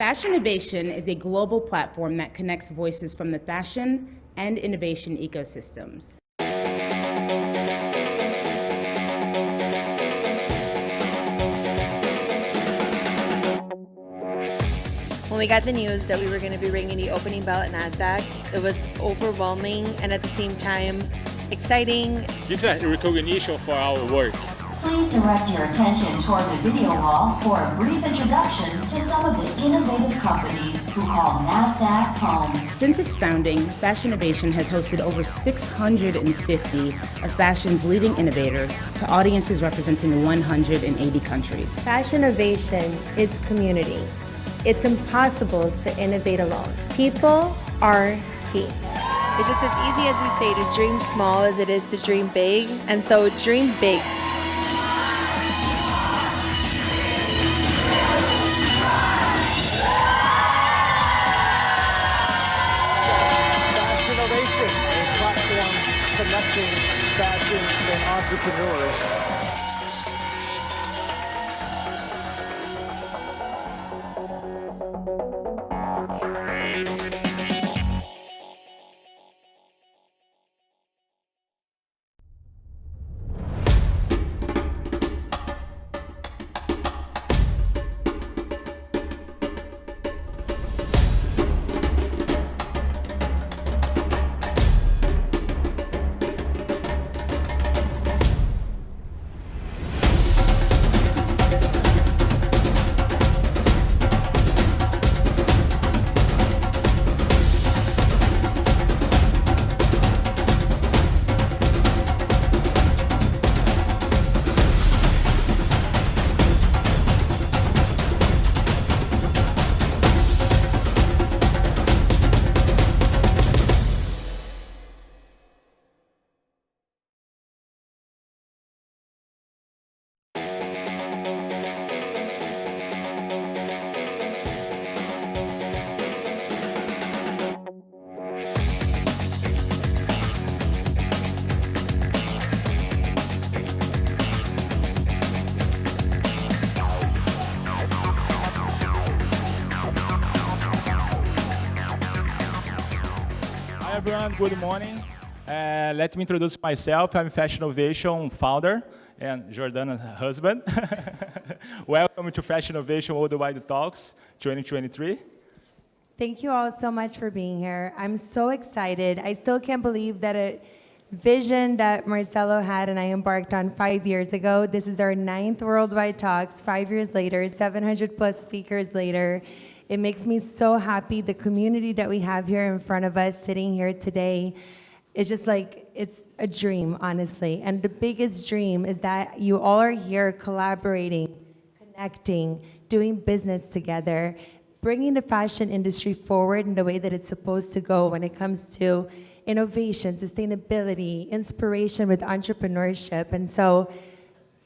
Fashinnovation is a global platform that connects voices from the fashion and innovation ecosystems. When we got the news that we were going to be ringing the opening bell at NASDAQ, it was overwhelming and at the same time exciting. It's a recognition for our work. Please direct your attention toward the video wall for a brief introduction to some of the innovative companies who call NASDAQ home. Since its founding, Fashinnovation has hosted over 650 of fashion's leading innovators to audiences representing 180 countries. Fashinnovation is community. It's impossible to innovate alone. People are key. It's just as easy as we say to dream small as it is to dream big, and so dream big. Fashinnovation, a platform connecting fashion and entrepreneurs. Everyone, good morning. Let me introduce myself. I'm Fashinnovation founder and Jordana's husband. Welcome to Fashinnovation Worldwide Talks 2023. Thank you all so much for being here. I'm so excited. I still can't believe that a vision that Marcelo had and I embarked on 5 years ago. This is our 9th Worldwide Talks, 5 years later, 700 plus speakers later. It makes me so happy. The community that we have here in front of us, sitting here today, is just like, it's a dream, honestly. And the biggest dream is that you all are here collaborating, connecting, doing business together, bringing the fashion industry forward in the way that it's supposed to go when it comes to innovation, sustainability, inspiration with entrepreneurship. And so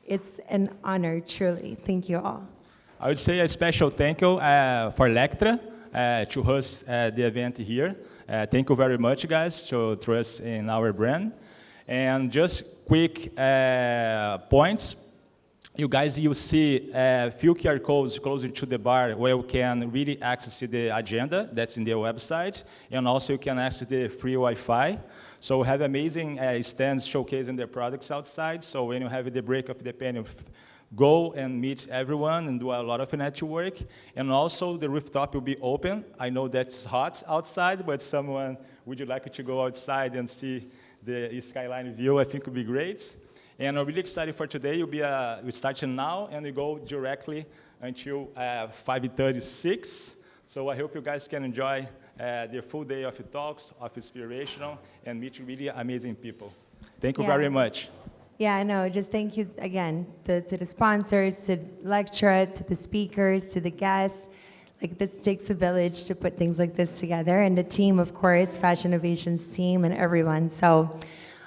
it's an honor, truly. Thank you all. I would say a special thank you for Lectra to host the event here. Thank you very much, guys, to trust in our brand. And just quick points. You guys, you see a few QR codes closer to the bar where you can really access the agenda that's in the website. And also you can access the free Wi-Fi. So we have amazing stands showcasing their products outside. So when you have the break of the panel, go and meet everyone and do a lot of network. And also the rooftop will be open. I know that's hot outside, but someone, would you like to go outside and see the skyline view? I think it would be great. And I'm really excited for today. We're starting now and we go directly until 5:36. So I hope you guys can enjoy the full day of talks, of inspirational, and meet really amazing people. Thank you very much. Yeah, I know. Just thank you again to the sponsors, to Lectra, to the speakers, to the guests. Like, this takes a village to put things like this together, and the team, of course, Fashinnovation's team and everyone. So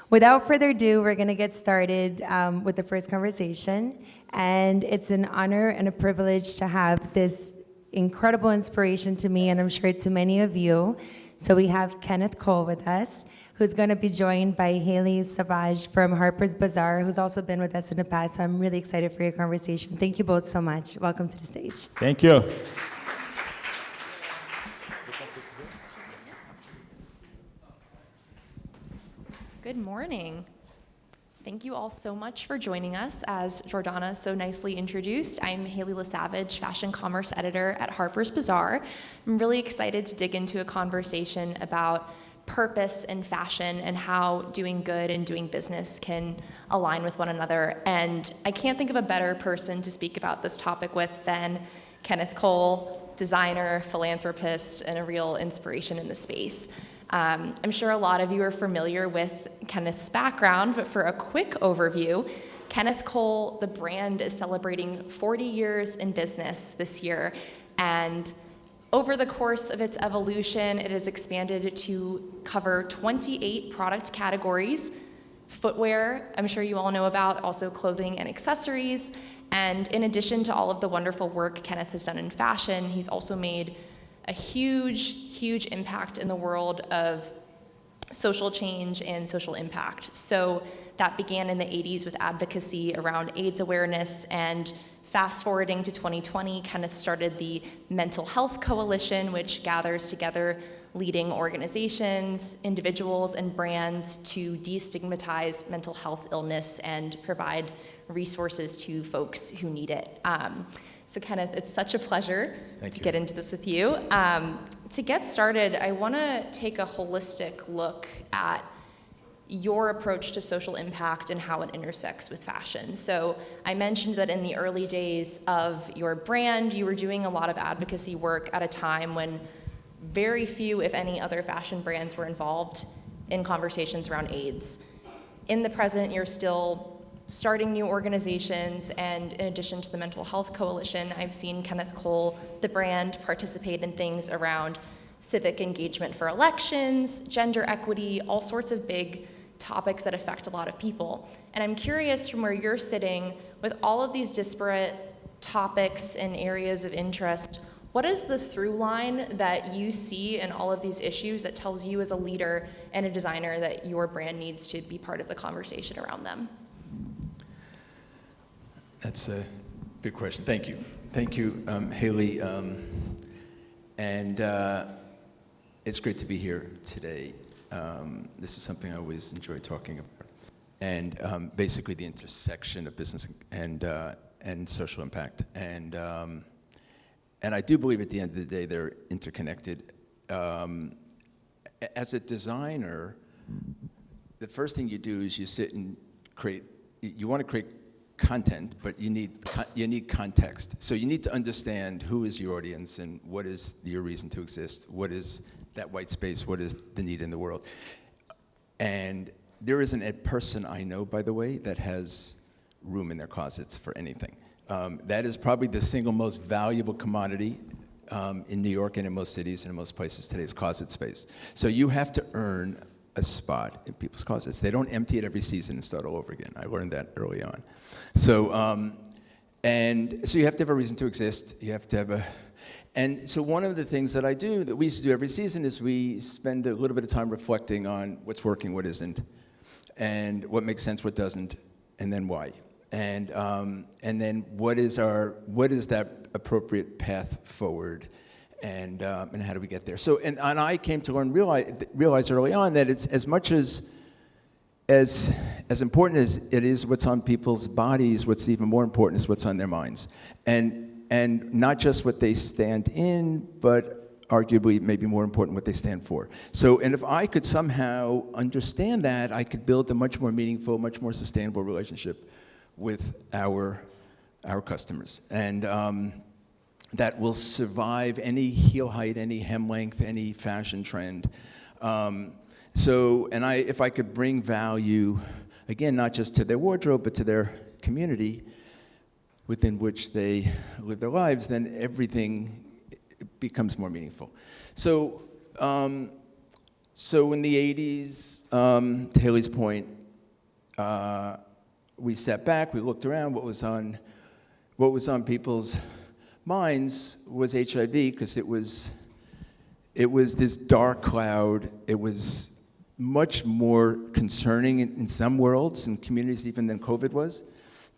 without further ado, we're going to get started with the first conversation. And it's an honor and a privilege to have this incredible inspiration to me, and I'm sure to many of you. So we have Kenneth with us, who's going to be joined by Halie LeSavage from Harper's Bazaar, who's also been with us in the past. So I'm really excited for your conversation. Thank you both so much. Welcome to the stage. Thank you. Good morning. Thank you all so much for joining us. As Jordana so nicely introduced, I'm Halie LeSavage, Fashion Commerce Editor at Harper's Bazaar. I'm really excited to dig into a conversation about purpose in fashion and how doing good and doing business can align with one another. And I can't think of a better person to speak about this topic with than Kenneth Cole, designer, philanthropist, and a real inspiration in the space. I'm sure a lot of you are familiar with Kenneth's background, but for a quick overview, Kenneth Cole, the brand, is celebrating 40 years in business this year, and over the course of its evolution, it has expanded to cover 28 product categories. Footwear, I'm sure you all know about, also clothing and accessories, and in addition to all of the wonderful work Kenneth has done in fashion, he's also made a huge impact in the world of social change and social impact. So that began in the 80s with advocacy around AIDS awareness, and fast forwarding to 2020, Kenneth started the Mental Health Coalition, which gathers together leading organizations, individuals, and brands to destigmatize mental health illness and provide resources to folks who need it. So Kenneth, it's such a pleasure to get into this with you. To get started, I want to take a holistic look at your approach to social impact and how it intersects with fashion. So I mentioned that in the early days of your brand, you were doing a lot of advocacy work at a time when very few, if any, other fashion brands were involved in conversations around AIDS. In the present, you're still starting new organizations, and in addition to the Mental Health Coalition, I've seen Kenneth Cole, the brand, participate in things around civic engagement for elections, gender equity, all sorts of big topics that affect a lot of people. And I'm curious, from where you're sitting, with all of these disparate topics and areas of interest, what is the through line that you see in all of these issues that tells you as a leader and a designer that your brand needs to be part of the conversation around them? That's a big question. Thank you. Thank you, Halie. It's great to be here today. This is something I always enjoy talking about. And basically the intersection of business and social impact. And I do believe at the end of the day they're interconnected. As a designer, the first thing you do is you sit and you want to create content, but you need context. So you need to understand who is your audience and what is your reason to exist, what is that white space, what is the need in the world. And there isn't a person I know, by the way, that has room in their closets for anything. That is probably the single most valuable commodity in New York and in most cities and in most places today is closet space. So you have to earn a spot in people's closets. They don't empty it every season and start all over again. I learned that early on. So, so you have to have a reason to exist. You have to have and so one of the things that I do, that we used to do every season, is we spend a little bit of time reflecting on what's working, what isn't, and what makes sense, what doesn't, and then why. And then what is that appropriate path forward? And how do we get there? So, and I came to realize early on that it's as much as important as it is what's on people's bodies, what's even more important is what's on their minds. And not just what they stand in, but arguably maybe more important what they stand for. So, and if I could somehow understand that, I could build a much more meaningful, much more sustainable relationship with our customers. And that will survive any heel height, any hem length, any fashion trend. If I could bring value, again, not just to their wardrobe, but to their community within which they live their lives, then everything becomes more meaningful. So in the 80s, to Haley's point, we sat back, we looked around, what was on people's minds was HIV, because it was this dark cloud. It was much more concerning in some worlds and communities even than COVID was.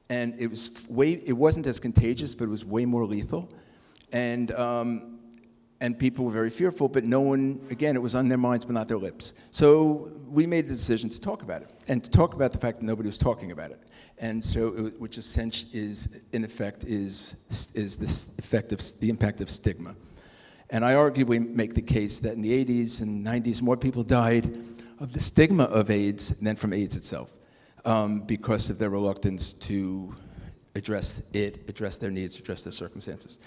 And it wasn't as contagious, but it was way more lethal. And and people were very fearful, but no one, again, it was on their minds but not their lips. So we made the decision to talk about it, and to talk about the fact that nobody was talking about it. And so, which essentially is, in effect, is this effect of the impact of stigma. And I arguably make the case that in the 80s and 90s, more people died of the stigma of AIDS than from AIDS itself, because of their reluctance to address it, address their needs, address their circumstances.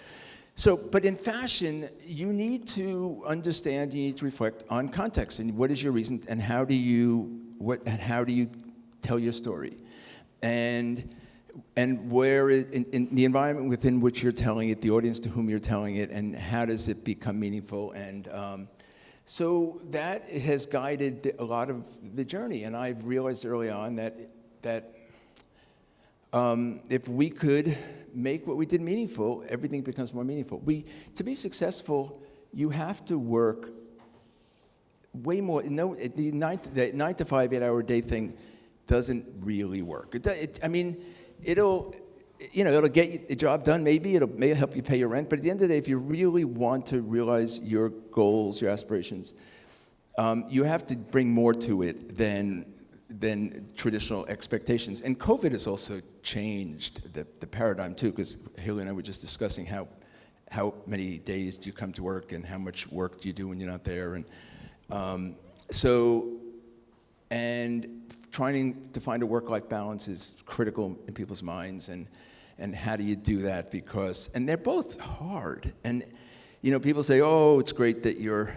So, but in fashion, you need to understand, you need to reflect on context, and what is your reason, and how do you tell your story, and where in the environment within which you're telling it, the audience to whom you're telling it, and how does it become meaningful, and so that has guided a lot of the journey, and I've realized early on that if we could make what we did meaningful, everything becomes more meaningful. To be successful, you have to work way more. No, the 9 to 5, 8-hour day thing doesn't really work. It'll get the job done. Maybe it may help you pay your rent. But at the end of the day, if you really want to realize your goals, your aspirations, you have to bring more to it than traditional expectations. And COVID has also changed the paradigm too, because Halie and I were just discussing how many days do you come to work and how much work do you do when you're not there, and trying to find a work-life balance is critical in people's minds, and how do you do that, and they're both hard. And people say, oh, it's great that you're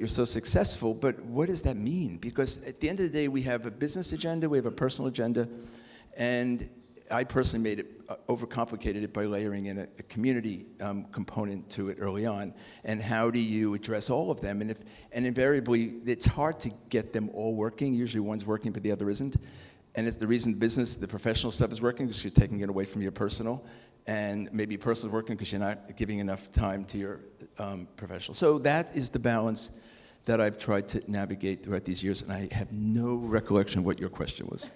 so successful, but what does that mean? Because at the end of the day, we have a business agenda, we have a personal agenda, and I personally made it, overcomplicated it by layering in a community component to it early on. And how do you address all of them? And invariably, it's hard to get them all working. Usually one's working, but the other isn't. And it's the reason the professional stuff is working, because you're taking it away from your personal. And maybe personal is working because you're not giving enough time to your professional. So that is the balance that I've tried to navigate throughout these years, and I have no recollection of what your question was.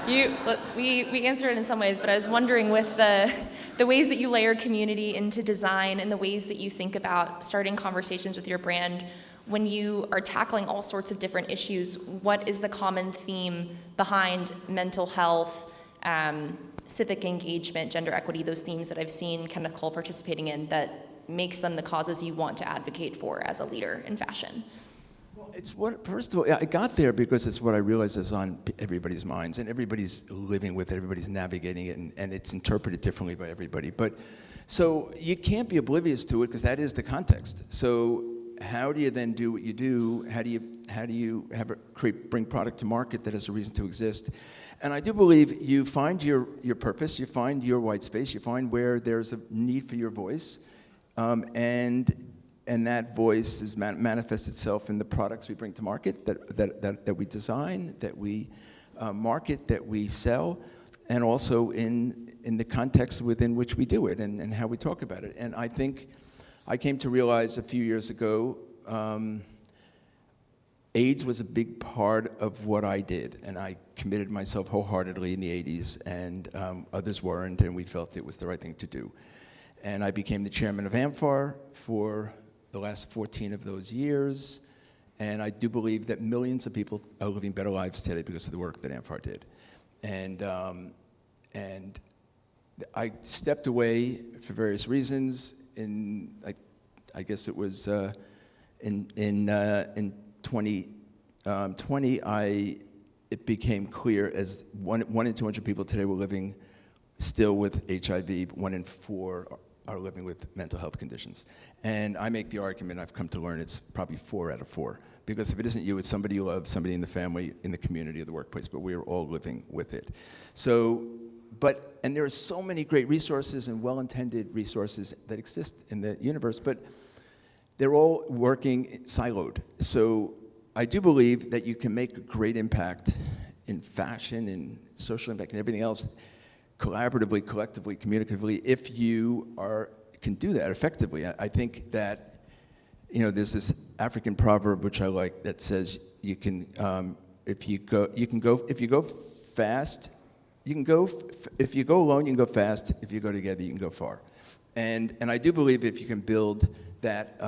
We answered it in some ways, but I was wondering, with the ways that you layer community into design and the ways that you think about starting conversations with your brand, when you are tackling all sorts of different issues, what is the common theme behind mental health, civic engagement, gender equity, those themes that I've seen Kenneth Cole participating in, that makes them the causes you want to advocate for as a leader in fashion? Well, first of all, I got there because it's what I realized is on everybody's minds, and everybody's living with it, everybody's navigating it, and it's interpreted differently by everybody. But so you can't be oblivious to it, because that is the context. So how do you then do what you do? How do you bring product to market that has a reason to exist? And I do believe you find your purpose, you find your white space, you find where there's a need for your voice, and that voice manifests itself in the products we bring to market, that we design, that we market, that we sell, and also in the context within which we do it, and how we talk about it. And I think I came to realize a few years ago, AIDS was a big part of what I did, and I committed myself wholeheartedly in the 80s, and others weren't, and we felt it was the right thing to do. And I became the chairman of AMFAR for the last 14 of those years, and I do believe that millions of people are living better lives today because of the work that AMFAR did. And I stepped away for various reasons. I guess it was in 2020, it became clear as one in 200 people today were living still with HIV, 1 in 4 are living with mental health conditions. And I make the argument, I've come to learn, it's probably 4 out of 4. Because if it isn't you, it's somebody you love, somebody in the family, in the community, or the workplace, but we are all living with it. So, and there are so many great resources and well-intended resources that exist in the universe, but they're all working siloed. So I do believe that you can make a great impact in fashion, in social impact, and everything else, collaboratively, collectively, communicatively, if you can do that effectively. I think that, there's this African proverb which I like that says if you go fast, if you go alone, you can go fast. If you go together, you can go far. And I do believe if you can build that,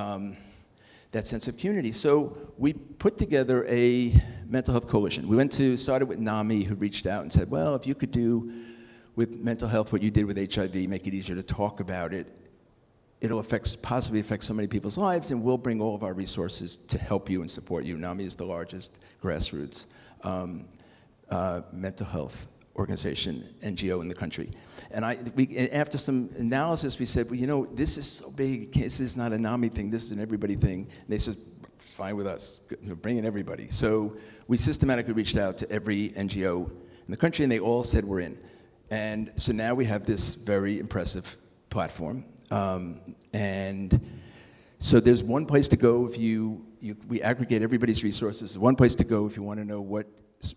that sense of community. So we put together a mental health coalition. We started with NAMI, who reached out and said, well, if you could do with mental health what you did with HIV, make it easier to talk about it, it'll positively affect so many people's lives, and we'll bring all of our resources to help you and support you. NAMI is the largest grassroots mental health organization, NGO in the country. And after some analysis, we said, well, you know, this is so big, this is not a NAMI thing, this is an everybody thing. And they said, fine with us, bring in everybody. So we systematically reached out to every NGO in the country, and they all said we're in. And so now we have this very impressive platform. And so there's one place to go if we aggregate everybody's resources. There's one place to go if you want to know what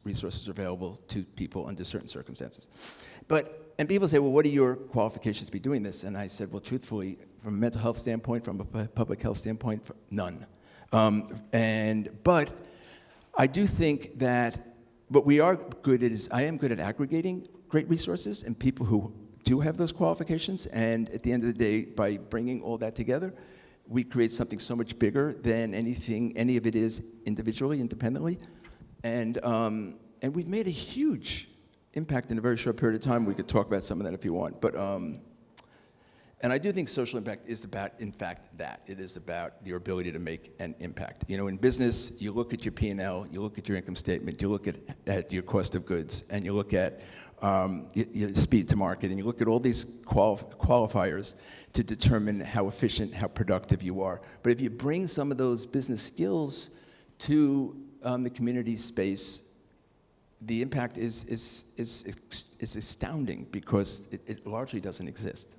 resources are available to people under certain circumstances. And people say, well, what are your qualifications to be doing this? And I said, well, truthfully, from a mental health standpoint, from a public health standpoint, none. But I do think that what we are good at is, I am good at aggregating great resources and people who do have those qualifications, and at the end of the day, by bringing all that together, we create something so much bigger than any of it is individually, independently. And we've made a huge impact in a very short period of time. We could talk about some of that if you want. But, and I do think social impact is about, in fact, that. It is about your ability to make an impact. You know, in business, you look at your P&L, you look at your income statement, you look at your cost of goods, and you look at your speed to market, and you look at all these qualifiers to determine how efficient, how productive you are. But if you bring some of those business skills to the community space, the impact is astounding because it largely doesn't exist.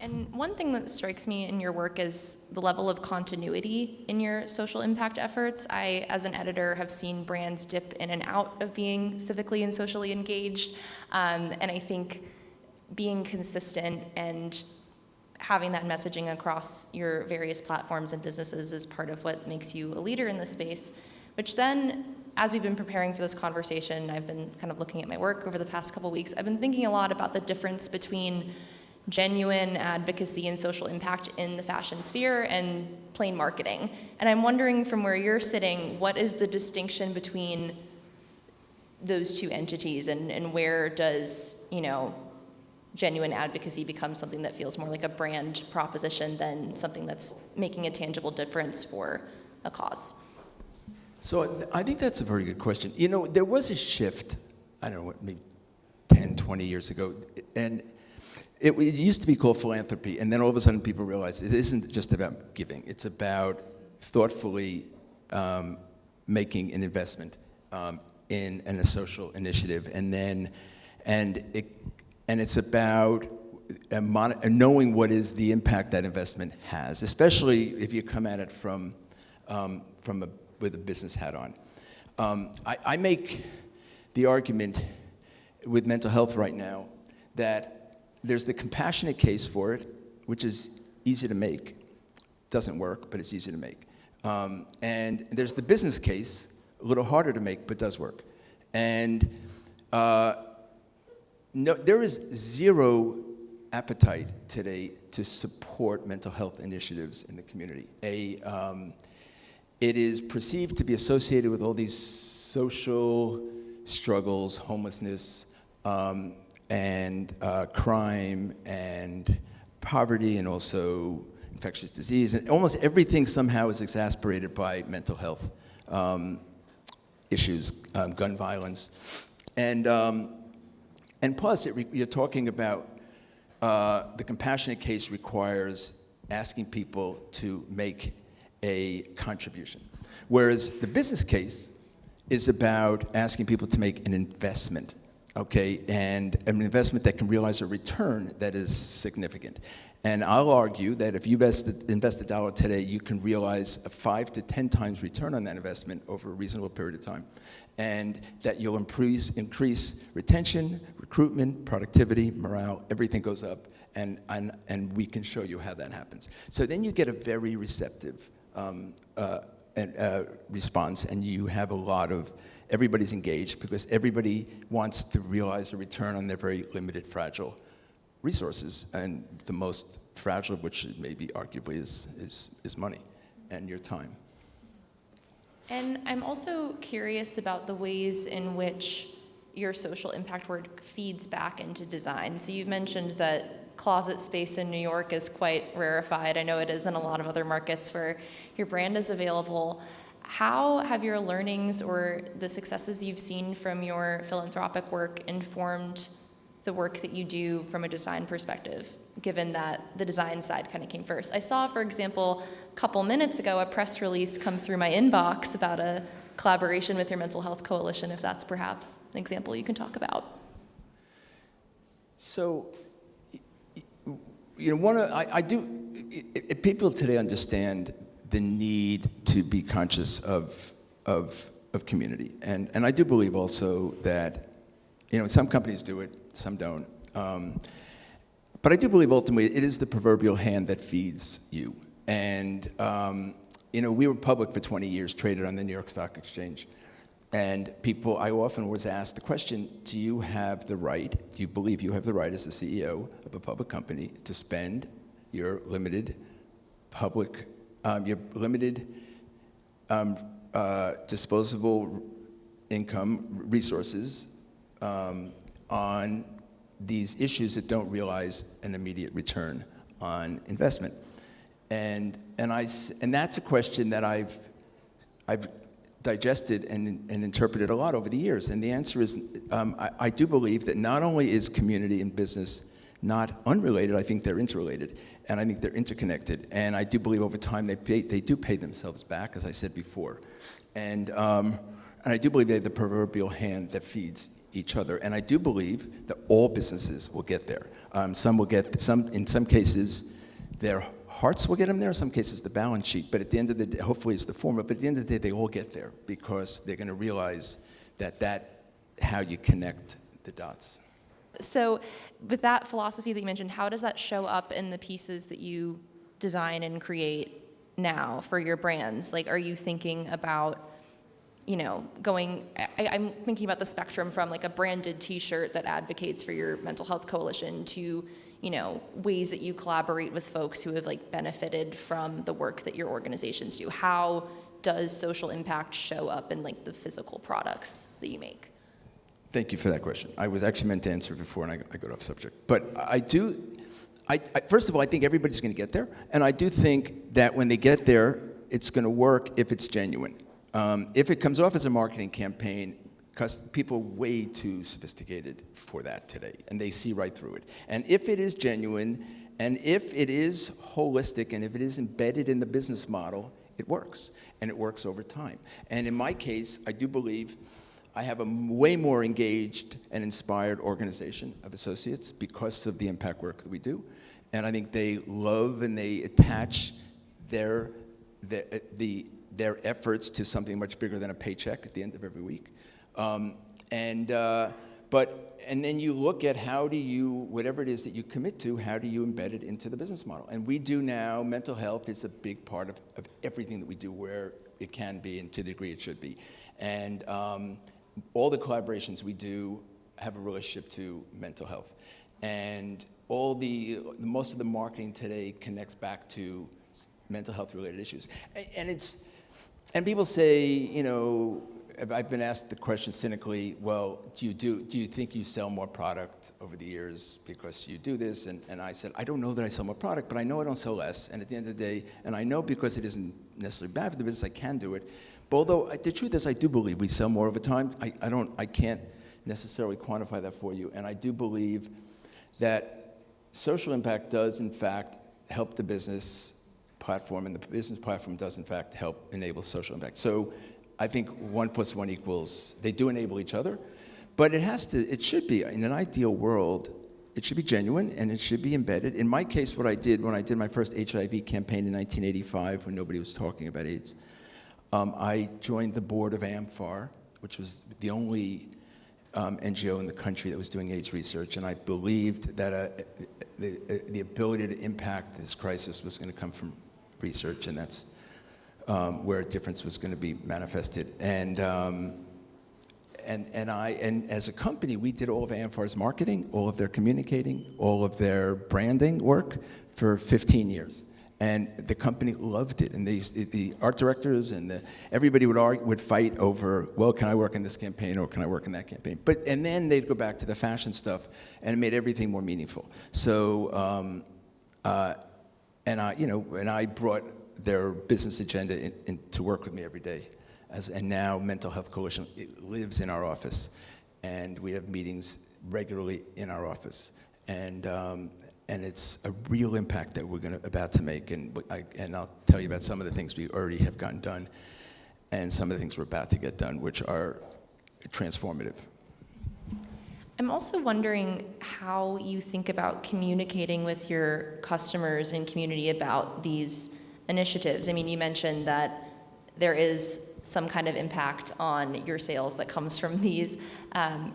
And one thing that strikes me in your work is the level of continuity in your social impact efforts. I, as an editor, have seen brands dip in and out of being civically and socially engaged. And I think being consistent and having that messaging across your various platforms and businesses is part of what makes you a leader in this space, which then, as we've been preparing for this conversation, I've been kind of looking at my work over the past couple weeks, I've been thinking a lot about the difference between genuine advocacy and social impact in the fashion sphere and plain marketing. And I'm wondering, from where you're sitting, what is the distinction between those two entities, and where does, you know, genuine advocacy become something that feels more like a brand proposition than something that's making a tangible difference for a cause? So I think that's a very good question. You know, there was a shift, I don't know, maybe 10, 20 years ago, and it used to be called philanthropy, and then all of a sudden people realized it isn't just about giving. It's about thoughtfully making an investment in a social initiative, and it's about knowing what is the impact that investment has, especially if you come at it with a business hat on. I make the argument with mental health right now that there's the compassionate case for it, which is easy to make. Doesn't work, but it's easy to make. And there's the business case, a little harder to make, but does work. And no, there is zero appetite today to support mental health initiatives in the community. It is perceived to be associated with all these social struggles, homelessness, and crime, and poverty, and also infectious disease. And almost everything somehow is exasperated by mental health issues, gun violence. And plus, you're talking about the compassionate case requires asking people to make a contribution, whereas the business case is about asking people to make an investment, okay, and an investment that can realize a return that is significant. And I'll argue that if you invest $1 today, you can realize a 5 to 10 times return on that investment over a reasonable period of time, and that you'll increase retention, recruitment, productivity, morale, everything goes up, and we can show you how that happens. So then you get a very receptive response, and you have a lot of, everybody's engaged because everybody wants to realize a return on their very limited, fragile resources, and the most fragile of which maybe arguably is money and your time. And I'm also curious about the ways in which your social impact work feeds back into design. So you've mentioned that closet space in New York is quite rarefied. I know it is in a lot of other markets where your brand is available. How have your learnings or the successes you've seen from your philanthropic work informed the work that you do from a design perspective, given that the design side kind of came first? I saw, for example, a couple minutes ago, a press release come through my inbox about a collaboration with your mental health coalition, if that's perhaps an example you can talk about. So, you know, people today understand the need to be conscious of community. And I do believe also that, you know, some companies do it, some don't. But I do believe ultimately it is the proverbial hand that feeds you. And, you know, we were public for 20 years, traded on the New York Stock Exchange. And I often was asked the question, do you believe you have the right as the CEO of a public company to spend your limited disposable income resources on these issues that don't realize an immediate return on investment? And that's a question that I've digested and interpreted a lot over the years. And the answer is, I do believe that not only is community and business not unrelated, I think they're interrelated, and I think they're interconnected. And I do believe over time they do pay themselves back, as I said before. And I do believe they have the proverbial hand that feeds each other. And I do believe that all businesses will get there. In some cases, their hearts will get them there, in some cases the balance sheet, but at the end of the day, hopefully it's the former, but at the end of the day, they all get there because they're gonna realize that how you connect the dots. So with that philosophy that you mentioned, how does that show up in the pieces that you design and create now for your brands? Like, are you thinking about, you know, I'm thinking about the spectrum from like a branded t-shirt that advocates for your mental health coalition to, you know, ways that you collaborate with folks who have like benefited from the work that your organizations do. How does social impact show up in like the physical products that you make? Thank you for that question. I was actually meant to answer before and I got off subject. But first of all, I think everybody's gonna get there. And I do think that when they get there, it's gonna work if it's genuine. If it comes off as a marketing campaign, because people are way too sophisticated for that today, and they see right through it. And if it is genuine, and if it is holistic, and if it is embedded in the business model, it works, and it works over time. And in my case, I do believe I have a way more engaged and inspired organization of associates because of the impact work that we do. And I think they love and they attach their efforts to something much bigger than a paycheck at the end of every week. And then you look at how do you, whatever it is that you commit to, how do you embed it into the business model? And we do now, mental health is a big part of everything that we do where it can be and to the degree it should be. And all the collaborations we do have a relationship to mental health. And most of the marketing today connects back to mental health related issues. And people say, you know, I've been asked the question cynically, well, do you think you sell more product over the years because you do this? And I said, I don't know that I sell more product, but I know I don't sell less. And at the end of the day, and I know because it isn't necessarily bad for the business, I can do it. But although the truth is I do believe we sell more over time, I can't necessarily quantify that for you. And I do believe that social impact does in fact help the business platform, and the business platform does in fact help enable social impact. So I think 1 + 1 equals, they do enable each other, but it should be, in an ideal world, it should be genuine and it should be embedded. In my case, what I did when I did my first HIV campaign in 1985, when nobody was talking about AIDS, I joined the board of AMFAR, which was the only NGO in the country that was doing AIDS research, and I believed that the ability to impact this crisis was going to come from research, and that's where a difference was going to be manifested. And and as a company, we did all of AmFAR's marketing, all of their communicating, all of their branding work for 15 years. And the company loved it, and the art directors and everybody would fight over, well, can I work in this campaign or can I work in that campaign? And then they'd go back to the fashion stuff, and it made everything more meaningful. So, and I brought their business agenda in to work with me every day, and now Mental Health Coalition lives in our office, and we have meetings regularly in our office, and it's a real impact that we're about to make, and I'll tell you about some of the things we already have gotten done, and some of the things we're about to get done, which are transformative. I'm also wondering how you think about communicating with your customers and community about these initiatives. I mean, you mentioned that there is some kind of impact on your sales that comes from these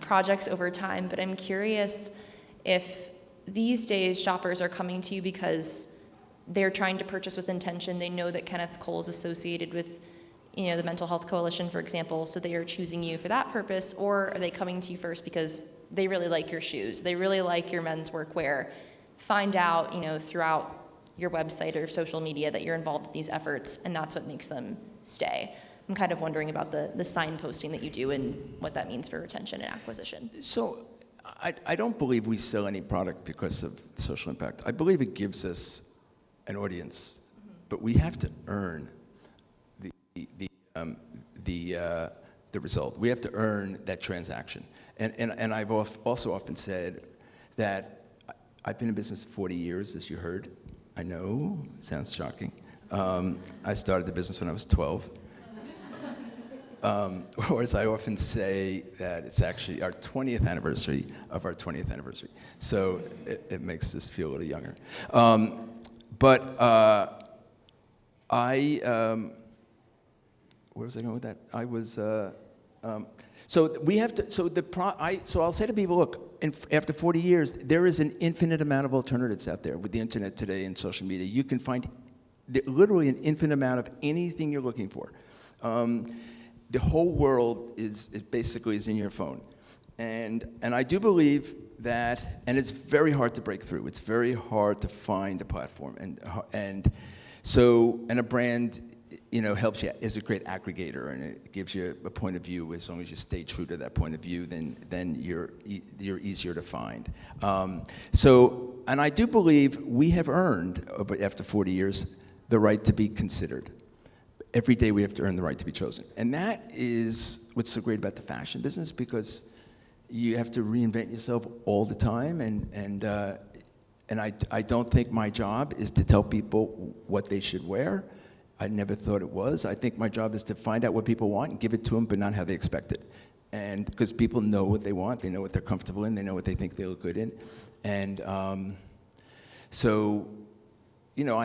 projects over time, but I'm curious if these days shoppers are coming to you because they're trying to purchase with intention. They know that Kenneth Cole is associated with, the Mental Health Coalition, for example, so they are choosing you for that purpose, or are they coming to you first because they really like your shoes, they really like your men's workwear, find out, throughout your website or social media that you're involved in these efforts, and that's what makes them stay? I'm kind of wondering about the signposting that you do and what that means for retention and acquisition. So I don't believe we sell any product because of social impact. I believe it gives us an audience, but we have to earn the result. We have to earn that transaction. And I've also often said that I've been in business 40 years, as you heard. I know, sounds shocking. I started the business when I was 12. Or as I often say, that it's actually our 20th anniversary of our 20th anniversary. So it makes us feel a little younger. Where was I going with that? I was, so we have to, so I'll say to people, look, after 40 years, there is an infinite amount of alternatives out there with the internet today and social media. You can find literally an infinite amount of anything you're looking for. The whole world is basically in your phone. And I do believe that, and it's very hard to break through. It's very hard to find a platform. And a brand, helps you, is a great aggregator, and it gives you a point of view. As long as you stay true to that point of view, then you're easier to find. And I do believe we have earned, after 40 years, the right to be considered. Every day we have to earn the right to be chosen. And that is what's so great about the fashion business, because you have to reinvent yourself all the time. And I don't think my job is to tell people what they should wear. I never thought it was. I think my job is to find out what people want and give it to them, but not how they expect it. And because people know what they want, they know what they're comfortable in, they know what they think they look good in. And I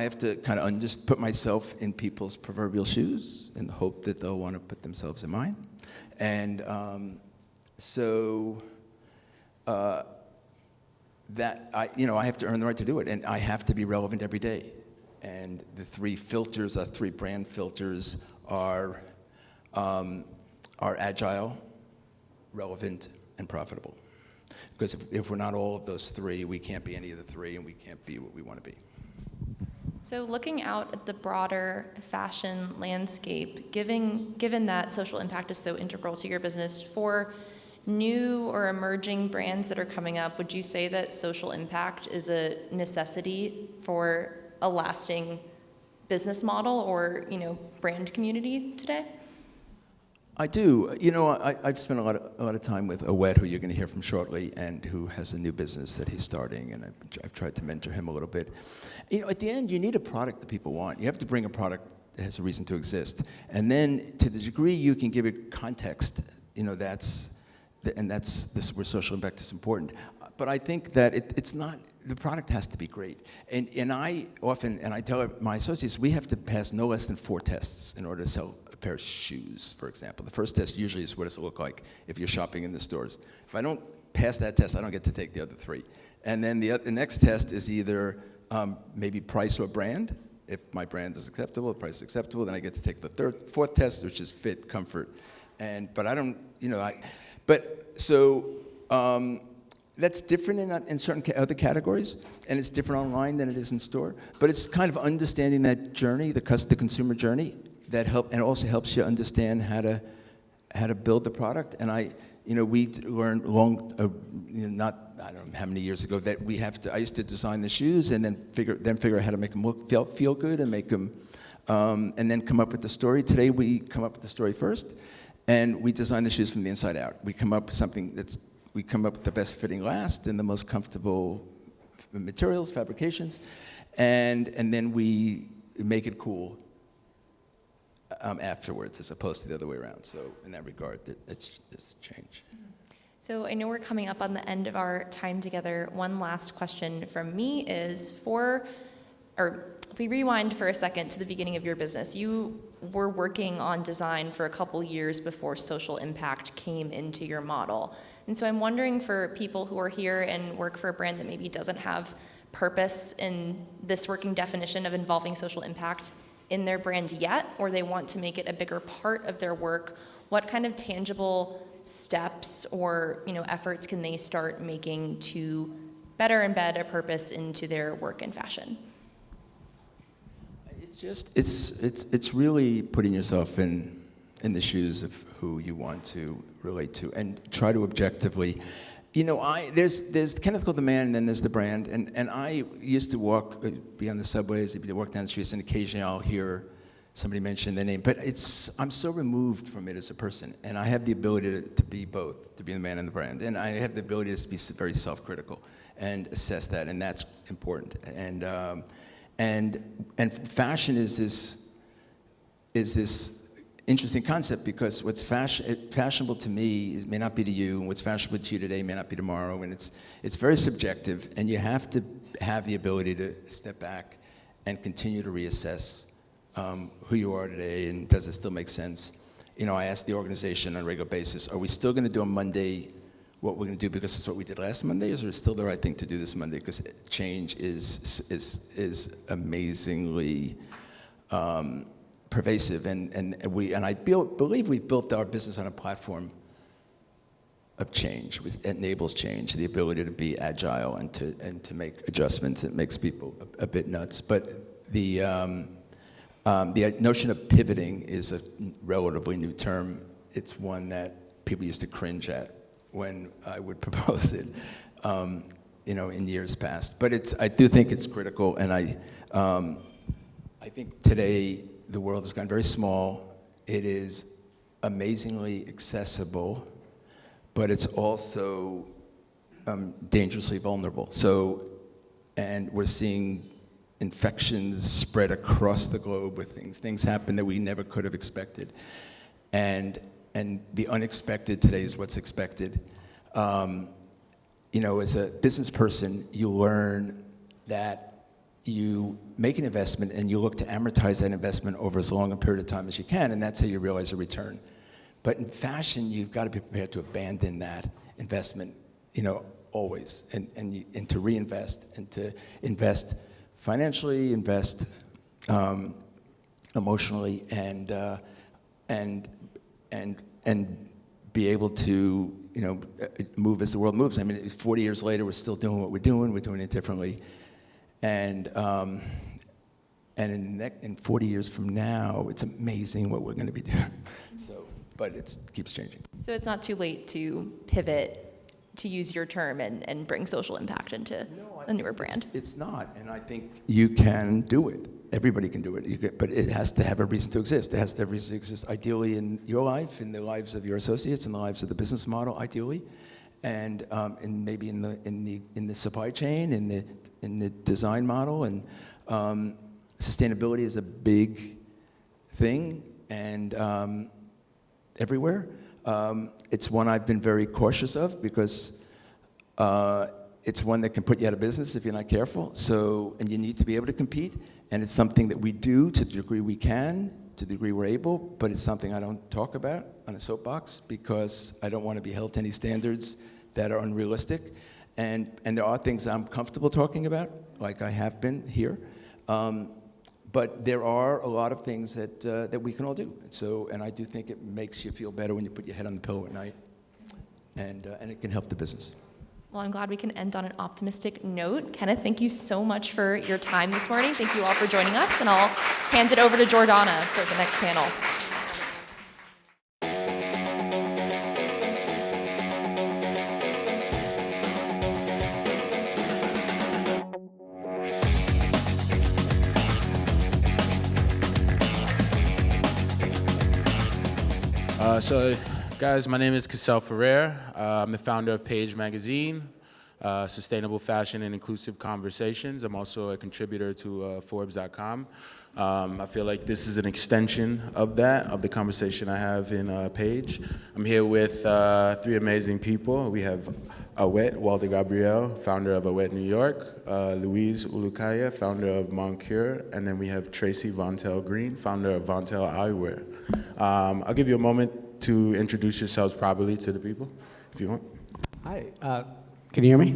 have to kind of just put myself in people's proverbial shoes in the hope that they'll want to put themselves in mine. And that I have to earn the right to do it, and I have to be relevant every day. And the three brand filters are agile, relevant, and profitable. Because if we're not all of those three, we can't be any of the three, and we can't be what we want to be. So looking out at the broader fashion landscape, given that social impact is so integral to your business, for new or emerging brands that are coming up, would you say that social impact is a necessity for a lasting business model or, brand community today? I do. I've spent a lot of time with Áwet, who you're going to hear from shortly, and who has a new business that he's starting, and I've tried to mentor him a little bit. At the end, you need a product that people want. You have to bring a product that has a reason to exist. And then, to the degree you can give it context, that's where social impact is important. But I think that it's not, the product has to be great. And I tell my associates, we have to pass no less than 4 tests in order to sell a pair of shoes, for example. The first test usually is what does it look like if you're shopping in the stores. If I don't pass that test, I don't get to take the other 3. And then the next test is either maybe price or brand. If my brand is acceptable, the price is acceptable, then I get to take the 4th test, which is fit, comfort. But But so that's different in certain other categories, and it's different online than it is in store. But it's kind of understanding that journey, the consumer journey, that and also helps you understand how to build the product. And we learned not I don't know how many years ago that we have to. I used to design the shoes and then figure out how to make them feel good and make them, and then come up with the story. Today we come up with the story first, and we design the shoes from the inside out. We come up with something we come up with the best fitting last and the most comfortable materials, fabrications, and then we make it cool afterwards, as opposed to the other way around. So in that regard, it's a change. So I know we're coming up on the end of our time together. One last question from me is if we rewind for a second to the beginning of your business, you were working on design for a couple years before social impact came into your model. And so I'm wondering, for people who are here and work for a brand that maybe doesn't have purpose in this working definition of involving social impact in their brand yet, or they want to make it a bigger part of their work, what kind of tangible steps or efforts can they start making to better embed a purpose into their work in fashion? It's really putting yourself in the shoes of who you want to relate to, and try to objectively. There's Kenneth called the man, and then there's the brand, and I used to be on the subways, walk down the streets, and occasionally I'll hear somebody mention their name, but I'm so removed from it as a person, and I have the ability to be both, to be the man and the brand, and I have the ability to be very self-critical and assess that, and that's important. And fashion is this interesting concept, because what's fashionable to me may not be to you, and what's fashionable to you today may not be tomorrow, and it's very subjective, and you have to have the ability to step back and continue to reassess who you are today, and does it still make sense? I ask the organization on a regular basis, are we still going to do on Monday what we're going to do because it's what we did last Monday, or is it still the right thing to do this Monday? Because change is amazingly pervasive, and I believe we've built our business on a platform of change, which enables change, the ability to be agile and to make adjustments. It makes people a bit nuts, but the notion of pivoting is a relatively new term. It's one that people used to cringe at when I would propose it, in years past. But I do think it's critical, and I think today the world has gotten very small. It is amazingly accessible, but it's also dangerously vulnerable. And we're seeing infections spread across the globe with things happen that we never could have expected. And the unexpected today is what's expected. As a business person, you learn that you make an investment and you look to amortize that investment over as long a period of time as you can, and that's how you realize a return. But in fashion, you've got to be prepared to abandon that investment, always, and to reinvest, and to invest financially, invest emotionally, and be able to, move as the world moves. I mean, 40 years later, we're still doing what we're doing it differently. And in 40 years from now, it's amazing what we're going to be doing. But it keeps changing. So it's not too late to pivot, to use your term, and bring social impact into a newer brand. It's not, and I think you can do it. Everybody can do it, but it has to have a reason to exist. It has to have a reason to exist, ideally in your life, in the lives of your associates, in the lives of the business model, ideally, and maybe in the supply chain, in the design model, and sustainability is a big thing, and everywhere. It's one I've been very cautious of, because it's one that can put you out of business if you're not careful. And you need to be able to compete. And it's something that we do to the degree we can, to the degree we're able, but it's something I don't talk about on a soapbox, because I don't want to be held to any standards that are unrealistic. And there are things I'm comfortable talking about, like I have been here. But there are a lot of things that we can all do. And I do think it makes you feel better when you put your head on the pillow at night and it can help the business. Well, I'm glad we can end on an optimistic note. Kenneth, thank you so much for your time this morning. Thank you all for joining us, and I'll hand it over to Jordana for the next panel. So, guys, my name is Cassell Ferere. I'm the founder of Page Magazine, Sustainable Fashion and Inclusive Conversations. I'm also a contributor to Forbes.com. I feel like this is an extension of that, of the conversation I have in Page. I'm here with three amazing people. We have Áwet, Woldegebriel, founder of Áwet New York, Louise, Ulukaya, founder of Mananquil, and then we have Tracy Vontélle Green, founder of Vontélle Eyewear. I'll give you a moment to introduce yourselves properly to the people, if you want. Hi, can you hear me?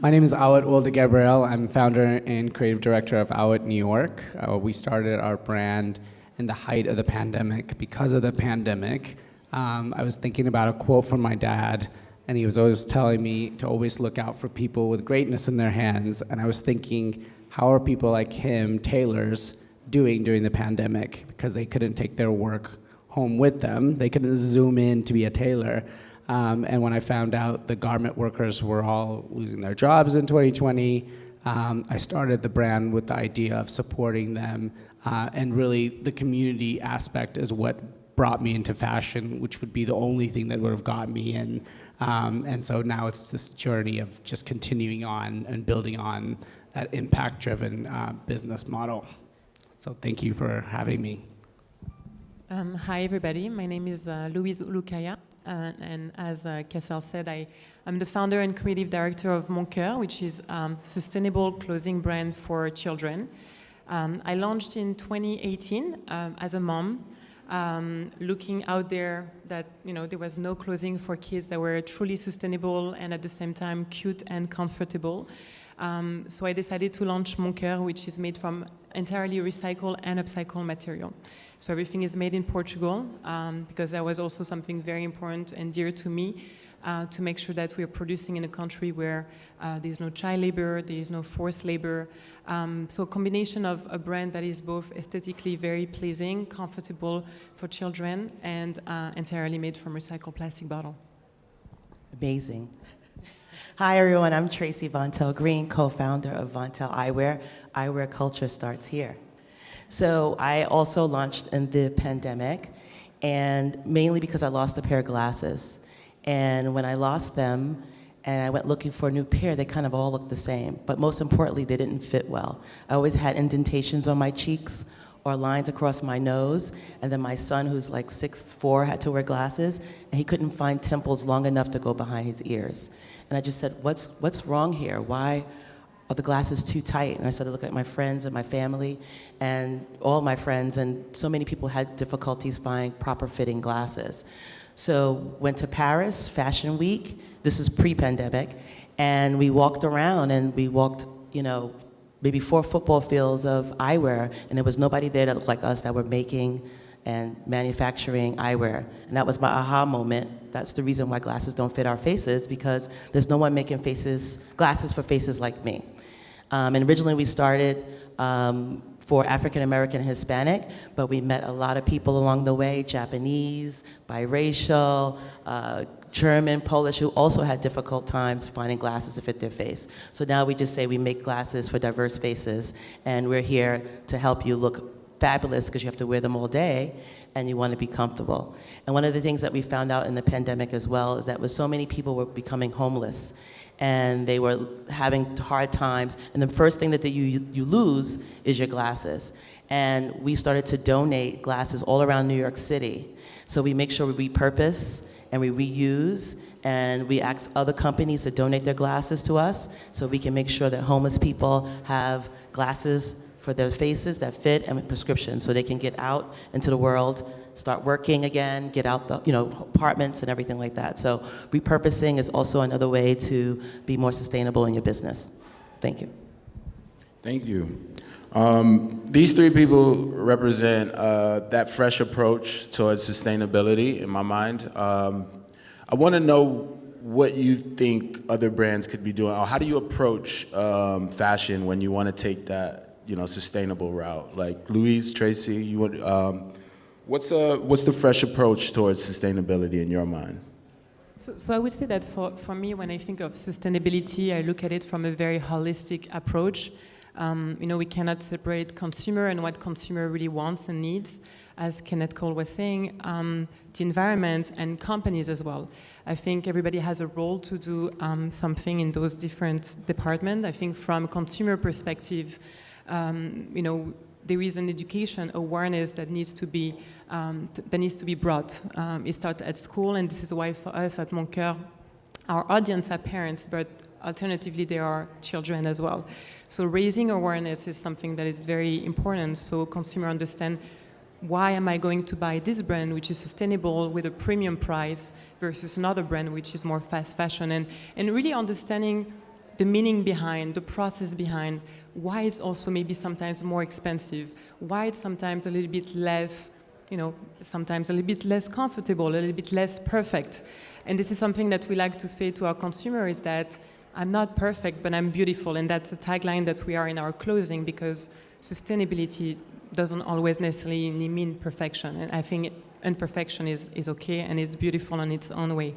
My name is Áwet Woldegebriel. I'm founder and creative director of Áwet New York. We started our brand in the height of the pandemic. Because of the pandemic, I was thinking about a quote from my dad, and he was always telling me to always look out for people with greatness in their hands. And I was thinking, how are people like him, tailors, doing during the pandemic? Because they couldn't take their work home with them. They couldn't zoom in to be a tailor. And when I found out the garment workers were all losing their jobs in 2020, I started the brand with the idea of supporting them. And really the community aspect is what brought me into fashion, which would be the only thing that would have got me in. And so now it's this journey of just continuing on and building on that impact-driven business model. So thank you for having me. Hi, everybody. My name is Louise Ulukaya. And as Cassell said, I'm the founder and creative director of Mon Cœur, which is a sustainable clothing brand for children. I launched in 2018 as a mom, looking out there that there was no clothing for kids that were truly sustainable and at the same time cute and comfortable. So I decided to launch Mon Cœur, which is made from entirely recycled and upcycled material. So everything is made in Portugal, because that was also something very important and dear to me, to make sure that we are producing in a country where there's no child labor, there is no forced labor. So a combination of a brand that is both aesthetically very pleasing, comfortable for children, and entirely made from recycled plastic bottle. Amazing. Hi, everyone. I'm Tracy Vontélle Green, co-founder of Vontélle Eyewear. Eyewear culture starts here. So I also launched in the pandemic, and mainly because I lost a pair of glasses. And when I lost them, and I went looking for a new pair, they kind of all looked the same. But most importantly, they didn't fit well. I always had indentations on my cheeks or lines across my nose. And then my son, who's like 6'4", had to wear glasses, and he couldn't find temples long enough to go behind his ears. And I just said, what's wrong here? Why are the glasses too tight? And I started looking at my friends and my family and all my friends, and so many people had difficulties finding proper fitting glasses. So went to Paris, Fashion Week. This is pre-pandemic. And we walked around, and we walked, maybe 4 football fields of eyewear, and there was nobody there that looked like us that were making and manufacturing eyewear. And that was my aha moment. That's the reason why glasses don't fit our faces, because there's no one making glasses for faces like me. And originally we started for African American and Hispanic, but we met a lot of people along the way, Japanese, biracial, German, Polish, who also had difficult times finding glasses to fit their face. So now we just say we make glasses for diverse faces, and we're here to help you look fabulous, because you have to wear them all day and you want to be comfortable. And one of the things that we found out in the pandemic as well is that with so many people were becoming homeless, and they were having hard times, and the first thing that you lose is your glasses. And we started to donate glasses all around New York City. So we make sure we repurpose and we reuse, and we ask other companies to donate their glasses to us, so we can make sure that homeless people have glasses for their faces that fit and prescriptions, so they can get out into the world, start working again, get out the apartments and everything like that. So repurposing is also another way to be more sustainable in your business. Thank you. Thank you. These three people represent that fresh approach towards sustainability in my mind. I want to know what you think other brands could be doing, or how do you approach fashion when you want to take that, you know, sustainable route? Like Louise, Tracy, you would, what's the fresh approach towards sustainability in your mind? So I would say that for me, when I think of sustainability, I look at it from a very holistic approach. You know, we cannot separate consumer and what consumer really wants and needs. As Kenneth Cole was saying, the environment and companies as well. I think everybody has a role to do something in those different departments. I think from a consumer perspective, you know, there is an education awareness that needs to be brought. It starts at school, and this is why for us at Mon Cœur, our audience are parents, but alternatively they are children as well. So raising awareness is something that is very important, so consumers understand, why am I going to buy this brand which is sustainable with a premium price versus another brand which is more fast fashion, and really understanding the meaning behind, the process behind, why it's also maybe sometimes more expensive, why it's sometimes a little bit less, you know, sometimes a little bit less comfortable, a little bit less perfect. And this is something that we like to say to our consumers, is that I'm not perfect, but I'm beautiful, and that's a tagline that we are in our clothing, because sustainability doesn't always necessarily mean perfection, and I think imperfection is okay and is beautiful in its own way.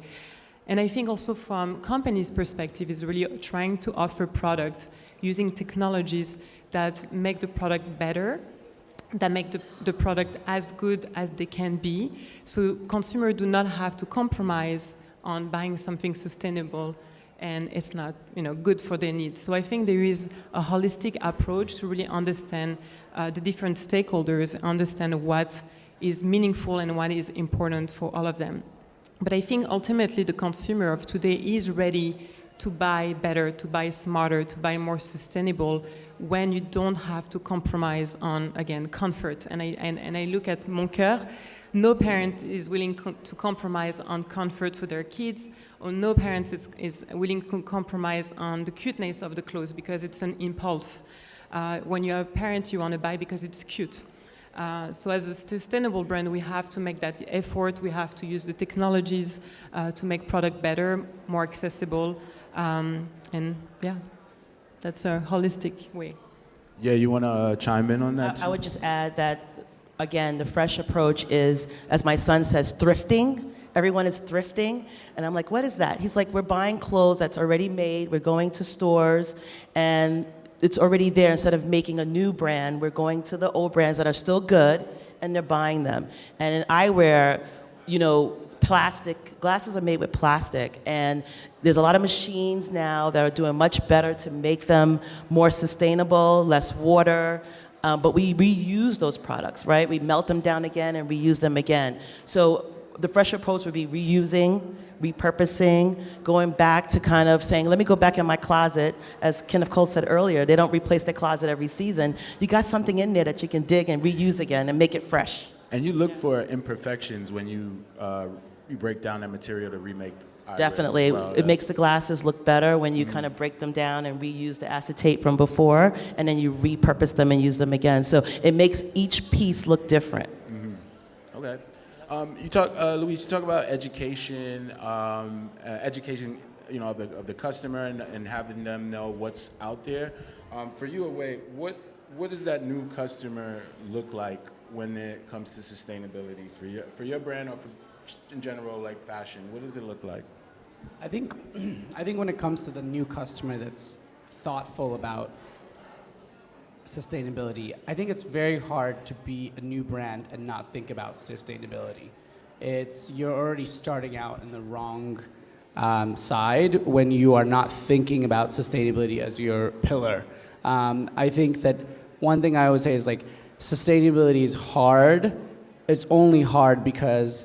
And I think also from companies' perspective is really trying to offer product using technologies that make the product better, that make the product as good as they can be, so consumers do not have to compromise on buying something sustainable and it's not, you know, good for their needs. So I think there is a holistic approach to really understand the different stakeholders, understand what is meaningful and what is important for all of them. But I think ultimately the consumer of today is ready to buy better, to buy smarter, to buy more sustainable, when you don't have to compromise on, again, comfort. And I look at Mon Cœur, no parent is willing to compromise on comfort for their kids, or no parent is willing to compromise on the cuteness of the clothes, because it's an impulse. When you're a parent, you want to buy because it's cute. So as a sustainable brand, we have to make that effort. We have to use the technologies to make product better, more accessible, and yeah, that's a holistic way. Yeah, you want to chime in on that? I would just add that, again, the fresh approach is, as my son says, thrifting. Everyone is thrifting. And I'm like, what is that? He's like, we're buying clothes that's already made. We're going to stores, and it's already there. Instead of making a new brand, we're going to the old brands that are still good, and they're buying them. And in eyewear, you know, plastic, glasses are made with plastic, and there's a lot of machines now that are doing much better to make them more sustainable, less water, but we reuse those products, right? We melt them down again and reuse them again. So the fresh approach would be reusing, repurposing, going back to kind of saying, let me go back in my closet. As Kenneth Cole said earlier, they don't replace their closet every season. You got something in there that you can dig and reuse again and make it fresh. And you look for imperfections when you break down that material to remake eyewear. Definitely. Well. It makes the glasses look better when you kind of break them down and reuse the acetate from before, and then you repurpose them and use them again. So it makes each piece look different. Mm-hmm. Okay. You talk, Louise, you talk about education, education, you know, of the customer and having them know what's out there. For you, Áwet, what does that new customer look like when it comes to sustainability for your brand, or for in general, like fashion? What does it look like? I think when it comes to the new customer that's thoughtful about sustainability, I think it's very hard to be a new brand and not think about sustainability. You're already starting out in the wrong side when you are not thinking about sustainability as your pillar. I think that one thing I always say is, like, sustainability is hard. It's only hard because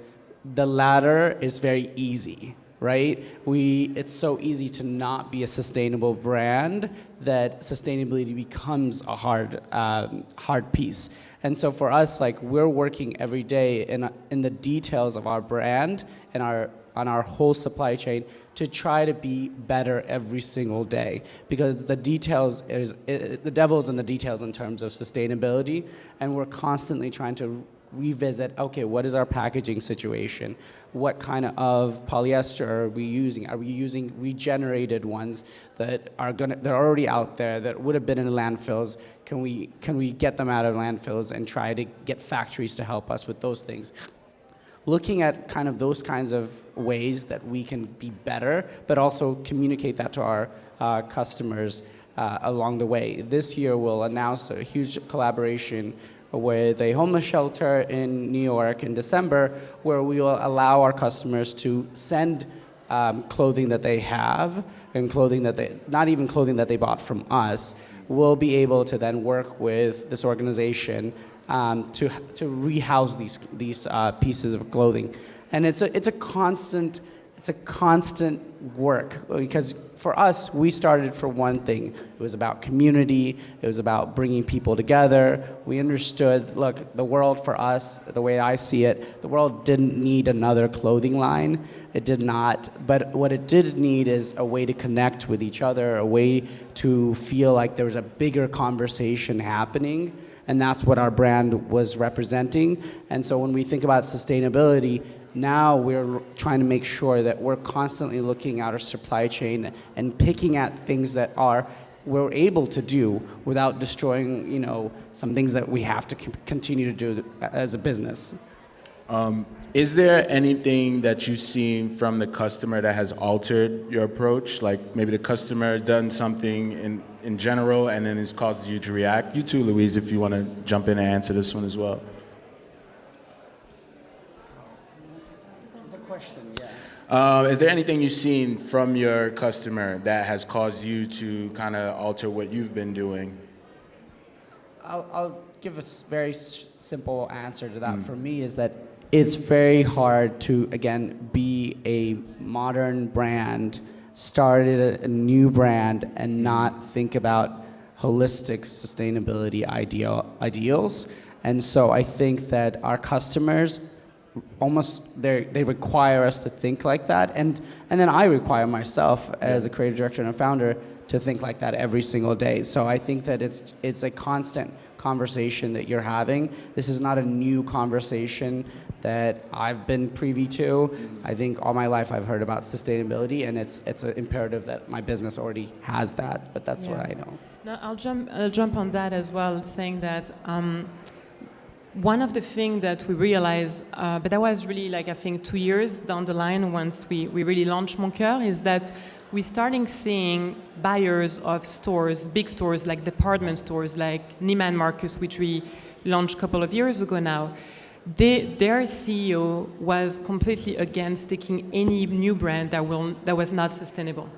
the ladder is very easy, right? It's so easy to not be a sustainable brand that sustainability becomes a hard piece. And so for us, like, we're working every day in the details of our brand and on our whole supply chain to try to be better every single day, because the devil is in the details in terms of sustainability, and we're constantly trying to revisit, okay, what is our packaging situation? What kind of polyester are we using? Are we using regenerated ones that are they're already out there that would have been in landfills? Can we get them out of landfills and try to get factories to help us with those things? Looking at kind of those kinds of ways that we can be better, but also communicate that to our customers along the way. This year we'll announce a huge collaboration with a homeless shelter in New York in December, where we will allow our customers to send clothing that they have and clothing that not even clothing that they bought from us. We'll be able to then work with this organization to rehouse these pieces of clothing, and it's a constant work, because for us, we started for one thing. It was about community. It was about bringing people together. We understood, look, the world for us, the way I see it, the world didn't need another clothing line. It did not. But what it did need is a way to connect with each other, a way to feel like there was a bigger conversation happening. And that's what our brand was representing. And so when we think about sustainability, now we're trying to make sure that we're constantly looking at our supply chain and picking at things that we're able to do without destroying, some things that we have to continue to do as a business. Is there anything that you've seen from the customer that has altered your approach? Like maybe the customer has done something in general and then it's caused you to react? You too, Louise, if you want to jump in and answer this one as well. Is there anything you've seen from your customer that has caused you to kind of alter what you've been doing? I'll give a very simple answer to that. For me is that it's very hard to, again, be a modern brand, start a new brand, and not think about holistic sustainability ideals. And so I think that our customers they require us to think like that, and then I require myself as a creative director and a founder to think like that every single day. So I think that it's a constant conversation that you're having. This is not a new conversation that I've been privy to. I think all my life I've heard about sustainability, and it's an imperative that my business already has that, but that's what I know. No, I'll jump on that as well, saying that one of the things that we realized, but that was really I think 2 years down the line once we really launched Mon Cœur, is that we're starting seeing buyers of stores, big stores like department stores like Neiman Marcus, which we launched a couple of years ago now. Their CEO was completely against taking any new brand that was not sustainable.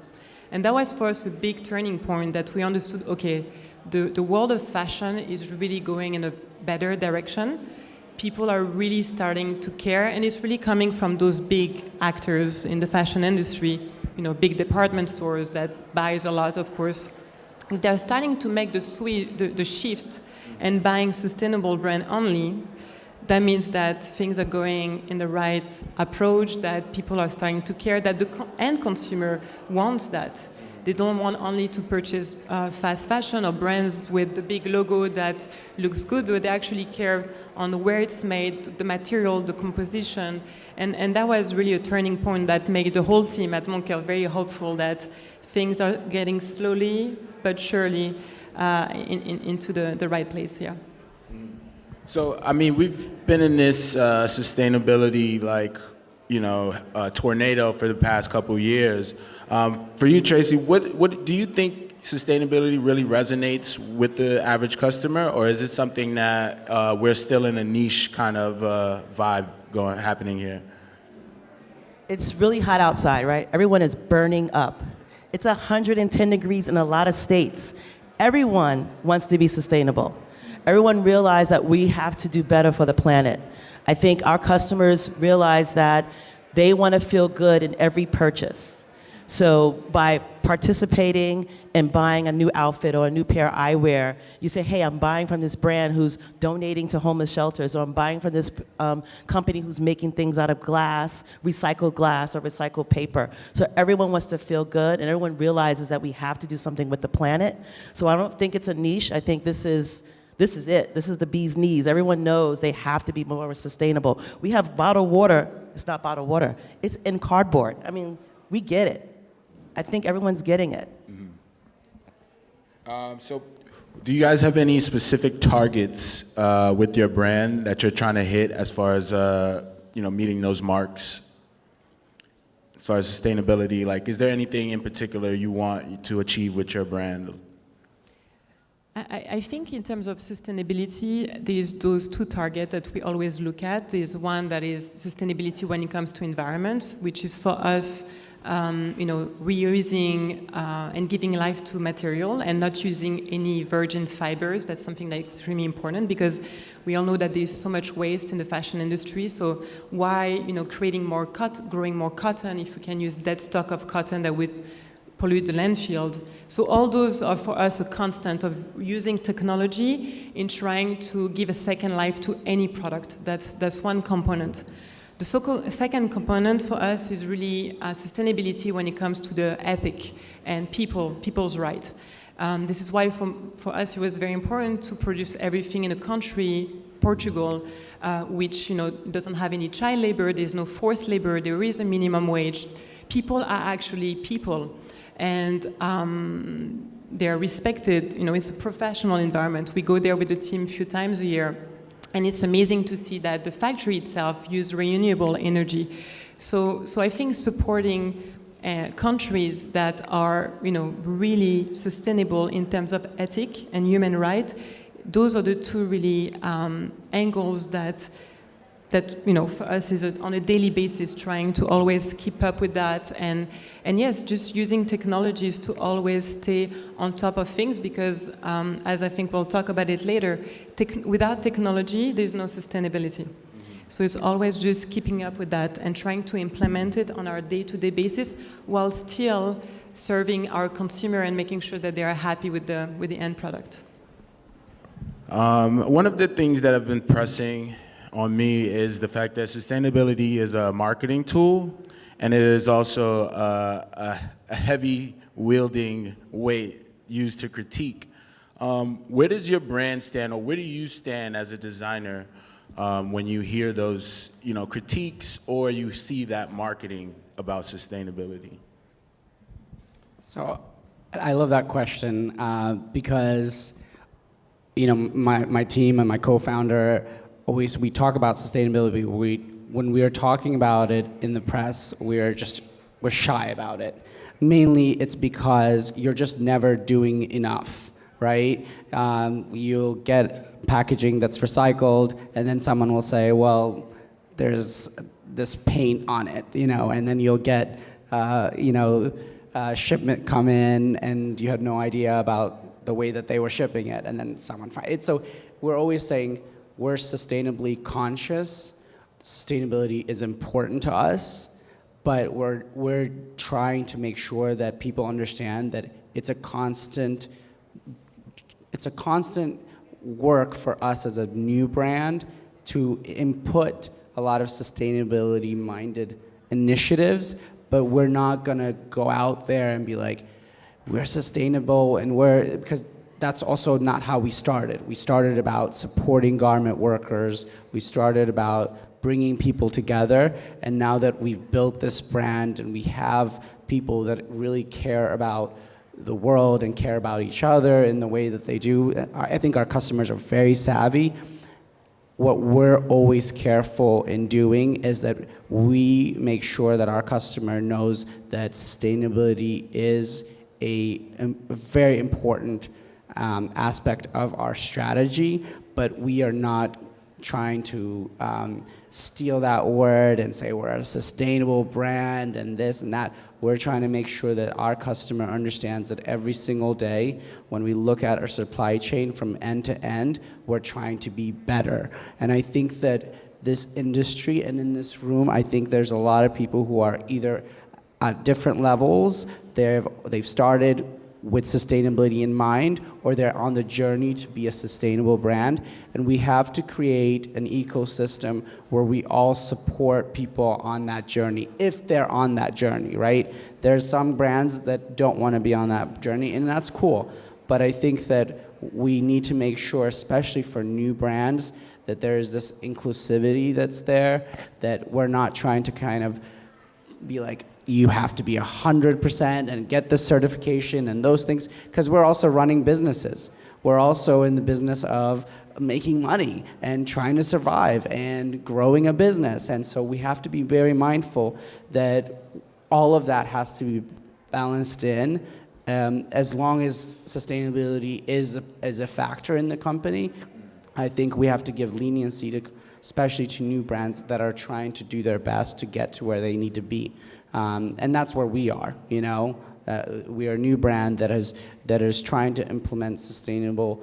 And that was for us a big turning point, that we understood, okay, the world of fashion is really going in a better direction. People are really starting to care, and it's really coming from those big actors in the fashion industry, big department stores that buys a lot, of course. They're starting to make the shift and buying sustainable brand only. That means that things are going in the right approach, that people are starting to care, that the end consumer wants that. They don't want only to purchase fast fashion or brands with the big logo that looks good, but they actually care on where it's made, the material, the composition. And that was really a turning point that made the whole team at Mon Cœur very hopeful that things are getting slowly but surely into the right place here. So, I mean, we've been in this sustainability, tornado for the past couple years. For you, Tracy, what do you think sustainability really resonates with the average customer, or is it something that we're still in a niche kind of vibe happening here? It's really hot outside, right? Everyone is burning up. It's 110 degrees in a lot of states. Everyone wants to be sustainable. Everyone realized that we have to do better for the planet. I think our customers realize that they want to feel good in every purchase. So by participating and buying a new outfit or a new pair of eyewear, you say, hey, I'm buying from this brand who's donating to homeless shelters, or I'm buying from this company who's making things out of glass, recycled glass or recycled paper. So everyone wants to feel good, and everyone realizes that we have to do something with the planet. So I don't think it's a niche. I think this is This is it. This is the bee's knees. Everyone knows they have to be more sustainable. We have bottled water. It's not bottled water. It's in cardboard. I mean, we get it. I think everyone's getting it. So do you guys have any specific targets with your brand that you're trying to hit as far as meeting those marks? As far as sustainability, like, is there anything in particular you want to achieve with your brand? I think in terms of sustainability, there's those two targets that we always look at. There's one that is sustainability when it comes to environment, which is for us, reusing and giving life to material and not using any virgin fibers. That's something that's extremely important because we all know that there's so much waste in the fashion industry. So why, creating more growing more cotton if we can use dead stock of cotton that would pollute the landfill? So all those are for us a constant of using technology in trying to give a second life to any product. That's one component. The second component for us is really sustainability when it comes to the ethic and people's right. This is why for us it was very important to produce everything in a country, Portugal, which doesn't have any child labor, there's no forced labor, there is a minimum wage. People are actually people, and they're respected. It's a professional environment. We go there with the team a few times a year. And it's amazing to see that the factory itself uses renewable energy. So I think supporting countries that are, really sustainable in terms of ethic and human rights, those are the two really angles that for us is on a daily basis trying to always keep up with that, and yes, just using technologies to always stay on top of things, because as I think we'll talk about it later, without technology there's no sustainability. So it's always just keeping up with that and trying to implement it on our day-to-day basis while still serving our consumer and making sure that they are happy with the end product. One of the things that have been pressing on me is the fact that sustainability is a marketing tool, and it is also a heavy wielding weight used to critique. Where does your brand stand, or where do you stand as a designer when you hear those critiques, or you see that marketing about sustainability? So I love that question because my team and my co-founder, we talk about sustainability. When we are talking about it in the press, we're shy about it. Mainly, it's because you're just never doing enough, right? You'll get packaging that's recycled, and then someone will say, well, there's this paint on it, and then you'll get, shipment come in, and you had no idea about the way that they were shipping it, and then someone finds it. So we're always saying, we're sustainably conscious. Sustainability is important to us, but we're trying to make sure that people understand that it's a constant work for us as a new brand to input a lot of sustainability-minded initiatives, but we're not gonna go out there and be like, we're sustainable, and because that's also not how we started. We started about supporting garment workers. We started about bringing people together. And now that we've built this brand and we have people that really care about the world and care about each other in the way that they do, I think our customers are very savvy. What we're always careful in doing is that we make sure that our customer knows that sustainability is a very important aspect of our strategy, but we are not trying to steal that word and say we're a sustainable brand and this and that. We're trying to make sure that our customer understands that every single day when we look at our supply chain from end to end, we're trying to be better. And I think that this industry and in this room, I think there's a lot of people who are either at different levels, they've started with sustainability in mind, or they're on the journey to be a sustainable brand. And we have to create an ecosystem where we all support people on that journey, if they're on that journey, right? There's some brands that don't want to be on that journey, and that's cool. But I think that we need to make sure, especially for new brands, that there is this inclusivity that's there, that we're not trying to kind of be like, you have to be 100% and get this certification and those things, because we're also running businesses. We're also in the business of making money and trying to survive and growing a business. And so we have to be very mindful that all of that has to be balanced in. As long as sustainability is a factor in the company, I think we have to give leniency to, especially to new brands that are trying to do their best to get to where they need to be. And that's where we are, you know. We are a new brand that is trying to implement sustainable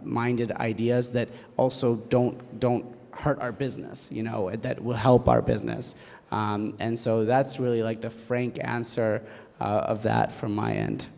minded ideas that also don't hurt our business, you know, that will help our business. And so that's really like the frank answer of that from my end.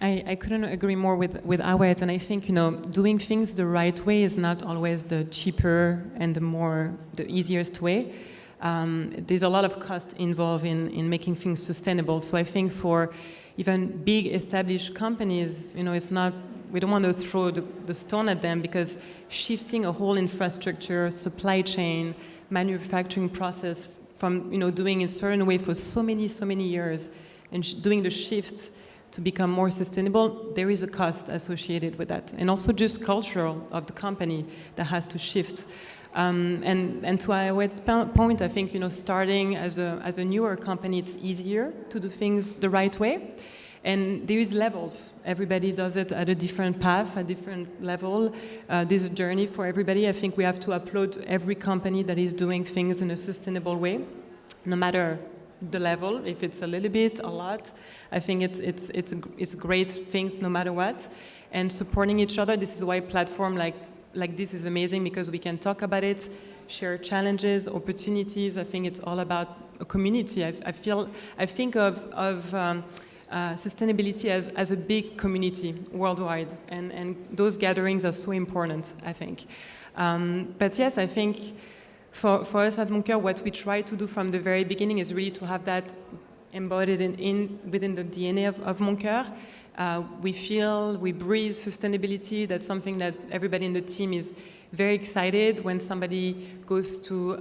I couldn't agree more with Áwet, and I think, you know, doing things the right way is not always the cheaper and the easiest way. There's a lot of cost involved in making things sustainable. So I think for even big established companies, you know, it's not, we don't want to throw the stone at them, because shifting a whole infrastructure, supply chain, manufacturing process from, you know, doing it a certain way for so many years and doing the shift to become more sustainable, there is a cost associated with that. And also just cultural of the company that has to shift. And to Áwet's point, I think, you know, starting as a newer company, it's easier to do things the right way. And there is levels. Everybody does it at a different path, a different level. There's a journey for everybody. I think we have to applaud every company that is doing things in a sustainable way, no matter the level, if it's a little bit, a lot. I think it's great things no matter what. And supporting each other, this is why platform like this is amazing, because we can talk about it, share challenges, opportunities. I think it's all about a community. I think of sustainability as a big community worldwide, and those gatherings are so important, I think. But yes, I think for us at Moncoeur, what we try to do from the very beginning is really to have that embodied within the DNA of Moncoeur. We breathe sustainability. That's something that everybody in the team is very excited when somebody goes to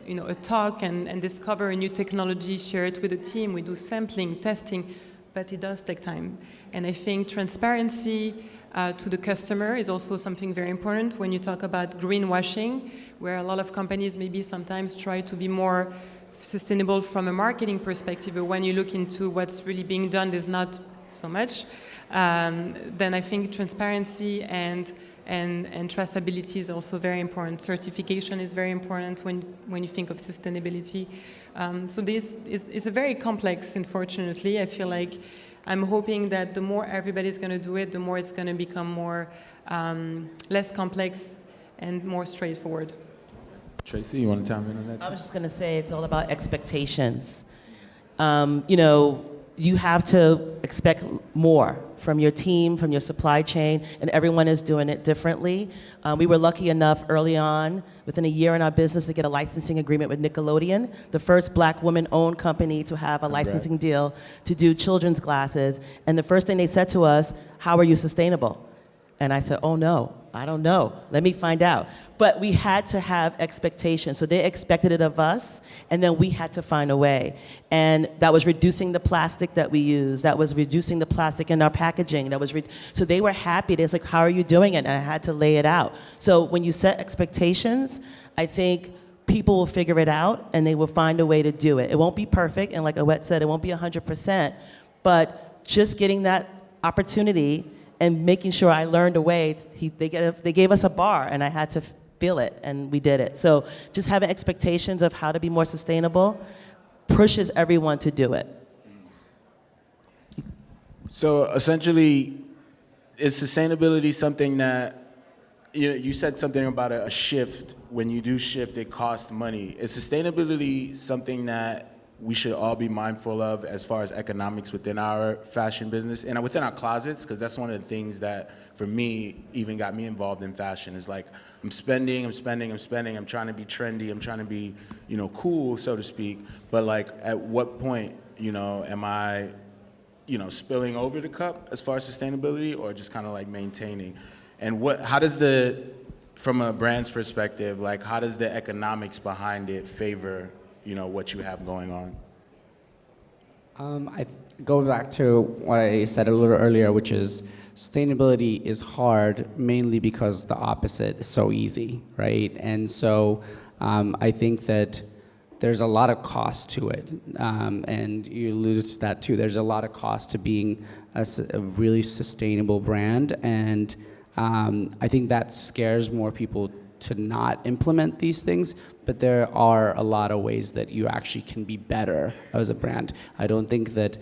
you know, a talk and discover a new technology, share it with the team. We do sampling, testing, but it does take time. And I think transparency to the customer is also something very important when you talk about greenwashing, where a lot of companies maybe sometimes try to be more sustainable from a marketing perspective, but when you look into what's really being done, there's not so much. Then I think transparency and traceability is also very important. Certification is very important when you think of sustainability. So this is a very complex, unfortunately. I feel like I'm hoping that the more everybody's going to do it, the more it's going to become more less complex and more straightforward. Tracy, you want to chime in on that too? I was just going to say it's all about expectations. You know, you have to expect more from your team, from your supply chain, and everyone is doing it differently. We were lucky enough early on, within a year in our business, to get a licensing agreement with Nickelodeon, the first Black woman-owned company to have a licensing deal to do children's glasses. And the first thing they said to us, how are you sustainable? And I said, oh no, I don't know. Let me find out. But we had to have expectations. So they expected it of us, and then we had to find a way. And that was reducing the plastic that we use. That was reducing the plastic in our packaging. So they were happy. They was like, how are you doing it? And I had to lay it out. So when you set expectations, I think people will figure it out, and they will find a way to do it. It won't be perfect, and like Áwet said, it won't be 100%, but just getting that opportunity and making sure I learned a way. They gave us a bar, and I had to feel it, and we did it. So just having expectations of how to be more sustainable pushes everyone to do it. So essentially, is sustainability something that, you said something about a shift. When you do shift, it costs money. Is sustainability something that we should all be mindful of as far as economics within our fashion business and within our closets? Because that's one of the things that, for me, even got me involved in fashion. Is like, I'm spending, I'm trying to be trendy, I'm trying to be, cool, so to speak. But like, at what point, am I, spilling over the cup as far as sustainability, or just kind of like maintaining? And how does from a brand's perspective, like how does the economics behind it favor, what you have going on? I go back to what I said a little earlier, which is sustainability is hard mainly because the opposite is so easy, right? And so I think that there's a lot of cost to it, and you alluded to that too. There's a lot of cost to being a really sustainable brand, and I think that scares more people to not implement these things, but there are a lot of ways that you actually can be better as a brand. I don't think that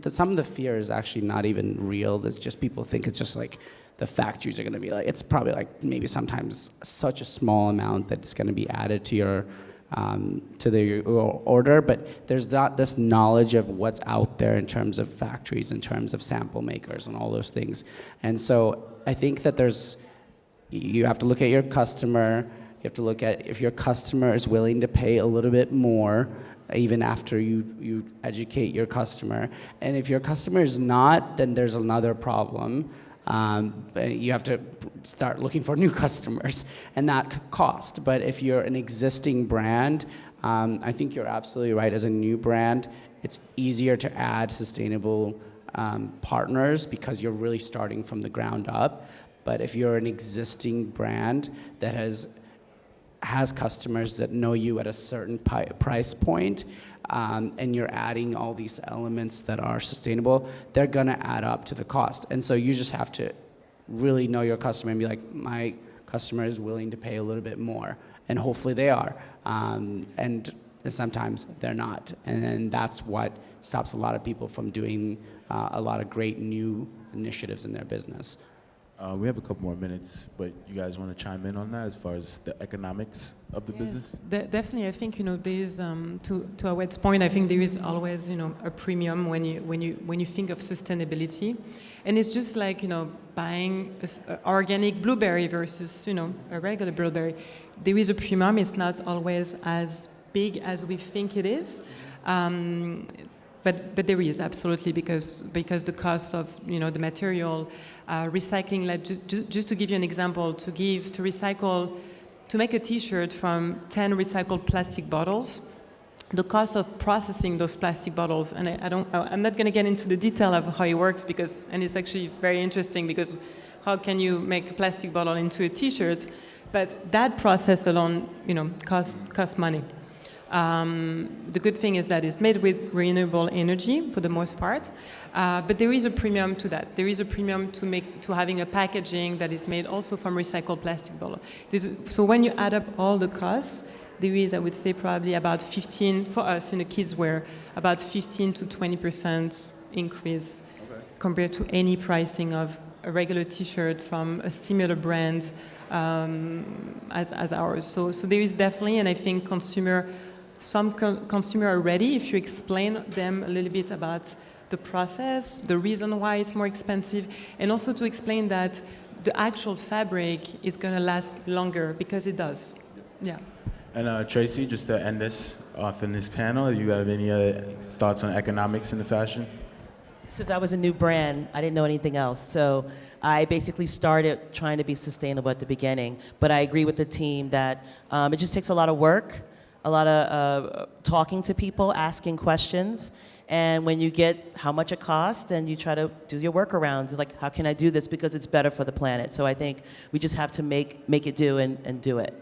some of the fear is actually not even real. It's just people think it's just like the factories are going to be like, it's probably like maybe sometimes such a small amount that's going to be added to your order, but there's not this knowledge of what's out there in terms of factories, in terms of sample makers and all those things. And so I think that you have to look at your customer. You have to look at if your customer is willing to pay a little bit more even after you educate your customer. And if your customer is not, then there's another problem. You have to start looking for new customers, and that could cost. But if you're an existing brand, I think you're absolutely right. As a new brand, it's easier to add sustainable partners because you're really starting from the ground up. But if you're an existing brand that has customers that know you at a certain price point, and you're adding all these elements that are sustainable, they're gonna add up to the cost. And so you just have to really know your customer and be like, my customer is willing to pay a little bit more, and hopefully they are. And sometimes they're not. And then that's what stops a lot of people from doing a lot of great new initiatives in their business. We have a couple more minutes, but you guys want to chime in on that as far as the economics of the business? Definitely. I think there is to Áwet's point. I think there is always a premium when you think of sustainability, and it's just like buying an organic blueberry versus a regular blueberry. There is a premium. It's not always as big as we think it is. But there is absolutely because the cost of the material, recycling. Like just to give you an example, to make a T-shirt from 10 recycled plastic bottles, the cost of processing those plastic bottles, and I'm not going to get into the detail of how it works and it's actually very interesting because how can you make a plastic bottle into a T-shirt? But that process alone, costs money. The good thing is that it's made with renewable energy for the most part, but there is a premium to that. There is a premium to having a packaging that is made also from recycled plastic bottle. So when you add up all the costs, there is, I would say, probably about 15 for us in the kids wear, about 15 to 20% increase compared to any pricing of a regular T-shirt from a similar brand as ours. So there is definitely, and I think some consumer are ready if you explain them a little bit about the process, the reason why it's more expensive, and also to explain that the actual fabric is going to last longer because it does. Yeah. And Tracy, just to end this off in this panel, you got any thoughts on economics in the fashion? Since I was a new brand, I didn't know anything else. So I basically started trying to be sustainable at the beginning. But I agree with the team that it just takes a lot of work, a lot of talking to people, asking questions. And when you get how much it costs, then you try to do your workarounds. Like, how can I do this because it's better for the planet? So I think we just have to make it do and do it.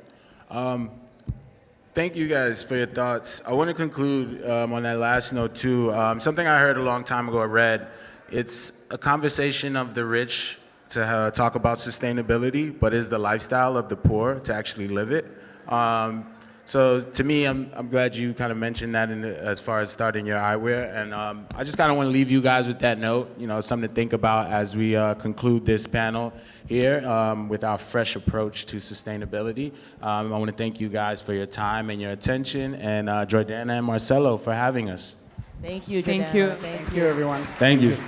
Thank you guys for your thoughts. I want to conclude on that last note too. Something I heard a long time ago, I read, it's a conversation of the rich to talk about sustainability, but it's the lifestyle of the poor to actually live it. So to me, I'm glad you kind of mentioned that as far as starting your eyewear, and I just kind of want to leave you guys with that note, something to think about as we conclude this panel here with our fresh approach to sustainability. I want to thank you guys for your time and your attention, and Jordana and Marcelo for having us. Thank you, Jordana. Thank you. Thank you, everyone. Thank you.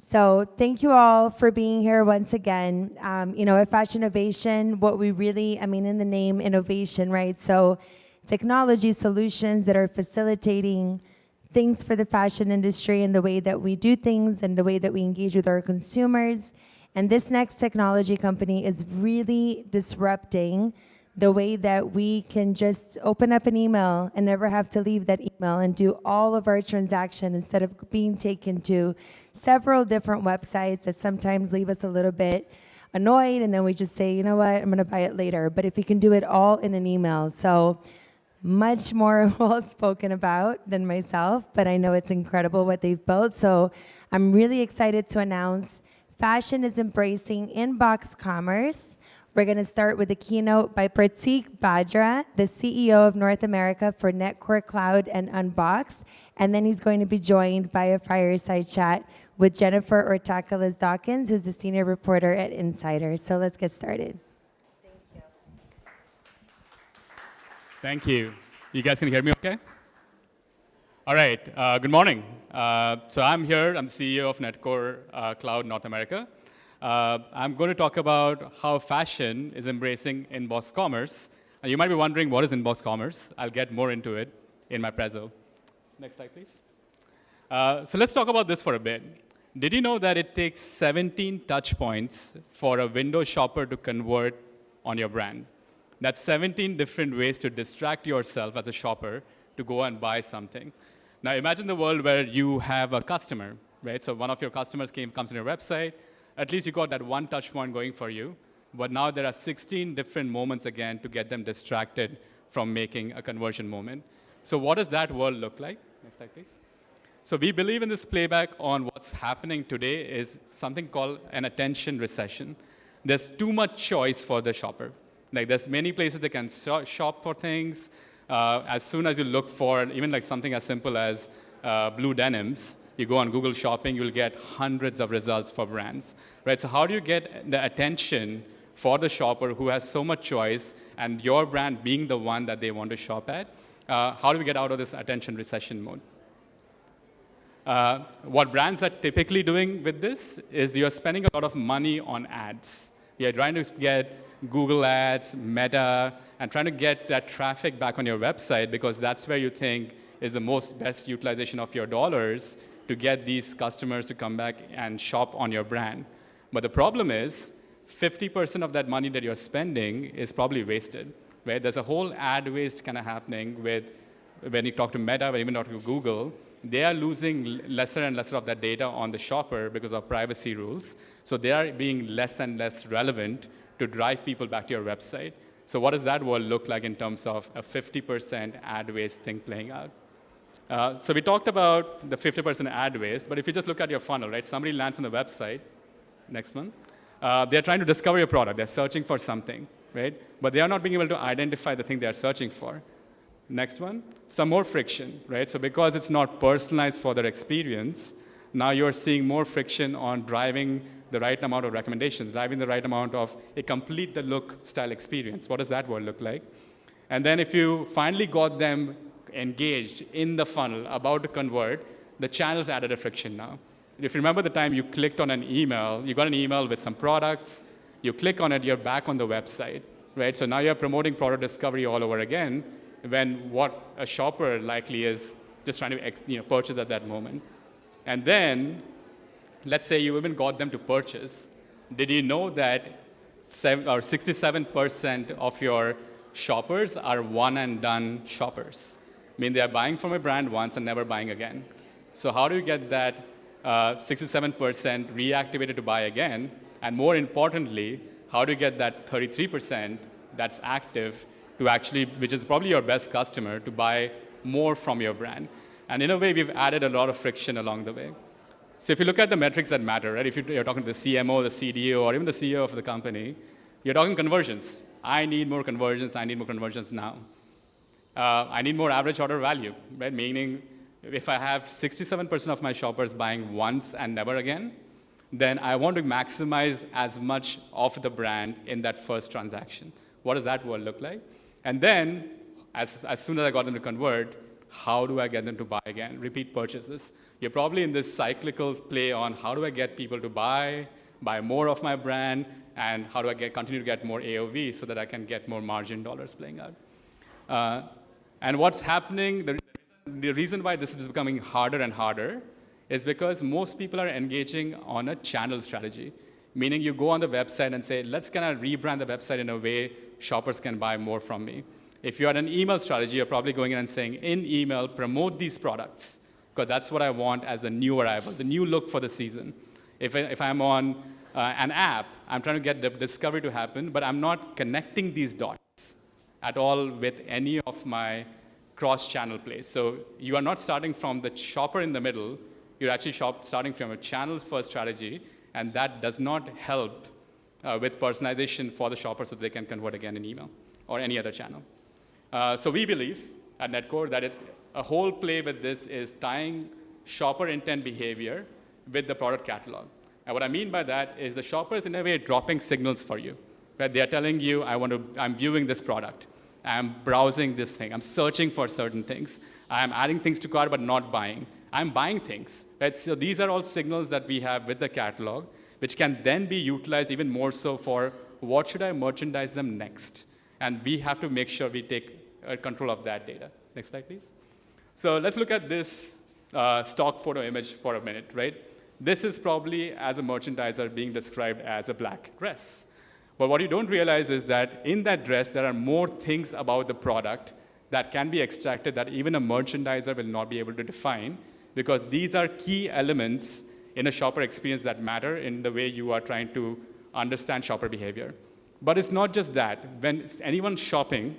So thank you all for being here once again. At Fashinnovation, what we really, in the name, innovation, right? So technology solutions that are facilitating things for the fashion industry and the way that we do things and the way that we engage with our consumers. And this next technology company is really disrupting the way that we can just open up an email and never have to leave that email and do all of our transaction instead of being taken to several different websites that sometimes leave us a little bit annoyed, and then we just say, you know what, I'm going to buy it later. But if we can do it all in an email, so much more well spoken about than myself, but I know it's incredible what they've built. So I'm really excited to announce Fashion is embracing inbox commerce. We're going to start with a keynote by Pratik, Bhadra, the CEO of North America for Netcore Cloud and Unbox. And then he's going to be joined by a fireside chat with Jennifer Ortakales Dawkins, who's a senior reporter at Insider. So let's get started. Thank you. You guys can hear me okay? All right, good morning. So I'm here, I'm CEO of Netcore Cloud North America. I'm going to talk about how fashion is embracing inbox commerce. And you might be wondering, what is inbox commerce? I'll get more into it in my prezzo. Next slide, please. So let's talk about this for a bit. Did you know that it takes 17 touch points for a window shopper to convert on your brand? That's 17 different ways to distract yourself as a shopper to go and buy something. Now imagine the world where you have a customer, right? So one of your customers comes on your website. At least you got that one touch point going for you. But now there are 16 different moments again to get them distracted from making a conversion moment. So what does that world look like? Next slide, please. So we believe in this playback on what's happening today is something called an attention recession. There's too much choice for the shopper. Like there's many places they can shop for things. As soon as you look for even like something as simple as blue denims, you go on Google Shopping, you'll get hundreds of results for brands, right? So how do you get the attention for the shopper who has so much choice and your brand being the one that they want to shop at? How do we get out of this attention recession mode? What brands are typically doing with this is you're spending a lot of money on ads. You're trying to get Google ads, Meta, and trying to get that traffic back on your website because that's where you think is the best utilization of your dollars to get these customers to come back and shop on your brand. But the problem is 50% of that money that you're spending is probably wasted, right? There's a whole ad waste kind of happening with when you talk to Meta, when you even talk to Google, they are losing lesser and lesser of that data on the shopper because of privacy rules. So they are being less and less relevant to drive people back to your website. So what does that world look like in terms of a 50% ad waste thing playing out? So we talked about the 50% ad waste, but if you just look at your funnel, right? Somebody lands on the website, next one. They're trying to discover your product. They're searching for something, right? But they are not being able to identify the thing they're searching for. Next one, some more friction, right? So because it's not personalized for their experience, now you're seeing more friction on driving the right amount of recommendations, driving the right amount of a complete the look style experience. What does that world look like? And then if you finally got them engaged in the funnel, about to convert, the channels added a friction now. If you remember the time you clicked on an email, you got an email with some products, you click on it, you're back on the website, right? So now you're promoting product discovery all over again, when what a shopper likely is just trying to purchase at that moment. And then, let's say you even got them to purchase. Did you know that 67% of your shoppers are one and done shoppers? I mean, they are buying from a brand once and never buying again. So how do you get that 67% reactivated to buy again? And more importantly, how do you get that 33% that's active to actually, which is probably your best customer, to buy more from your brand? And in a way, we've added a lot of friction along the way. So if you look at the metrics that matter, right? If you're talking to the CMO, the CDO, or even the CEO of the company, you're talking conversions. I need more conversions. I need more conversions now. I need more average order value, right? Meaning, if I have 67% of my shoppers buying once and never again, then I want to maximize as much of the brand in that first transaction. What does that world look like? And then, as soon as I got them to convert, how do I get them to buy again, repeat purchases. You're probably in this cyclical play on how do I get people to buy more of my brand, and how do I continue to get more AOV so that I can get more margin dollars playing out. And what's happening, the reason why this is becoming harder and harder is because most people are engaging on a channel strategy, meaning you go on the website and say, let's kind of rebrand the website in a way shoppers can buy more from me. If you're at an email strategy, you're probably going in and saying, in email, promote these products, because that's what I want as the new arrival, the new look for the season. If I'm on an app, I'm trying to get the discovery to happen, but I'm not connecting these dots at all with any of my cross-channel plays. So you are not starting from the shopper in the middle, you're actually starting from a channel-first strategy, and that does not help with personalization for the shopper so they can convert again in email or any other channel. So we believe at Netcore that a whole play with this is tying shopper intent behavior with the product catalog. And what I mean by that is the shoppers in a way dropping signals for you. Right? They are telling you, I'm viewing this product. I'm browsing this thing. I'm searching for certain things. I'm adding things to cart but not buying. I'm buying things. Right? So these are all signals that we have with the catalog, which can then be utilized even more so for what should I merchandise them next. And we have to make sure we take control of that data. Next slide, please. So let's look at this stock photo image for a minute, right? This is probably, as a merchandiser, being described as a black dress. But what you don't realize is that in that dress, there are more things about the product that can be extracted that even a merchandiser will not be able to define, because these are key elements in a shopper experience that matter in the way you are trying to understand shopper behavior. But it's not just that. When anyone's shopping,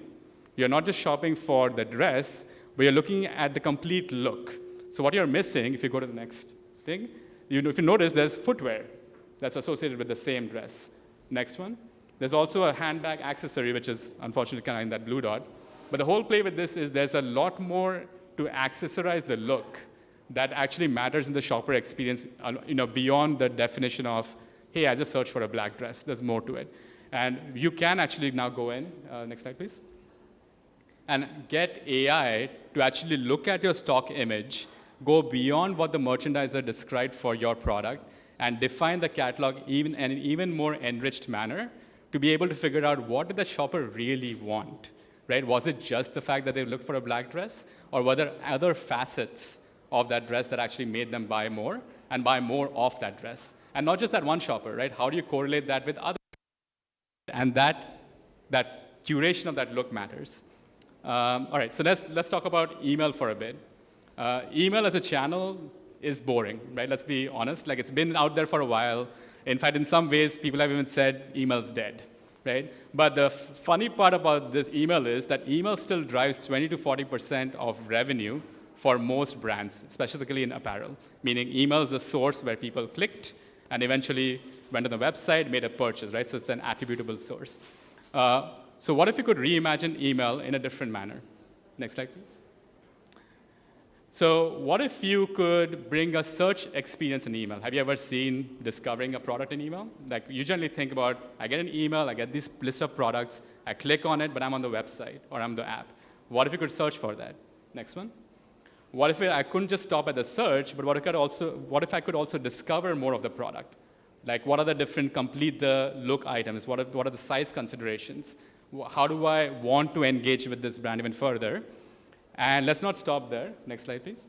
you're not just shopping for the dress, but you're looking at the complete look. So what you're missing, if you go to the next thing, if you notice, there's footwear that's associated with the same dress. Next one. There's also a handbag accessory, which is unfortunately kind of in that blue dot. But the whole play with this is there's a lot more to accessorize the look that actually matters in the shopper experience, beyond the definition of, hey, I just searched for a black dress. There's more to it. And you can actually now go in, next slide, please, and get AI to actually look at your stock image, go beyond what the merchandiser described for your product, and define the catalog in an even more enriched manner to be able to figure out what did the shopper really want, right? Was it just the fact that they looked for a black dress, or were there other facets of that dress that actually made them buy more and buy more of that dress? And not just that one shopper, right? How do you correlate that with other? And that curation of that look matters. All right, so let's talk about email for a bit. Email as a channel is boring, right? Let's be honest. Like, it's been out there for a while. In fact, in some ways, people have even said email's dead, right? But the funny part about this email is that email still drives 20 to 40% of revenue for most brands, specifically in apparel, meaning email is the source where people clicked and eventually went to the website, made a purchase, right? So it's an attributable source. So what if you could reimagine email in a different manner? Next slide, please. So what if you could bring a search experience in email? Have you ever seen discovering a product in email? Like, you generally think about, I get an email, I get this list of products, I click on it, but I'm on the website or I'm the app. What if you could search for that? Next one. What if I couldn't just stop at the search, but what if I could also discover more of the product? Like, what are the different complete the look items? What are the size considerations? How do I want to engage with this brand even further? And let's not stop there. Next slide, please.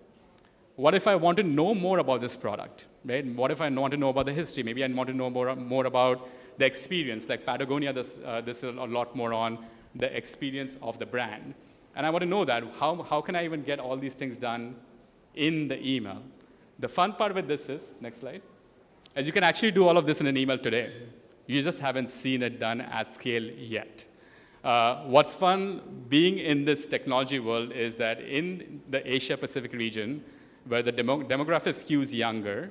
What if I want to know more about this product, right? What if I want to know about the history? Maybe I want to know more about the experience. Like Patagonia, this is a lot more on the experience of the brand. And I want to know that. How can I even get all these things done in the email? The fun part with this is, next slide, is you can actually do all of this in an email today. You just haven't seen it done at scale yet. What's fun being in this technology world is that in the Asia-Pacific region, where the demographic skews younger,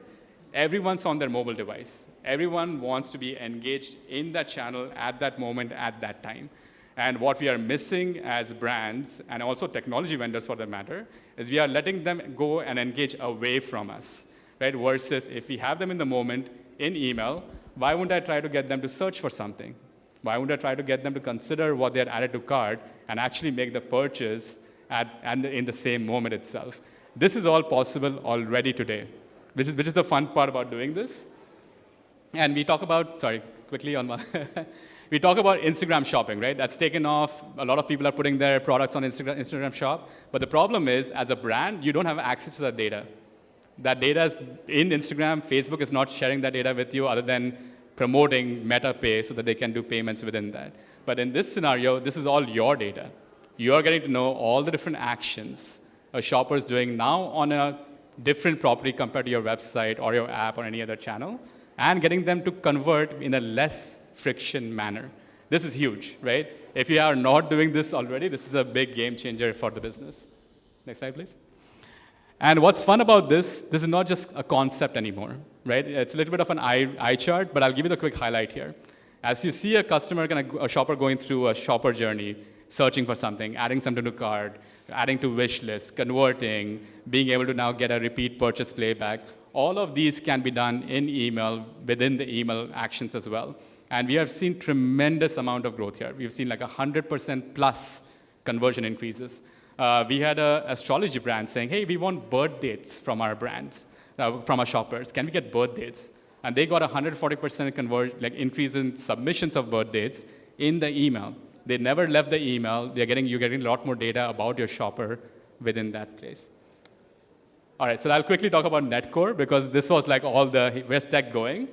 everyone's on their mobile device. Everyone wants to be engaged in that channel at that moment, at that time. And what we are missing as brands, and also technology vendors for that matter, is we are letting them go and engage away from us, right? Versus if we have them in the moment in email, why wouldn't I try to get them to search for something? Why wouldn't I try to get them to consider what they had added to cart and actually make the purchase and in the same moment itself. This is all possible already today, which is the fun part about doing this. And we talk about, sorry, quickly on one. We talk about Instagram shopping, right? That's taken off. A lot of people are putting their products on Instagram Shop. But the problem is, as a brand, you don't have access to that data. That data is in Instagram. Facebook is not sharing that data with you other than promoting MetaPay so that they can do payments within that. But in this scenario, this is all your data. You are getting to know all the different actions a shopper is doing now on a different property compared to your website or your app or any other channel, and getting them to convert in a less friction manner. This is huge, right? If you are not doing this already, this is a big game changer for the business. Next slide, please. And what's fun about this is not just a concept anymore, right? It's a little bit of an eye chart, but I'll give you the quick highlight here. As you see a shopper going through a shopper journey, searching for something, adding something to cart, adding to wish list, converting, being able to now get a repeat purchase playback, all of these can be done in email, within the email actions as well. And we have seen tremendous amount of growth here. We've seen like 100% plus conversion increases. We had an astrology brand saying, hey, we want birth dates from our brands, from our shoppers. Can we get birth dates? And they got 140% increase in submissions of birth dates in the email. They never left the email. You're getting a lot more data about your shopper within that place. All right, so I'll quickly talk about Netcore because this was like all the where's tech going.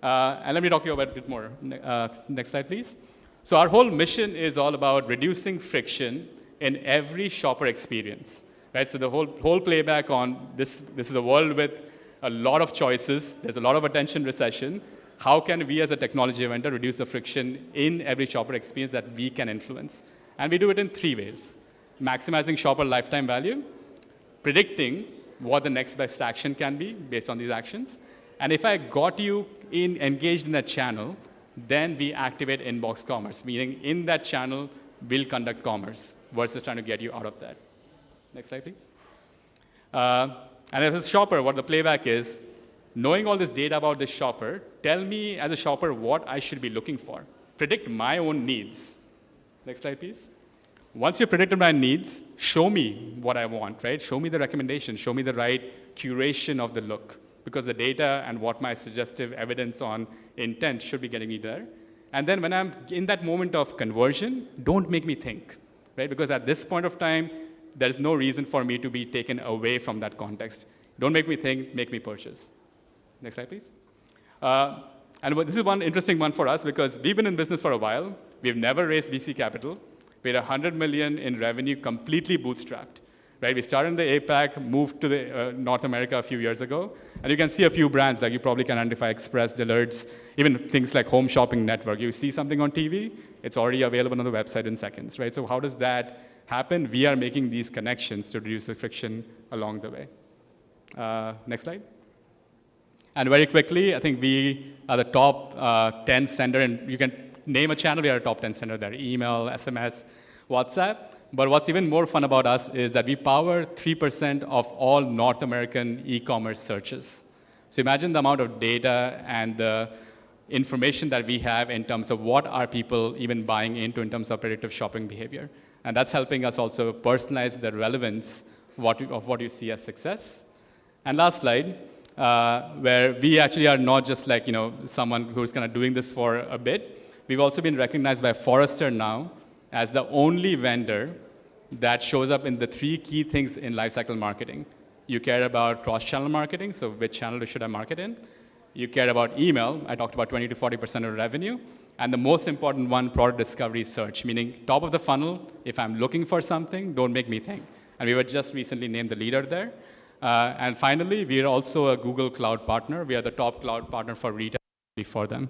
And let me talk to you about a bit more. Next slide, please. So our whole mission is all about reducing friction in every shopper experience, right? So the whole playback on this is a world with a lot of choices. There's a lot of attention recession. How can we as a technology vendor reduce the friction in every shopper experience that we can influence? And we do it in 3 ways. Maximizing shopper lifetime value, predicting what the next best action can be based on these actions. And if I got you engaged in a channel, then we activate inbox commerce, meaning in that channel, we'll conduct commerce versus trying to get you out of that. Next slide, please. And as a shopper, what the playback is, knowing all this data about this shopper, tell me as a shopper what I should be looking for. Predict my own needs. Next slide, please. Once you've predicted my needs, show me what I want, right? Show me the recommendation. Show me the right curation of the look, because the data and what my suggestive evidence on intent should be getting me there. And then when I'm in that moment of conversion, don't make me think, right? Because at this point of time, there's no reason for me to be taken away from that context. Don't make me think, make me purchase. Next slide, please. And this is one interesting one for us because we've been in business for a while. We've never raised VC capital. We had $100 million in revenue, completely bootstrapped. Right? We started in the APAC, moved to the North America a few years ago, and you can see a few brands like you probably can identify Express, Dillard's, even things like Home Shopping Network. You see something on TV, it's already available on the website in seconds, right? So how does that happen? We are making these connections to reduce the friction along the way. Next slide. And very quickly, I think we are the top 10 sender, and you can name a channel, we are a top 10 sender there, email, SMS, WhatsApp. But what's even more fun about us is that we power 3% of all North American e-commerce searches. So imagine the amount of data and the information that we have in terms of what are people even buying into in terms of predictive shopping behavior. And that's helping us also personalize the relevance of what you see as success. And last slide, where we actually are not just like someone who's kind of doing this for a bit. We've also been recognized by Forrester now as the only vendor that shows up in the 3 key things in lifecycle marketing. You care about cross-channel marketing, so which channel should I market in? You care about email. I talked about 20 to 40% of revenue. And the most important one, product discovery search, meaning top of the funnel, if I'm looking for something, don't make me think. And we were just recently named the leader there. And finally, we are also a Google Cloud partner. We are the top cloud partner for retail for them,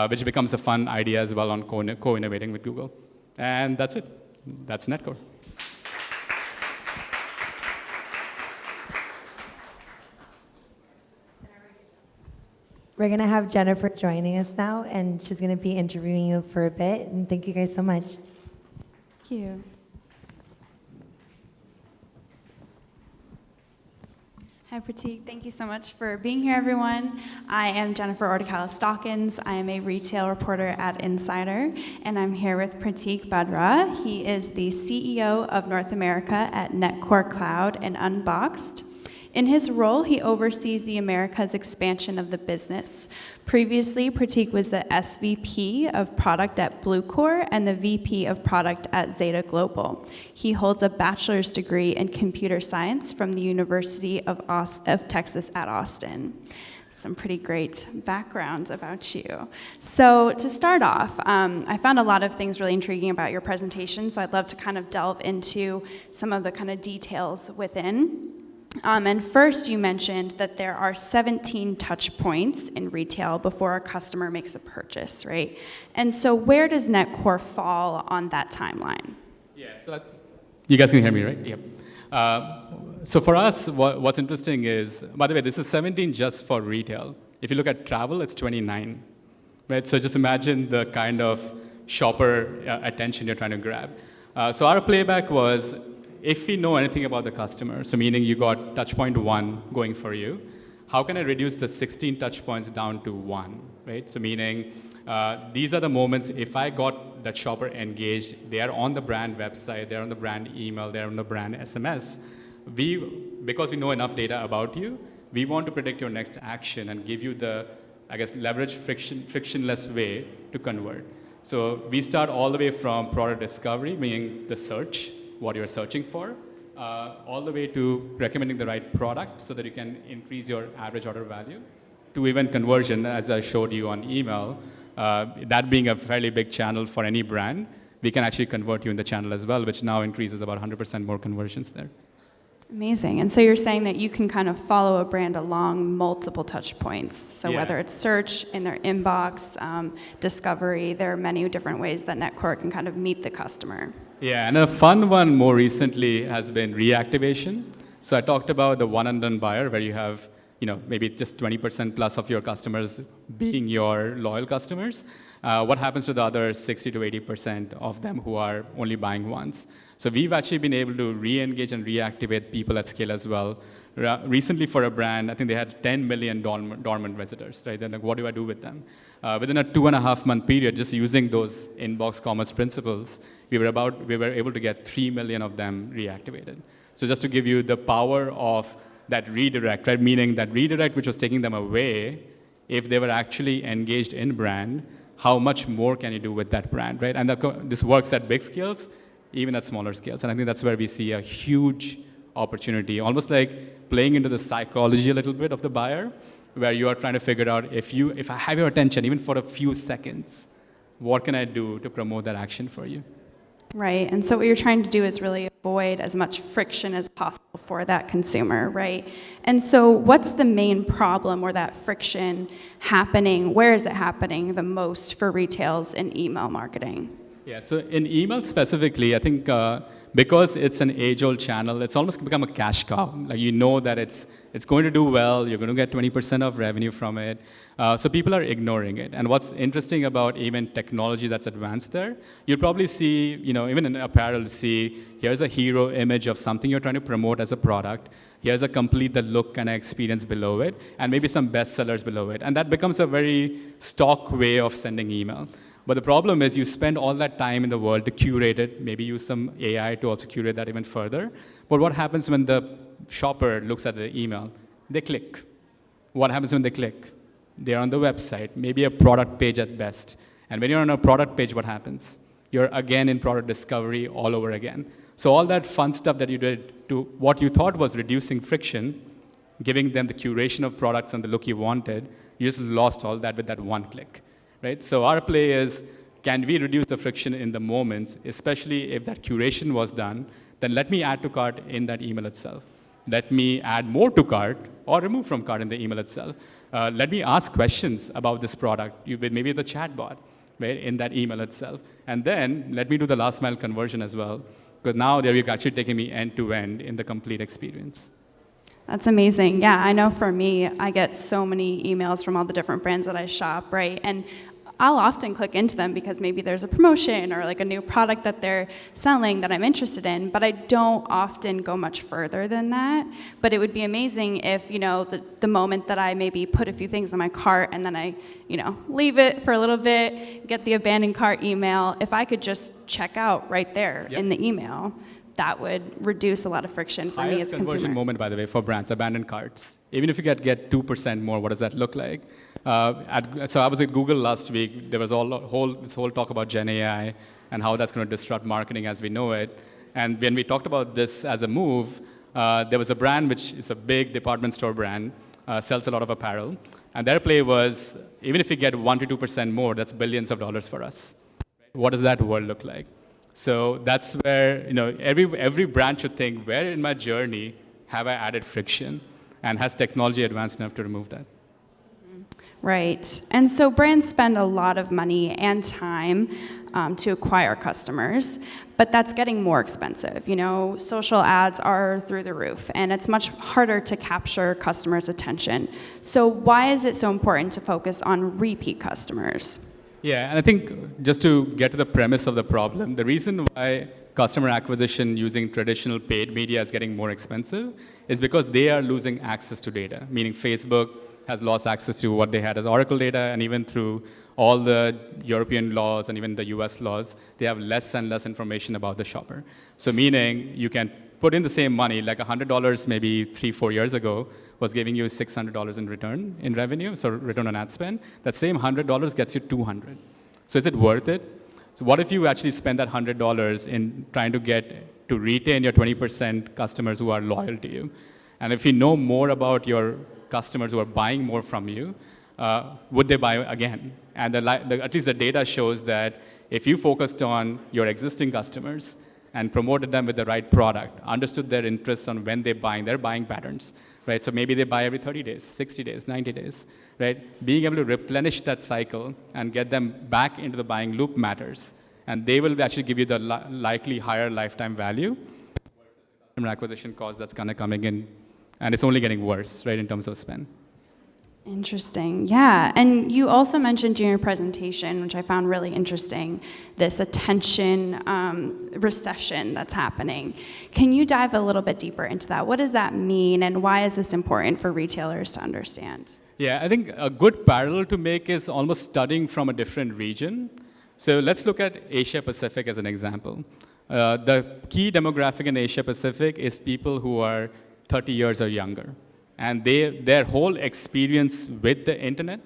which becomes a fun idea as well on co-innovating with Google. And that's it. That's Netcore. We're going to have Jennifer joining us now, and she's going to be interviewing you for a bit. And thank you guys so much. Thank you. Hi, Pratik. Thank you so much for being here, everyone. I am Jennifer Ortakales-Dawkins. I am a retail reporter at Insider, and I'm here with Pratik Bhadra. He is the CEO of North America at Netcore Cloud and Unboxed. In his role, he oversees the Americas expansion of the business. Previously, Pratik was the SVP of product at Bluecore and the VP of product at Zeta Global. He holds a bachelor's degree in computer science from the University of Texas at Austin. Some pretty great backgrounds about you. So to start off, I found a lot of things really intriguing about your presentation, so I'd love to kind of delve into some of the kind of details within. And first, you mentioned that there are 17 touch points in retail before a customer makes a purchase, right? And so where does Netcore fall on that timeline? Yeah, so you guys can hear me, right? Yep. So for us, what's interesting is, by the way, this is 17 just for retail. If you look at travel, it's 29, right? So just imagine the kind of shopper attention you're trying to grab. So our playback was, if we know anything about the customer, so meaning you got touch point 1 going for you, how can I reduce the 16 touch points down to 1, right? So meaning these are the moments, if I got that shopper engaged, they are on the brand website, they're on the brand email, they're on the brand SMS, because we know enough data about you, we want to predict your next action and give you the, I guess, leverage frictionless way to convert. So we start all the way from product discovery, meaning the search, what you're searching for, all the way to recommending the right product so that you can increase your average order value, to even conversion, as I showed you on email. That being a fairly big channel for any brand, we can actually convert you in the channel as well, which now increases about 100% more conversions there. Amazing. And so you're saying that you can kind of follow a brand along multiple touch points. So whether it's search, in their inbox, discovery, there are many different ways that Netcore can kind of meet the customer. Yeah, and a fun one more recently has been reactivation. So I talked about the one and done buyer where you have, maybe just 20% plus of your customers being your loyal customers. What happens to the other 60 to 80% of them who are only buying once? So we've actually been able to re-engage and reactivate people at scale as well. Recently for a brand, I think they had 10 million dormant visitors, right? Then like, what do I do with them? Within a 2.5-month period, just using those inbox commerce principles, we were able to get 3 million of them reactivated. So just to give you the power of that redirect, right? Meaning that redirect which was taking them away, if they were actually engaged in brand, how much more can you do with that brand, right? And this works at big scales, even at smaller scales. And I think that's where we see a huge opportunity, almost like playing into the psychology a little bit of the buyer, where you are trying to figure out if I have your attention, even for a few seconds, what can I do to promote that action for you? Right, and so what you're trying to do is really avoid as much friction as possible for that consumer, right? And so what's the main problem or that friction happening? Where is it happening the most for retails in email marketing? Yeah, so in email specifically, I think because it's an age-old channel, it's almost become a cash cow. Like you know that it's going to do well, you're going to get 20% of revenue from it. So people are ignoring it. And what's interesting about even technology that's advanced there, you'll probably see, even in apparel, see here's a hero image of something you're trying to promote as a product. Here's a complete the look and experience below it, and maybe some bestsellers below it. And that becomes a very stock way of sending email. But the problem is you spend all that time in the world to curate it, maybe use some AI to also curate that even further. But what happens when the shopper looks at the email? They click. What happens when they click? They're on the website, maybe a product page at best. And when you're on a product page, what happens? You're again in product discovery all over again. So all that fun stuff that you did to what you thought was reducing friction, giving them the curation of products and the look you wanted, you just lost all that with that one click. Right? So our play is, can we reduce the friction in the moments, especially if that curation was done, then let me add to cart in that email itself. Let me add more to cart or remove from cart in the email itself. Let me ask questions about this product, maybe the chatbot, right, in that email itself. And then let me do the last mile conversion as well, because now you're actually taking me end to end in the complete experience. That's amazing. Yeah, I know for me, I get so many emails from all the different brands that I shop, right? And I'll often click into them because maybe there's a promotion or like a new product that they're selling that I'm interested in, but I don't often go much further than that. But it would be amazing if, you know, the moment that I maybe put a few things in my cart and then I, you know, leave it for a little bit, get the abandoned cart email, if I could just check out right there in the email, that would reduce a lot of friction for me as a conversion consumer. moment, by the way, for brands, abandoned carts. Even if you get 2% more, what does that look like? So I was at Google last week. There was this whole talk about Gen AI and how that's going to disrupt marketing as we know it. And when we talked about this as a move, there was a brand which is a big department store brand, sells a lot of apparel. And their play was, even if we get 1 to 2% more, that's billions of dollars for us. What does that world look like? So that's where, you know, every brand should think, where in my journey have I added friction? And has technology advanced enough to remove that? Right. And so brands spend a lot of money and time to acquire customers, but that's getting more expensive. You know, social ads are through the roof, and it's much harder to capture customers' attention. So why is it so important to focus on repeat customers? Yeah, and I think just to get to the premise of the problem, the reason why customer acquisition using traditional paid media is getting more expensive is because they are losing access to data, meaning Facebook has lost access to what they had as Oracle data, and even through all the European laws and even the US laws, they have less and less information about the shopper. So meaning you can put in the same money, like $100 maybe 3-4 years ago was giving you $600 in return in revenue, so return on ad spend. That same $100 gets you $200. So is it worth it? So what if you actually spend that $100 in trying to get to retain your 20% customers who are loyal to you? And if you know more about your customers who are buying more from you, would they buy again? And at least the data shows that if you focused on your existing customers and promoted them with the right product, understood their interests on when they're buying, their buying patterns, right? So maybe they buy every 30 days, 60 days, 90 days, right? Being able to replenish that cycle and get them back into the buying loop matters. And they will actually give you the likely higher lifetime value. Customer acquisition cost that's kind of coming in, and it's only getting worse, right, in terms of spend. Interesting, yeah. And you also mentioned during your presentation, which I found really interesting, this attention recession that's happening. Can you dive a little bit deeper into that? What does that mean, and why is this important for retailers to understand? Yeah, I think a good parallel to make is almost studying from a different region. So let's look at Asia Pacific as an example. The key demographic in Asia Pacific is people who are 30 years or younger. And their whole experience with the internet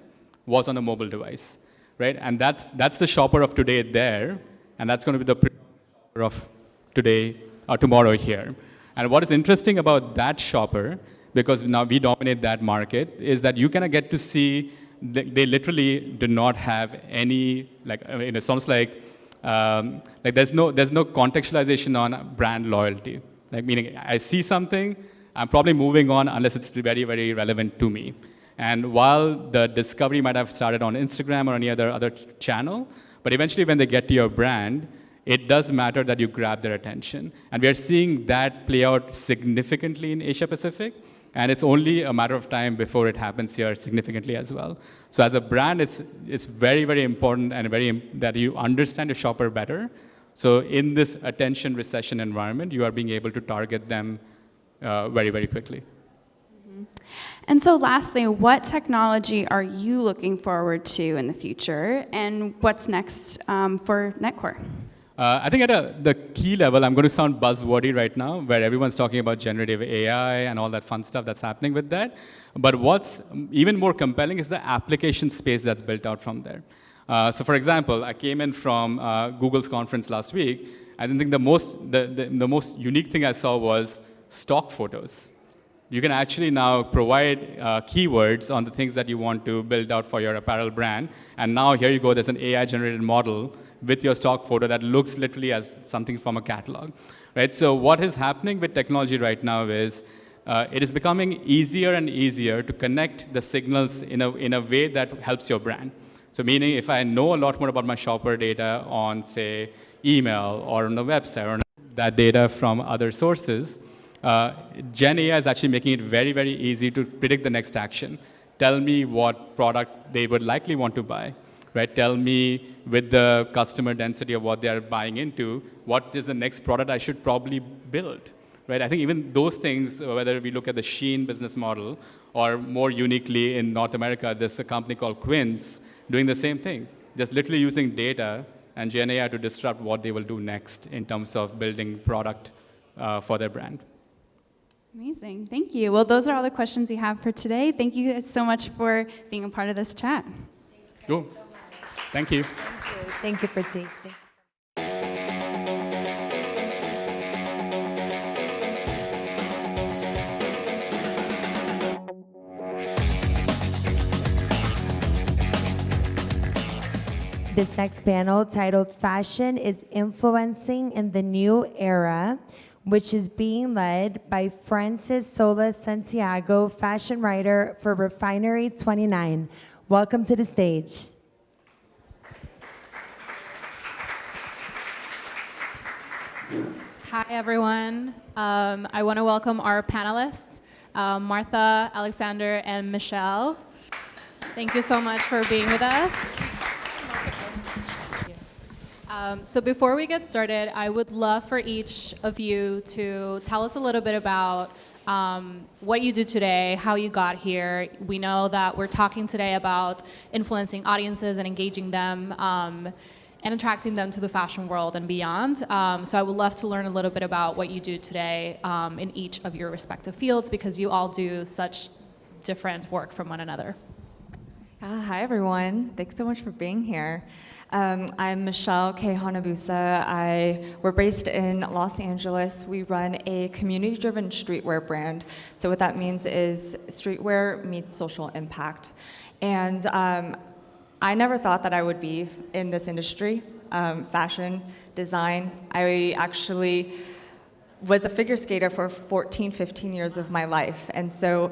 was on a mobile device, right? And that's the shopper of today there, and that's going to be the shopper of today or tomorrow here. And what is interesting about that shopper, because now we dominate that market, is that you kind of get to see they literally do not have any, like, I mean, it sounds like there's no contextualization on brand loyalty. Like, meaning I see something, I'm probably moving on unless it's very, very relevant to me. And while the discovery might have started on Instagram or any other channel, but eventually when they get to your brand, it does matter that you grab their attention. And we are seeing that play out significantly in Asia Pacific, and it's only a matter of time before it happens here significantly as well. So as a brand, it's very, very important and that you understand your shopper better. So in this attention recession environment, you are being able to target them very, very quickly. Mm-hmm. And so lastly, what technology are you looking forward to in the future, and what's next for Netcore? I think at the key level, I'm going to sound buzzwordy right now, where everyone's talking about generative AI and all that fun stuff that's happening with that. But what's even more compelling is the application space that's built out from there. So for example, I came in from Google's conference last week. I think the most unique thing I saw was stock photos. You can actually now provide keywords on the things that you want to build out for your apparel brand. And now here you go, there's an AI-generated model with your stock photo that looks literally as something from a catalog, right? So what is happening with technology right now is it is becoming easier and easier to connect the signals in a way that helps your brand. So meaning if I know a lot more about my shopper data on, say, email or on the website, or that data from other sources, Gen AI is actually making it very, very easy to predict the next action. Tell me what product they would likely want to buy, right? Tell me with the customer density of what they are buying into, what is the next product I should probably build, right? I think even those things, whether we look at the Shein business model or more uniquely in North America, there's a company called Quince doing the same thing, just literally using data and GenAI to disrupt what they will do next in terms of building product for their brand. Amazing. Thank you. Well, those are all the questions we have for today. Thank you guys so much for being a part of this chat. Cool. Thank you. Thank you, Pratik. This next panel, titled Fashion is Influencing in the New Era, which is being led by Francis Solá-Santiago, fashion writer for Refinery 29. Welcome to the stage. Hi, everyone. I want to welcome our panelists, Martha, Alexandre, and Michelle. Thank you so much for being with us. So before we get started, I would love for each of you to tell us a little bit about what you do today, how you got here. We know that we're talking today about influencing audiences and engaging them and attracting them to the fashion world and beyond. So I would love to learn a little bit about what you do today in each of your respective fields, because you all do such different work from one another. Hi, everyone. Thanks so much for being here. I'm Michelle K. Hanabusa. We're based in Los Angeles. We run a community-driven streetwear brand. So what that means is streetwear meets social impact. And I never thought that I would be in this industry, fashion, design. I actually was a figure skater for 14, 15 years of my life. And so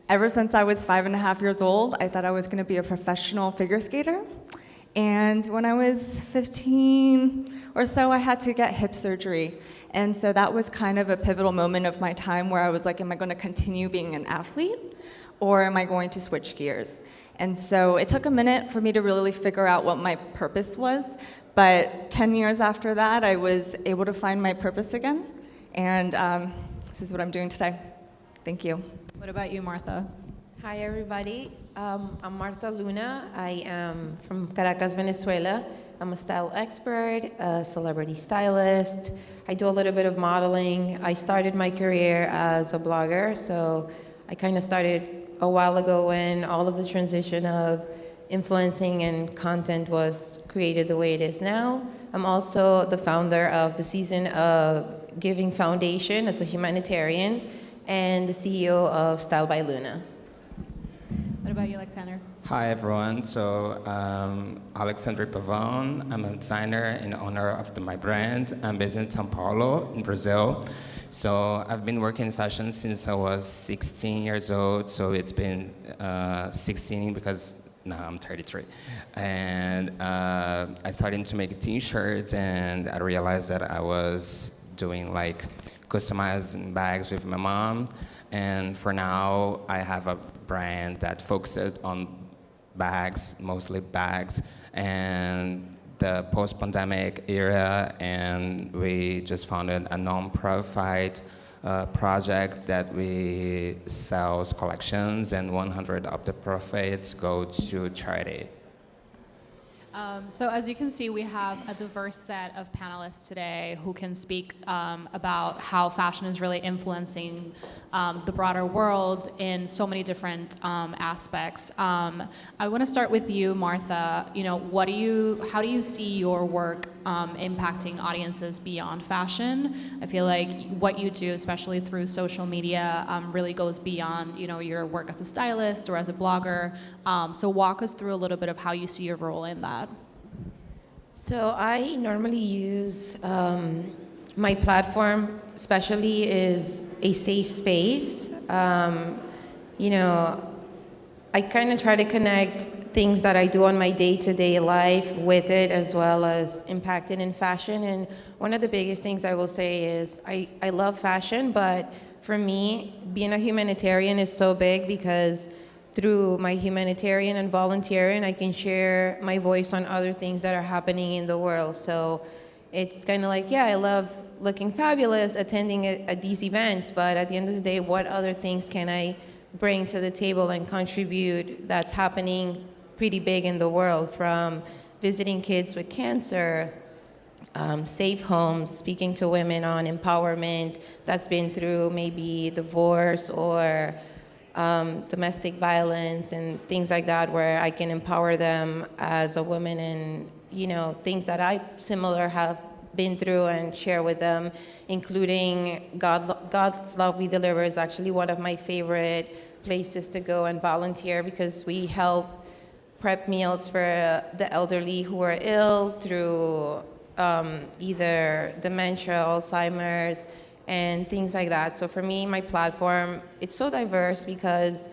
ever since I was 5.5 years old, I thought I was going to be a professional figure skater. And when I was 15 or so, I had to get hip surgery. And so that was kind of a pivotal moment of my time where I was like, am I going to continue being an athlete, or am I going to switch gears? And so it took a minute for me to really figure out what my purpose was. But 10 years after that, I was able to find my purpose again. And this is what I'm doing today. Thank you. What about you, Martha? Hi, everybody. I'm Martha Luna. I am from Caracas, Venezuela. I'm a style expert, a celebrity stylist. I do a little bit of modeling. I started my career as a blogger, so I kind of started a while ago when all of the transition of influencing and content was created the way it is now. I'm also the founder of the Season of Giving Foundation as a humanitarian, and the CEO of Style by Luna. What about you, Alexandre? Hi, everyone. So, Alexandre Pavão. I'm a designer and owner of my brand. I'm based in São Paulo, in Brazil. So, I've been working in fashion since I was 16 years old. So, it's been 16 because now I'm 33. And I started to make t-shirts, and I realized that I was doing like customized bags with my mom. And for now, I have a brand that focuses on bags, mostly bags, and the post-pandemic era, and we just founded a non-profit project that we sells collections, and 100 of the profits go to charity. So as you can see, we have a diverse set of panelists today who can speak about how fashion is really influencing the broader world in so many different aspects. I want to start with you, Martha. You know, how do you see your work impacting audiences beyond fashion? I feel like what you do, especially through social media, really goes beyond, you know, your work as a stylist or as a blogger. So walk us through a little bit of how you see your role in that. So I normally use my platform, especially, is a safe space. You know, I kind of try to connect things that I do on my day-to-day life with it, as well as impact it in fashion. And one of the biggest things I will say is I love fashion, but for me, being a humanitarian is so big because through my humanitarian and volunteering, I can share my voice on other things that are happening in the world. So it's kind of like, yeah, I love looking fabulous, attending at these events, but at the end of the day, what other things can I bring to the table and contribute that's happening pretty big in the world, from visiting kids with cancer, safe homes, speaking to women on empowerment that's been through maybe divorce or domestic violence and things like that, where I can empower them as a woman, and things that I similar have been through and share with them, including God's Love We Deliver is actually one of my favorite places to go and volunteer, because we help prep meals for the elderly who are ill through either dementia, Alzheimer's, and things like that. So for me, my platform, it's so diverse because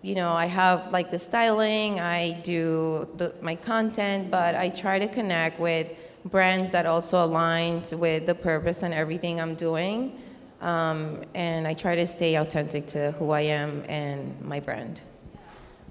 I have like the styling, I do my content, but I try to connect with brands that also align with the purpose and everything I'm doing. And I try to stay authentic to who I am and my brand.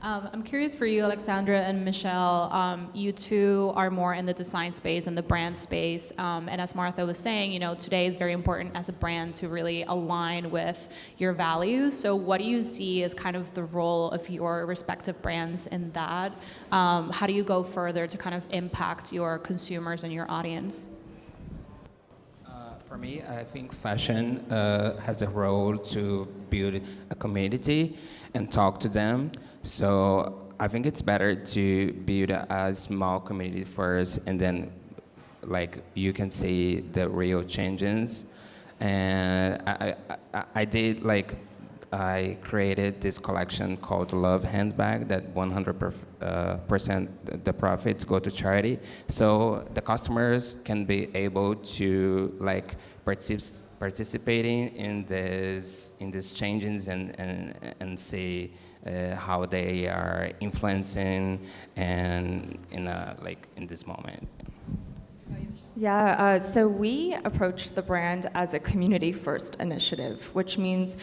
I'm curious for you, Alexandra and Michelle, you two are more in the design space and the brand space. And as Martha was saying, today is very important as a brand to really align with your values. So what do you see as kind of the role of your respective brands in that? How do you go further to kind of impact your consumers and your audience? For me, I think fashion has a role to build a community and talk to them. So I think it's better to build a small community first, and then you can see the real changes. And I created this collection called Love Handbag that 100% the profits go to charity. So the customers can be able to participating in these changes and see how they are influencing and in this moment. Yeah, so we approach the brand as a community-first initiative, which means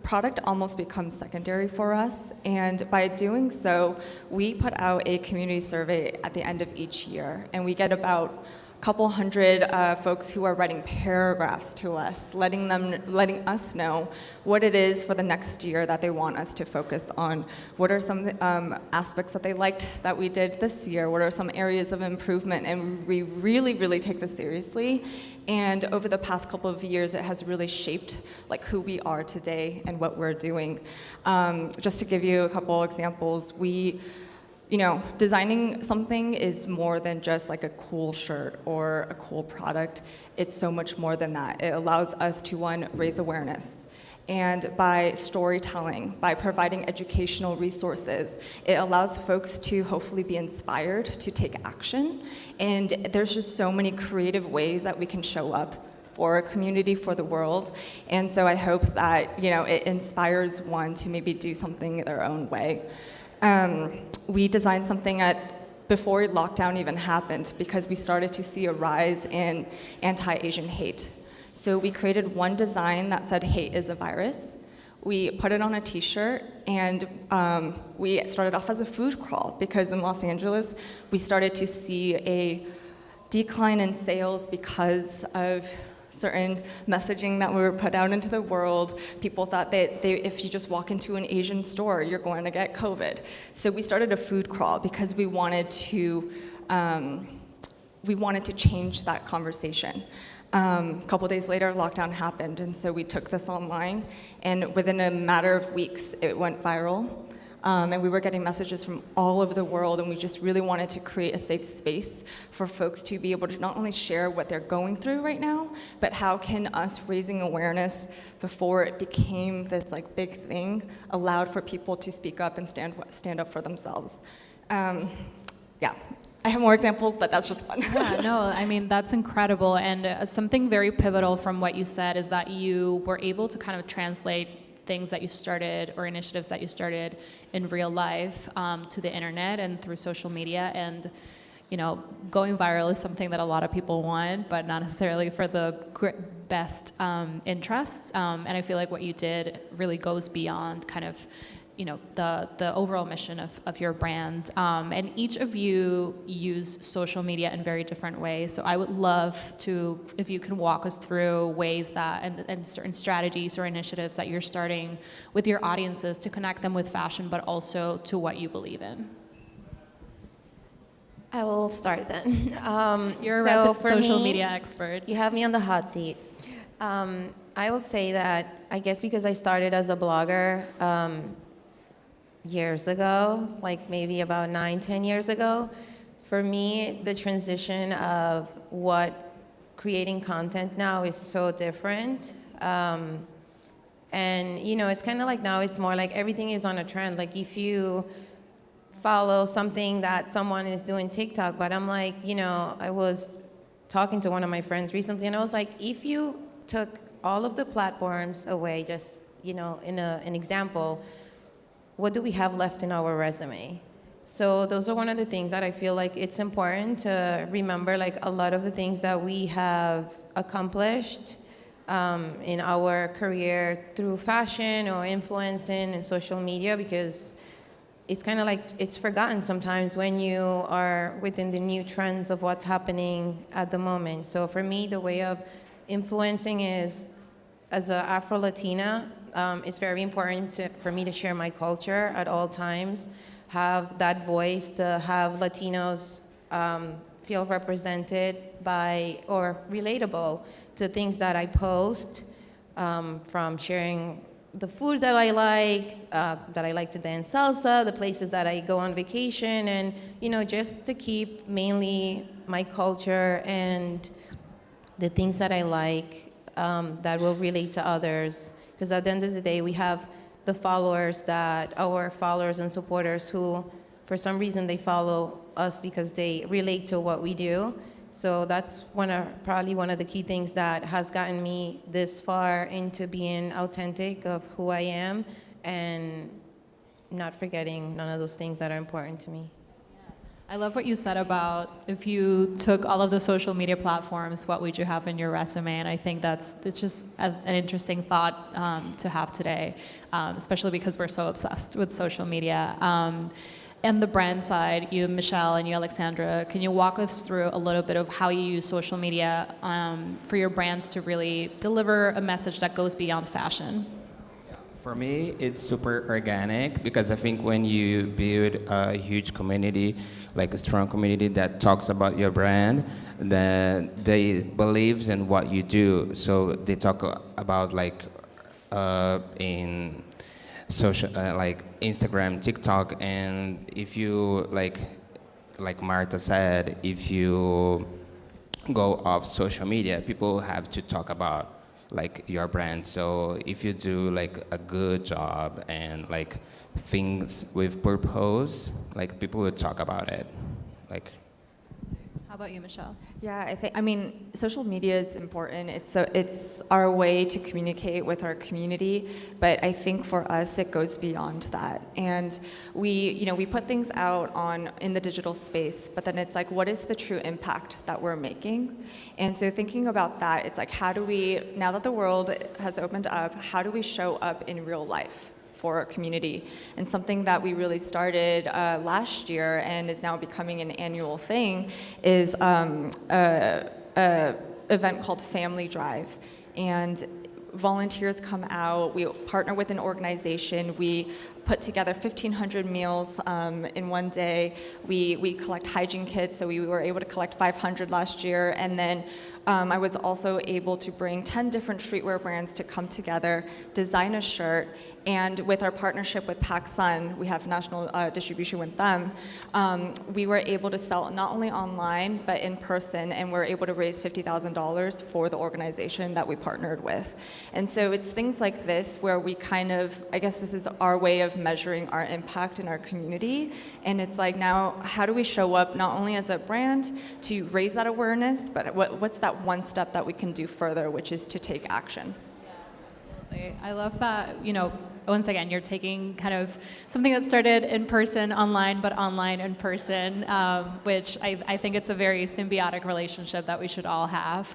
product almost becomes secondary for us, and by doing so, we put out a community survey at the end of each year, and we get about a couple hundred folks who are writing paragraphs to us, letting us know what it is for the next year that they want us to focus on. What are some aspects that they liked that we did this year? What are some areas of improvement? And we really, really take this seriously. And over the past couple of years, it has really shaped who we are today and what we're doing. Just to give you a couple examples, designing something is more than just a cool shirt or a cool product. It's so much more than that. It allows us to, one, raise awareness. And by storytelling, by providing educational resources, it allows folks to hopefully be inspired to take action. And there's just so many creative ways that we can show up for a community, for the world. And so I hope that, it inspires one to maybe do something their own way. We designed something before lockdown even happened, because we started to see a rise in anti-Asian hate. So we created one design that said hate is a virus. We put it on a t-shirt, and we started off as a food crawl, because in Los Angeles, we started to see a decline in sales because of certain messaging that we were put out into the world. People thought that if you just walk into an Asian store, you're going to get COVID. So we started a food crawl because we wanted to change that conversation. A couple days later, lockdown happened, and so we took this online, and within a matter of weeks, it went viral. And we were getting messages from all over the world, and we just really wanted to create a safe space for folks to be able to not only share what they're going through right now, but how can us raising awareness before it became this big thing allowed for people to speak up and stand up for themselves. Yeah. I have more examples, but that's just one. Yeah, no, I mean, that's incredible. And something very pivotal from what you said is that you were able to kind of translate things that you started or initiatives that you started in real life to the internet and through social media. And going viral is something that a lot of people want, but not necessarily for the best interests. And I feel like what you did really goes beyond kind of the overall mission of your brand. And each of you use social media in very different ways. So I would love to, if you can walk us through ways that, and certain strategies or initiatives that you're starting with your audiences to connect them with fashion, but also to what you believe in. I will start then. You're a social media expert. You have me on the hot seat. I will say that, I guess because I started as a blogger years ago, like maybe about 9-10 years ago, for me, the transition of what creating content now is so different. And, it's kind of like now it's more like everything is on a trend. Like if you follow something that someone is doing TikTok, but I'm like, I was talking to one of my friends recently, and I was like, if you took all of the platforms away, just, in an example, what do we have left in our resume? So those are one of the things that I feel like it's important to remember, like a lot of the things that we have accomplished in our career through fashion or influencing and social media, because it's kind of like it's forgotten sometimes when you are within the new trends of what's happening at the moment. So for me, the way of influencing is, as an Afro-Latina, it's very important for me to share my culture at all times, have that voice, to have Latinos feel represented by or relatable to things that I post, from sharing the food that I like to dance salsa, the places that I go on vacation, and just to keep mainly my culture and the things that I like that will relate to others. Because at the end of the day, we have our followers and supporters who, for some reason, they follow us because they relate to what we do. So that's probably one of the key things that has gotten me this far into being authentic of who I am and not forgetting none of those things that are important to me. I love what you said about if you took all of the social media platforms, what would you have in your resume? And I think it's just an interesting thought to have today, especially because we're so obsessed with social media. And the brand side, you, Michelle, and you, Alexandra, can you walk us through a little bit of how you use social media for your brands to really deliver a message that goes beyond fashion? For me, it's super organic, because I think when you build a huge community, like a strong community that talks about your brand, that they believes in what you do. So they talk about in social, like Instagram, TikTok, and if you like Marta said, if you go off social media, people have to talk about your brand. So if you do a good job and things with purpose, people will talk about it. How about you, Michelle? Yeah, social media is important. It's our way to communicate with our community, but I think for us it goes beyond that. And we put things out in the digital space, but then it's what is the true impact that we're making? And so thinking about that, it's how do we, now that the world has opened up, how do we show up in real life for our community? And something that we really started last year and is now becoming an annual thing is a event called Family Drive. And volunteers come out, we partner with an organization, we put together 1,500 meals in one day. We collect hygiene kits, so we were able to collect 500 last year. And then I was also able to bring 10 different streetwear brands to come together, design a shirt, and with our partnership with PacSun, we have national distribution with them, we were able to sell not only online, but in person, and we're able to raise $50,000 for the organization that we partnered with. And so it's things like this where we I guess this is our way of measuring our impact in our community. And it's now, how do we show up not only as a brand to raise that awareness, but what's that one step that we can do further, which is to take action. Absolutely. I love that, once again, you're taking kind of something that started in person online, but online in person, which I think it's a very symbiotic relationship that we should all have.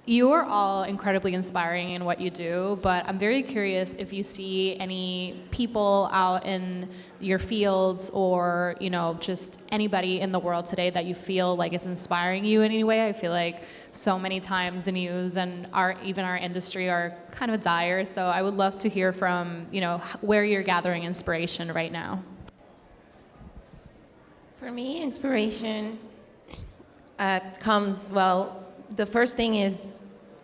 You are all incredibly inspiring in what you do, but I'm very curious if you see any people out in your fields or, just anybody in the world today that you feel like is inspiring you in any way. I feel like so many times the news and even our industry are kind of dire, so I would love to hear from, where you're gathering inspiration right now. For me, inspiration comes, the first thing is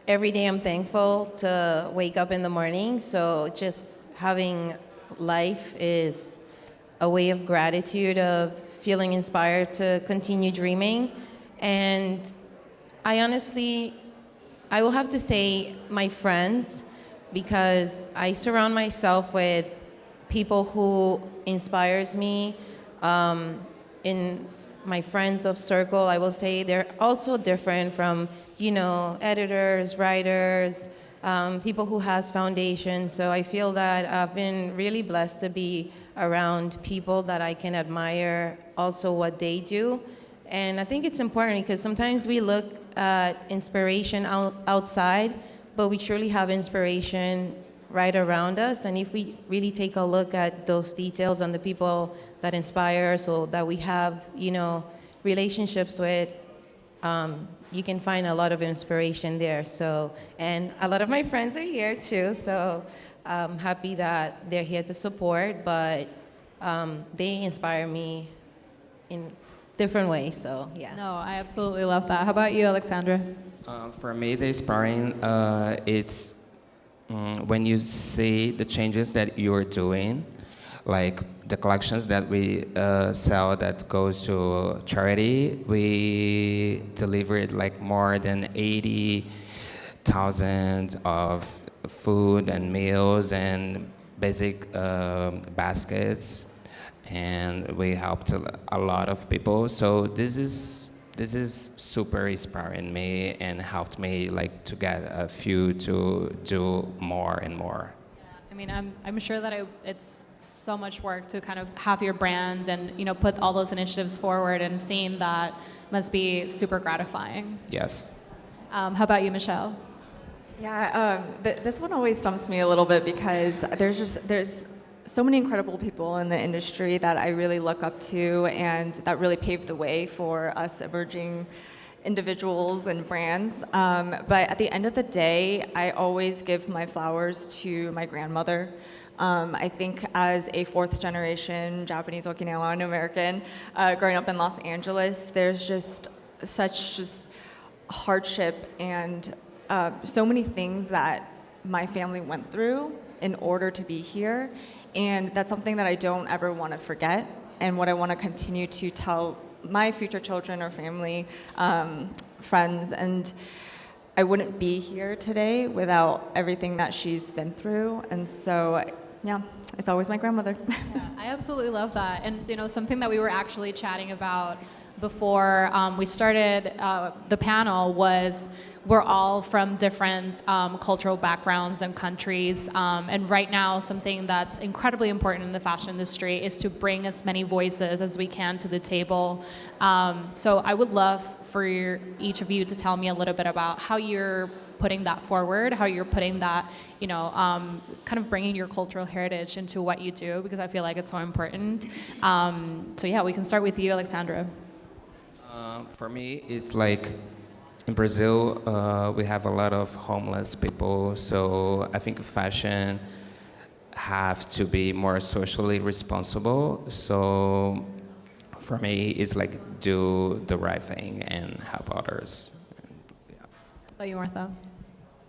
every day I'm thankful to wake up in the morning. So just having life is a way of gratitude, of feeling inspired to continue dreaming. And I will have to say my friends, because I surround myself with people who inspires me. In my friends of circle, I will say they're also different from, editors, writers, people who has foundations. So I feel that I've been really blessed to be around people that I can admire also what they do. And I think it's important because sometimes we look at inspiration outside, but we truly have inspiration right around us. And if we really take a look at those details and the people that inspire us or that we have, relationships with, you can find a lot of inspiration there. So, and a lot of my friends are here too, so I'm happy that they're here to support, but they inspire me in different ways, so yeah. No, I absolutely love that. How about you, Alexandra? For me, the inspiring, it's when you see the changes that you're doing, like the collections that we sell that goes to charity, we delivered like more than 80,000 of food and meals and basic baskets, and we helped a lot of people. So this is super inspiring me and helped me like to get a few to do more and more. I mean, I'm sure that it's so much work to kind of have your brand and put all those initiatives forward, and seeing that must be super gratifying. Yes. How about you, Michelle? Yeah, this one always stumps me a little bit because there's so many incredible people in the industry that I really look up to and that really paved the way for us emerging individuals and brands. But at the end of the day, I always give my flowers to my grandmother. I think as a fourth generation Japanese Okinawan American growing up in Los Angeles, there's just such hardship and so many things that my family went through in order to be here. And that's something that I don't ever want to forget, and what I want to continue to tell my future children or family, friends. And I wouldn't be here today without everything that she's been through. And so, yeah, it's always my grandmother. Yeah, I absolutely love that. And something that we were actually chatting about before we started the panel was we're all from different cultural backgrounds and countries. And right now, something that's incredibly important in the fashion industry is to bring as many voices as we can to the table. So I would love for each of you to tell me a little bit about how you're putting that forward, how you're putting that, kind of bringing your cultural heritage into what you do, because I feel like it's so important. So yeah, we can start with you, Alexandra. For me, it's like in Brazil, we have a lot of homeless people, so I think fashion have to be more socially responsible. So for me, it's like do the right thing and help others. How about you, Martha?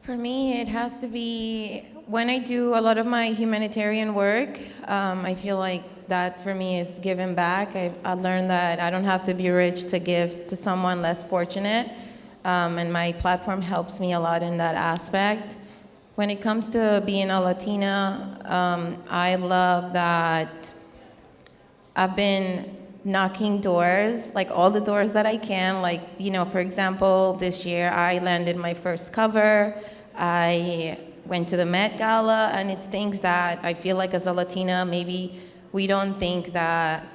For me, it has to be, when I do a lot of my humanitarian work, I feel like that for me is giving back. I learned that I don't have to be rich to give to someone less fortunate, and my platform helps me a lot in that aspect. When it comes to being a Latina, I love that I've been knocking doors, like all the doors that I can. Like, for example, this year I landed my first cover. I went to the Met Gala, and it's things that I feel like as a Latina, maybe we don't think that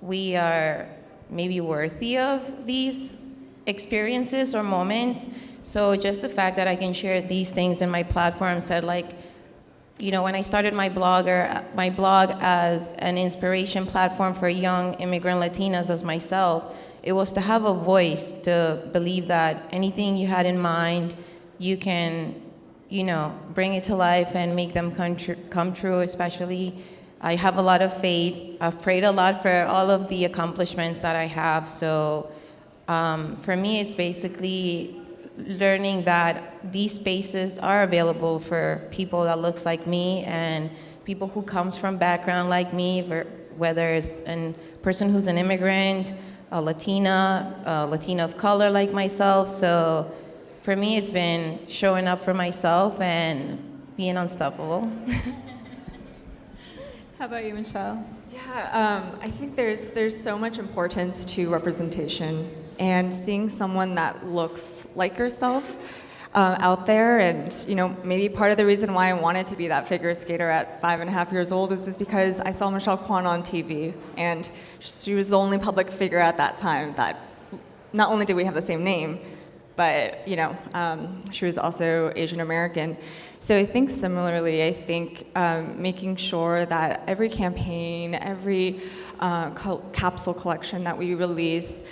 we are maybe worthy of these experiences or moments. So just the fact that I can share these things in my platform said, like, you know, when I started my blog as an inspiration platform for young immigrant Latinas as myself, it was to have a voice, to believe that anything you had in mind, you can, you know, bring it to life and make them come true. Especially, I have a lot of faith. I've prayed a lot for all of the accomplishments that I have. So for me, it's basically learning that these spaces are available for people that looks like me and people who comes from background like me, whether it's a person who's an immigrant, a Latina of color like myself. So for me, it's been showing up for myself and being unstoppable. How about you, Michelle? Yeah, I think there's so much importance to representation and seeing someone that looks like yourself out there. And you know, maybe part of the reason why I wanted to be that figure skater at 5.5 years old was because I saw Michelle Kwan on TV, and she was the only public figure at that time that not only did we have the same name, but you know, she was also Asian American. So I think similarly, I think making sure that every campaign, every capsule collection that we release,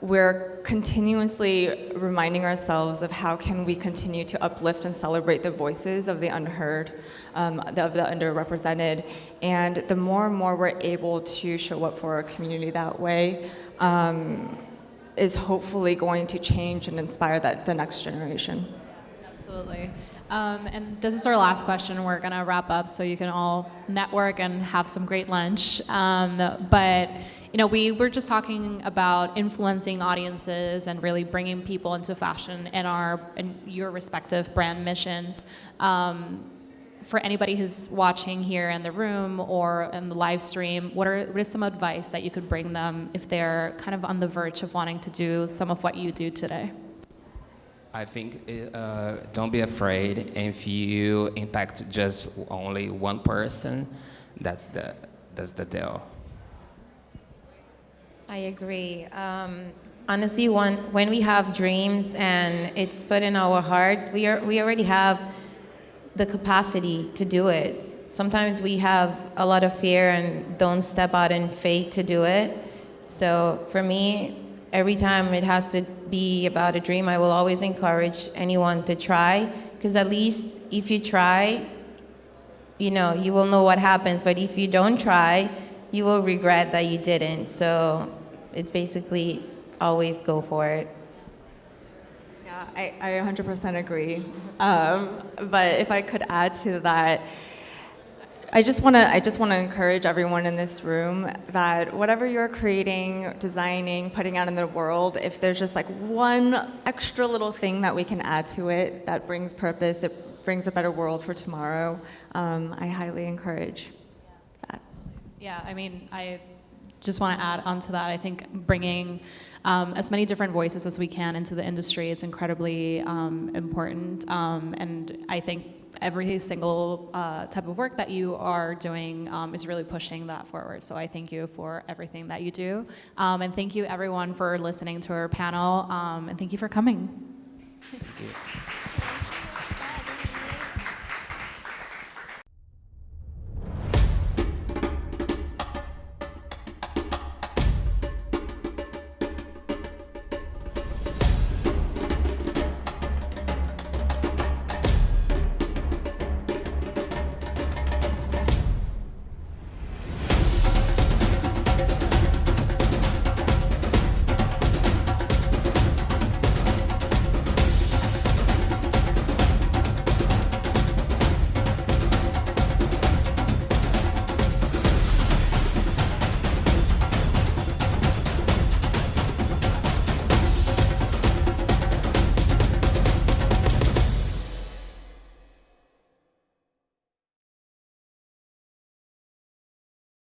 we're continuously reminding ourselves of how can we continue to uplift and celebrate the voices of the unheard, of the underrepresented. And the more and more we're able to show up for our community that way, is hopefully going to change and inspire the next generation. Absolutely. And this is our last question. We're going to wrap up so you can all network and have some great lunch. But you know, we were just talking about influencing audiences and really bringing people into fashion in your respective brand missions. For anybody who's watching here in the room or in the live stream, what is some advice that you could bring them if they're kind of on the verge of wanting to do some of what you do today? I think don't be afraid. If you impact just only one person, that's the deal. I agree. Honestly, when we have dreams and it's put in our heart, we already have the capacity to do it. Sometimes we have a lot of fear and don't step out in faith to do it. So for me, every time it has to be about a dream, I will always encourage anyone to try, because at least if you try, you know, you will know what happens. But if you don't try, you will regret that you didn't. So it's basically always go for it. Yeah, I 100% agree. But if I could add to that, I just want to encourage everyone in this room that whatever you're creating, designing, putting out in the world, if there's just like one extra little thing that we can add to it that brings purpose, it brings a better world for tomorrow, I highly encourage that. Yeah, I mean, I just want to add on to that. I think bringing as many different voices as we can into the industry is incredibly important. And I think every single type of work that you are doing is really pushing that forward. So I thank you for everything that you do. And thank you everyone for listening to our panel. And thank you for coming. Thank you.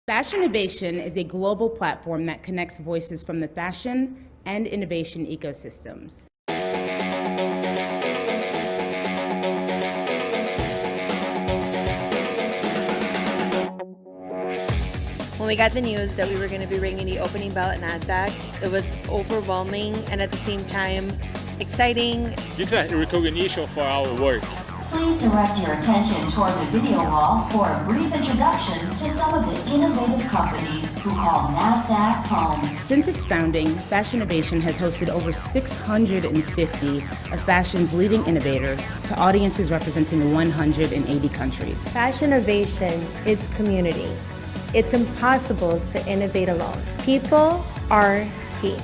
Fashinnovation is a global platform that connects voices from the fashion and innovation ecosystems. When we got the news that we were going to be ringing the opening bell at NASDAQ, it was overwhelming and at the same time exciting. It's a recognition for our work. Please direct your attention toward the video wall for a brief introduction to some of the innovative companies who call NASDAQ home. Since its founding, Fashinnovation has hosted over 650 of fashion's leading innovators to audiences representing 180 countries. Fashinnovation is community. It's impossible to innovate alone. People are key.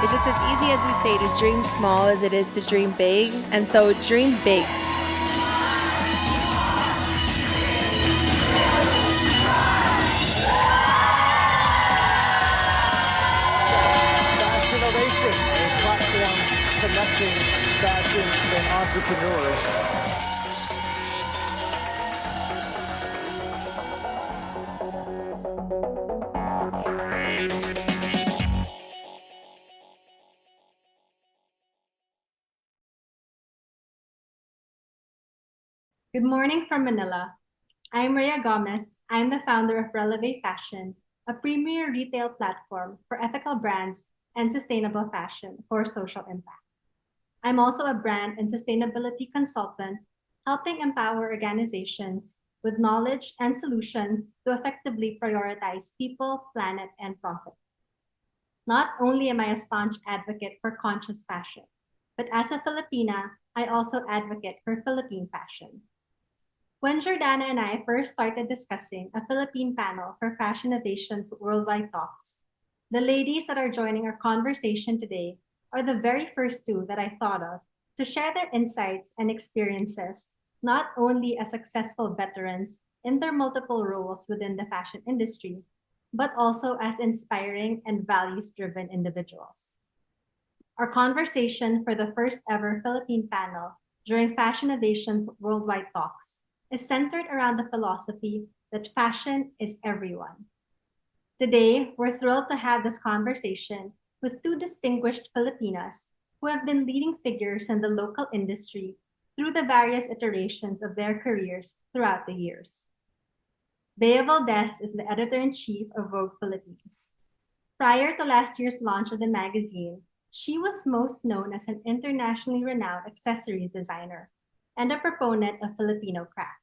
It's just as easy as we say to dream small as it is to dream big, and so dream big. Fashinnovation, a platform connecting fashion and entrepreneurs. Good morning from Manila. I'm Rhea Gomez. I'm the founder of LeSavage Fashion, a premier retail platform for ethical brands and sustainable fashion for social impact. I'm also a brand and sustainability consultant, helping empower organizations with knowledge and solutions to effectively prioritize people, planet, and profit. Not only am I a staunch advocate for conscious fashion, but as a Filipina, I also advocate for Philippine fashion. When Jordana and I first started discussing a Philippine panel for Fashinnovation's Worldwide Talks, the ladies that are joining our conversation today are the very first two that I thought of to share their insights and experiences, not only as successful veterans in their multiple roles within the fashion industry, but also as inspiring and values-driven individuals. Our conversation for the first ever Philippine panel during Fashinnovation's Worldwide Talks is centered around the philosophy that fashion is everyone. Today, we're thrilled to have this conversation with two distinguished Filipinas who have been leading figures in the local industry through the various iterations of their careers throughout the years. Bea Valdes is the editor-in-chief of Vogue Philippines. Prior to last year's launch of the magazine, she was most known as an internationally renowned accessories designer and a proponent of Filipino craft.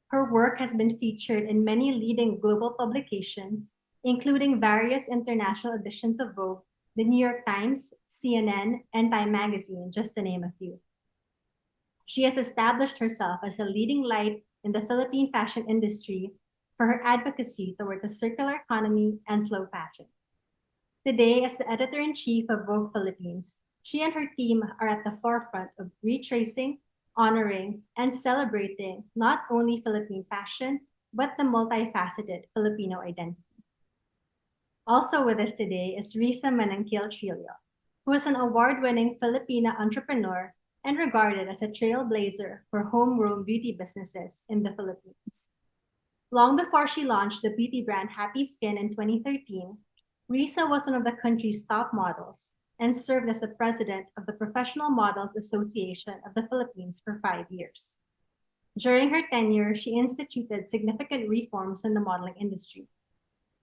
Her work has been featured in many leading global publications, including various international editions of Vogue, the New York Times, CNN, and Time Magazine, just to name a few. She has established herself as a leading light in the Philippine fashion industry for her advocacy towards a circular economy and slow fashion. Today, as the editor-in-chief of Vogue Philippines, she and her team are at the forefront of retracing, honoring, and celebrating not only Philippine fashion, but the multifaceted Filipino identity. Also with us today is Rissa Trillo, who is an award-winning Filipina entrepreneur and regarded as a trailblazer for homegrown beauty businesses in the Philippines. Long before she launched the beauty brand Happy Skin in 2013, Rissa was one of the country's top models and served as the president of the Professional Models Association of the Philippines for 5 years. During her tenure, she instituted significant reforms in the modeling industry.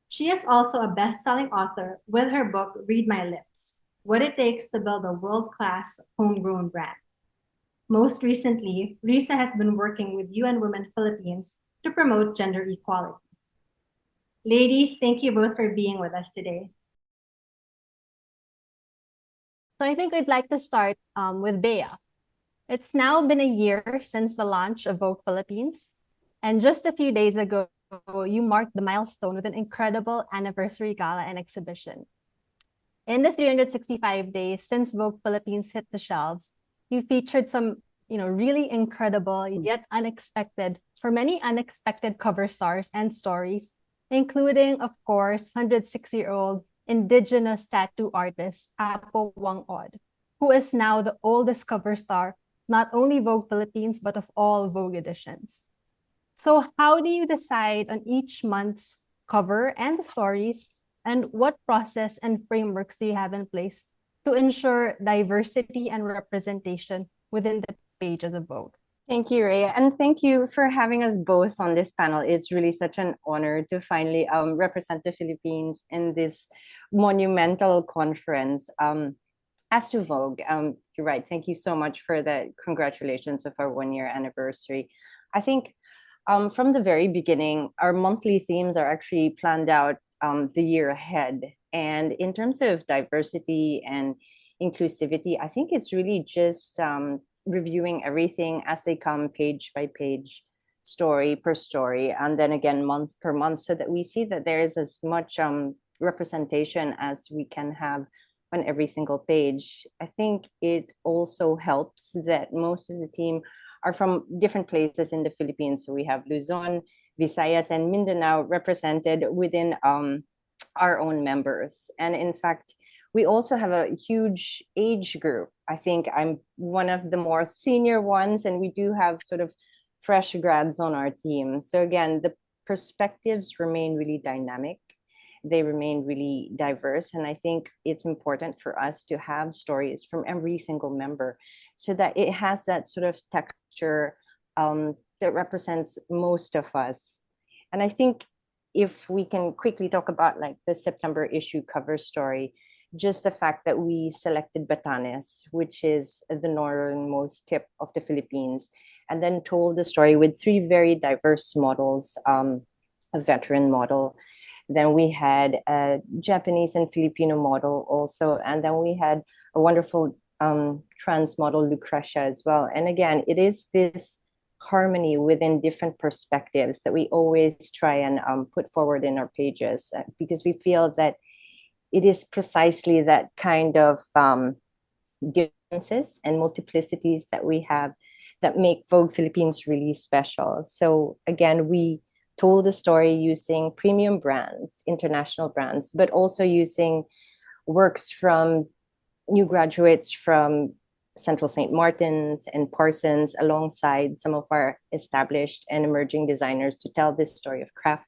She is also a best-selling author with her book, Read My Lips, What It Takes to Build a World-Class Homegrown Brand. Most recently, Rissa has been working with UN Women Philippines to promote gender equality. Ladies, thank you both for being with us today. So I think I'd like to start with Bea. It's now been a year since the launch of Vogue Philippines, and just a few days ago, you marked the milestone with an incredible anniversary gala and exhibition. In the 365 days since Vogue Philippines hit the shelves, you featured some, really incredible yet unexpected, for many unexpected cover stars and stories, including, of course, 106-year-old indigenous tattoo artist Apo Wang-od, who is now the oldest cover star, not only Vogue Philippines, but of all Vogue editions. So how do you decide on each month's cover and the stories, and what process and frameworks do you have in place to ensure diversity and representation within the pages of Vogue? Thank you, Ray, and thank you for having us both on this panel. It's really such an honor to finally represent the Philippines in this monumental conference. As to Vogue, you're right. Thank you so much for the congratulations of our 1-year anniversary. I think from the very beginning, our monthly themes are actually planned out the year ahead. And in terms of diversity and inclusivity, I think it's really just reviewing everything as they come, page by page, story per story, and then again month per month, so that we see that there is as much representation as we can have on every single page. I think it also helps that most of the team are from different places in the Philippines. So we have Luzon, Visayas, and Mindanao represented within our own members. And in fact, we also have a huge age group. I think I'm one of the more senior ones, and we do have sort of fresh grads on our team. So again, the perspectives remain really dynamic. They remain really diverse. And I think it's important for us to have stories from every single member so that it has that sort of texture that represents most of us. And I think if we can quickly talk about like the September issue cover story, just the fact that we selected Batanes, which is the northernmost tip of the Philippines, and then told the story with 3 very diverse models, a veteran model. Then we had a Japanese and Filipino model also. And then we had a wonderful trans model, Lucretia, as well. And again, it is this harmony within different perspectives that we always try and put forward in our pages, because we feel that it is precisely that kind of differences and multiplicities that we have that make Vogue Philippines really special. So again, we told the story using premium brands, international brands, but also using works from new graduates from Central St. Martin's and Parsons, alongside some of our established and emerging designers, to tell this story of craft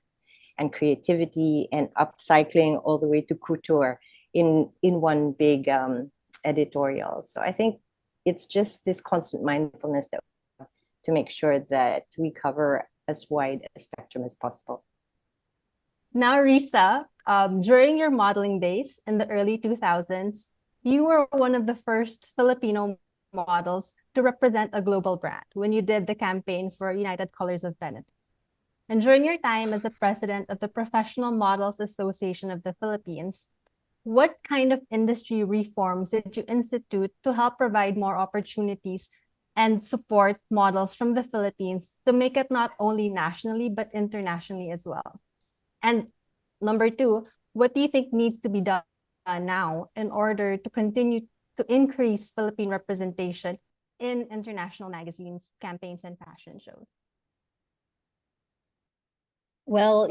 and creativity and upcycling all the way to couture in one big editorial. So I think it's just this constant mindfulness that we have to make sure that we cover as wide a spectrum as possible. Now, Rissa, during your modeling days in the early 2000s, you were one of the first Filipino models to represent a global brand when you did the campaign for United Colors of Benetton. And during your time as the president of the Professional Models Association of the Philippines, what kind of industry reforms did you institute to help provide more opportunities and support models from the Philippines to make it not only nationally, but internationally as well? And number 2, what do you think needs to be done now in order to continue to increase Philippine representation in international magazines, campaigns, and fashion shows? Well,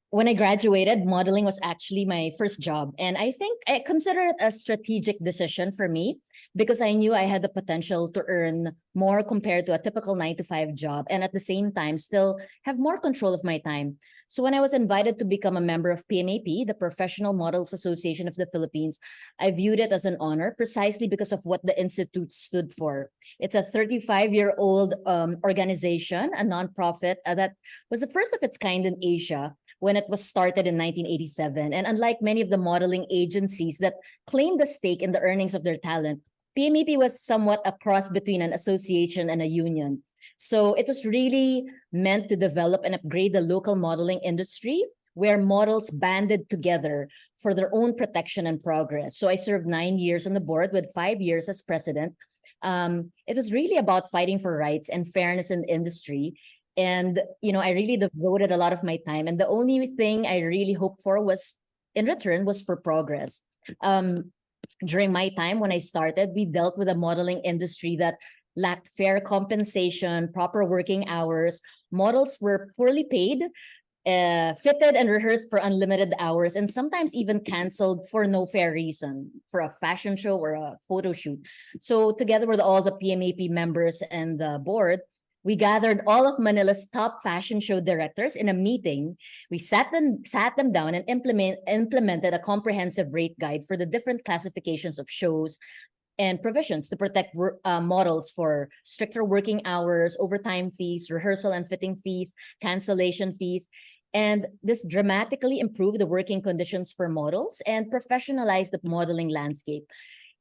when I graduated, modeling was actually my first job. And I think I consider it a strategic decision for me because I knew I had the potential to earn more compared to a typical 9-to-5 job, and at the same time, still have more control of my time. So when I was invited to become a member of PMAP, the Professional Models Association of the Philippines, I viewed it as an honor precisely because of what the institute stood for. It's a 35-year-old organization, a nonprofit that was the first of its kind in Asia when it was started in 1987. And unlike many of the modeling agencies that claimed a stake in the earnings of their talent, PMAP was somewhat a cross between an association and a union. So it was really meant to develop and upgrade the local modeling industry, where models banded together for their own protection and progress. So I served 9 years on the board with 5 years as president. It was really about fighting for rights and fairness in the industry. And, I really devoted a lot of my time. And the only thing I really hoped for in return was for progress. During my time when I started, we dealt with a modeling industry that lacked fair compensation, proper working hours. Models were poorly paid, fitted and rehearsed for unlimited hours, and sometimes even canceled for no fair reason, for a fashion show or a photo shoot. So together with all the PMAP members and the board, we gathered all of Manila's top fashion show directors in a meeting. We sat them down and implemented a comprehensive rate guide for the different classifications of shows, and provisions to protect models for stricter working hours, overtime fees, rehearsal and fitting fees, cancellation fees. And this dramatically improved the working conditions for models and professionalized the modeling landscape.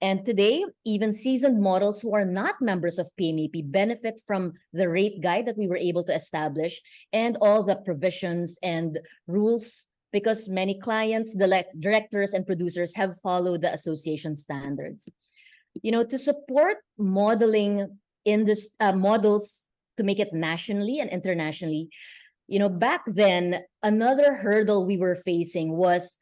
And today, even seasoned models who are not members of PMAP benefit from the rate guide that we were able to establish and all the provisions and rules, because many clients, directors, and producers have followed the association standards. To support modeling in this models to make it nationally and internationally, back then, another hurdle we were facing was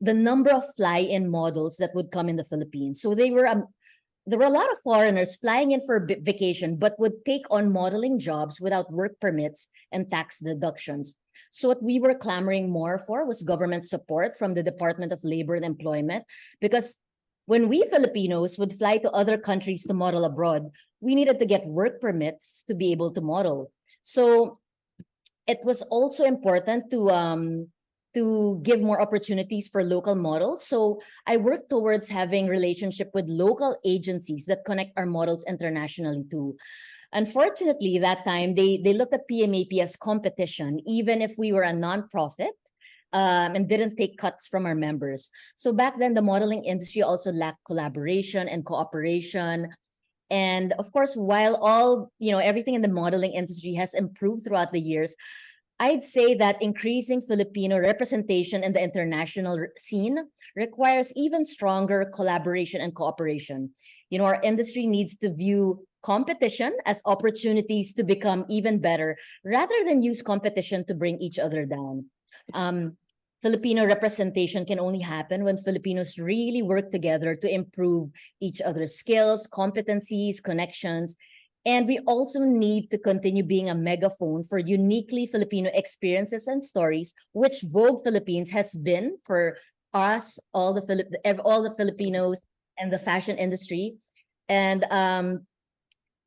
the number of fly-in models that would come in the Philippines. So there were a lot of foreigners flying in for vacation, but would take on modeling jobs without work permits and tax deductions. So what we were clamoring more for was government support from the Department of Labor and Employment, because when we Filipinos would fly to other countries to model abroad, we needed to get work permits to be able to model. So it was also important to give more opportunities for local models. So I worked towards having relationship with local agencies that connect our models internationally too. Unfortunately, that time they looked at PMAP as competition, even if we were a nonprofit, and didn't take cuts from our members. So back then, the modeling industry also lacked collaboration and cooperation. And of course, while everything in the modeling industry has improved throughout the years, I'd say that increasing Filipino representation in the international scene requires even stronger collaboration and cooperation. Our industry needs to view competition as opportunities to become even better, rather than use competition to bring each other down. Filipino representation can only happen when Filipinos really work together to improve each other's skills, competencies, connections. And we also need to continue being a megaphone for uniquely Filipino experiences and stories, which Vogue Philippines has been for us, all the Filipinos and the fashion industry. And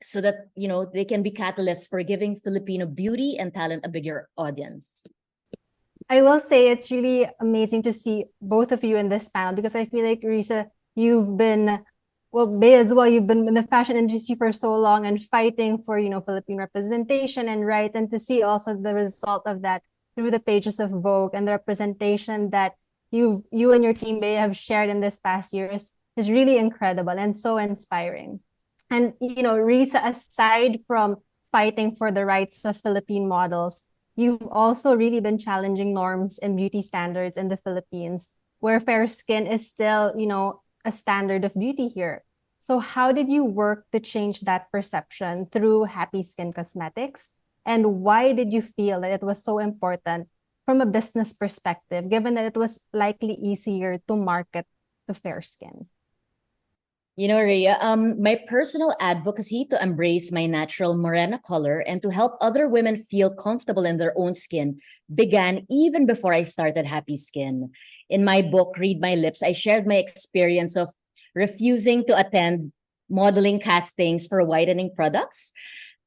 so that, they can be catalysts for giving Filipino beauty and talent a bigger audience. I will say it's really amazing to see both of you in this panel, because I feel like, Rissa, you've been, Bea as well, you've been in the fashion industry for so long and fighting for, Philippine representation and rights, and to see also the result of that through the pages of Vogue and the representation that you and your team, Bea, have shared in this past years is really incredible and so inspiring. And, Rissa, aside from fighting for the rights of Philippine models, you've also really been challenging norms and beauty standards in the Philippines, where fair skin is still, a standard of beauty here. So how did you work to change that perception through Happy Skin Cosmetics? And why did you feel that it was so important from a business perspective, given that it was likely easier to market to fair skin? Rhea, my personal advocacy to embrace my natural morena color and to help other women feel comfortable in their own skin began even before I started Happy Skin. In my book, Read My Lips, I shared my experience of refusing to attend modeling castings for whitening products.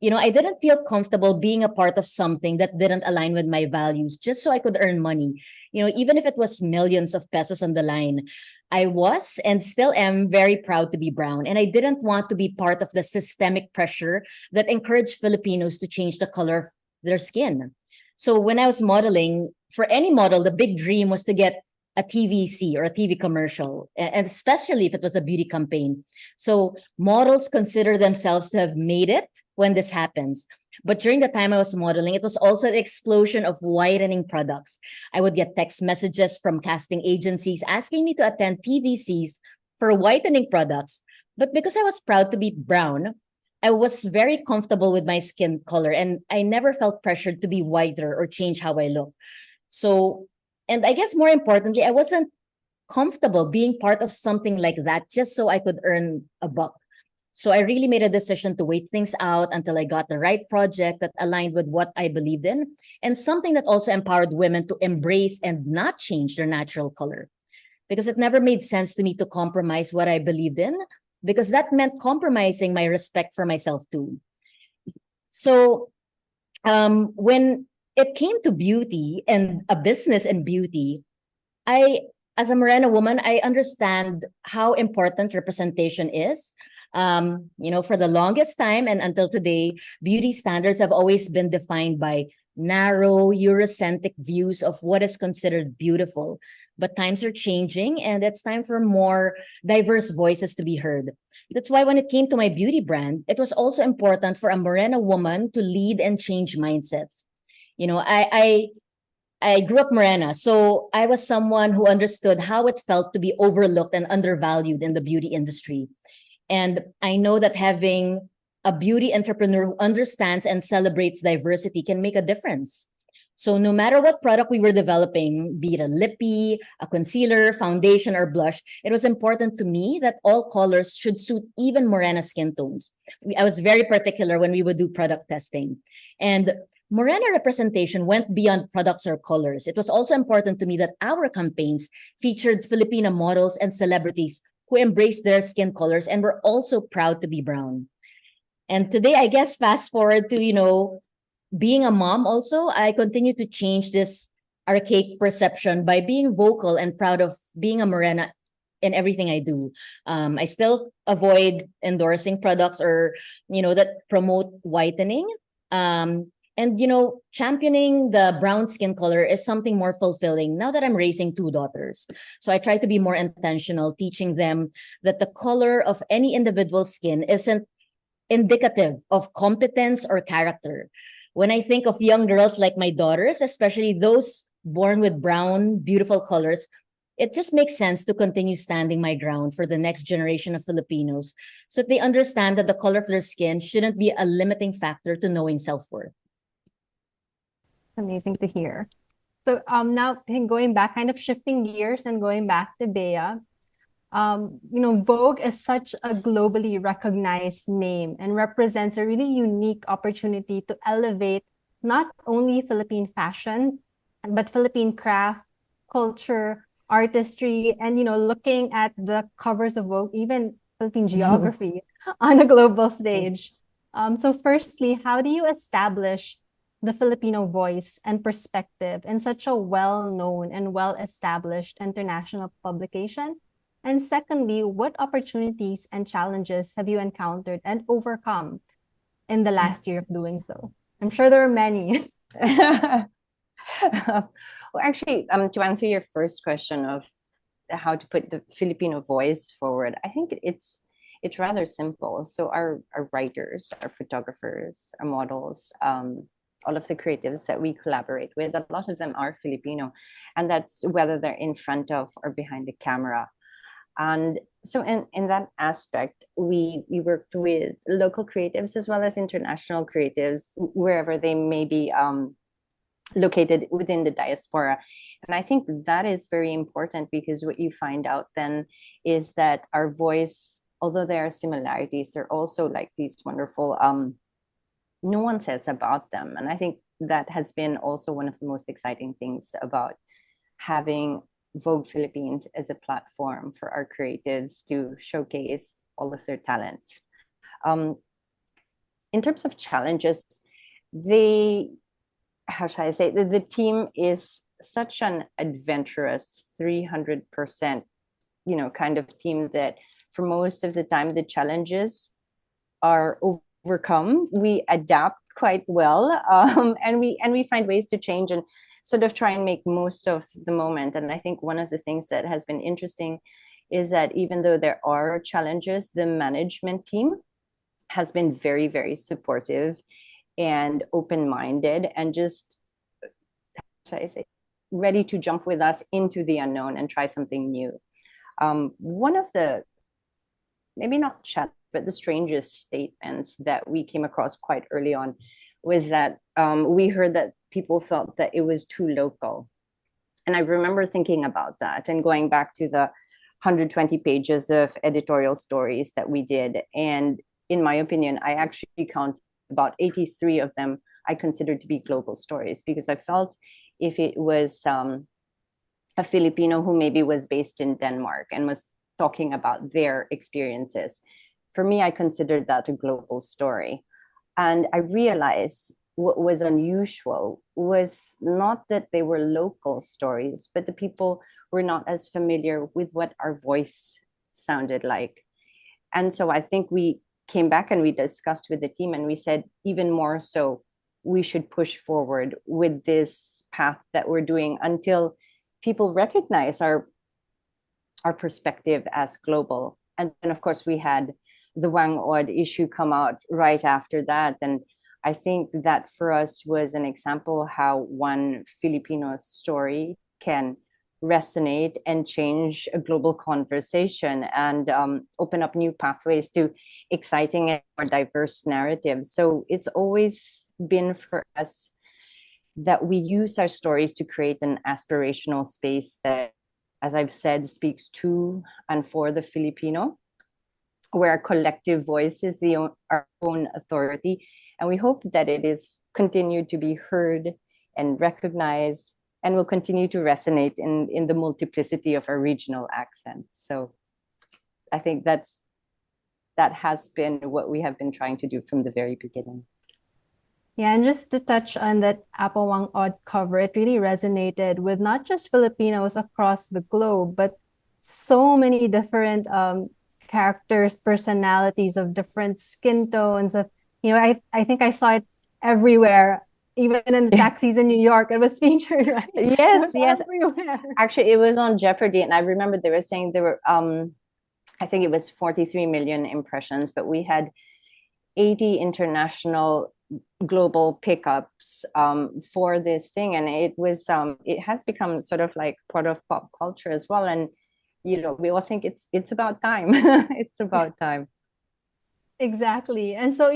I didn't feel comfortable being a part of something that didn't align with my values just so I could earn money. Even if it was millions of pesos on the line. I was and still am very proud to be brown, and I didn't want to be part of the systemic pressure that encouraged Filipinos to change the color of their skin. So when I was modeling, for any model, the big dream was to get a TVC or a TV commercial, and especially if it was a beauty campaign. So models consider themselves to have made it when this happens. But during the time I was modeling, it was also the explosion of whitening products. I would get text messages from casting agencies asking me to attend TVCs for whitening products. But because I was proud to be brown, I was very comfortable with my skin color, and I never felt pressured to be whiter or change how I look. So, and I guess more importantly, I wasn't comfortable being part of something like that just so I could earn a buck. So I really made a decision to wait things out until I got the right project that aligned with what I believed in, and something that also empowered women to embrace and not change their natural color. Because it never made sense to me to compromise what I believed in, because that meant compromising my respect for myself too. So when it came to beauty and a business in beauty, I as a Morena woman, I understand how important representation is. For the longest time and until today, beauty standards have always been defined by narrow, Eurocentric views of what is considered beautiful. But times are changing, and it's time for more diverse voices to be heard. That's why when it came to my beauty brand, it was also important for a Morena woman to lead and change mindsets. I grew up Morena, so I was someone who understood how it felt to be overlooked and undervalued in the beauty industry. And I know that having a beauty entrepreneur who understands and celebrates diversity can make a difference. So no matter what product we were developing, be it a lippy, a concealer, foundation, or blush, it was important to me that all colors should suit even Morena skin tones. I was very particular when we would do product testing. And Morena representation went beyond products or colors. It was also important to me that our campaigns featured Filipino models and celebrities who embraced their skin colors and were also proud to be brown. And today, I guess, fast forward to, being a mom also, I continue to change this archaic perception by being vocal and proud of being a Morena in everything I do. I still avoid endorsing products or, that promote whitening. Championing the brown skin color is something more fulfilling now that I'm raising 2 daughters. So I try to be more intentional, teaching them that the color of any individual skin isn't indicative of competence or character. When I think of young girls like my daughters, especially those born with brown, beautiful colors, it just makes sense to continue standing my ground for the next generation of Filipinos so that they understand that the color of their skin shouldn't be a limiting factor to knowing self-worth. Amazing to hear. So now going back, kind of shifting gears and going back to Bea, Vogue is such a globally recognized name and represents a really unique opportunity to elevate not only Philippine fashion, but Philippine craft, culture, artistry, and looking at the covers of Vogue, even Philippine geography on a global stage. So firstly, how do you establish the Filipino voice and perspective in such a well-known and well-established international publication? And secondly, what opportunities and challenges have you encountered and overcome in the last year of doing so? I'm sure there are many. Well, actually, to answer your first question of how to put the Filipino voice forward, I think it's rather simple. So our writers, our photographers, our models, all of the creatives that we collaborate with, a lot of them are Filipino, and that's whether they're in front of or behind the camera. And so in that aspect, we worked with local creatives as well as international creatives, wherever they may be located within the diaspora. And I think that is very important, because what you find out then is that our voice, although there are similarities, there are also like these wonderful nuances about them. And I think that has been also one of the most exciting things about having Vogue Philippines as a platform for our creatives to showcase all of their talents. In terms of challenges, how should I say, the team is such an adventurous 300%, kind of team that for most of the time the challenges are overcome. We adapt quite well, and we find ways to change and sort of try and make most of the moment. And I think one of the things that has been interesting is that even though there are challenges, the management team has been very, very supportive and open-minded and just, should I say, ready to jump with us into the unknown and try something new. One of the, maybe not challenges, but the strangest statements that we came across quite early on was that we heard that people felt that it was too local. And I remember thinking about that and going back to the 120 pages of editorial stories that we did. And in my opinion, I actually count about 83 of them I considered to be global stories, because I felt if it was a Filipino who maybe was based in Denmark and was talking about their experiences, for me, I considered that a global story. And I realized what was unusual was not that they were local stories, but the people were not as familiar with what our voice sounded like. And so I think we came back and we discussed with the team and we said, even more so, we should push forward with this path that we're doing until people recognize our perspective as global. And then of course we had the Wang Od issue come out right after that. And I think that for us was an example how one Filipino story can resonate and change a global conversation and open up new pathways to exciting and more diverse narratives. So it's always been for us that we use our stories to create an aspirational space that, as I've said, speaks to and for the Filipino, where our collective voice is our own authority. And we hope that it is continued to be heard and recognized and will continue to resonate in the multiplicity of our regional accents. So I think that has been what we have been trying to do from the very beginning. Yeah, and just to touch on that Apple Wang Od cover, it really resonated with not just Filipinos across the globe, but so many different characters, personalities of different skin tones. Of I think I saw it everywhere. Even in the taxis in New York, it was featured, right? Yes, yes. Everywhere. Actually, it was on Jeopardy, and I remember they were saying there were, I think it was 43 million impressions, but we had 80 international global pickups for this thing, and it was it has become sort of like part of pop culture as well. And we all think it's about time. It's about time. Exactly. And so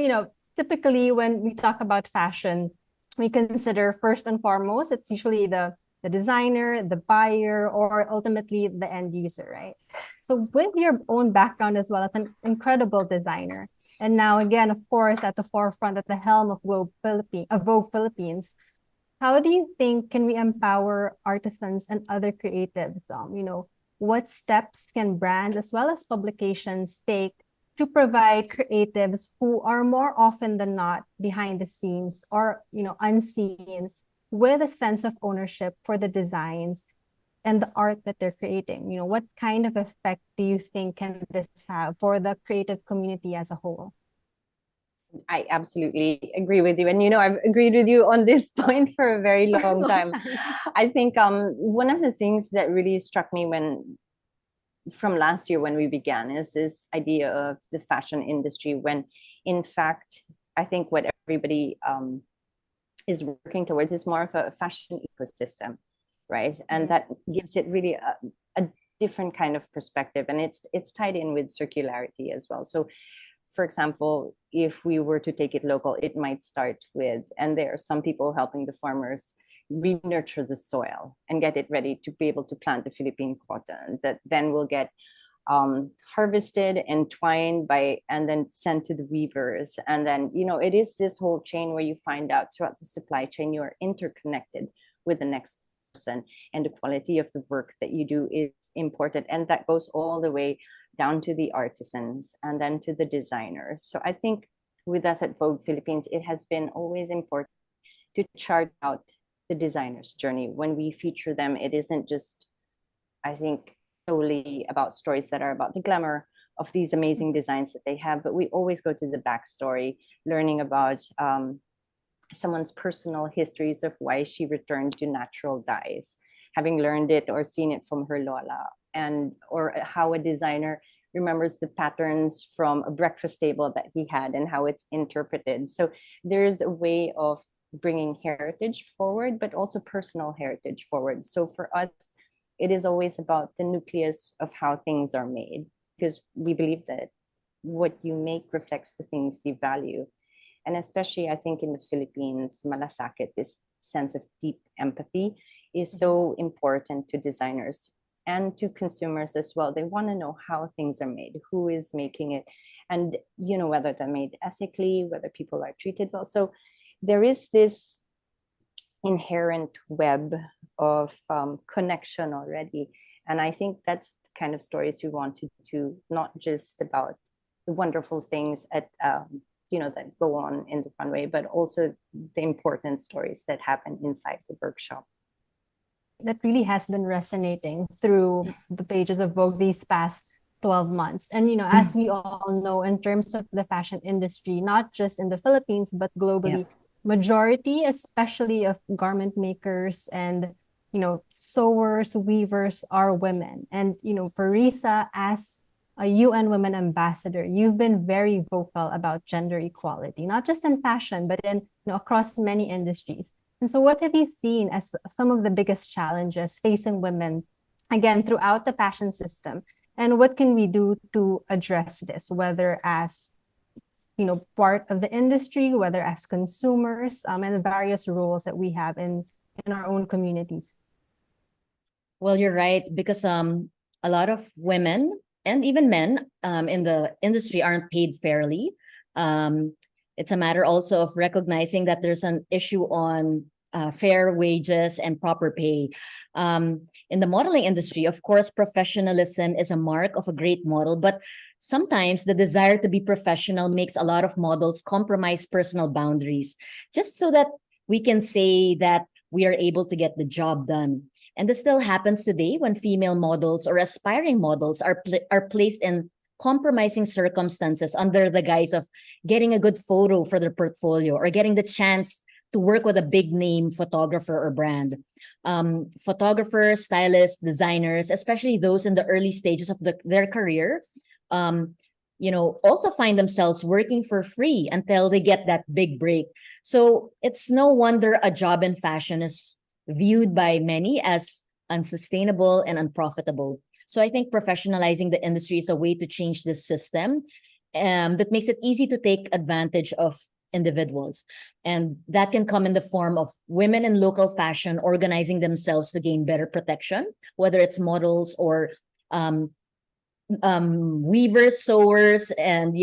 typically when we talk about fashion, we consider first and foremost, it's usually the designer, the buyer, or ultimately the end user, right? So with your own background as well as an incredible designer, and now again, of course, at the forefront, at the helm of Vogue Philippines, how do you think can we empower artisans and other creatives? What steps can brands as well as publications take to provide creatives who are more often than not behind the scenes or unseen, with a sense of ownership for the designs and the art that they're creating? What kind of effect do you think can this have for the creative community as a whole? I absolutely agree with you. And I've agreed with you on this point for a very long time. I think one of the things that really struck me from last year when we began is this idea of the fashion industry, when in fact I think what everybody is working towards is more of a fashion ecosystem, right? And that gives it really a different kind of perspective, and it's tied in with circularity as well. So for example, if we were to take it local, it might start with, and there are some people helping the farmers re-nurture the soil and get it ready to be able to plant the Philippine cotton that then will get harvested and twined and then sent to the weavers. And then, it is this whole chain where you find out throughout the supply chain, you are interconnected with the next person, and the quality of the work that you do is important. And that goes all the way down to the artisans and then to the designers. So I think with us at Vogue Philippines, it has been always important to chart out the designer's journey. When we feature them, it isn't just, I think, solely about stories that are about the glamour of these amazing designs that they have, but we always go to the backstory, learning about someone's personal histories of why she returned to natural dyes, having learned it or seen it from her lola, or how a designer remembers the patterns from a breakfast table that he had and how it's interpreted. So there's a way of bringing heritage forward, but also personal heritage forward. So for us, it is always about the nucleus of how things are made, because we believe that what you make reflects the things you value. And especially, I think in the Philippines, malasakit, this sense of deep empathy is so important to designers and to consumers as well. They want to know how things are made, who is making it, and whether they're made ethically, whether people are treated well. So there is this inherent web of connection already. And I think that's the kind of stories we want to do, not just about the wonderful things at that go on in the runway, but also the important stories that happen inside the workshop. That really has been resonating through the pages of Vogue these past 12 months. And, as we all know, in terms of the fashion industry, not just in the Philippines, but globally, majority, especially of garment makers and, sewers, weavers are women. And, for Rissa, as a UN Women Ambassador, you've been very vocal about gender equality, not just in fashion, but in, across many industries. And so what have you seen as some of the biggest challenges facing women, again, throughout the fashion system? And what can we do to address this, whether as, part of the industry, whether as consumers, and the various roles that we have in our own communities? Well, you're right, because a lot of women and even men in the industry aren't paid fairly. It's a matter also of recognizing that there's an issue on fair wages and proper pay. In the modeling industry, of course, professionalism is a mark of a great model, but sometimes the desire to be professional makes a lot of models compromise personal boundaries, just so that we can say that we are able to get the job done. And this still happens today when female models or aspiring models are placed in compromising circumstances under the guise of getting a good photo for their portfolio or getting the chance to work with a big name photographer or brand. Photographers, stylists, designers, especially those in the early stages of their career, also find themselves working for free until they get that big break. So it's no wonder a job in fashion is viewed by many as unsustainable and unprofitable. So I think professionalizing the industry is a way to change this system that makes it easy to take advantage of individuals. And that can come in the form of women in local fashion organizing themselves to gain better protection, whether it's models or weavers, sewers, and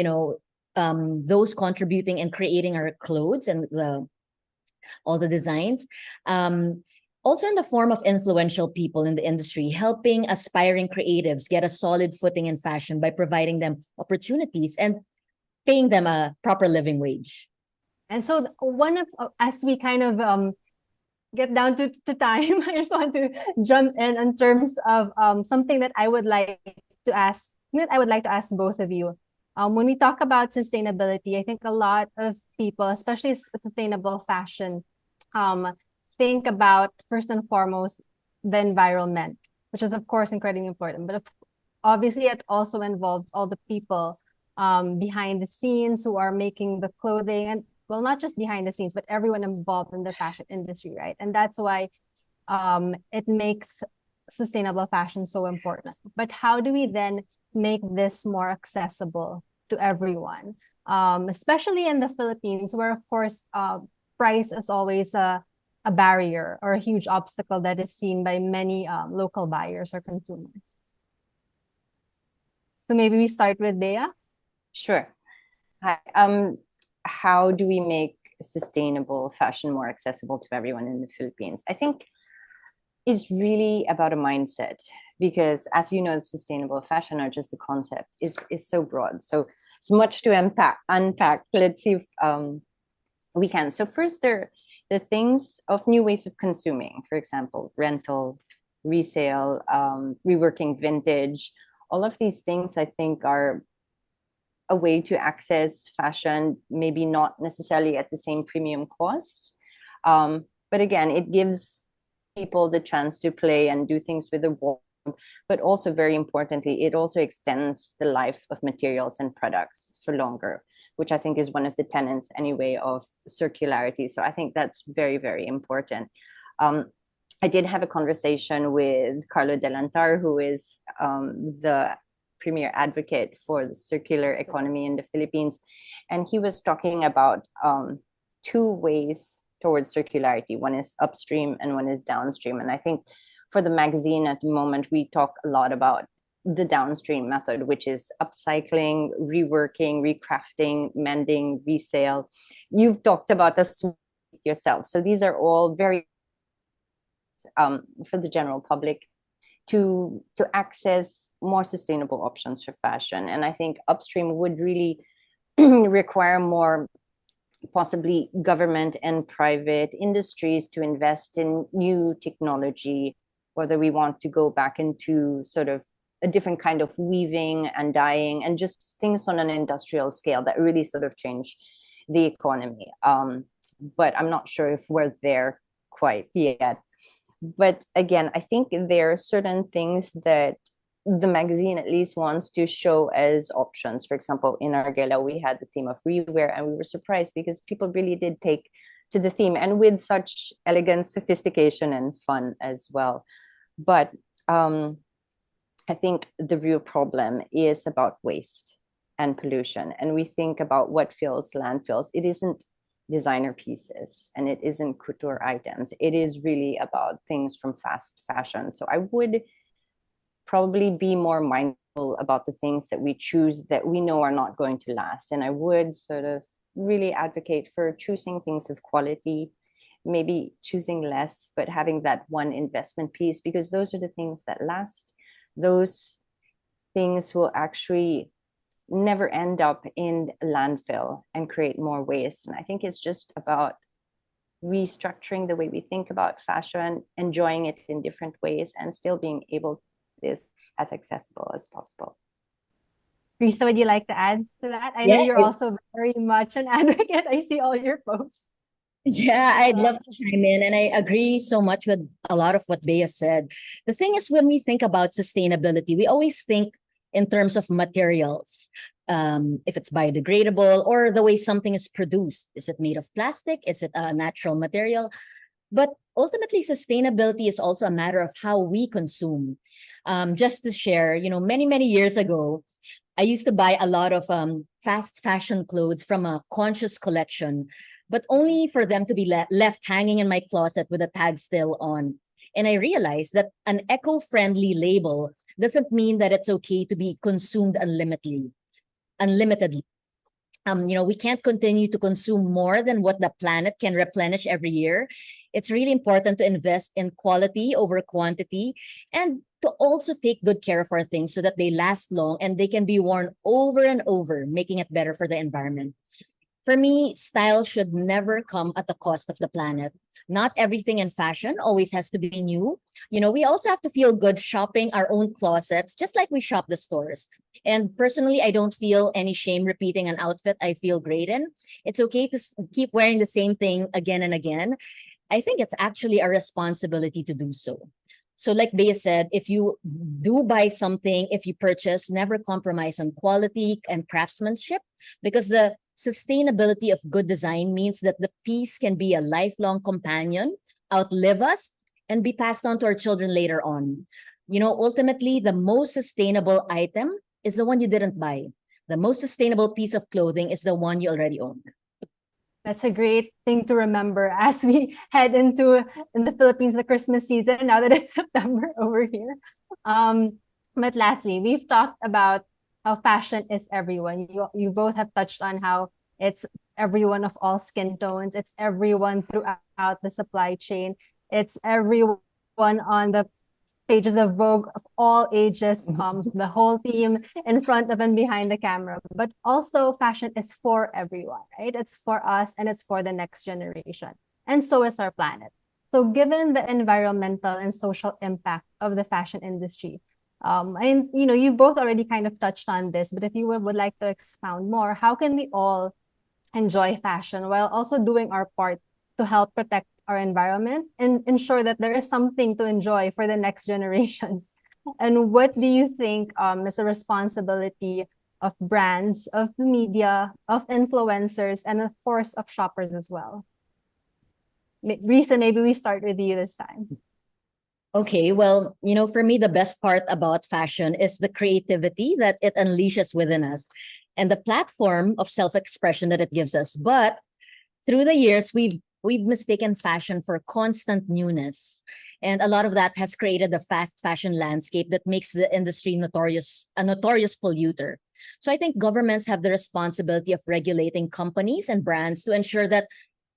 those contributing and creating our clothes and all the designs. Also in the form of influential people in the industry, helping aspiring creatives get a solid footing in fashion by providing them opportunities and paying them a proper living wage. And so as we kind of get down to time, I just want to jump in terms of something that I would like to ask both of you. When we talk about sustainability, I think a lot of people, especially sustainable fashion, think about first and foremost the environment, which is of course incredibly important. But obviously, it also involves all the people behind the scenes who are making the clothing, and well, not just behind the scenes, but everyone involved in the fashion industry, right? And that's why it makes sustainable fashion so important. But how do we then make this more accessible to everyone, especially in the Philippines, where of course price is always a barrier or a huge obstacle that is seen by many local buyers or consumers? So maybe we start with Bea. Sure. Hi. How do we make sustainable fashion more accessible to everyone in the Philippines? I think it's really about a mindset, because as you know, sustainable fashion, or just the concept, is so broad. So much to unpack. Let's see if we can. So first, there are things of new ways of consuming, for example, rental, resale, reworking vintage. All of these things, I think, are a way to access fashion, maybe not necessarily at the same premium cost. But again, it gives people the chance to play and do things with the warmth, but also very importantly, it also extends the life of materials and products for longer, which I think is one of the tenets anyway of circularity. So I think that's very, very important. I did have a conversation with Carlo Delantar, who is the premier advocate for the circular economy in the Philippines. And he was talking about two ways towards circularity. One is upstream and one is downstream. And I think for the magazine at the moment, we talk a lot about the downstream method, which is upcycling, reworking, recrafting, mending, resale. You've talked about this yourself. So these are all very for the general public to access more sustainable options for fashion. And I think upstream would really require more possibly government and private industries to invest in new technology, whether we want to go back into sort of a different kind of weaving and dyeing and just things on an industrial scale that really sort of change the economy. But I'm not sure if we're there quite yet. But again, I think there are certain things that the magazine at least wants to show as options. For example, in our gala, we had the theme of rewear, and we were surprised because people really did take to the theme, and with such elegance, sophistication, and fun as well. But I think the real problem is about waste and pollution. And we think about what fills landfills. It isn't designer pieces and it isn't couture items. It is really about things from fast fashion. So I would probably be more mindful about the things that we choose that we know are not going to last. And I would sort of really advocate for choosing things of quality, maybe choosing less, but having that one investment piece, because those are the things that last. Those things will actually never end up in landfill and create more waste. And I think it's just about restructuring the way we think about fashion, enjoying it in different ways, and still being able to do this as accessible as possible. Rissa, would you like to add to that? I know you're also very much an advocate. I see all your posts. Yeah, I'd love to chime in, and I agree so much with a lot of what Bea said. The thing is, when we think about sustainability, we always think in terms of materials, if it's biodegradable or the way something is produced. Is it made of plastic? Is it a natural material? But ultimately, sustainability is also a matter of how we consume. Just to share, many, many years ago, I used to buy a lot of fast fashion clothes from a conscious collection, but only for them to be left hanging in my closet with the tag still on. And I realized that an eco-friendly label doesn't mean that it's okay to be consumed unlimitedly. We can't continue to consume more than what the planet can replenish every year. It's really important to invest in quality over quantity, and to also take good care of our things so that they last long and they can be worn over and over, making it better for the environment. For me, style should never come at the cost of the planet. Not everything in fashion always has to be new. We also have to feel good shopping our own closets, just like we shop the stores. And personally, I don't feel any shame repeating an outfit I feel great in. It's okay to keep wearing the same thing again and again. I think it's actually a responsibility to do so. So like Bea said, if you do buy something, if you purchase, never compromise on quality and craftsmanship, because the sustainability of good design means that the piece can be a lifelong companion, outlive us, and be passed on to our children later on. Ultimately, the most sustainable item is the one you didn't buy. The most sustainable piece of clothing is the one you already own. That's a great thing to remember as we head in the Philippines, the Christmas season, now that it's September over here. But lastly, we've talked about how fashion is everyone. You both have touched on how it's everyone of all skin tones. It's everyone throughout the supply chain. It's everyone on the pages of Vogue of all ages, the whole team in front of and behind the camera. But also fashion is for everyone, right? It's for us and it's for the next generation. And so is our planet. So given the environmental and social impact of the fashion industry, and you both already kind of touched on this, but if you would like to expound more, how can we all enjoy fashion while also doing our part to help protect our environment and ensure that there is something to enjoy for the next generations? And what do you think is a responsibility of brands, of the media, of influencers, and of course of shoppers as well? Rissa, maybe we start with you this time. Okay, well, for me, the best part about fashion is the creativity that it unleashes within us and the platform of self-expression that it gives us. But through the years, we've mistaken fashion for constant newness. And a lot of that has created a fast fashion landscape that makes the industry a notorious polluter. So I think governments have the responsibility of regulating companies and brands to ensure that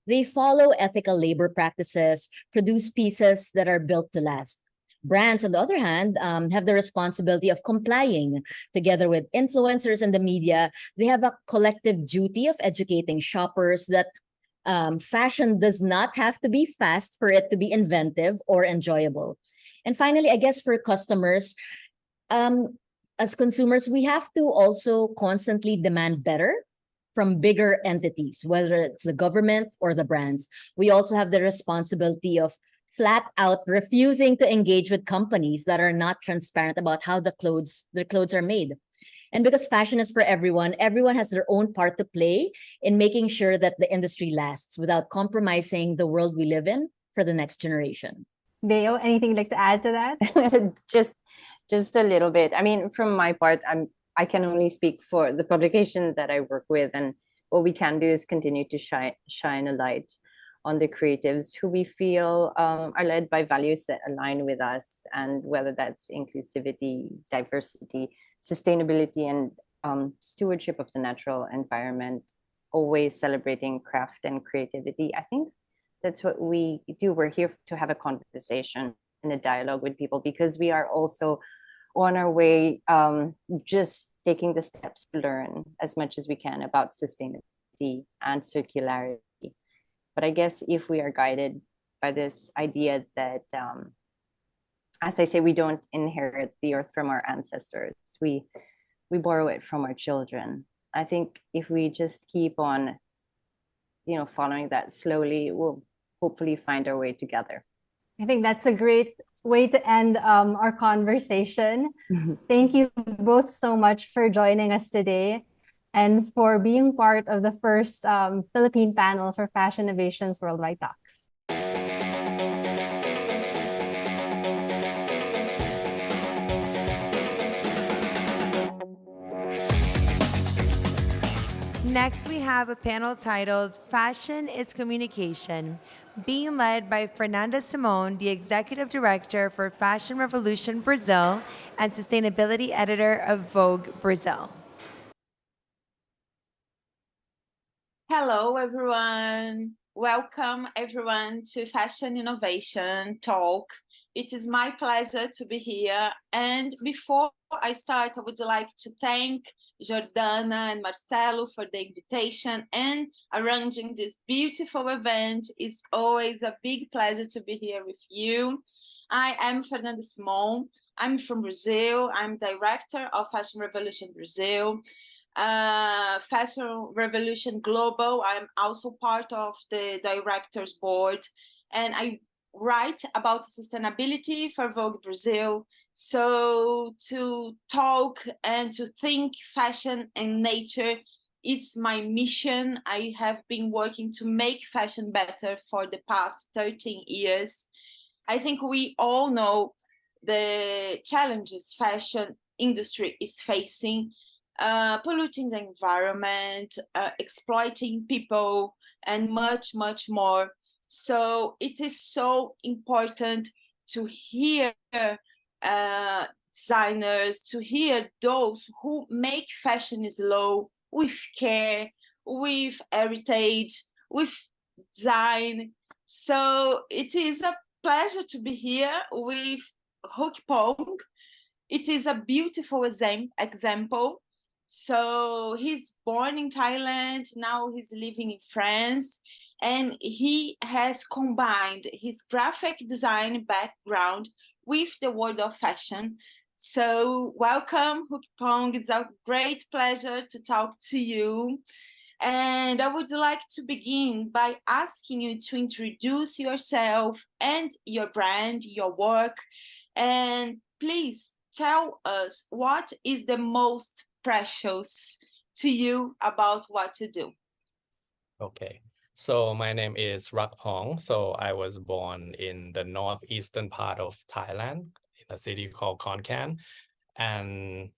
they follow ethical labor practices, produce pieces that are built to last. Brands, on the other hand, have the responsibility of complying. Together with influencers and the media, they have a collective duty of educating shoppers that fashion does not have to be fast for it to be inventive or enjoyable. And finally, I guess for customers, as consumers, we have to also constantly demand better from bigger entities, whether it's the government or the brands. We also have the responsibility of flat out refusing to engage with companies that are not transparent about how their clothes are made. And because fashion is for everyone, everyone has their own part to play in making sure that the industry lasts without compromising the world we live in for the next generation. Beo, anything you'd like to add to that? just a little bit. I mean, from my part, I can only speak for the publication that I work with, and what we can do is continue to shine a light on the creatives who we feel are led by values that align with us, and whether that's inclusivity, diversity, sustainability, and stewardship of the natural environment, always celebrating craft and creativity. I think that's what we do. We're here to have a conversation and a dialogue with people, because we are also on our way, just taking the steps to learn as much as we can about sustainability and circularity. But I guess if we are guided by this idea that, as I say, we don't inherit the earth from our ancestors, we borrow it from our children. I think if we just keep on, following that slowly, we'll hopefully find our way together. I think that's a great way to end our conversation. Thank you both so much for joining us today and for being part of the first Philippine panel for Fashinnovation's Worldwide Talks. Next, we have a panel titled Fashion is Communication, being led by Fernanda Simone, the Executive Director for Fashion Revolution Brazil and Sustainability Editor of Vogue Brazil. Hello, everyone. Welcome, everyone, to Fashion Innovation Talk. It is my pleasure to be here. And before I start, I would like to thank Jordana and Marcelo for the invitation and arranging this beautiful event. It's always a big pleasure to be here with you. I am Fernanda Simon. I'm from Brazil. I'm director of Fashion Revolution Brazil. Fashion Revolution Global. I'm also part of the directors board, and I write about sustainability for Vogue Brazil. So to talk and to think fashion and nature, it's my mission. I have been working to make fashion better for the past 13 years. I think we all know the challenges fashion industry is facing, polluting the environment, exploiting people, and much, much more. So it is so important to hear designers, to hear those who make fashion slow, with care, with heritage, with design. So it is a pleasure to be here with Rukpong. It is a beautiful example. So he's born in Thailand, now he's living in France, and he has combined his graphic design background with the world of fashion. So welcome, Rukpong. It's a great pleasure to talk to you. And I would like to begin by asking you to introduce yourself and your brand, your work, and please tell us what is the most precious to you about what you do. Okay, so my name is Rukpong. So I was born in the northeastern part of Thailand in a city called Khon Kaen, and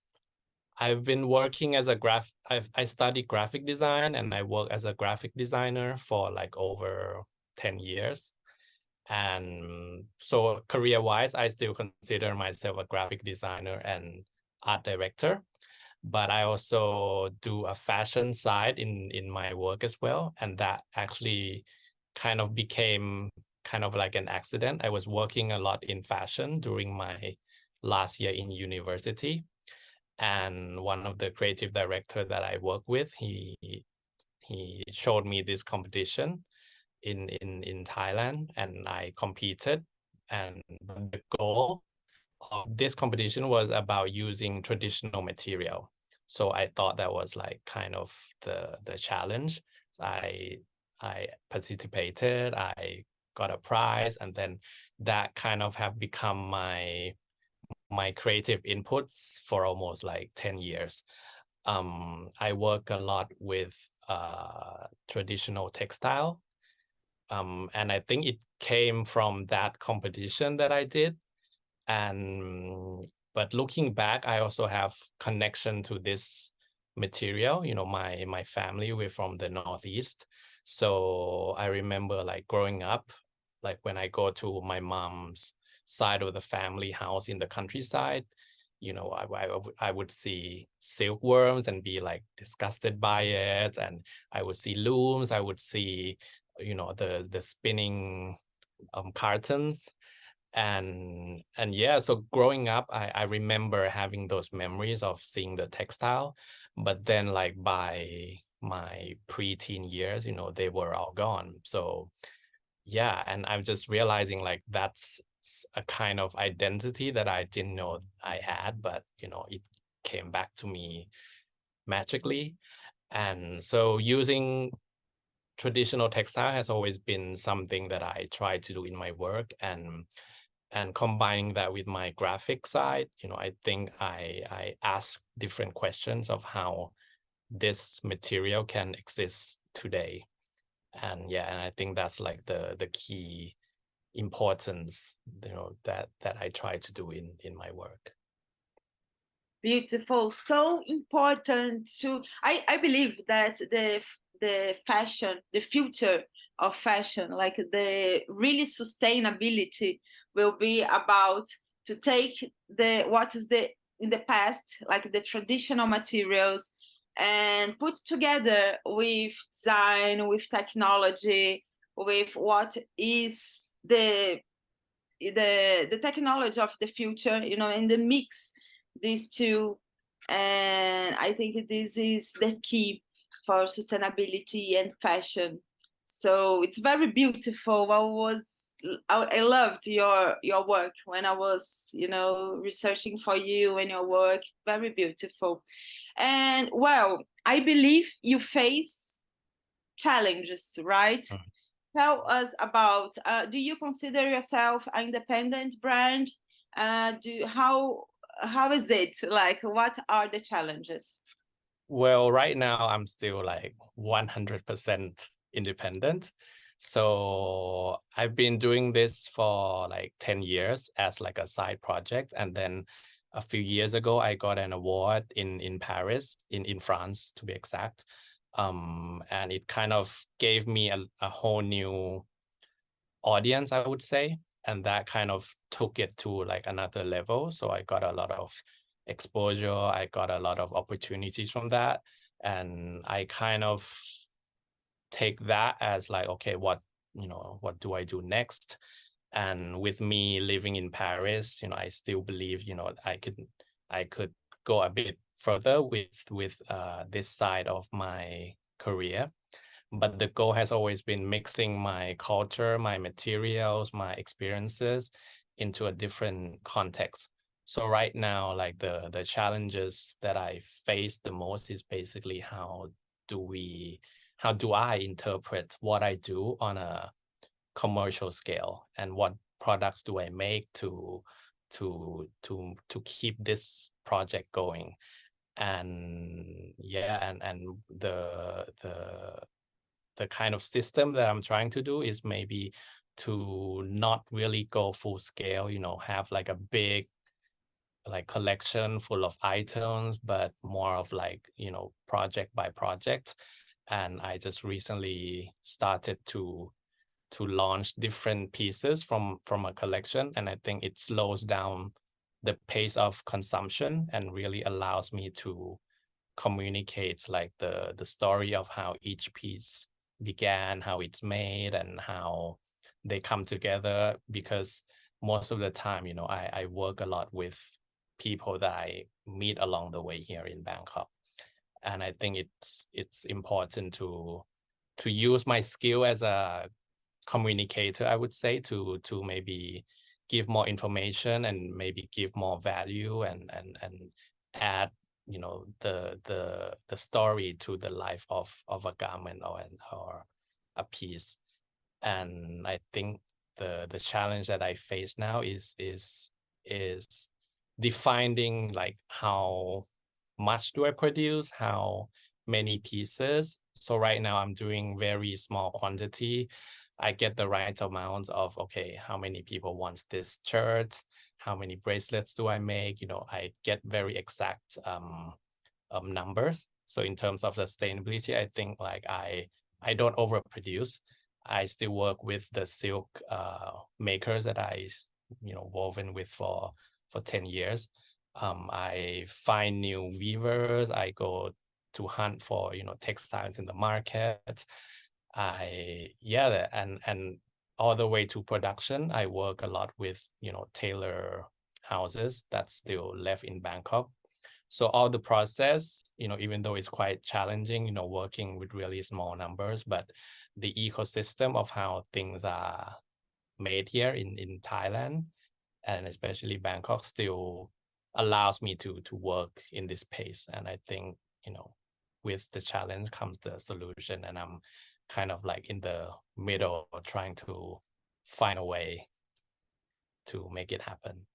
I've been working as I studied graphic design, and I work as a graphic designer for like over 10 years. And so career-wise, I still consider myself a graphic designer and art director, but I also do a fashion side in my work as well. And that actually kind of became kind of like an accident. I was working a lot in fashion during my last year in university. And one of the creative director that I work with, he showed me this competition in Thailand, and I competed. And the goal of this competition was about using traditional material. So I thought that was like kind of the challenge. I participated, I got a prize, and then that kind of have become my creative inputs for almost like 10 years. I work a lot with traditional textile. And I think it came from that competition that I did. But looking back, I also have connection to this material. You know, my family, we're from the Northeast. So I remember like growing up, like when I go to my mom's side of the family house in the countryside, you know, I would see silkworms and be like disgusted by it. And I would see looms, I would see, you know, the spinning cartons. And yeah, so growing up, I remember having those memories of seeing the textile, but then like by my pre-teen years, you know, they were all gone. So yeah, and I'm just realizing like that's a kind of identity that I didn't know I had, but you know, it came back to me magically. And so using traditional textile has always been something that I try to do in my work, and combining that with my graphic side, you know, I think I ask different questions of how this material can exist today. And yeah, and I think that's like the key importance, you know, that I try to do in my work. Beautiful. So important to, I believe that the fashion, the future of fashion, like the really sustainability will be about to take what is in the past, like the traditional materials, and put together with design, with technology, with what is the technology of the future, you know, and the mix these two. And I think this is the key for sustainability and fashion. So it's very beautiful. I loved your work when I was, you know, researching for you and your work. Very beautiful. And well, I believe you face challenges, right? Tell us about, do you consider yourself an independent brand? How is it? Like, what are the challenges? Well, right now I'm still like 100% independent. So I've been doing this for like 10 years as like a side project. And then a few years ago, I got an award in Paris, in France, to be exact. And it kind of gave me a whole new audience, I would say. And that kind of took it to like another level. So I got a lot of exposure. I got a lot of opportunities from that. And I kind of take that as like, okay, what do I do next? And with me living in Paris, you know, I still believe, you know, I could go a bit further with this side of my career. But the goal has always been mixing my culture, my materials, my experiences into a different context. So right now, like the challenges that I face the most is basically how do I interpret what I do on a commercial scale, and what products do I make to keep this project going. And yeah, and the kind of system that I'm trying to do is maybe to not really go full scale, you know, have like a big like collection full of items, but more of like, you know, project by project. And I just recently started to launch different pieces from a collection, and I think it slows down the pace of consumption and really allows me to communicate like the story of how each piece began, how it's made, and how they come together because most of the time, I work a lot with people that I meet along the way here in Bangkok. And I think it's important to use my skill as a communicator, I would say, to maybe give more information and maybe give more value and add the story to the life of a garment or a piece. And I think the challenge that I face now is defining like how much do I produce, how many pieces. So right now I'm doing very small quantity. I get the right amount of, okay, how many people want this shirt? How many bracelets do I make? I get very exact numbers. So in terms of sustainability, I think like I don't overproduce. I still work with the silk makers that I woven with for 10 years. I find new weavers. I go to hunt for textiles in the market. And all the way to production, I work a lot with tailor houses that's still left in Bangkok. So all the process, even though it's quite challenging, working with really small numbers, but the ecosystem of how things are made here in Thailand and especially Bangkok still allows me to work in this pace. And I think, with the challenge comes the solution, and I'm kind of like in the middle trying to find a way to make it happen.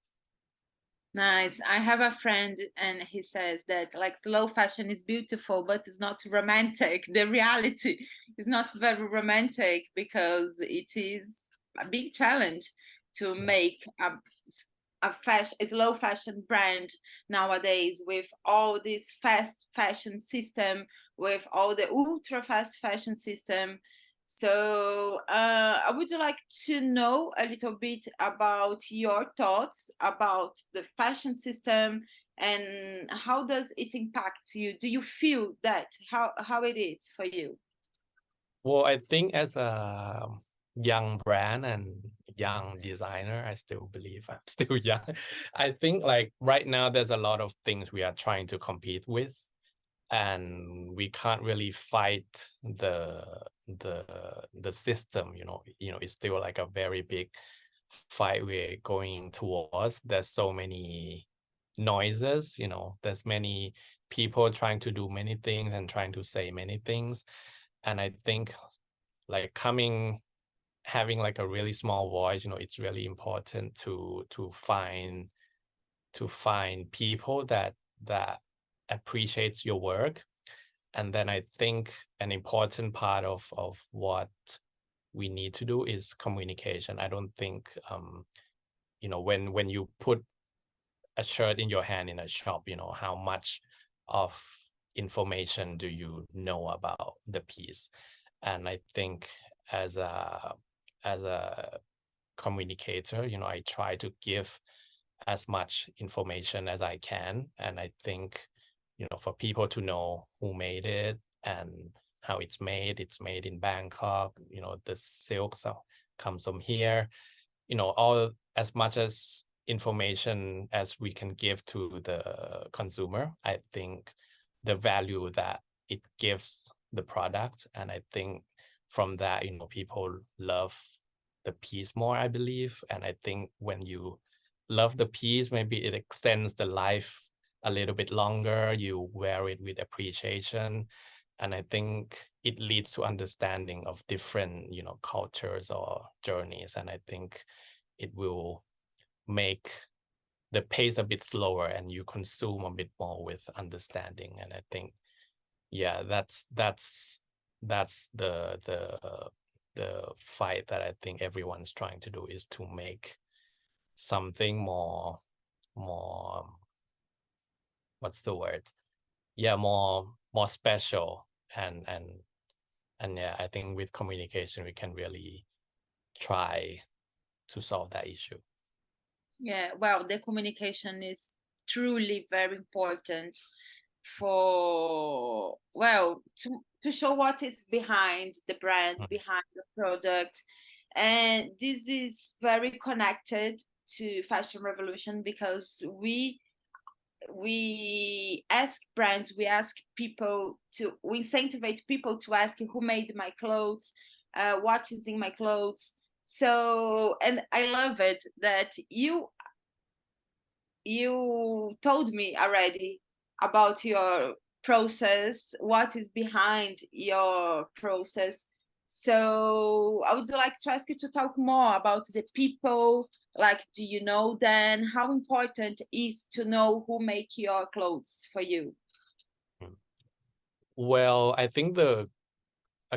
Nice. I have a friend and he says that like slow fashion is beautiful, but it's not romantic. The reality is not very romantic because it is a big challenge to make a slow fashion brand nowadays with all this fast fashion system, with all the ultra fast fashion system. So I would like to know a little bit about your thoughts about the fashion system and how does it impact you? Do you feel that? How it is for you? Well, I think as a young brand and young designer, I still believe I'm still young. I think like right now there's a lot of things we are trying to compete with, and we can't really fight the system. It's still like a very big fight we're going towards. There's so many noises, there's many people trying to do many things and trying to say many things. And I think like having like a really small voice, it's really important to find people that appreciates your work. And then I think an important part of what we need to do is communication. I don't think when you put a shirt in your hand in a shop, how much of information do you know about the piece? And I think as a communicator, I try to give as much information as I can. And I think, for people to know who made it and how it's made in Bangkok, the silks comes from here, all as much as information as we can give to the consumer. I think the value that it gives the product. And I think from that, people love the piece more, I believe. And I think when you love the piece, maybe it extends the life a little bit longer. You wear it with appreciation. And I think it leads to understanding of different, cultures or journeys. And I think it will make the pace a bit slower and you consume a bit more with understanding. And I think, yeah, that's the fight that I think everyone's trying to do, is to make something more what's the word? Yeah, more special. And yeah, I think with communication we can really try to solve that issue. Yeah, well, the communication is truly very important for, well, to show what is behind the brand, behind the product. And this is very connected to fashion revolution, because we ask brands, we ask people to, we incentivize people to ask who made my clothes, what is in my clothes. So, and I love it that you told me already about your process, what is behind your process. So I would like to ask you to talk more about the people, like, do you know them? How important is to know who make your clothes for you? Well, I think a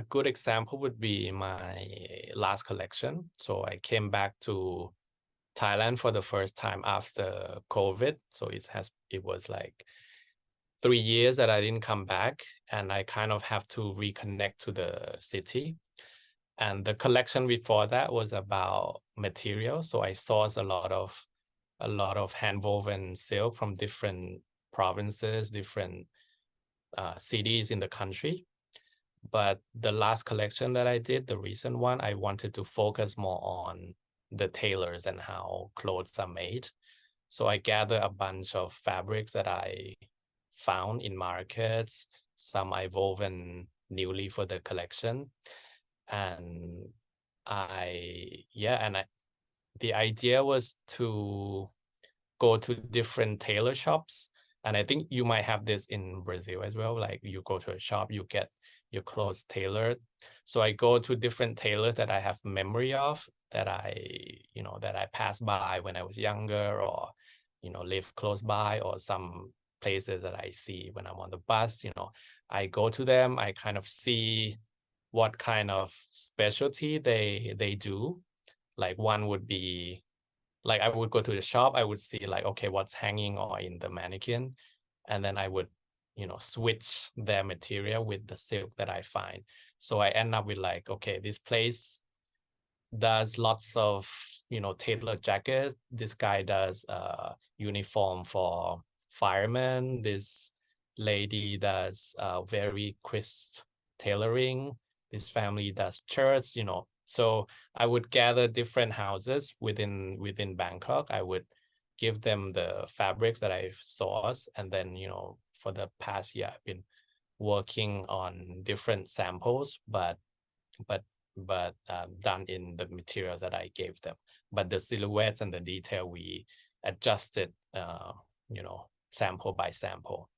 good example would be my last collection. So I came back to Thailand for the first time after COVID. So it was like 3 years that I didn't come back, and I kind of have to reconnect to the city. And the collection before that was about material. So I sourced a lot of hand-woven silk from different provinces, different cities in the country. But the last collection that I did, the recent one, I wanted to focus more on the tailors and how clothes are made. So I gathered a bunch of fabrics that I found in markets. Some I woven newly for the collection. And the idea was to go to different tailor shops. And I think you might have this in Brazil as well. Like you go to a shop, you get your clothes tailored. So I go to different tailors that I have memory of, that I passed by when I was younger, or, live close by, or some places that I see when I'm on the bus. I go to them, I kind of see what kind of specialty they do. Like one would be, like I would go to the shop, I would see like, okay, what's hanging or in the mannequin. And then I would, switch their material with the silk that I find. So I end up with like, okay, this place does lots of, tailored jackets. This guy does uniform for firemen. This lady does very crisp tailoring. This family does shirts, So I would gather different houses within Bangkok. I would give them the fabrics that I've sourced, and then for the past year I've been working on different samples, but done in the materials that I gave them. But the silhouettes and the detail we adjusted, sample by sample,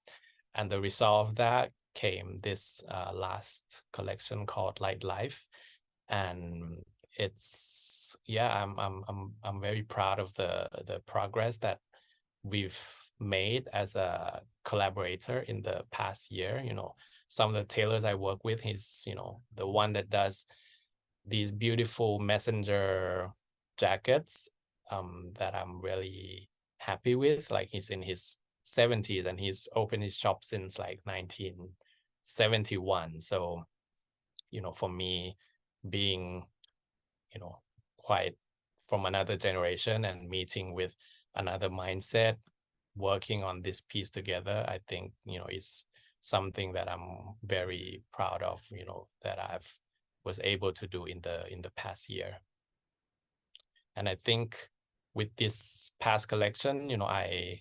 and the result of that came this last collection called Light Life. And it's I'm very proud of the progress that we've made as a collaborator in the past year. Some of the tailors I work with, he's the one that does these beautiful messenger jackets that I'm really happy with. Like he's in his 70s and he's opened his shop since like 1971. So for me, being quite from another generation and meeting with another mindset, working on this piece together, I think is something that I'm very proud of, that I've was able to do in the past year. And I think with this past collection, I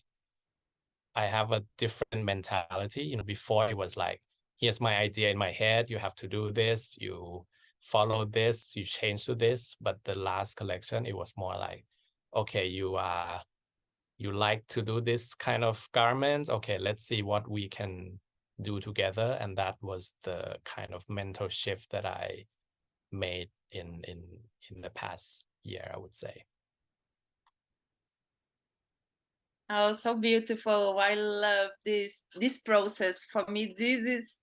have a different mentality. Before it was like, here's my idea in my head, you have to do this, you follow this, you change to this. But the last collection, it was more like, okay, you like to do this kind of garments, okay, let's see what we can do together. And that was the kind of mental shift that I made in the past year, I would say. Oh, so beautiful. I love this process. For me, this is,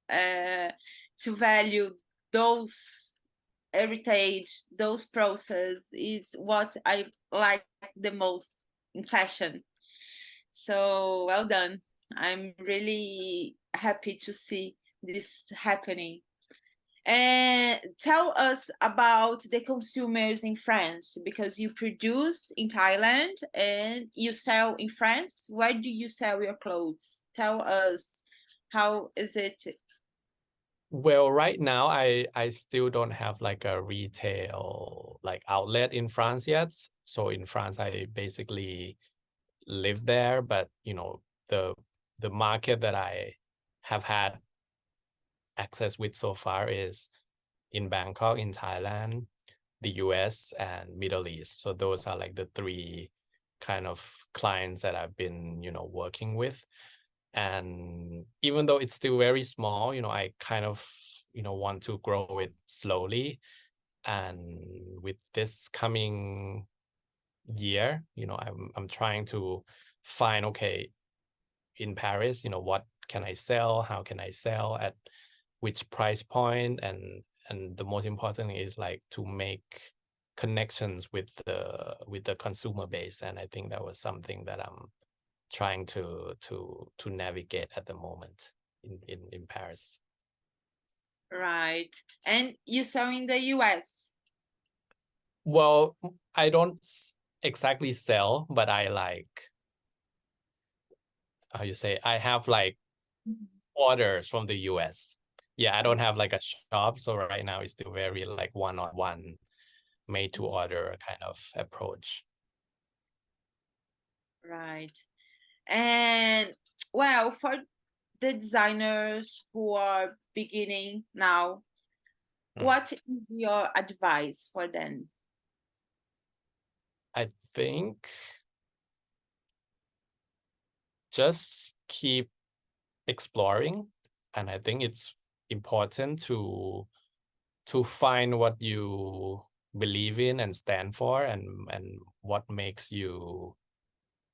to value those heritage, those process is what I like the most in fashion. So well done. I'm really happy to see this happening. And tell us about the consumers in France, because you produce in Thailand and you sell in France. Where do you sell your clothes? Tell us, how is it? Well, right now I still don't have like a retail like outlet in France yet. So in France, I basically live there, but the market that I have had access with so far is in Bangkok, in Thailand, the US, and Middle East. So those are like the three kind of clients that I've been, working with. And even though it's still very small, I kind of, want to grow it slowly. And with this coming year, I'm trying to find, okay, in Paris, what can I sell? How can I sell at which price point? And the most important is like to make connections with the consumer base. And I think that was something that I'm trying to navigate at the moment in Paris. Right. And you sell in the US? Well, I don't exactly sell, but I like, how you say, I have like orders from the US. Yeah, I don't have like a shop. So right now it's still very like one-on-one, made to order kind of approach. Right. And well, for the designers who are beginning now, what is your advice for them? I think just keep exploring. And I think it's important to find what you believe in and stand for, and what makes you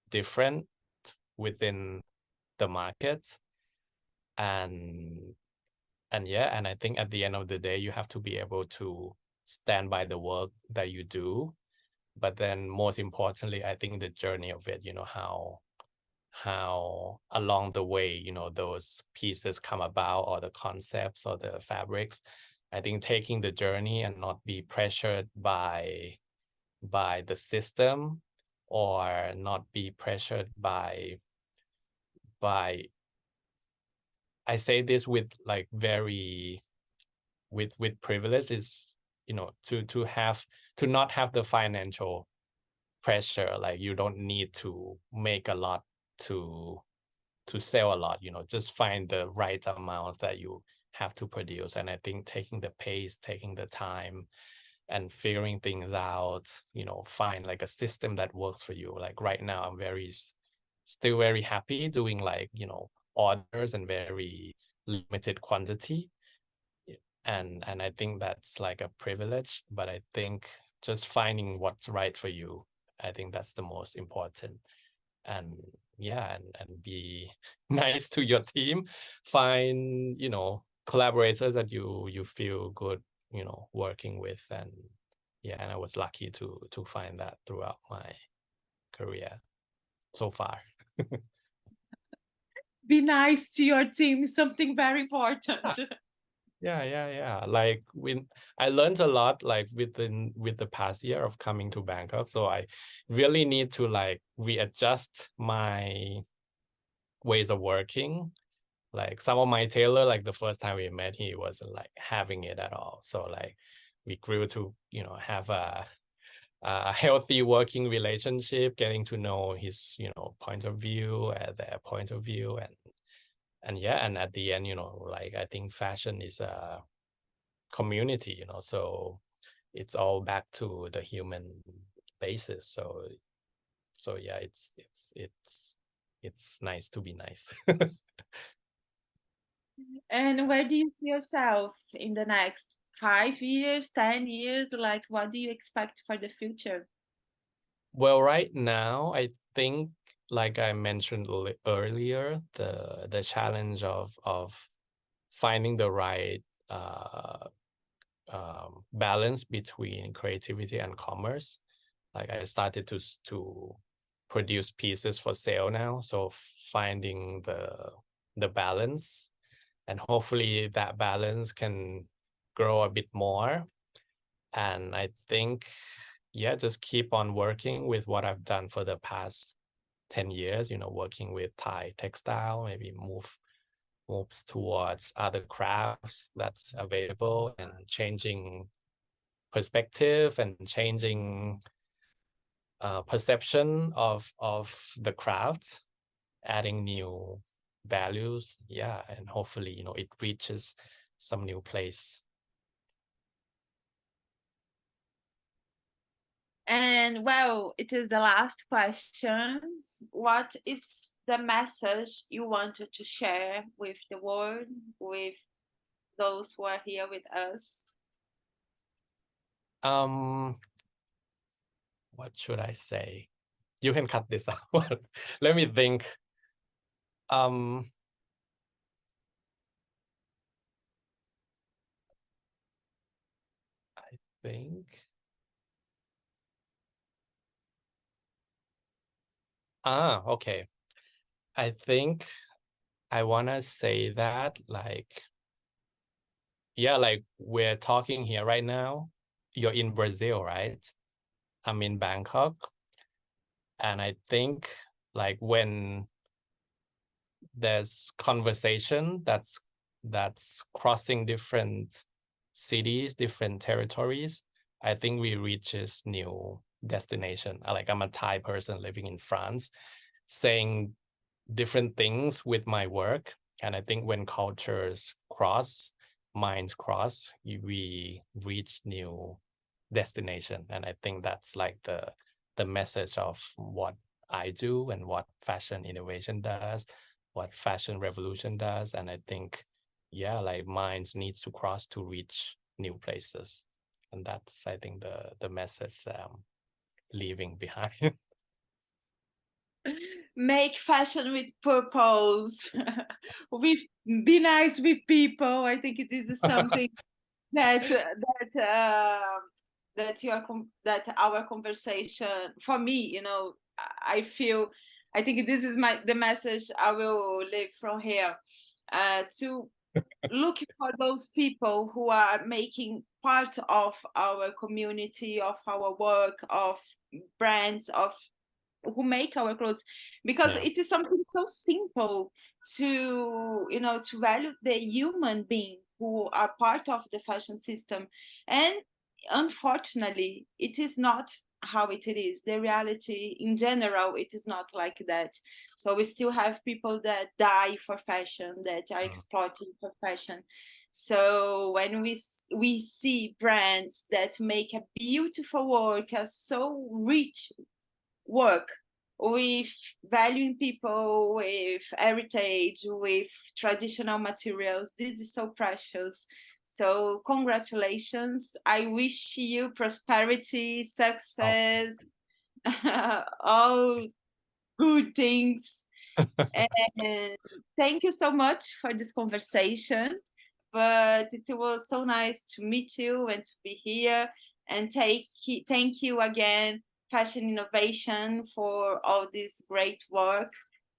different within the market. And I think at the end of the day, you have to be able to stand by the work that you do. But then most importantly, I think the journey of it, how along the way, those pieces come about, or the concepts or the fabrics. I think taking the journey and not be pressured by the system, or not be pressured by I say this with like very with privilege, is to not have the financial pressure. Like you don't need to make a lot to sell a lot, just find the right amount that you have to produce. And I think taking the pace, taking the time, and figuring things out, find like a system that works for you. Like right now, I'm still very happy doing like, orders and very limited quantity. And I think that's like a privilege, but I think just finding what's right for you, I think that's the most important. And yeah, and be nice to your team, find, collaborators that you feel good, working with. And yeah, and I was lucky to find that throughout my career so far. Be nice to your team, something very important. Yeah. Like when I learned a lot, like with the past year of coming to Bangkok. So I really need to like readjust my ways of working. Like some of my tailor, like the first time we met, he wasn't like having it at all. So like we grew to, have a healthy working relationship, getting to know his, point of view, their point of view. And yeah, and at the end, like I think fashion is a community, so it's all back to the human basis. So yeah, it's nice to be nice. And where do you see yourself in the next 5 years, 10 years? Like, what do you expect for the future? Well, right now, I think, like I mentioned earlier, the challenge of finding the right balance between creativity and commerce. Like I started to produce pieces for sale now, so finding the balance, and hopefully that balance can grow a bit more. And I think, yeah, just keep on working with what I've done for the past 10 years, working with Thai textile, maybe move moves towards other crafts that's available and changing perspective and changing perception of the craft, adding new values, yeah, and hopefully, you know, it reaches some new place. And well, it is the last question. What is the message you wanted to share with the world, with those who are here with us? What should I say? You can cut this out. Let me think. I think. Okay. I think I wanna say that, like, yeah, like we're talking here right now. You're in Brazil, right? I'm in Bangkok. And I think like when there's conversation that's crossing different cities, different territories, I think we reaches new destination. Like I'm a Thai person living in France, saying different things with my work. And I think when cultures cross, minds cross, we reach new destination. And I think that's like the message of what I do and what fashion innovation does, what fashion revolution does. And I think, yeah, like minds needs to cross to reach new places. And that's, I think, the message that I'm leaving behind. Make fashion with purpose. Be nice with people. I think this is something that that our conversation, for me, you know, I think this is the message I will leave from here, to look for those people who are making part of our community, of our work, of brands, of who make our clothes, because it is something so simple to, you know, to value the human being who are part of the fashion system. And unfortunately, it is not how it is. The reality in general, it is not like that. So we still have people that die for fashion, that are exploiting for fashion. So when we see brands that make a beautiful work, a so rich work, with valuing people, with heritage, with traditional materials, this is so precious. So congratulations. I wish you prosperity, success, all good things. And thank you so much for this conversation. But it was so nice to meet you and to be here. And thank you again, Fashinnovation, for all this great work.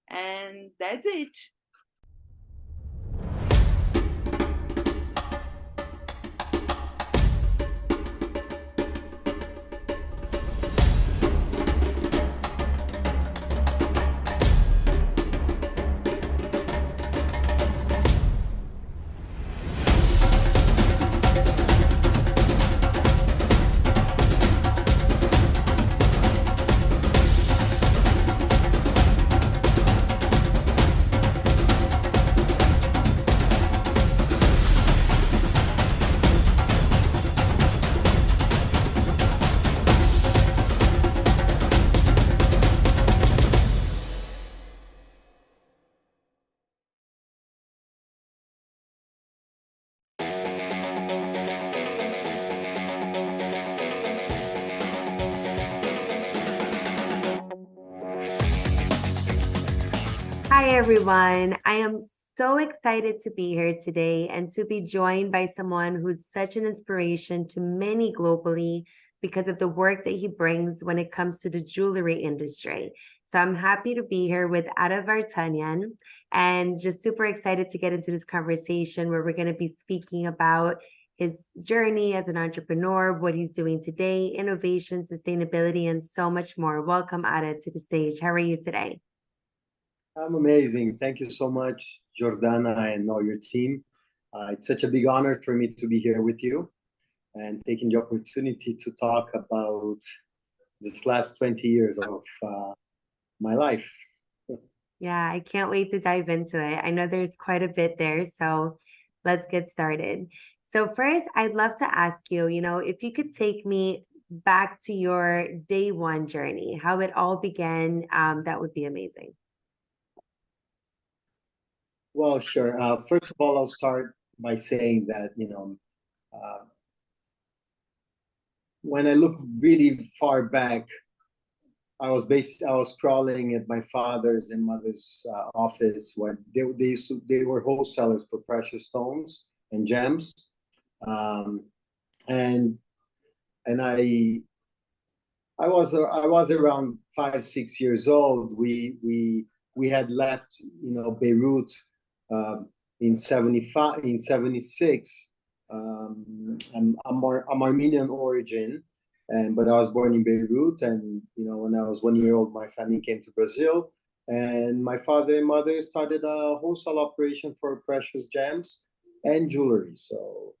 And that's it. Hi, everyone. I am so excited to be here today and to be joined by someone who's such an inspiration to many globally because of the work that he brings when it comes to the jewelry industry. So I'm happy to be here with Áwet Vartanian and just super excited to get into this conversation where we're going to be speaking about his journey as an entrepreneur, what he's doing today, innovation, sustainability, and so much more. Welcome, Áwet, to the stage. How are you today? I'm amazing. Thank you so much, Jordana, and all your team. It's such a big honor for me to be here with you and taking the opportunity to talk about this last 20 years of my life. Yeah, I can't wait to dive into it. I know there's quite a bit there, so let's get started. So first, I'd love to ask you, if you could take me back to your day one journey, how it all began, that would be amazing. Well, sure. First of all, I'll start by saying that, when I look really far back, I was crawling at my father's and mother's office where they were wholesalers for precious stones and gems, and I was around 5-6 years old. We had left Beirut in 76. I'm Armenian origin, but I was born in Beirut, and when I was 1 year old, my family came to Brazil, and my father and mother started a wholesale operation for precious gems and jewelry. So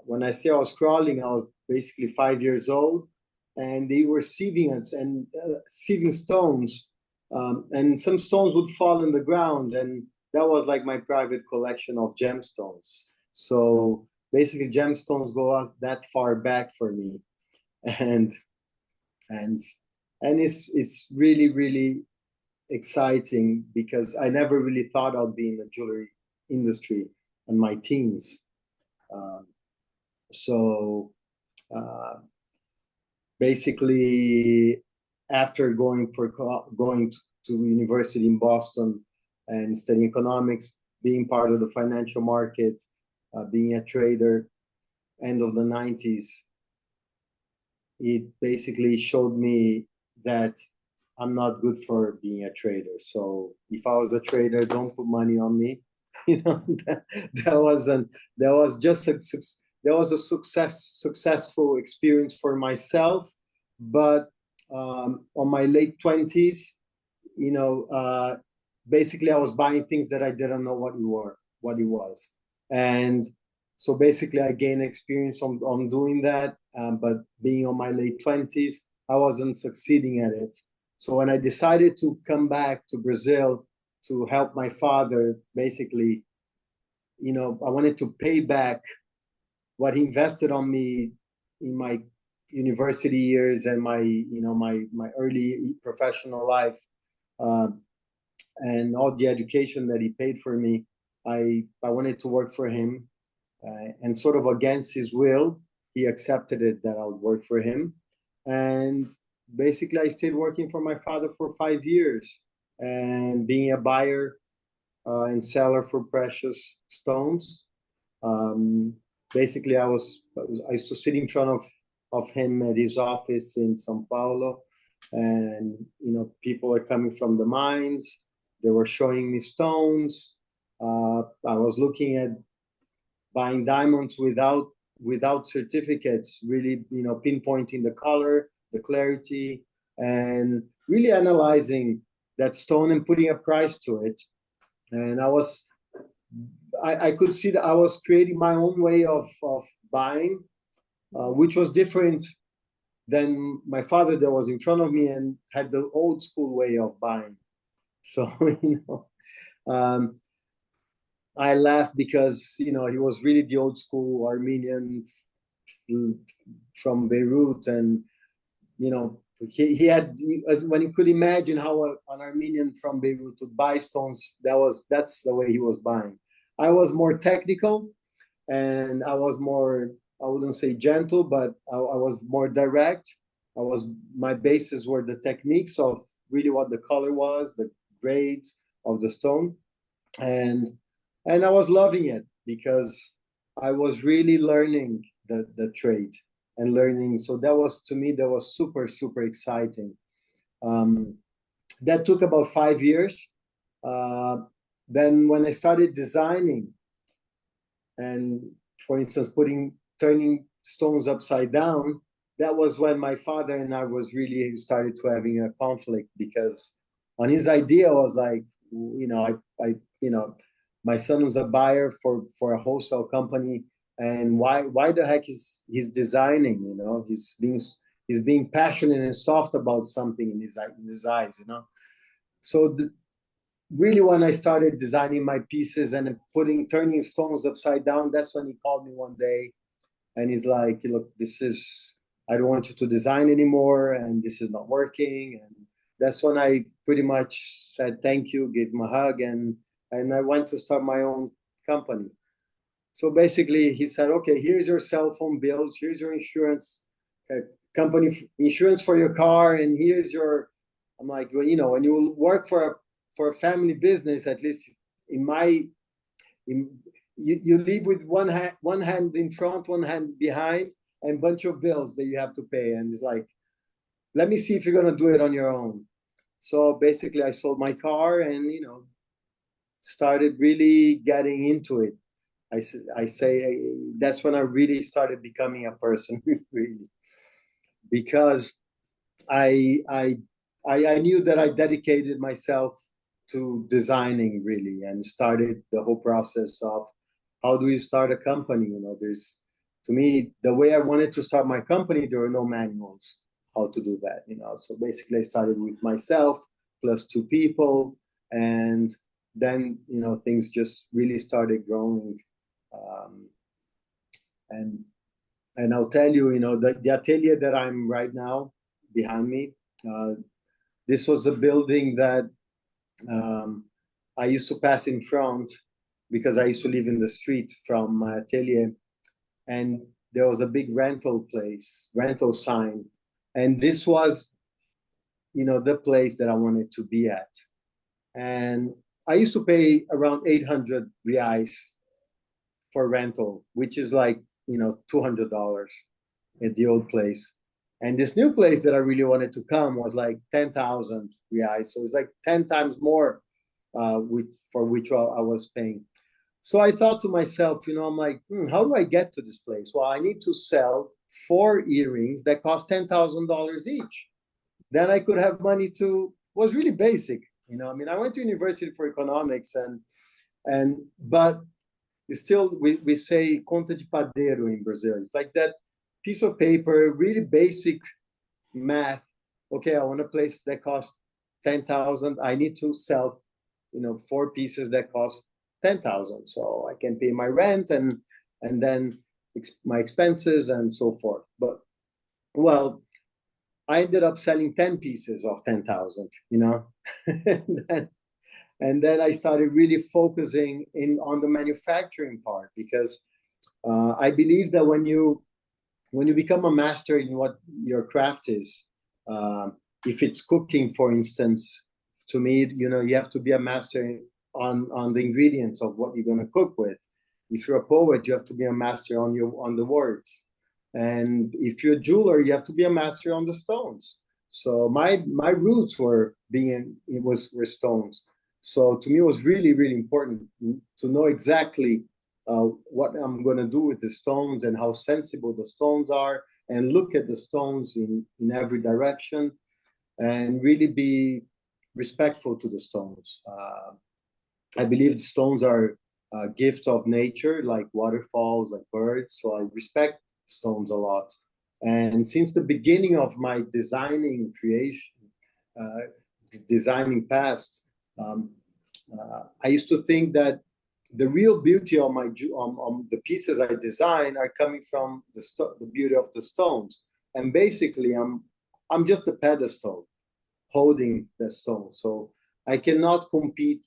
when I say I was crawling, I was basically 5 years old, and they were sieving us and sieving stones, and some stones would fall in the ground, and that was like my private collection of gemstones. So basically, gemstones go out that far back for me, and it's really exciting because I never really thought I'd be in the jewelry industry in my teens. Basically, after going to university in Boston and studying economics, being part of the financial market, being a trader, end of the 90s, it basically showed me that I'm not good for being a trader. So if I was a trader, don't put money on me. That was a successful experience for myself. But on my late 20s, basically I was buying things that I didn't know what it was. And so basically I gained experience on doing that, but being on my late 20s, I wasn't succeeding at it. So when I decided to come back to Brazil to help my father, basically, I wanted to pay back what he invested on me in my university years and my early professional life, and all the education that he paid for me. I wanted to work for him, and sort of against his will, he accepted it that I would work for him. And basically, I stayed working for my father for 5 years and being a buyer and seller for precious stones. Basically, I used to sit in front of him at his office in São Paulo, and people were coming from the mines. They were showing me stones. I was looking at buying diamonds without certificates, really, pinpointing the color, the clarity, and really analyzing that stone and putting a price to it. And I could see that I was creating my own way of buying, which was different than my father that was in front of me and had the old school way of buying. So, I laughed because, he was really the old school Armenian from Beirut. And, he had, when you could imagine how an Armenian from Beirut would buy stones, that's the way he was buying. I was more technical, and I was more, I wouldn't say gentle, but I was more direct. My bases were the techniques of really what the color was, the grades of the stone. And I was loving it because I was really learning the trade and learning. So that was, to me, that was super, super exciting. That took about 5 years. Then when I started designing and, for instance, turning stones upside down, that was when my father and I was really started to having a conflict, because on his idea was like, my son was a buyer for a wholesale company, and why the heck is he's designing? He's being passionate and soft about something in his eyes, So really, when I started designing my pieces and turning stones upside down, that's when he called me one day, and he's like, "Look, I don't want you to design anymore, and this is not working." And that's when I pretty much said thank you, gave him a hug, and I went to start my own company. So basically, he said, "Okay, here's your cell phone bills, here's your insurance company insurance for your car, and here's your." I'm like, well, when you work for a family business, at least you live with one hand in front, one hand behind, and a bunch of bills that you have to pay. And it's like, let me see if you're going to do it on your own. So basically, I sold my car and, started really getting into it. I say that's when I really started becoming a person, really, because I knew that I dedicated myself to designing, really, and started the whole process of how do you start a company. To me, the way I wanted to start my company, there were no manuals how to do that. So basically, I started with myself plus 2 people, and then things just really started growing. And I'll tell you, the atelier that I'm right now behind me, this was a building that I used to pass in front because I used to live in the street from my atelier, and there was a big rental sign, and this was, the place that I wanted to be at. And I used to pay around 800 reais for rental, which is like, $200 at the old place. And this new place that I really wanted to come was like 10,000 reais. So it's like 10 times more for which I was paying. So I thought to myself, I'm like, how do I get to this place? Well, I need to sell 4 earrings that cost $10,000 each. Then I could have money was really basic. I went to university for economics but still we say conta de padeiro in Brazil. It's like that piece of paper, really basic math. Okay, I want a place that costs 10,000. I need to sell, 4 pieces that cost 10,000, so I can pay my rent and then my expenses and so forth. But well, I ended up selling 10 pieces of 10,000, and then I started really focusing on the manufacturing part, because I believe that when you become a master in what your craft is, if it's cooking, for instance, to me, you have to be a master on the ingredients of what you're going to cook with. If you're a poet, you have to be a master on the words. And if you're a jeweler, you have to be a master on the stones. So my roots were stones. So to me, it was really, really important to know exactly what I'm going to do with the stones and how sensible the stones are, and look at the stones in every direction and really be respectful to the stones. I believe the stones are gifts of nature, like waterfalls, like birds. So I respect stones a lot. And since the beginning of my designing past, I used to think that the real beauty of the pieces I design are coming from the beauty of the stones. And basically, I'm just a pedestal holding the stone. So I cannot compete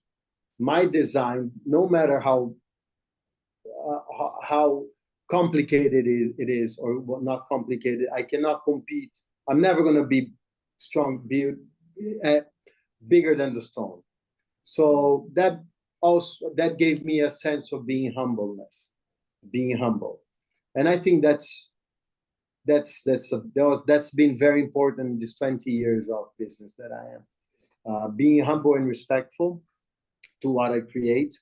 my design, no matter how complicated it is or not complicated. I cannot compete. I'm never going to be bigger than the stone. So that gave me a sense of being humble. And I think that's been very important in these 20 years of business that I am. Being humble and respectful to what I create.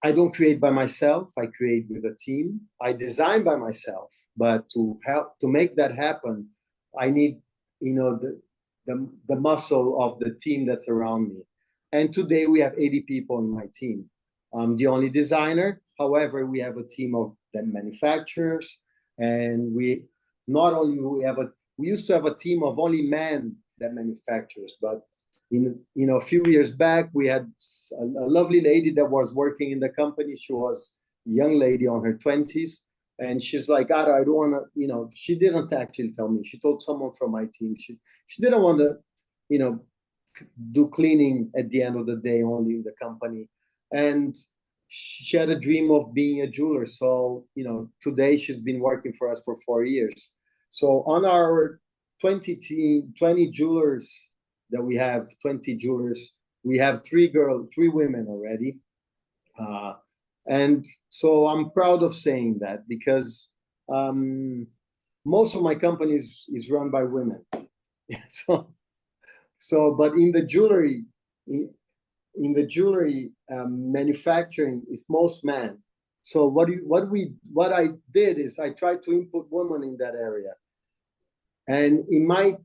I don't create by myself. I create with a team. I design by myself, but to make that happen, I need the the muscle of the team that's around me. And today we have 80 people on my team. I'm the only designer. However, we have a team of the manufacturers, and we used to have a team of only men that manufacturers, but a few years back we had a lovely lady that was working in the company. She was a young lady on her 20s, and she's like, I don't want to, she didn't actually tell me. She told someone from my team. She didn't want to, do cleaning at the end of the day only in the company. And she had a dream of being a jeweler. So, today she's been working for us for 4 years. So on our 20 jewelers that we have, 20 jewelers, we have 3 women already. And so I'm proud of saying that, because most of my company is run by women. But in the jewelry, manufacturing is most men. So what I did is I tried to input women in that area. And in my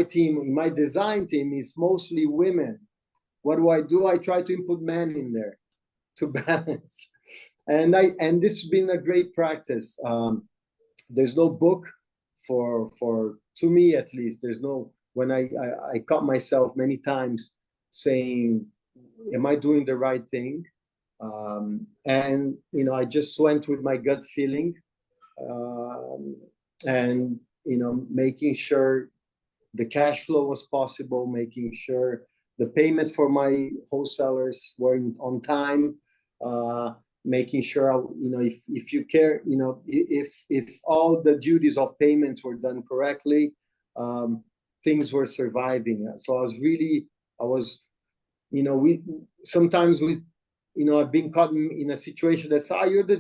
team, in my design team, is mostly women. What do? I try to input men in there to balance. And this has been a great practice. There's no book for to me at least. There's no, when I caught myself many times saying, am I doing the right thing? And I just went with my gut feeling, and making sure the cash flow was possible, making sure the payments for my wholesalers were on time, making sure if you care, if all the duties of payments were done correctly, things were surviving. So I've been caught in a situation that's, you're the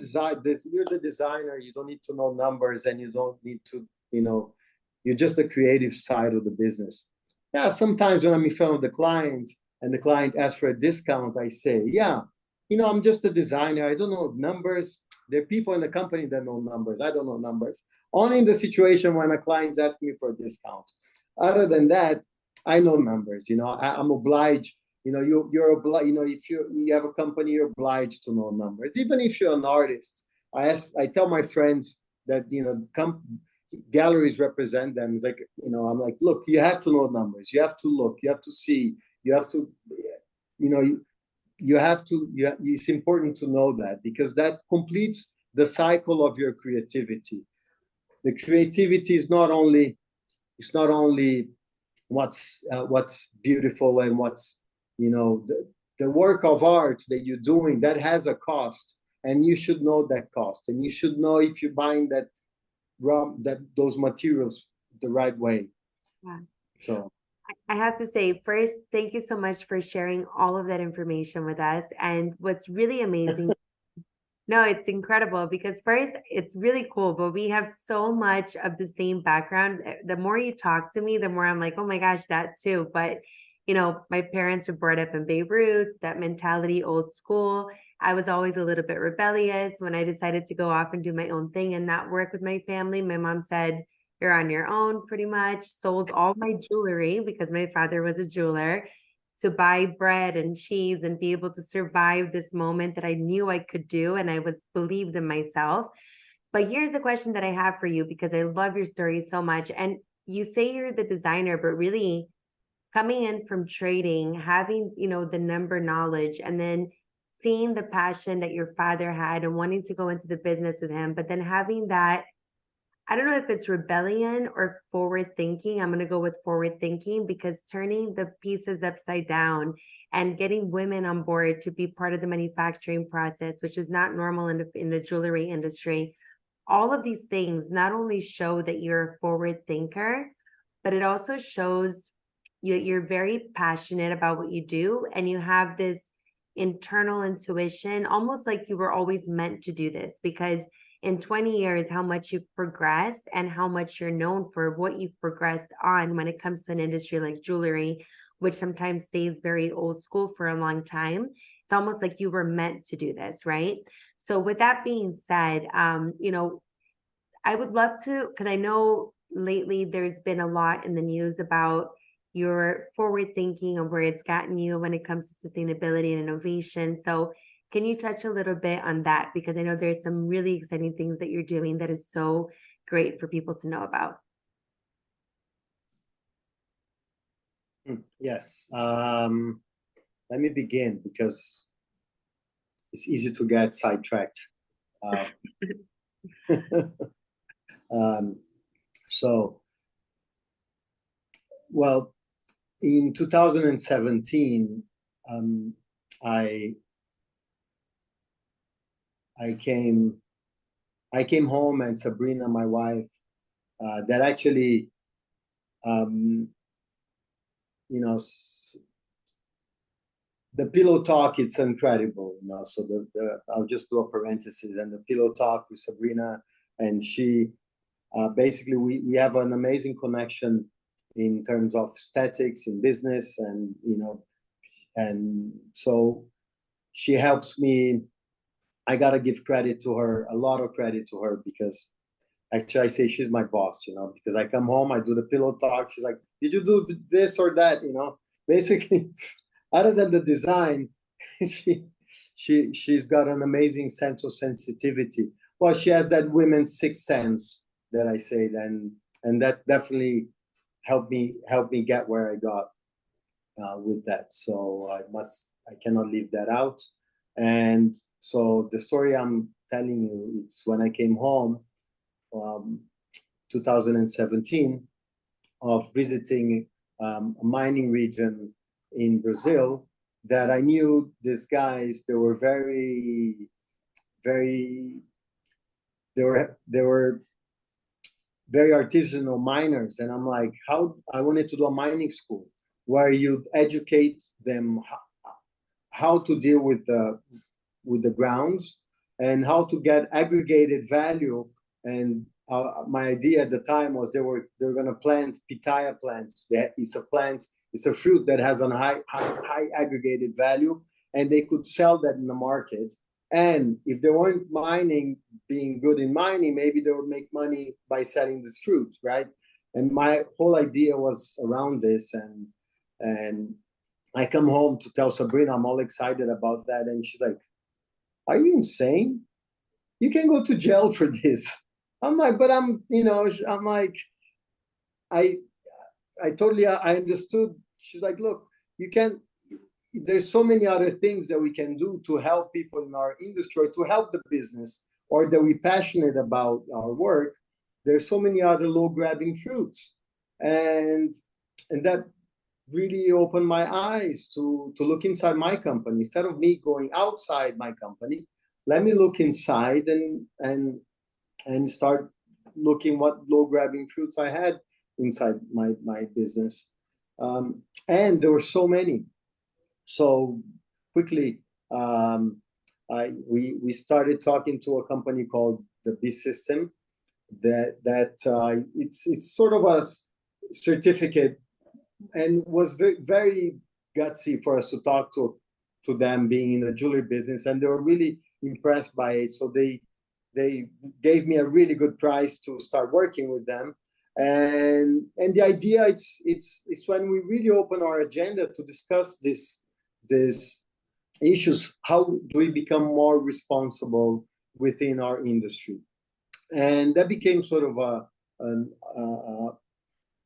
designer, you don't need to know numbers, and you don't need to, you're just the creative side of the business. Yeah, sometimes when I'm in front of the client and the client asks for a discount, I say, yeah, I'm just a designer, I don't know numbers. There are people in the company that know numbers. I don't know numbers. Only in the situation when a client's asking me for a discount. Other than that, I know numbers. I'm obliged. You're obliged. If you have a company, you're obliged to know numbers. Even if you're an artist, I tell my friends that galleries represent them. Like I'm like, look, you have to know numbers. You have to look. You have to see. You have to, you have to. It's important to know that, because that completes the cycle of your creativity. The creativity is not only. It's not only what's beautiful and what's the work of art that you're doing, that has a cost, and you should know that cost, and you should know if you're buying those materials the right way. Yeah. So I have to say, first, thank you so much for sharing all of that information with us. And what's really amazing, no, it's incredible, because first, it's really cool, but we have so much of the same background. The more you talk to me, the more I'm like, oh my gosh, that too. But my parents were brought up in Beirut, that mentality, old school. I was always a little bit rebellious. When I decided to go off and do my own thing and not work with my family, my mom said, you're on your own, pretty much. Sold all my jewelry, because my father was a jeweler, to buy bread and cheese and be able to survive this moment that I knew I could do, and I believed in myself. But here's the question that I have for you, because I love your story so much. And you say you're the designer, but really coming in from trading, having, the number knowledge, and then seeing the passion that your father had and wanting to go into the business with him, but then having that, I don't know if it's rebellion or forward thinking. I'm going to go with forward thinking, because turning the pieces upside down and getting women on board to be part of the manufacturing process, which is not normal in the jewelry industry. All of these things not only show that you're a forward thinker, but it also shows you're very passionate about what you do, and you have this internal intuition, almost like you were always meant to do this, because in 20 years, how much you've progressed and how much you're known for what you've progressed on when it comes to an industry like jewelry, which sometimes stays very old school for a long time. It's almost like you were meant to do this, right? So with that being said, I would love to, because I know lately there's been a lot in the news about you're forward thinking on where it's gotten you when it comes to sustainability and innovation. So can you touch a little bit on that? Because I know there's some really exciting things that you're doing that is so great for people to know about. Yes. Let me begin because it's easy to get sidetracked. So, well, in 2017, I came home, and Sabrina, my wife, that actually, you know, the pillow talk, it's incredible, you know. So I'll just do a parenthesis, and the pillow talk with Sabrina, and she, basically we have an amazing connection in terms of aesthetics in business, and you know, and so she helps me. I gotta give credit to her, a lot of credit to her, because actually I say she's my boss, you know, because I come home, I do the pillow talk. She's like, did you do this or that? You know, basically, other than the design, she's got an amazing sense of sensitivity. Well, she has that women's sixth sense that I say then, and that definitely helped me get where I got with that. So I cannot leave that out. And so the story I'm telling you, it's when I came home, 2017, of visiting a mining region in Brazil, that I knew these guys. They were very, very, they were very artisanal miners, and I'm like, how I wanted to do a mining school where you educate them how to deal with the grounds and how to get aggregated value. And my idea at the time was they were going to plant pitaya plants. It's a plant, it's a fruit that has a high aggregated value, and they could sell that in the market. And if they weren't being good in mining, maybe they would make money by selling this fruit, right? And my whole idea was around this, and I come home to tell Sabrina I'm all excited about that, and she's like, "Are you insane? You can go to jail for this." I'm like, but I'm like, I totally, I understood. She's like, look, you can, there's so many other things that we can do to help people in our industry, or to help the business, or that we're passionate about our work. There's so many other low-grabbing fruits. And that really opened my eyes to look inside my company. Instead of me going outside my company, let me look inside and start looking what low-grabbing fruits I had inside my business. And there were so many. So quickly, we started talking to a company called the B System, that it's sort of a certificate, and was very, very gutsy for us to talk to them, being in the jewelry business, and they were really impressed by it. So they gave me a really good price to start working with them. And the idea, it's when we really open our agenda to discuss these issues, how do we become more responsible within our industry? And that became sort of a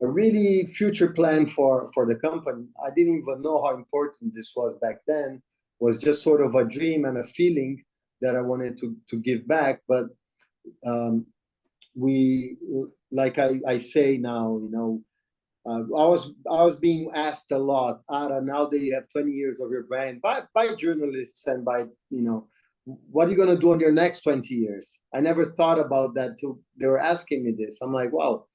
really future plan for the company. I didn't even know how important this was back then. It was just sort of a dream and a feeling that I wanted to give back. But we, like I say now, you know, I was being asked a lot, Ara, now that you have 20 years of your brand, by journalists and by, you know, what are you going to do in your next 20 years? I never thought about that till they were asking me this. I'm like, wow,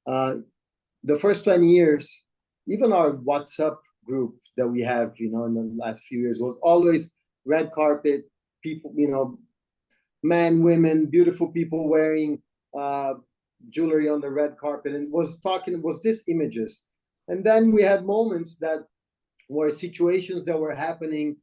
the first 20 years, even our WhatsApp group that we have, you know, in the last few years was always red carpet, people, you know, men, women, beautiful people wearing jewelry on the red carpet, and was this images. And then we had moments that were situations that were happening,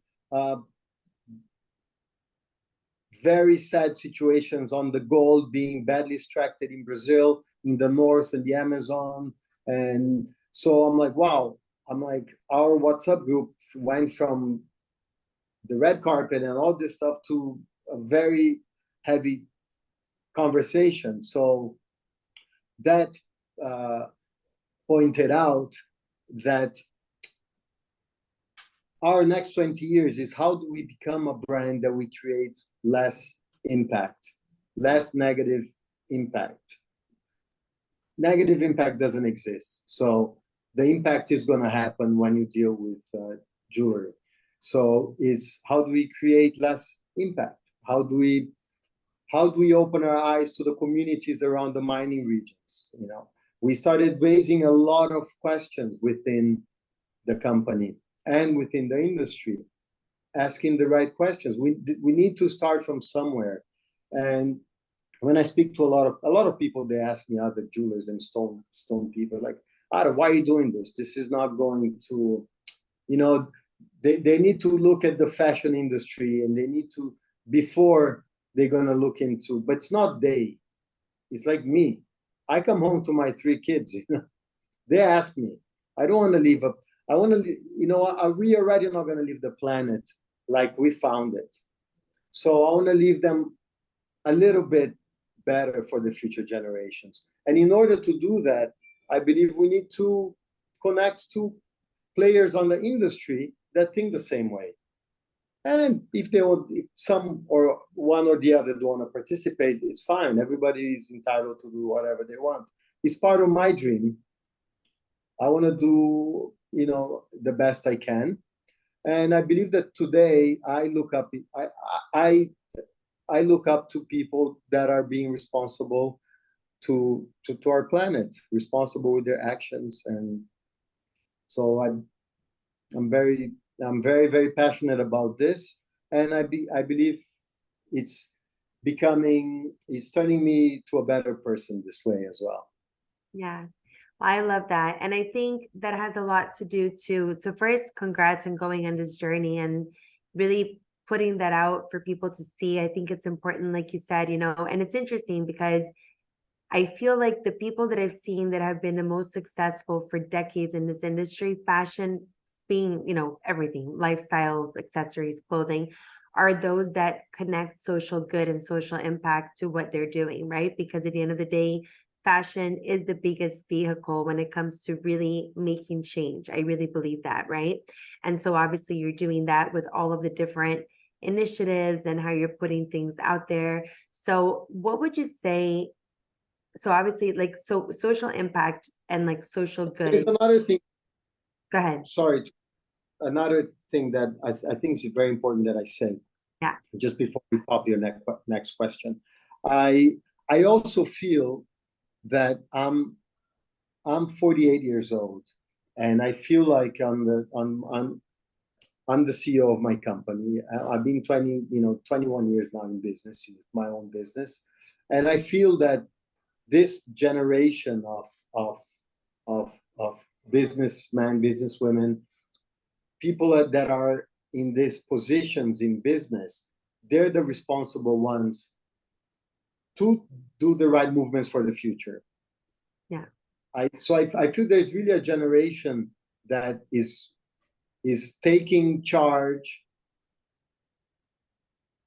very sad situations on the gold being badly extracted in Brazil, in the north, in the Amazon. And So I'm like, wow. I'm like, our WhatsApp group went from the red carpet and all this stuff to a very heavy conversation. So that pointed out that our next 20 years is how do we become a brand that we create less impact, less negative impact. Negative impact doesn't exist. So the impact is going to happen when you deal with jewelry. So is how do we create less impact? How do we open our eyes to the communities around the mining regions? You know, we started raising a lot of questions within the company and within the industry, asking the right questions. We need to start from somewhere. And when I speak to a lot of people, they ask me, other jewelers and stone people, like, Ada, why are you doing this? This is not going to, you know, they need to look at the fashion industry, and they need to, before they're going to look into, but it's not they. It's like me. I come home to my 3 kids, you know, they ask me, I don't want to leave I want to, you know, we already not going to leave the planet like we found it. So I want to leave them a little bit better for the future generations. And in order to do that, I believe we need to connect to players on the industry that think the same way. And if they want, if some or one or the other don't want to participate, it's fine. Everybody is entitled to do whatever they want. It's part of my dream. I want to do, you know, the best I can. And I believe that today I look up, I look up to people that are being responsible to our planet, responsible with their actions. And so I'm very, very passionate about this. And I believe it's turning me to a better person this way as well. Yeah, I love that. And I think that has a lot to do too. So first, congrats on going on this journey and really putting that out for people to see. I think it's important, like you said, you know, and it's interesting because I feel like the people that I've seen that have been the most successful for decades in this industry, fashion being, you know, everything, lifestyle, accessories, clothing, are those that connect social good and social impact to what they're doing, right? Because at the end of the day, fashion is the biggest vehicle when it comes to really making change. I really believe that, right? And so obviously you're doing that with all of the different initiatives and how you're putting things out there. So what would you say? So obviously, like, so social impact and like social good. There's another thing. Go ahead. Sorry. Another thing that I think is very important that I say. Yeah. Just before we pop your next question, I also feel that I'm 48 years old, and I feel like I'm the CEO of my company. I've been 21 years now in business, in my own business, and I feel that this generation of businessmen, businesswomen, people that are in these positions in business, they're the responsible ones to do the right movements for the future. Yeah. I feel there's really a generation that is taking charge,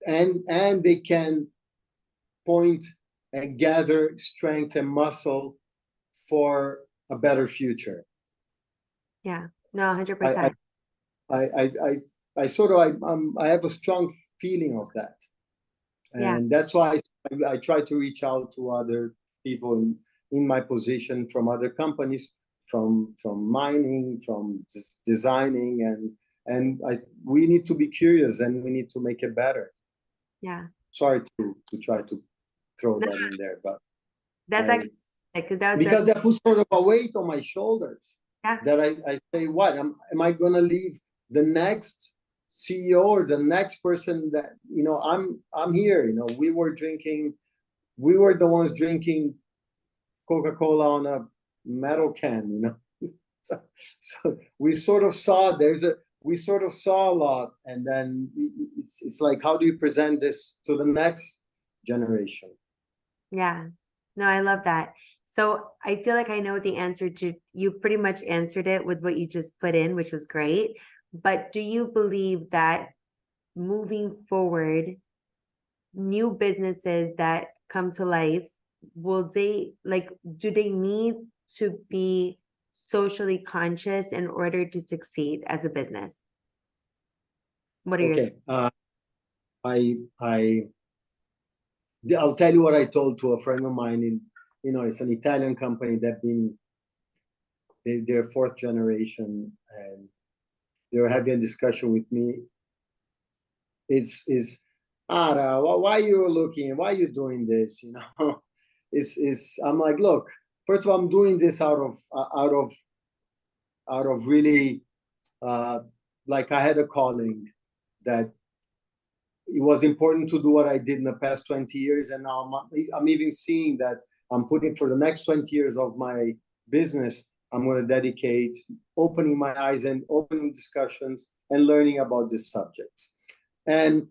and they can point and gather strength and muscle for a better future. Yeah, no, 100%. I have a strong feeling of that, and that's why I try to reach out to other people in my position, from other companies, from mining, from designing, and we need to be curious, and we need to make it better. Yeah. Sorry to try to throw that in there, but that's actually because that puts sort of a weight on my shoulders. Yeah. That I say, what am I going to leave the next CEO or the next person that, you know, I'm here, you know, we were the ones drinking Coca-Cola on a metal can, you know. so we sort of saw a lot, and then it's like, how do you present this to the next generation? Yeah, no, I love that. So I feel like I know the answer to, you pretty much answered it with what you just put in, which was great. But do you believe that moving forward, new businesses that come to life, will they, like, do they need to be socially conscious in order to succeed as a business? What are your Okay. I'll tell you what I told to a friend of mine in, it's an Italian company that they're fourth generation, and they were having a discussion with me. It's Ara, why are you looking? Why are you doing this? I'm like, look, first of all, I'm doing this out of really, like I had a calling that it was important to do what I did in the past 20 years. And now I'm even seeing that I'm putting for the next 20 years of my business, I'm going to dedicate opening my eyes and opening discussions and learning about these subjects. And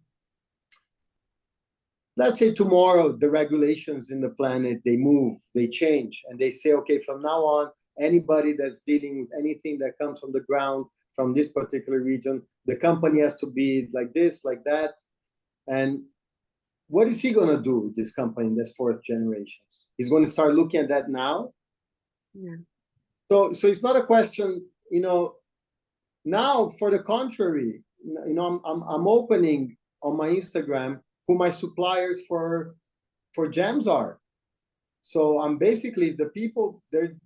let's say tomorrow, the regulations in the planet, they move, they change, and they say, okay, from now on, anybody that's dealing with anything that comes from the ground, from this particular region, the company has to be like this, like that. And what is he going to do with this company that's fourth generations? He's going to start looking at that now. Yeah. So it's not a question, now for the contrary, I'm opening on my Instagram who my suppliers for gems are. So I'm basically the people, they're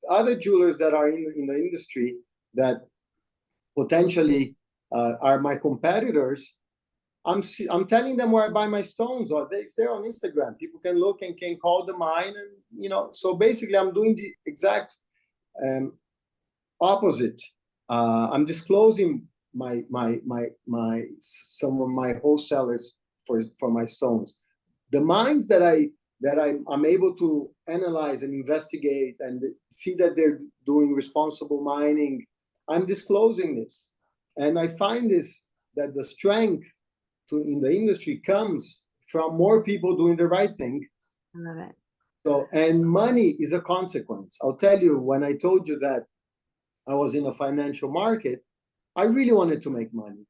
other jewelers that are in the industry that potentially are my competitors. I'm telling them where I buy my stones, or they're on Instagram. People can look and can call the mine, and So basically, I'm doing the exact opposite. I'm disclosing some of my wholesalers for my stones. The mines that I'm able to analyze and investigate and see that they're doing responsible mining, I'm disclosing this, and I find that the strength in the industry comes from more people doing the right thing. I love it. So, and money is a consequence. I'll tell you, when I told you that I was in a financial market, I really wanted to make money,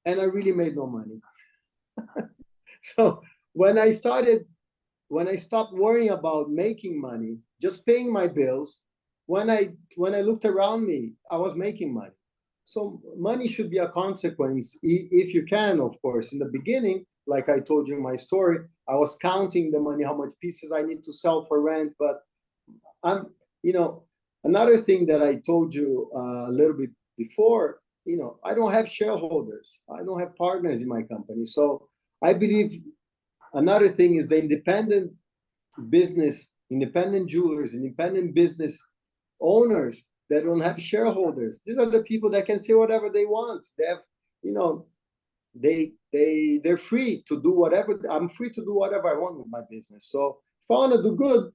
and I really made no money. So when I stopped worrying about making money, just paying my bills, when I looked around me, I was making money. So money should be a consequence, if you can, of course. In the beginning, like I told you in my story, I was counting the money, how much pieces I need to sell for rent. But another thing that I told you a little bit before, I don't have shareholders. I don't have partners in my company. So I believe another thing is the independent business, independent jewelers, independent business owners that don't have shareholders. These are the people that can say whatever they want. They have, they're free to do whatever. I'm free to do whatever I want with my business. So if I want to do good,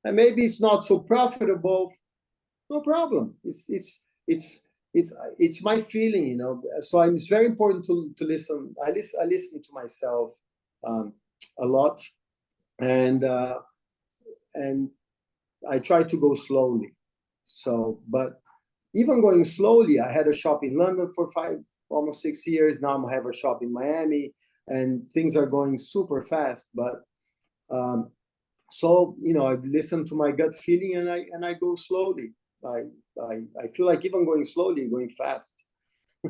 and maybe it's not so profitable, no problem. It's my feeling, So it's very important to listen. I listen to myself a lot, and I try to go slowly. So, but even going slowly, I had a shop in London for almost 6 years. Now I have a shop in Miami, and things are going super fast. But so I listen to my gut feeling, and I go slowly. I feel like even going slowly, going fast. I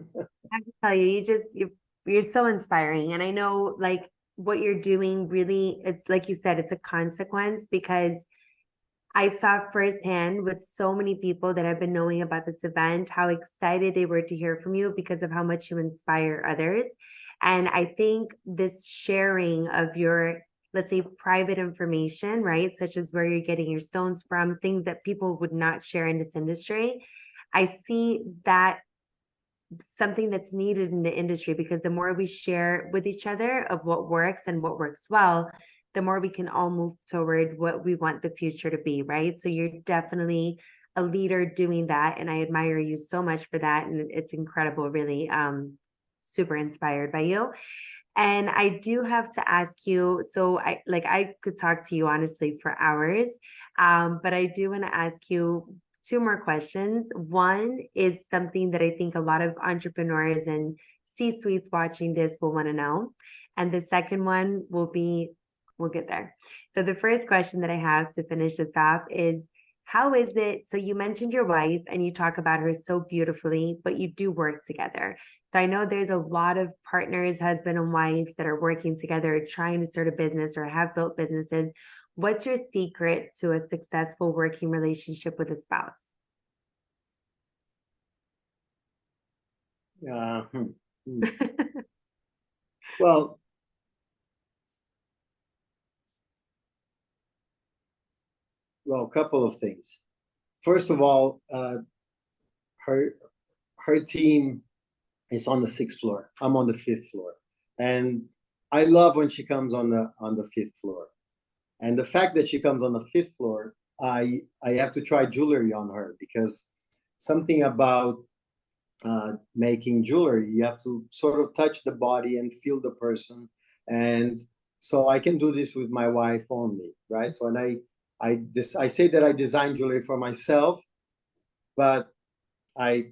have to tell you, you're so inspiring, and I know like what you're doing. Really, it's like you said, it's a consequence, because I saw firsthand with so many people that I've been knowing about this event, how excited they were to hear from you because of how much you inspire others. And I think this sharing of your, let's say, private information, right, such as where you're getting your stones from, things that people would not share in this industry, I see that something that's needed in the industry, because the more we share with each other of what works and what works well, the more we can all move toward what we want the future to be, right? So you're definitely a leader doing that, and I admire you so much for that, and it's incredible, really. Super inspired by you. And I do have to ask you, so I could talk to you honestly for hours, but I do want to ask you two more questions. One is something that I think a lot of entrepreneurs and C-suites watching this will want to know. And the second one will be, we'll get there. So the first question that I have to finish this off is, how is it? So you mentioned your wife and you talk about her so beautifully, but you do work together. So I know there's a lot of partners, husband and wives, that are working together, trying to start a business or have built businesses. What's your secret to a successful working relationship with a spouse? Well, a couple of things. First of all, her team is on the 6th floor. I'm on the 5th floor, and I love when she comes on the 5th floor. And the fact that she comes on the 5th floor, I have to try jewelry on her, because something about making jewelry, you have to sort of touch the body and feel the person. And so I can do this with my wife only, right? So when I say that I design jewelry for myself, but I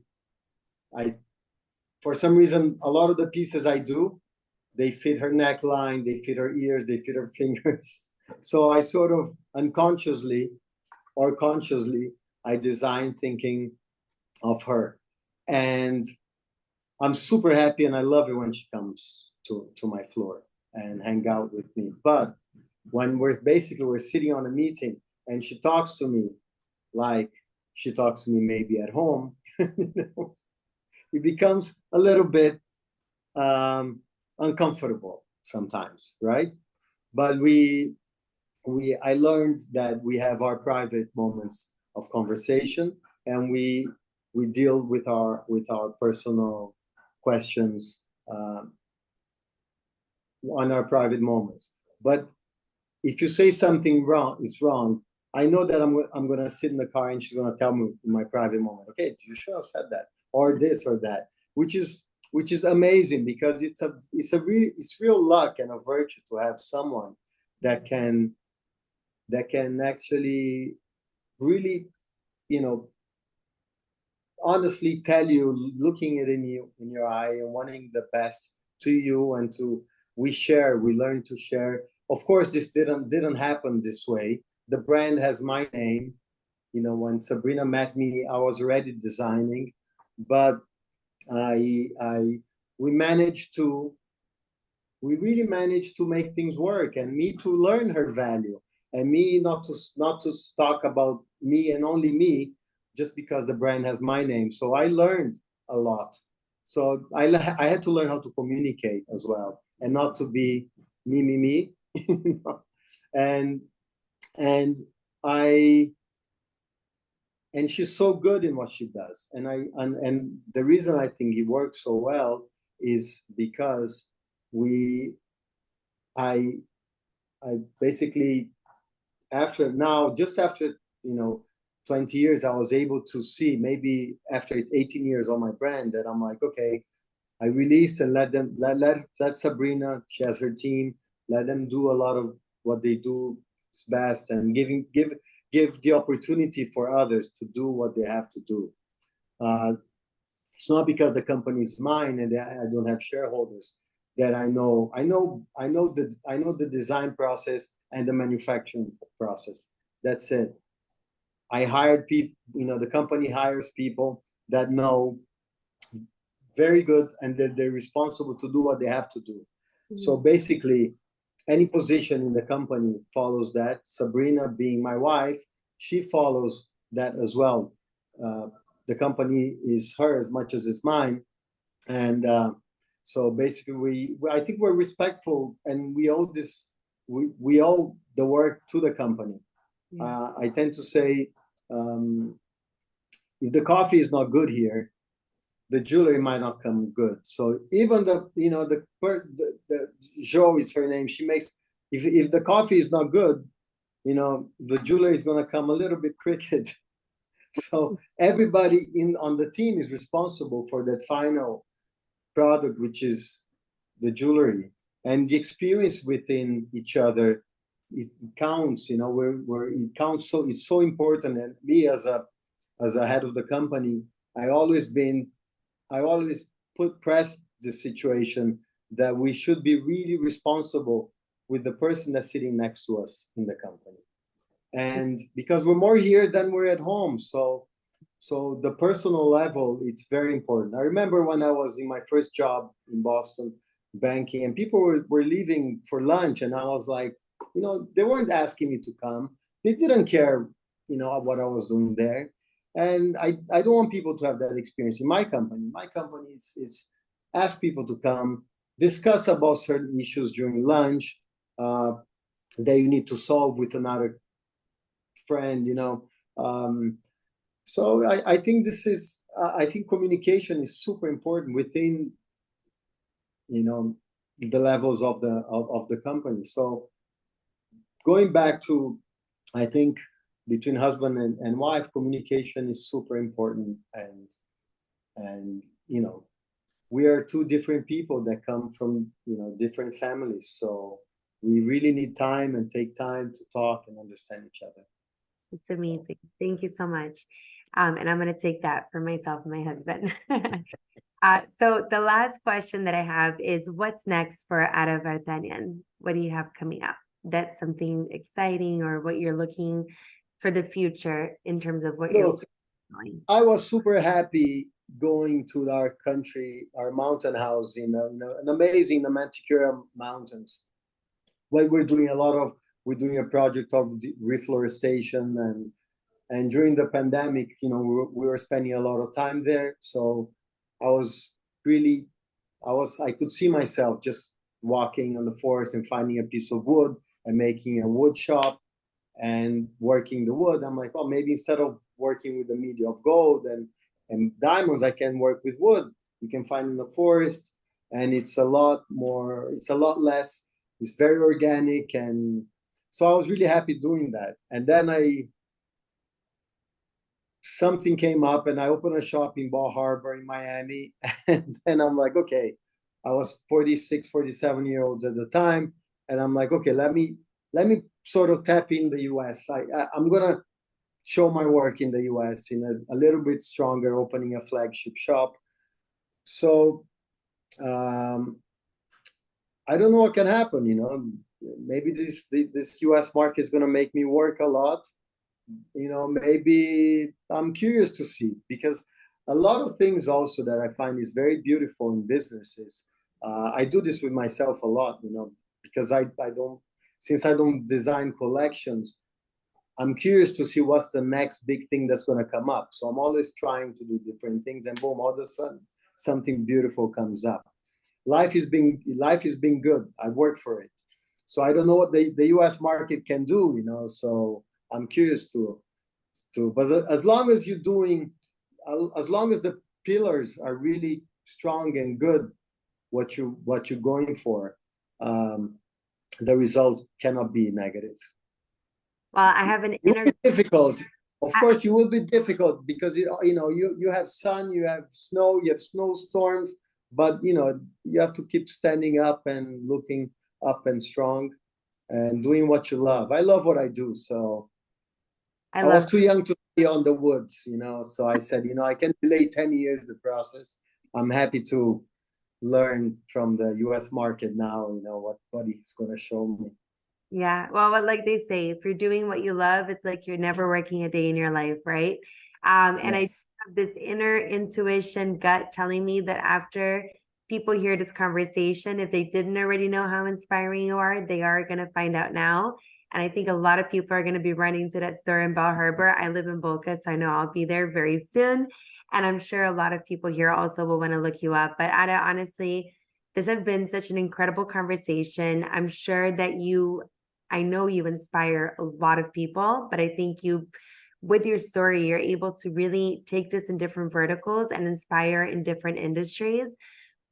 for some reason, a lot of the pieces I do, they fit her neckline, they fit her ears, they fit her fingers. So I sort of unconsciously or consciously, I design thinking of her. And I'm super happy and I love it when she comes to my floor and hang out with me. But when we're sitting on a meeting and she talks to me like she talks to me maybe at home, it becomes a little bit uncomfortable sometimes, right? But I learned that we have our private moments of conversation, and we deal with our personal questions on our private moments. But if you say something wrong, it's wrong. I know that I'm gonna sit in the car and she's gonna tell me in my private moment, okay, you should have said that, or this or that, which is amazing, because it's real luck and a virtue to have someone that can actually really, honestly tell you, looking it in your eye and wanting the best to you, and we learn to share. Of course, this didn't happen this way. The brand has my name. When Sabrina met me, I was already designing, but we really managed to make things work, and me to learn her value, and me not to talk about me and only me, just because the brand has my name. So I learned a lot. So I had to learn how to communicate as well, and not to be me. And she's so good in what she does. And the reason I think it works so well is because I basically, after 20 years, I was able to see, maybe after 18 years on my brand, that I'm like, okay, I released and let Sabrina, she has her team, let them do a lot of what they do is best, and give the opportunity for others to do what they have to do. It's not because the company is mine and I don't have shareholders that I know the design process and the manufacturing process. That's it. I hired people, the company hires people that know very good, and that they're responsible to do what they have to do. Mm-hmm. So basically, any position in the company follows that. Sabrina, being my wife, she follows that as well. The company is her as much as it's mine. And so basically, I think we're respectful, and we owe we owe the work to the company. Yeah. I tend to say, if the coffee is not good here, the jewelry might not come good. So even the Jo is her name. She makes, if the coffee is not good, the jewelry is going to come a little bit crooked. So everybody on the team is responsible for that final product, which is the jewelry. and the experience within each other, it counts, you know, where it counts. So it's so important. And me as a head of the company, I always press the situation that we should be really responsible with the person that's sitting next to us in the company. And because we're more here than we're at home. So the personal level, it's very important. I remember when I was in my first job in Boston, banking, and people were leaving for lunch, and I was like, you know, they weren't asking me to come. They didn't care, you know, what I was doing there. And I don't want people to have that experience in my company. My company is ask people to come, discuss about certain issues during lunch that you need to solve with another friend, you know. So I think this is, I think communication is super important within, you know, the levels of the company. So going back to, I think between husband and wife, communication is super important. And you know, we are two different people that come from, you know, different families. So we really need time and take time to talk and understand each other. It's amazing. Thank you so much. And I'm going to take that for myself and my husband. So the last question that I have is, what's next for Áwet Vartanian? What do you have coming up? That's something exciting, or what you're looking for the future in terms of what you're doing? I was super happy going to our country, our mountain house in an amazing Mananquil mountains. Well, we're doing a project of reforestation, and during the pandemic, you know, we were spending a lot of time there. So I could see myself just walking on the forest and finding a piece of wood and making a wood shop and working the wood. I'm like, oh, maybe instead of working with the media of gold and diamonds, I can work with wood. You can find in the forest, and it's a lot less, it's very organic. And so I was really happy doing that. And then something came up, and I opened a shop in Bal Harbour in Miami. And then I'm like, okay, I was 46, 47 years old at the time. And I'm like, okay, let me sort of tap in the US. I'm going to show my work in the US in a little bit stronger, opening a flagship shop. So I don't know what can happen, you know. Maybe this US market is going to make me work a lot. You know, maybe I'm curious to see, because a lot of things also that I find is very beautiful in businesses. I do this with myself a lot, you know, because since I don't design collections, I'm curious to see what's the next big thing that's going to come up. So I'm always trying to do different things, and boom, all of a sudden something beautiful comes up. Life has been good. I work for it. So I don't know what the US market can do, you know, so I'm curious but as long as the pillars are really strong and good, what you're going for, the result cannot be negative. Well, I have an inner difficult. Of course, you will be difficult because you know you have sun, you have snow, you have snowstorms, but you know you have to keep standing up and looking up and strong, and doing what you love. I love what I do, so I was too young to be on the woods, you know. So I said, you know, I can delay 10 years the process. I'm happy to learn from the US market now, you know, what it's going to show me. Yeah, well, like they say, if you're doing what you love, it's like you're never working a day in your life, right? And yes. I have this inner intuition gut telling me that after people hear this conversation, if they didn't already know how inspiring you are, they are going to find out now. And I think a lot of people are going to be running to that store in Bal Harbour. I live in Boca, so I know I'll be there very soon. And I'm sure a lot of people here also will want to look you up. But Áwet, honestly, this has been such an incredible conversation. I'm sure that I know you inspire a lot of people, but I think with your story, you're able to really take this in different verticals and inspire in different industries.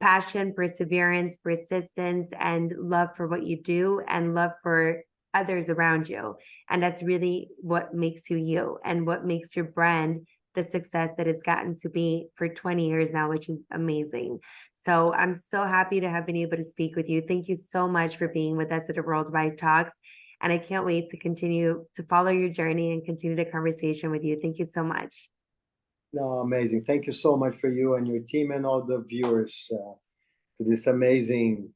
Passion, perseverance, persistence, and love for what you do, and love for others around you. And that's really what makes you and what makes your brand the success that it's gotten to be for 20 years now, which is amazing. So I'm so happy to have been able to speak with you. Thank you so much for being with us at the Worldwide Talks. And I can't wait to continue to follow your journey and continue the conversation with you. Thank you so much. No, amazing. Thank you so much for you and your team and all the viewers to this amazing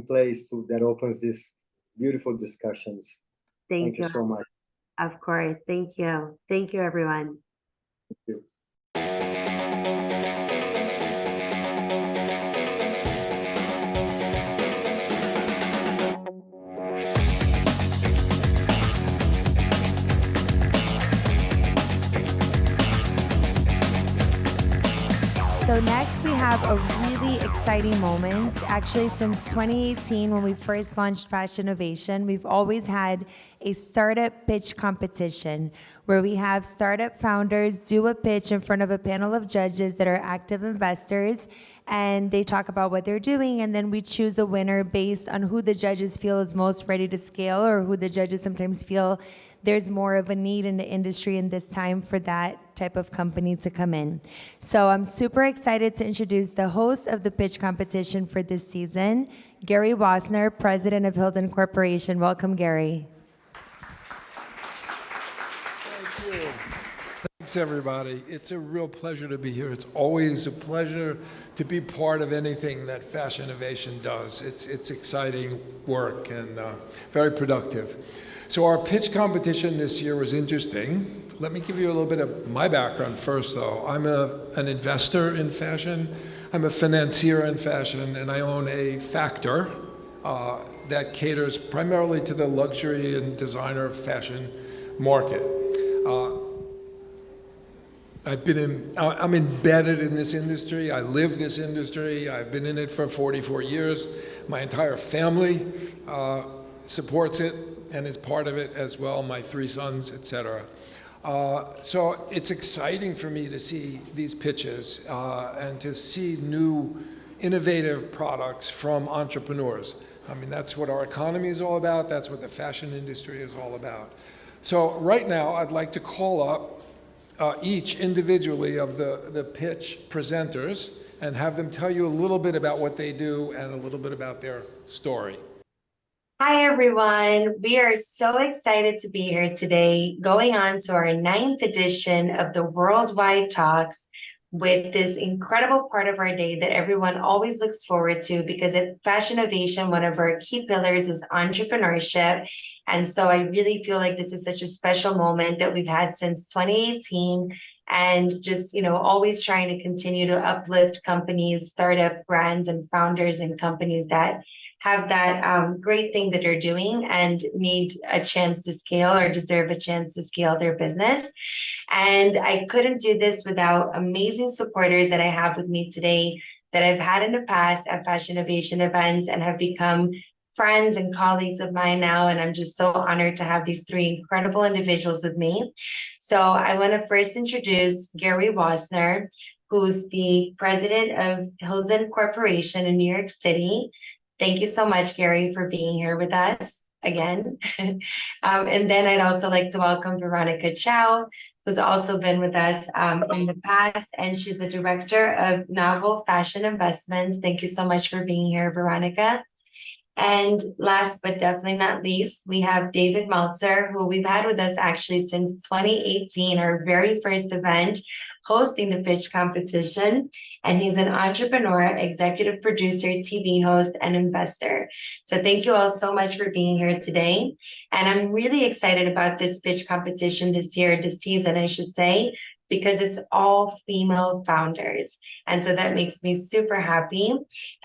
place that opens these beautiful discussions. Thank you so much. Of course. Thank you. Thank you, everyone. Thank you. So next we have a really exciting moment. Actually, since 2018, when we first launched Fashinnovation, we've always had a startup pitch competition where we have startup founders do a pitch in front of a panel of judges that are active investors, and they talk about what they're doing, and then we choose a winner based on who the judges feel is most ready to scale, or who the judges sometimes feel there's more of a need in the industry in this time for that type of company to come in. So I'm super excited to introduce the host of the pitch competition for this season, Gary Wasner, President of Hilton Corporation. Welcome, Gary. Thank you. Thanks, everybody. It's a real pleasure to be here. It's always a pleasure to be part of anything that Fashinnovation does. It's exciting work and very productive. So our pitch competition this year was interesting. Let me give you a little bit of my background first, though. I'm an investor in fashion. I'm a financier in fashion, and I own a factor that caters primarily to the luxury and designer fashion market. I'm embedded in this industry. I live this industry. I've been in it for 44 years. My entire family supports it and is part of it as well, my 3 sons, etc. So it's exciting for me to see these pitches and to see new innovative products from entrepreneurs. I mean, that's what our economy is all about. That's what the fashion industry is all about. So right now, I'd like to call up each individually of the pitch presenters and have them tell you a little bit about what they do and a little bit about their story. Hi, everyone. We are so excited to be here today, going on to our 9th edition of the Worldwide Talks with this incredible part of our day that everyone always looks forward to, because at Fashinnovation, one of our key pillars is entrepreneurship. And so I really feel like this is such a special moment that we've had since 2018, and just, always trying to continue to uplift companies, startup brands and founders and companies that have that great thing that they're doing and need a chance to scale or deserve a chance to scale their business. And I couldn't do this without amazing supporters that I have with me today that I've had in the past at Fashinnovation events and have become friends and colleagues of mine now. And I'm just so honored to have these 3 incredible individuals with me. So I want to first introduce Gary Wasner, who's the president of Hilton Corporation in New York City. Thank you so much, Gary, for being here with us again. And then I'd also like to welcome Veronica Chow, who's also been with us in the past, and she's the director of Novel Fashion Investments. Thank you so much for being here, Veronica. And last but definitely not least, we have David Meltzer, who we've had with us actually since 2018, our very first event, hosting the pitch competition. And he's an entrepreneur, executive producer, TV host, and investor. So thank you all so much for being here today. And I'm really excited about this pitch competition this season, I should say, because it's all female founders. And so that makes me super happy.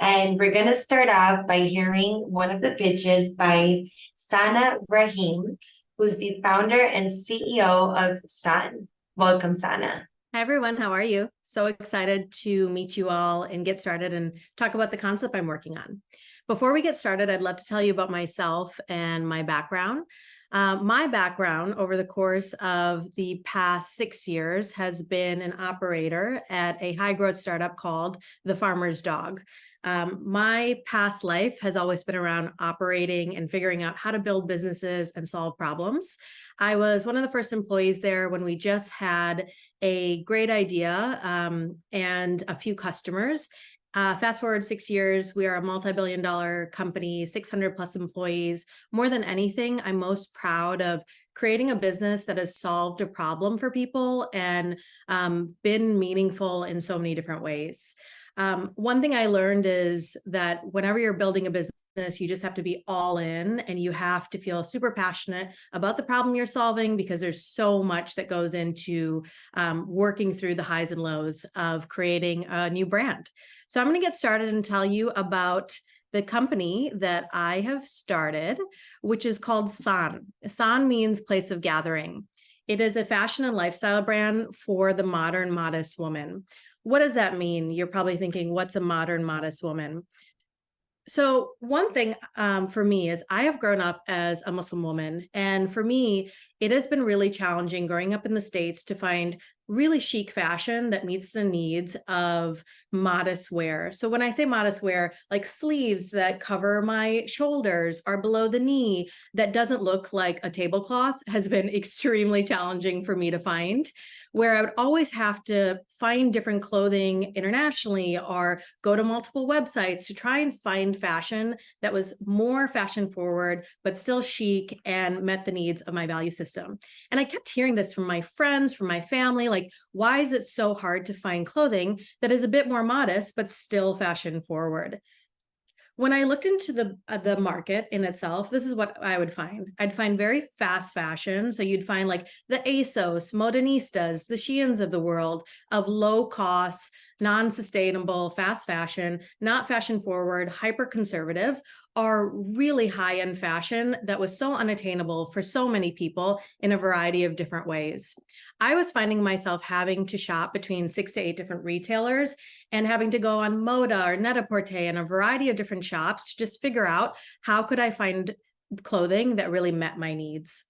And we're going to start off by hearing one of the pitches by Sana Rahim, who's the founder and CEO of Sun. Welcome, Sana. Hi, everyone. How are you? So excited to meet you all and get started and talk about the concept I'm working on. Before we get started, I'd love to tell you about myself and my background. My background over the course of the past 6 years has been an operator at a high growth startup called The Farmer's Dog. My past life has always been around operating and figuring out how to build businesses and solve problems. I was one of the first employees there when we just had a great idea and a few customers. Fast forward 6 years, we are a multi-billion-dollar company, 600 plus employees. More than anything, I'm most proud of creating a business that has solved a problem for people and been meaningful in so many different ways. One thing I learned is that whenever you're building a business, you just have to be all in, and you have to feel super passionate about the problem you're solving, because there's so much that goes into working through the highs and lows of creating a new brand. So I'm going to get started and tell you about the company that I have started, which is called San. San means place of gathering. It is a fashion and lifestyle brand for the modern modest woman. What does that mean? You're probably thinking, what's a modern modest woman? So one thing for me is I have grown up as a Muslim woman. And for me, it has been really challenging growing up in the States to find really chic fashion that meets the needs of modest wear. So when I say modest wear, like sleeves that cover my shoulders or below the knee, that doesn't look like a tablecloth, has been extremely challenging for me to find, where I would always have to find different clothing internationally or go to multiple websites to try and find fashion that was more fashion forward, but still chic and met the needs of my value system. And I kept hearing this from my friends, from my family, like, why is it so hard to find clothing that is a bit more modest, but still fashion forward? When I looked into the market in itself, this is what I would find. I'd find very fast fashion. So you'd find like the ASOS, Modernistas, the Sheins of the world, of low cost, non-sustainable, fast fashion, not fashion forward, hyper conservative, are really high-end fashion that was so unattainable for so many people in a variety of different ways. I was finding myself having to shop between 6 to 8 different retailers and having to go on Moda or Net-a-Porter and a variety of different shops to just figure out how could I find clothing that really met my needs.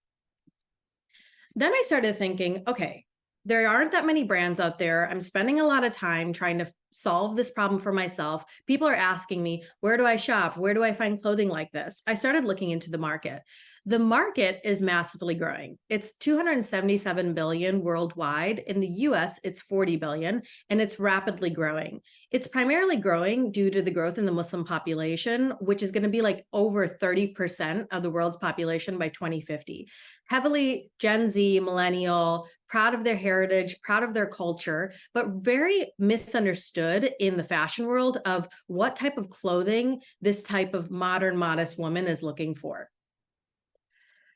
Then I started thinking, okay, there aren't that many brands out there. I'm spending a lot of time trying to solve this problem for myself. People are asking me, where do I shop? Where do I find clothing like this? I started looking into the market. The market is massively growing. It's 277 billion worldwide. In the US, it's 40 billion, and it's rapidly growing. It's primarily growing due to the growth in the Muslim population, which is going to be like over 30% of the world's population by 2050. Heavily Gen Z, millennial, proud of their heritage, proud of their culture, but very misunderstood in the fashion world of what type of clothing this type of modern, modest woman is looking for.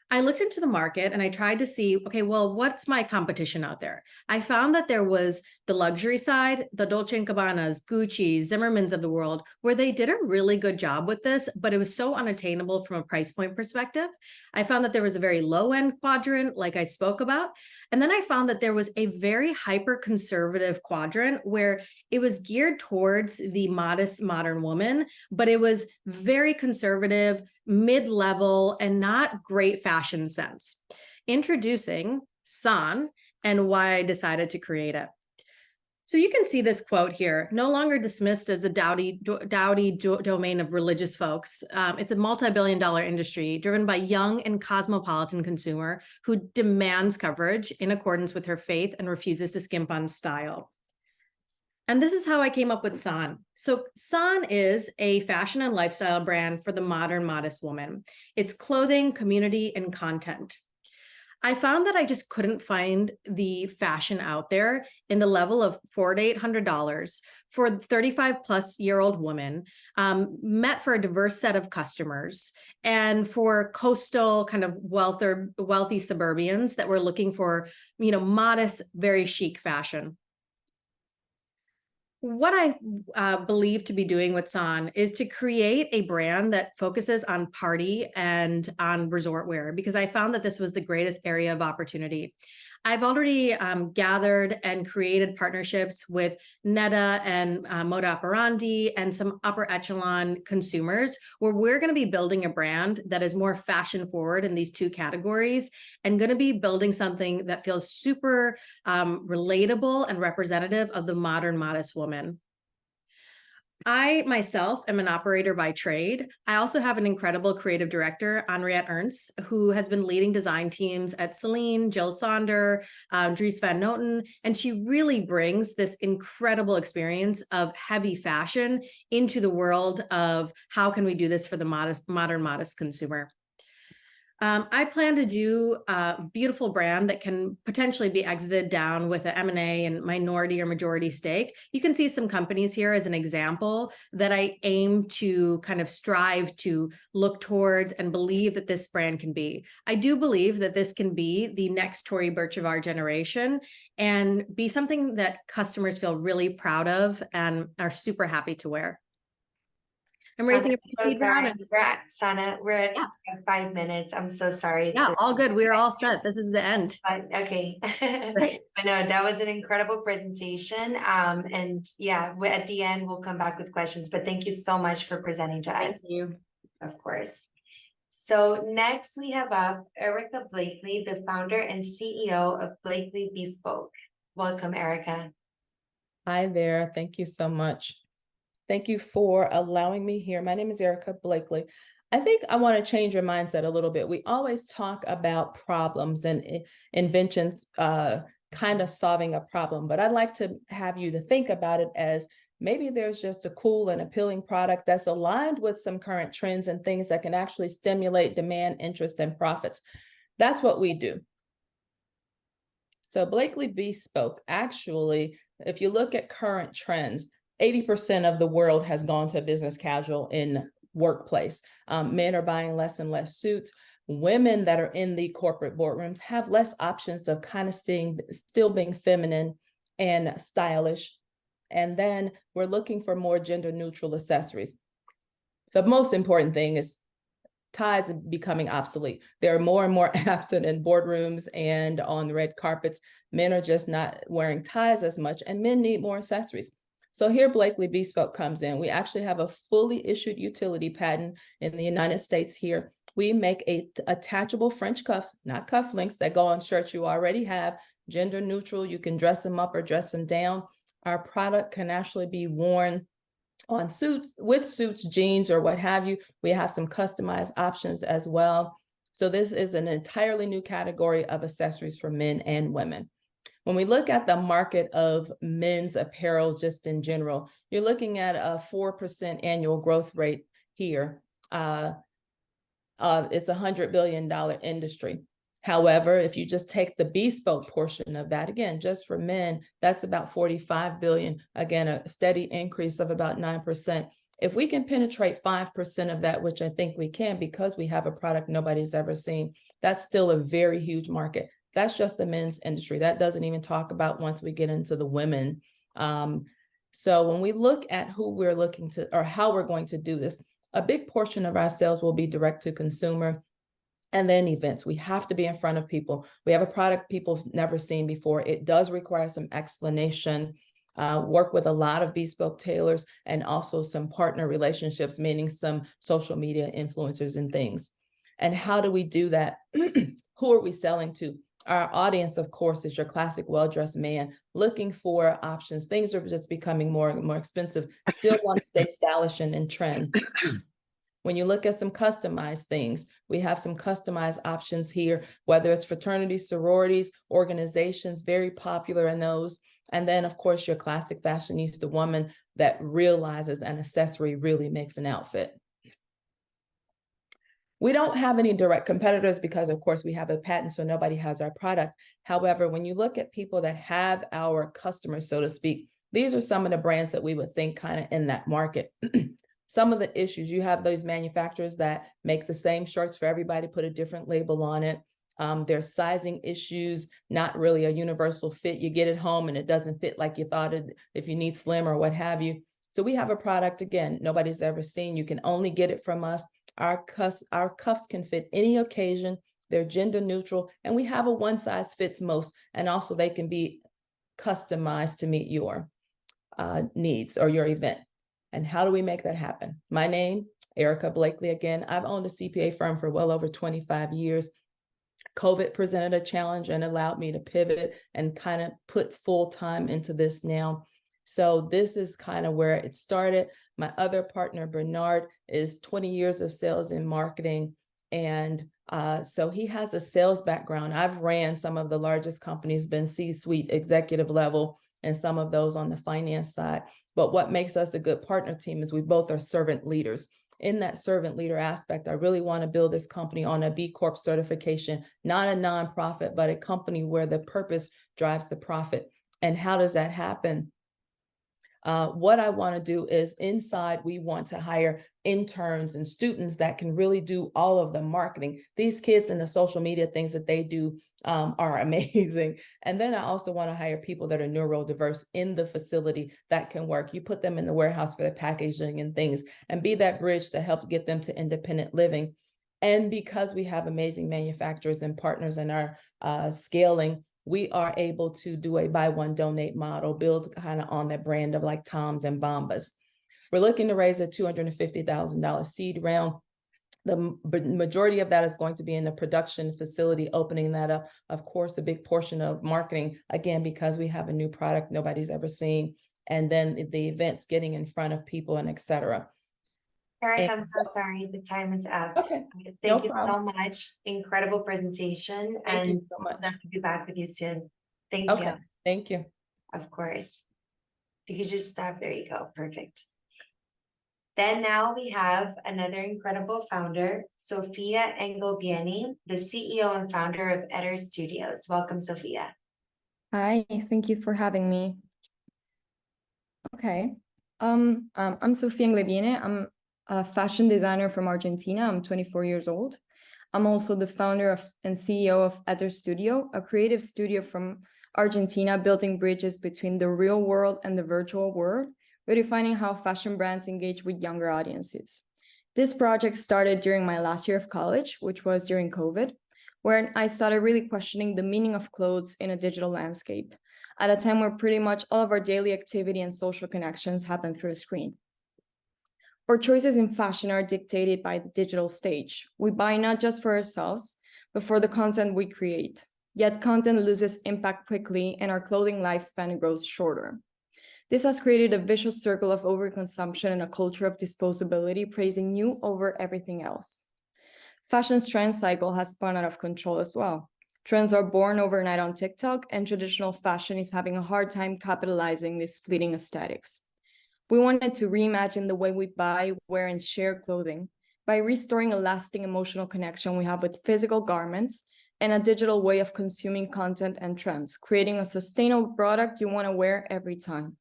I looked into the market and I tried to see, okay, well, what's my competition out there? I found that there was the luxury side, the Dolce & Gabbanas, Gucci, Zimmermans of the world, where they did a really good job with this, but it was so unattainable from a price point perspective. I found that there was a very low end quadrant, like I spoke about. And then I found that there was a very hyper conservative quadrant where it was geared towards the modest modern woman, but it was very conservative, mid-level, and not great fashion sense. Introducing San and why I decided to create it. So you can see this quote here, no longer dismissed as the dowdy domain of religious folks. It's a multi-billion-dollar industry driven by young and cosmopolitan consumer who demands coverage in accordance with her faith and refuses to skimp on style. And this is how I came up with San. So San is a fashion and lifestyle brand for the modern modest woman. It's clothing, community, and content. I found that I just couldn't find the fashion out there in the level of $400 to $800 for 35-plus-year-old women, met for a diverse set of customers, and for coastal kind of wealthy suburbians that were looking for, modest, very chic fashion. What I believe to be doing with San is to create a brand that focuses on party and on resort wear, because I found that this was the greatest area of opportunity. I've already gathered and created partnerships with Netta and Moda Operandi and some upper echelon consumers, where we're going to be building a brand that is more fashion forward in these two categories, and going to be building something that feels super relatable and representative of the modern modest woman. I myself am an operator by trade. I also have an incredible creative director, Henriette Ernst, who has been leading design teams at Celine, Jill Sonder, Dries Van Noten, and she really brings this incredible experience of heavy fashion into the world of how can we do this for the modern consumer. I plan to do a beautiful brand that can potentially be exited down with an M&A and minority or majority stake. You can see some companies here as an example that I aim to kind of strive to look towards and believe that this brand can be. I do believe that this can be the next Tory Burch of our generation and be something that customers feel really proud of and are super happy to wear. I'm raising a seed round. Sana, we're at 5 minutes. I'm so sorry. Yeah, all good. We're all set. This is the end. Okay. Right. But no, that was an incredible presentation. And yeah, at the end, we'll come back with questions. But thank you so much for presenting to us. Thank you. Of course. So next we have up Erica Blakely, the founder and CEO of Blakely Bespoke. Welcome, Erica. Hi there. Thank you so much. Thank you for allowing me here. My name is Erica Blakely. I think I want to change your mindset a little bit. We always talk about problems and inventions kind of solving a problem, but I'd like to have you to think about it as maybe there's just a cool and appealing product that's aligned with some current trends and things that can actually stimulate demand, interest, and profits. That's what we do. So Blakely Bespoke, actually, if you look at current trends, 80% of the world has gone to business casual in workplace. Men are buying less and less suits. Women that are in the corporate boardrooms have less options of kind of still being feminine and stylish. And then we're looking for more gender neutral accessories. The most important thing is ties becoming obsolete. There are more and more absent in boardrooms and on red carpets. Men are just not wearing ties as much, and men need more accessories. So here Blakely Bespoke comes in. We actually have a fully issued utility patent in the United States here. We make attachable French cuffs, not cufflinks, that go on shirts you already have, gender neutral. You can dress them up or dress them down. Our product can actually be worn on suits, with suits, jeans, or what have you. We have some customized options as well. So this is an entirely new category of accessories for men and women. When we look at the market of men's apparel, just in general, you're looking at a 4% annual growth rate here. It's a $100 billion industry. However, if you just take the bespoke portion of that, again, just for men, that's about 45 billion. Again, a steady increase of about 9%. If we can penetrate 5% of that, which I think we can because we have a product nobody's ever seen, that's still a very huge market. That's just the men's industry. That doesn't even talk about once we get into the women. So when we look at who we're looking to, or how we're going to do this, a big portion of our sales will be direct to consumer, and then events. We have to be in front of people. We have a product people have never seen before. It does require some explanation, work with a lot of bespoke tailors, and also some partner relationships, meaning some social media influencers and things. And how do we do that? Who are we selling to? Our audience, of course, is your classic well-dressed man looking for options. Things are just becoming more and more expensive. Still want to stay stylish and in trend. When you look at some customized things, we have some customized options here, whether it's fraternities, sororities, organizations, very popular in those. And then, of course, your classic fashionista woman that realizes an accessory really makes an outfit. We don't have any direct competitors because, of course, we have a patent, so nobody has our product. However, when you look at people that have our customers, so to speak, these are some of the brands that we would think kind of in that market. Some of the issues, you have those manufacturers that make the same shirts for everybody, put a different label on it. There's sizing issues, not really a universal fit. You get it home and it doesn't fit like you thought it, if you need slim or what have you. So we have a product, again, nobody's ever seen. You can only get it from us. Our cuffs can fit any occasion. They're gender neutral, and we have a one size fits most. And also they can be customized to meet your needs or your event. And how do we make that happen? My name, Erica Blakely, again. I've owned a CPA firm for well over 25 years. COVID presented a challenge and allowed me to pivot and kind of put full time into this now. So this is kind of where it started. My other partner, Bernard, is 20 years of sales and marketing. And so he has a sales background. I've ran some of the largest companies, been C-suite executive level, and some of those on the finance side. But what makes us a good partner team is we both are servant leaders. In that servant leader aspect, I really want to build this company on a B Corp certification, not a nonprofit, but a company where the purpose drives the profit. And how does that happen? What I want to do is inside, we want to hire interns and students that can really do all of the marketing. These kids and the social media things that they do are amazing. And then I also want to hire people that are neurodiverse in the facility that can work. You put them in the warehouse for the packaging and things and be that bridge to help get them to independent living. And because we have amazing manufacturers and partners in our scaling, we are able to do a buy one, donate model, build kind of on that brand of like Tom's and Bombas. We're looking to raise a $250,000 seed round. The majority of that is going to be in the production facility, opening that up. Of course, a big portion of marketing, again, because we have a new product nobody's ever seen. And then the events, getting in front of people and et cetera. Eric, I'm so sorry. The time is up. Okay. Thank you so much. Incredible presentation. Thank you and so much. I'd love to be back with you soon. Thank Okay. you. Thank you. Of course. You could just stop. There you go. Perfect. Then now we have another incredible founder, Sofia Engelbieni, the CEO and founder of Eder Studios. Welcome, Sofia. Hi, thank you for having me. Okay. I'm Sofia Engelbieni. I'm a fashion designer from Argentina. I'm 24 years old. I'm also the founder of and CEO of Eder Studio, a creative studio from Argentina building bridges between the real world and the virtual world, redefining how fashion brands engage with younger audiences. This project started during my last year of college, which was during COVID, where I started really questioning the meaning of clothes in a digital landscape, at a time where pretty much all of our daily activity and social connections happen through a screen. Our choices in fashion are dictated by the digital stage. We buy not just for ourselves, but for the content we create. Yet content loses impact quickly and our clothing lifespan grows shorter. This has created a vicious circle of overconsumption and a culture of disposability, praising new over everything else. Fashion's trend cycle has spun out of control as well. Trends are born overnight on TikTok, and traditional fashion is having a hard time capitalizing these fleeting aesthetics. We wanted to reimagine the way we buy, wear, and share clothing by restoring a lasting emotional connection we have with physical garments and a digital way of consuming content and trends, creating a sustainable product you want to wear every time.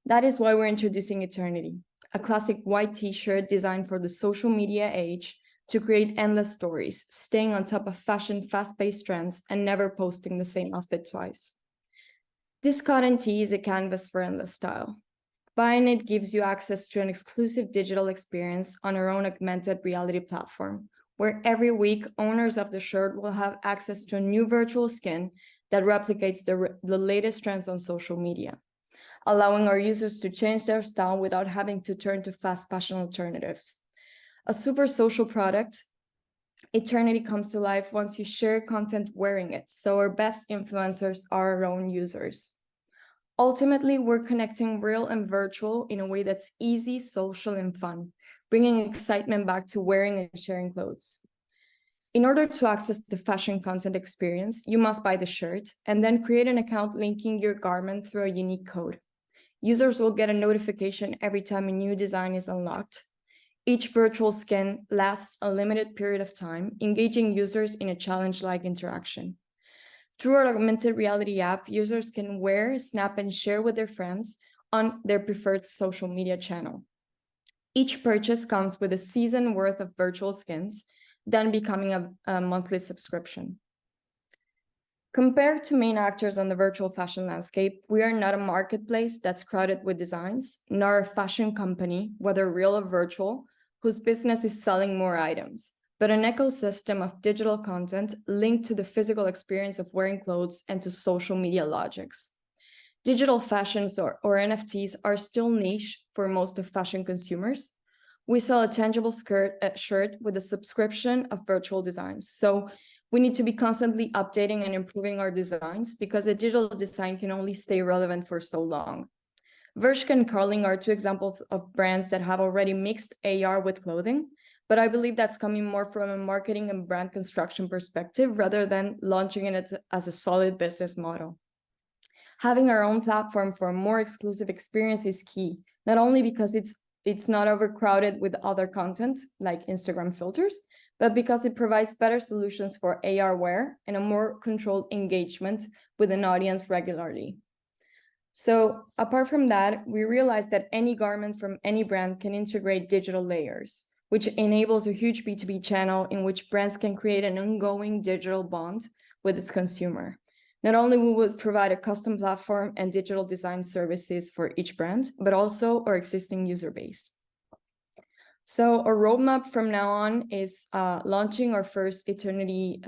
That is why we're introducing Eternity, a classic white t-shirt designed for the social media age to create endless stories, staying on top of fashion fast-paced trends and never posting the same outfit twice. This cotton tee is a canvas for endless style. Buying it gives you access to an exclusive digital experience on our own augmented reality platform, where every week owners of the shirt will have access to a new virtual skin that replicates the latest trends on social media, allowing our users to change their style without having to turn to fast fashion alternatives. A super social product, Eternity comes to life once you share content wearing it, so our best influencers are our own users. Ultimately, we're connecting real and virtual in a way that's easy, social, and fun, bringing excitement back to wearing and sharing clothes. In order to access the fashion content experience, you must buy the shirt and then create an account linking your garment through a unique code. Users will get a notification every time a new design is unlocked. Each virtual skin lasts a limited period of time, engaging users in a challenge-like interaction. Through our augmented reality app, users can wear, snap, and share with their friends on their preferred social media channel. Each purchase comes with a season worth of virtual skins, then becoming a monthly subscription. Compared to main actors on the virtual fashion landscape, we are not a marketplace that's crowded with designs, nor a fashion company, whether real or virtual, whose business is selling more items, but an ecosystem of digital content linked to the physical experience of wearing clothes and to social media logics. Digital fashions or NFTs are still niche for most of fashion consumers. We sell a tangible shirt with a subscription of virtual designs. So We need to be constantly updating and improving our designs because a digital design can only stay relevant for so long. Vershka and Carling are two examples of brands that have already mixed AR with clothing, but I believe that's coming more from a marketing and brand construction perspective rather than launching it as a solid business model. Having our own platform for a more exclusive experience is key, not only because it's not overcrowded with other content like Instagram filters, but because it provides better solutions for AR wear and a more controlled engagement with an audience regularly. So apart from that, we realized that any garment from any brand can integrate digital layers, which enables a huge B2B channel in which brands can create an ongoing digital bond with its consumer. Not only we would provide a custom platform and digital design services for each brand, but also our existing user base. So our roadmap from now on is launching our first Eternity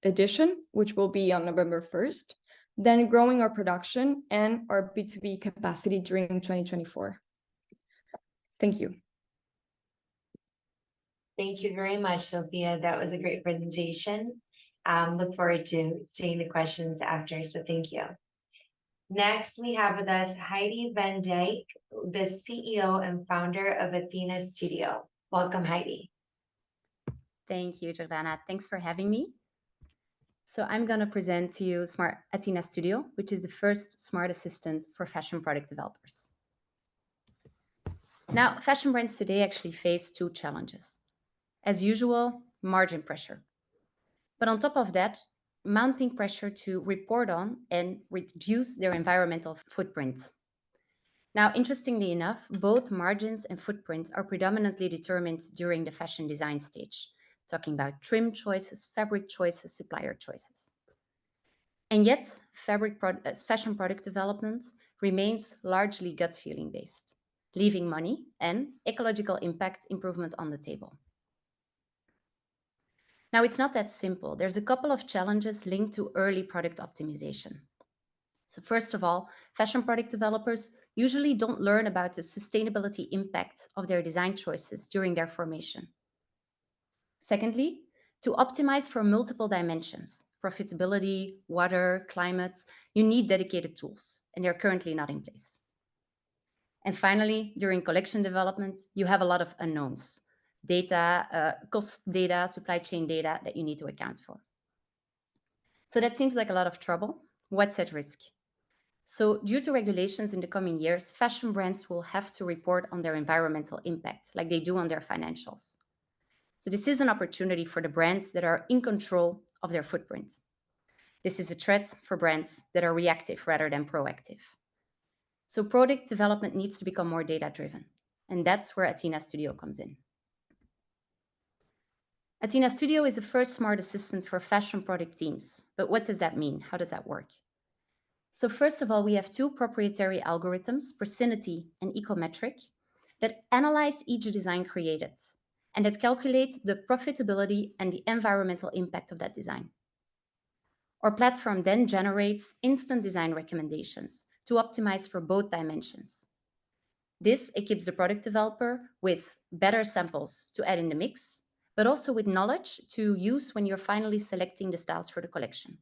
edition, which will be on November 1st, then growing our production and our B2B capacity during 2024. Thank you. Thank you very much, Sophia. That was a great presentation. Look forward to seeing the questions after, so thank you. Next, we have with us Heidi Van Dijk, the CEO and founder of Athena Studio. Welcome, Heidi. Thank you, Jordana. Thanks for having me. So I'm going to present to you Athena Studio, which is the first smart assistant for fashion product developers. Now, fashion brands today actually face two challenges. As usual, margin pressure. But on top of that, mounting pressure to report on and reduce their environmental footprints. Now, interestingly enough, both margins and footprints are predominantly determined during the fashion design stage, talking about trim choices, fabric choices, supplier choices. And yet, fashion product development remains largely gut feeling based, leaving money and ecological impact improvement on the table. Now, it's not that simple. There's a couple of challenges linked to early product optimization. So first of all, fashion product developers usually don't learn about the sustainability impact of their design choices during their formation. Secondly, to optimize for multiple dimensions, profitability, water, climate, you need dedicated tools, and they're currently not in place. And finally, during collection development, you have a lot of unknowns. Data, cost data, supply chain data that you need to account for. So that seems like a lot of trouble. What's at risk? So due to regulations in the coming years, fashion brands will have to report on their environmental impact like they do on their financials. So this is an opportunity for the brands that are in control of their footprint. This is a threat for brands that are reactive rather than proactive. So product development needs to become more data-driven, and that's where Athena Studio comes in. Athena Studio is the first smart assistant for fashion product teams. But what does that mean? How does that work? So first of all, we have two proprietary algorithms, Persinity and Ecometric, that analyze each design created and that calculate the profitability and the environmental impact of that design. Our platform then generates instant design recommendations to optimize for both dimensions. This equips the product developer with better samples to add in the mix, but also with knowledge to use when you're finally selecting the styles for the collection.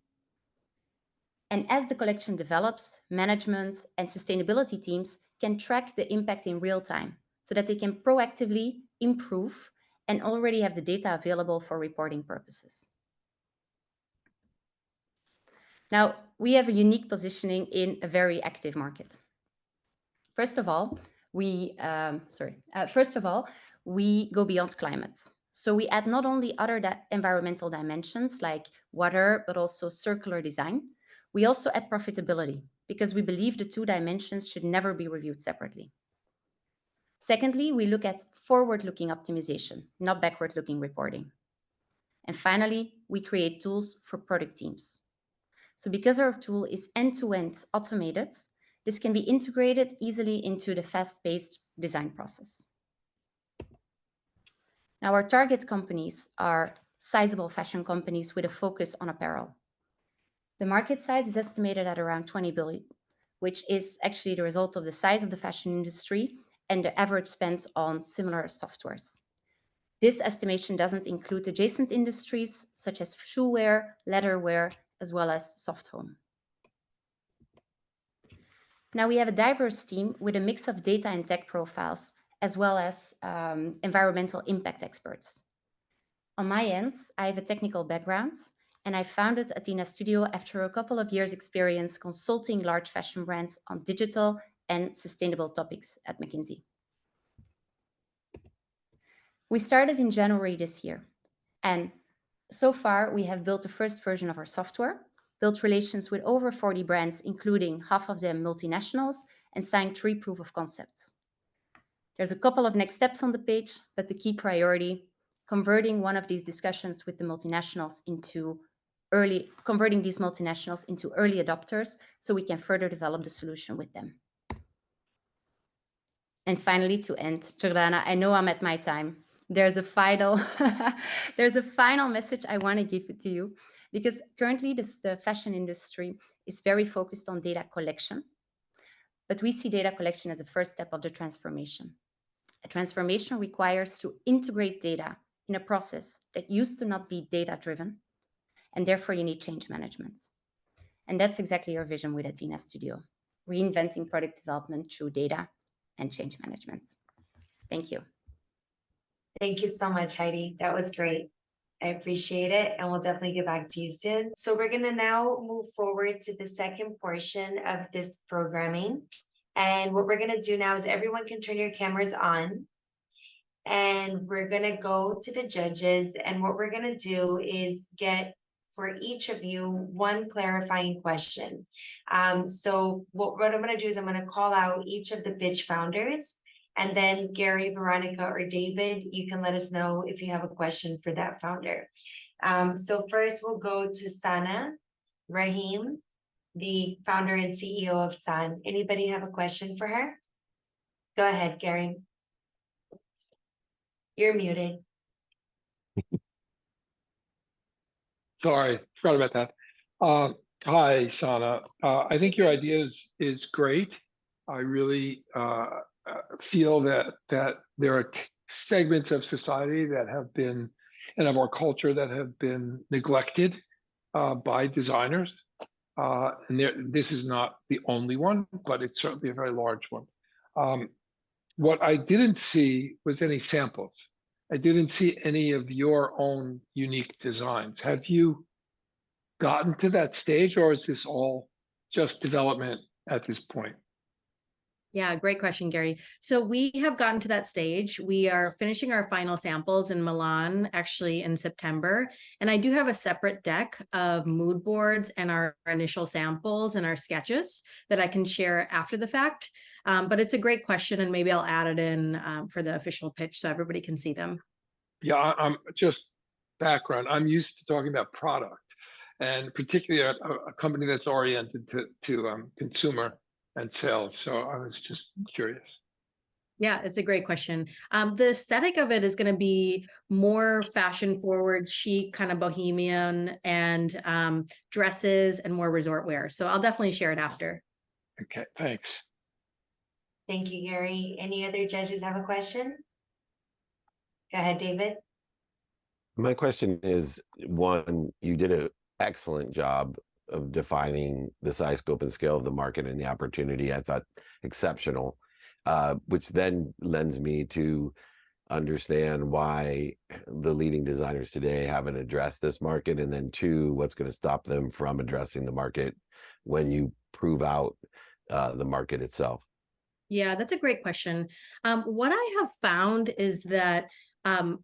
And as the collection develops, management and sustainability teams can track the impact in real time so that they can proactively improve and already have the data available for reporting purposes. Now, we have a unique positioning in a very active market. First of all, we go beyond climate. So we add not only other environmental dimensions like water, but also circular design. We also add profitability because we believe the two dimensions should never be reviewed separately. Secondly, we look at forward-looking optimization, not backward-looking reporting. And finally, we create tools for product teams. So because our tool is end-to-end automated, this can be integrated easily into the fast-paced design process. Now, our target companies are sizable fashion companies with a focus on apparel. The market size is estimated at around 20 billion, which is actually the result of the size of the fashion industry and the average spend on similar softwares. This estimation doesn't include adjacent industries such as shoewear, leatherwear, as well as soft home. Now we have a diverse team with a mix of data and tech profiles, as well as environmental impact experts. On my end, I have a technical background, and I founded Athena Studio after a couple of years' experience consulting large fashion brands on digital and sustainable topics at McKinsey. We started in January this year, and so far we have built the first version of our software, built relations with over 40 brands, including half of them multinationals, and signed 3 proof of concepts. There's a couple of next steps on the page, but the key priority, converting one of these discussions with the multinationals into converting these multinationals into early adopters so we can further develop the solution with them. And finally, to end, Jordana, I know I'm at my time. There's a final, there's a final message I want to give to you, because currently the fashion industry is very focused on data collection, but we see data collection as the first step of the transformation. A transformation requires to integrate data in a process that used to not be data-driven, and therefore you need change management. And that's exactly our vision with Athena Studio, reinventing product development through data and change management. Thank you. Thank you so much, Heidi. That was great. I appreciate it, and we'll definitely get back to you soon. So we're gonna now move forward to the second portion of this programming. And what we're gonna do now is everyone can turn your cameras on, and we're gonna go to the judges. And what we're gonna do is get for each of you one clarifying question. So what I'm gonna do is I'm gonna call out each of the pitch founders, and then Gary, Veronica, or David, you can let us know if you have a question for that founder. So first we'll go to Sana Rahim, the founder and CEO of San. Anybody have a question for her? Go ahead, Gary. You're muted. Sorry, forgot about that. Hi, Sana. I think your idea is great. I really feel that there are segments of society that have been, and of our culture that have been neglected by designers. And this is not the only one, but it's certainly a very large one. What I didn't see was any samples. I didn't see any of your own unique designs. Have you gotten to that stage, or is this all just development at this point? Yeah, great question, Gary. So we have gotten to that stage. We are finishing our final samples in Milan, actually in September. And I do have a separate deck of mood boards and our initial samples and our sketches that I can share after the fact. But it's a great question, and maybe I'll add it in for the official pitch so everybody can see them. Yeah, I'm just background. I'm used to talking about product, and particularly a company that's oriented to consumer and sales. So I was just curious. Yeah, it's a great question. The aesthetic of it is going to be more fashion forward, chic, kind of bohemian, and dresses and more resort wear. So I'll definitely share it after. Okay, thanks. Thank you, Gary. Any other judges have a question? Go ahead, David. My question is, one, you did an excellent job of defining the size, scope, and scale of the market and the opportunity. I thought exceptional, which then lends me to understand why the leading designers today haven't addressed this market, and then two, what's going to stop them from addressing the market when you prove out the market itself. Yeah, that's a great question. What I have found is that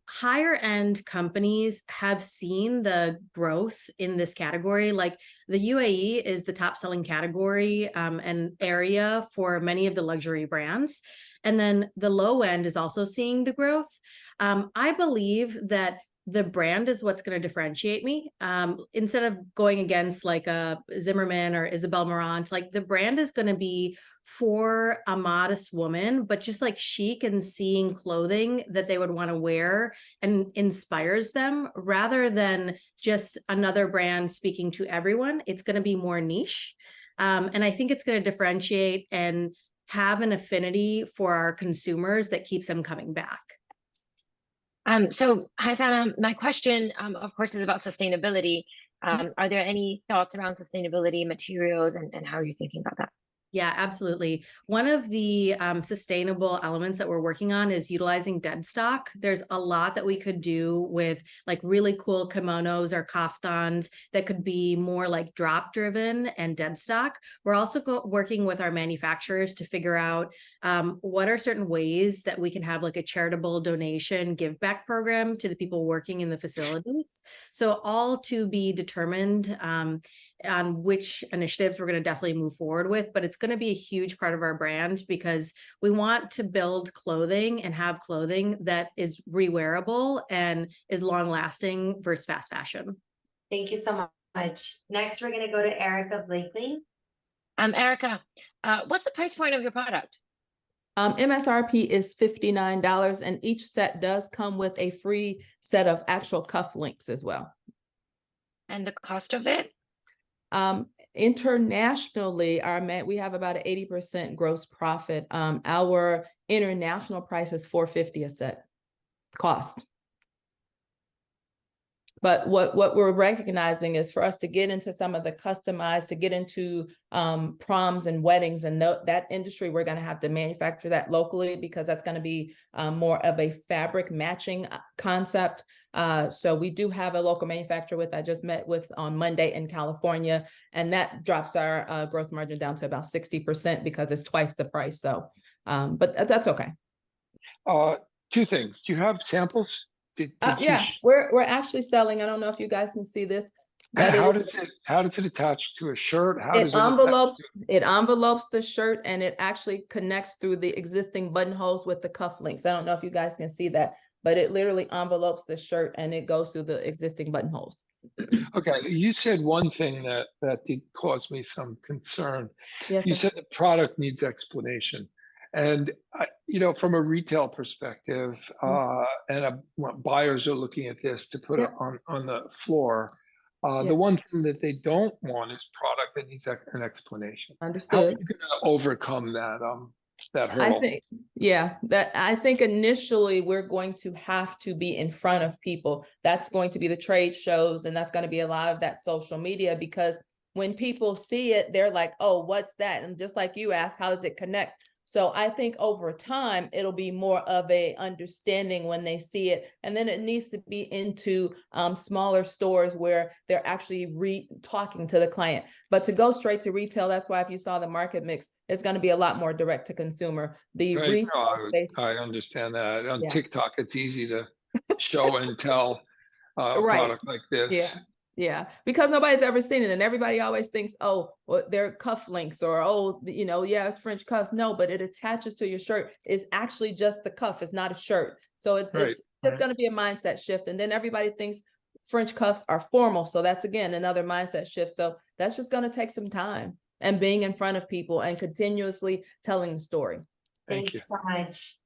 higher end companies have seen the growth in this category. Like the UAE is the top selling category and area for many of the luxury brands. And then the low end is also seeing the growth. I believe that the brand is what's going to differentiate me. Instead of going against like a Zimmerman or Isabel Marant, like the brand is going to be for a modest woman, but just like chic and seeing clothing that they would want to wear and inspires them rather than just another brand speaking to everyone. It's going to be more niche. And I think it's going to differentiate and have an affinity for our consumers that keeps them coming back. So Hassan, my question, of course, is about sustainability. Are there any thoughts around sustainability, materials, and how are you thinking about that? Yeah, absolutely. One of the sustainable elements that we're working on is utilizing dead stock. There's a lot that we could do with like really cool kimonos or kaftans that could be more like drop driven and dead stock. We're also working with our manufacturers to figure out what are certain ways that we can have like a charitable donation give back program to the people working in the facilities. So all to be determined on which initiatives we're going to definitely move forward with, but it's going to be a huge part of our brand because we want to build clothing and have clothing that is rewearable and is long lasting versus fast fashion. Thank you so much. Next, we're going to go to Erica Blakely. Erica, what's the price point of your product? MSRP is $59, and each set does come with a free set of actual cuff links as well. And the cost of it? Internationally, we have about an 80% gross profit. Our international price is $450 a set cost. But what we're recognizing is for us to get into some of the customized, to get into proms and weddings and that industry, we're going to have to manufacture that locally because that's going to be more of a fabric matching concept. So we do have a local manufacturer I just met with on Monday in California, and that drops our gross margin down to about 60% because it's twice the price. So, but that's okay. Two things. Do you have samples? Yeah, we're actually selling. I don't know if you guys can see this. How does it attach to a shirt? It envelopes the shirt, and it actually connects through the existing buttonholes with the cuff links. I don't know if you guys can see that, but it literally envelopes the shirt and it goes through the existing buttonholes. Okay, you said one thing that did cause me some concern. Yes, you said the product needs explanation. And, from a retail perspective, and buyers are looking at this to put it on the floor, the one thing that they don't want is product that needs an explanation. Understood. How are you going to overcome that hurdle? I think initially we're going to have to be in front of people. That's going to be the trade shows, and that's going to be a lot of that social media, because when people see it, they're like, oh, what's that? And just like you asked, how does it connect? So I think over time, it'll be more of a understanding when they see it. And then it needs to be into smaller stores where they're actually talking to the client. But to go straight to retail, that's why if you saw the market mix, it's going to be a lot more direct to consumer. Retail space. I understand that. On TikTok, it's easy to show and tell a product like this. Yeah, because nobody's ever seen it, and everybody always thinks, oh, well, they're cuff links, or it's French cuffs. No, but it attaches to your shirt. It's actually just the cuff. It's not a shirt. So it's just going to be a mindset shift, and then everybody thinks French cuffs are formal. So that's again another mindset shift. So that's just going to take some time and being in front of people and continuously telling the story. Thank you so much.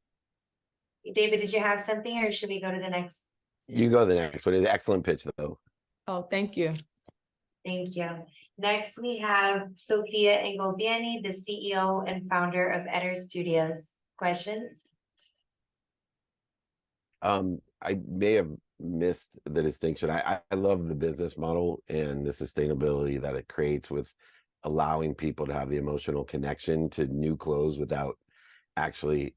David, did you have something, or should we go to the next? You go to the next one. It's an excellent pitch, though. Oh, thank you. Thank you. Next, we have Sofia Ngobieni, the CEO and founder of Eder Studios. Questions? I may have missed the distinction. I love the business model and the sustainability that it creates with allowing people to have the emotional connection to new clothes without actually,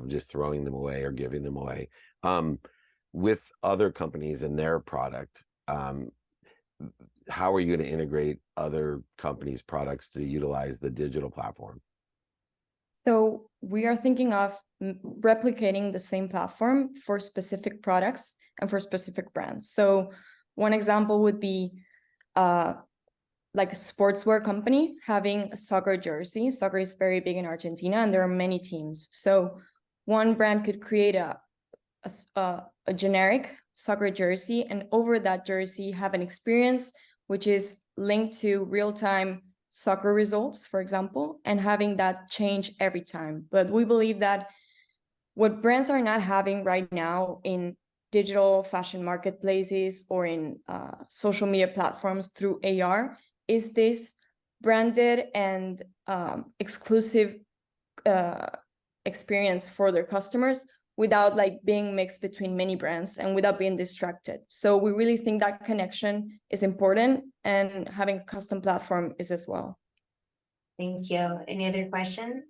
just throwing them away or giving them away. With other companies and their product, how are you going to integrate other companies' products to utilize the digital platform? So we are thinking of replicating the same platform for specific products and for specific brands. So one example would be like a sportswear company having a soccer jersey. Soccer is very big in Argentina, and there are many teams. So one brand could create a generic soccer jersey, and over that jersey have an experience which is linked to real-time soccer results, for example, and having that change every time. But we believe that what brands are not having right now in digital fashion marketplaces or in social media platforms through AR is this branded and exclusive experience for their customers, without like being mixed between many brands and without being distracted. So we really think that connection is important, and having a custom platform is as well. Thank you. Any other questions?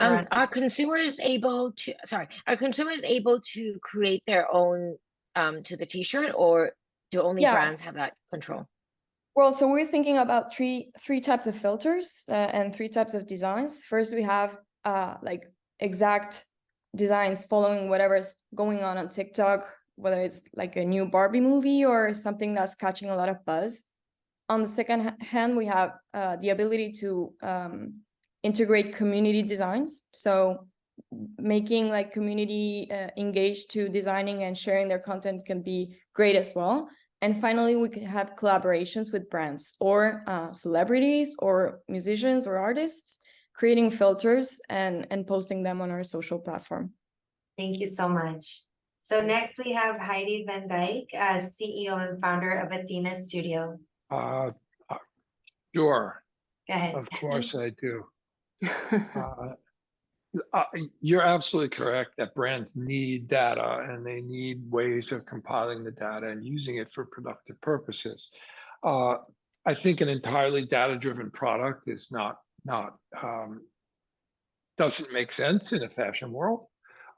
Are consumers able to create their own to the t-shirt, or do only brands have that control? Well, so we're thinking about three types of filters and 3 types of designs. First, we have like exact designs following whatever's going on TikTok, whether it's like a new Barbie movie or something that's catching a lot of buzz. On the second hand, we have the ability to integrate community designs. So making like community engaged to designing and sharing their content can be great as well. And finally, we can have collaborations with brands or celebrities or musicians or artists, creating filters and posting them on our social platform. Thank you so much. So next we have Heidi Van Dyke, CEO and founder of Athena Studio. Sure. Go ahead. Of course I do. You're absolutely correct that brands need data, and they need ways of compiling the data and using it for productive purposes. I think an entirely data-driven product is doesn't make sense in a fashion world,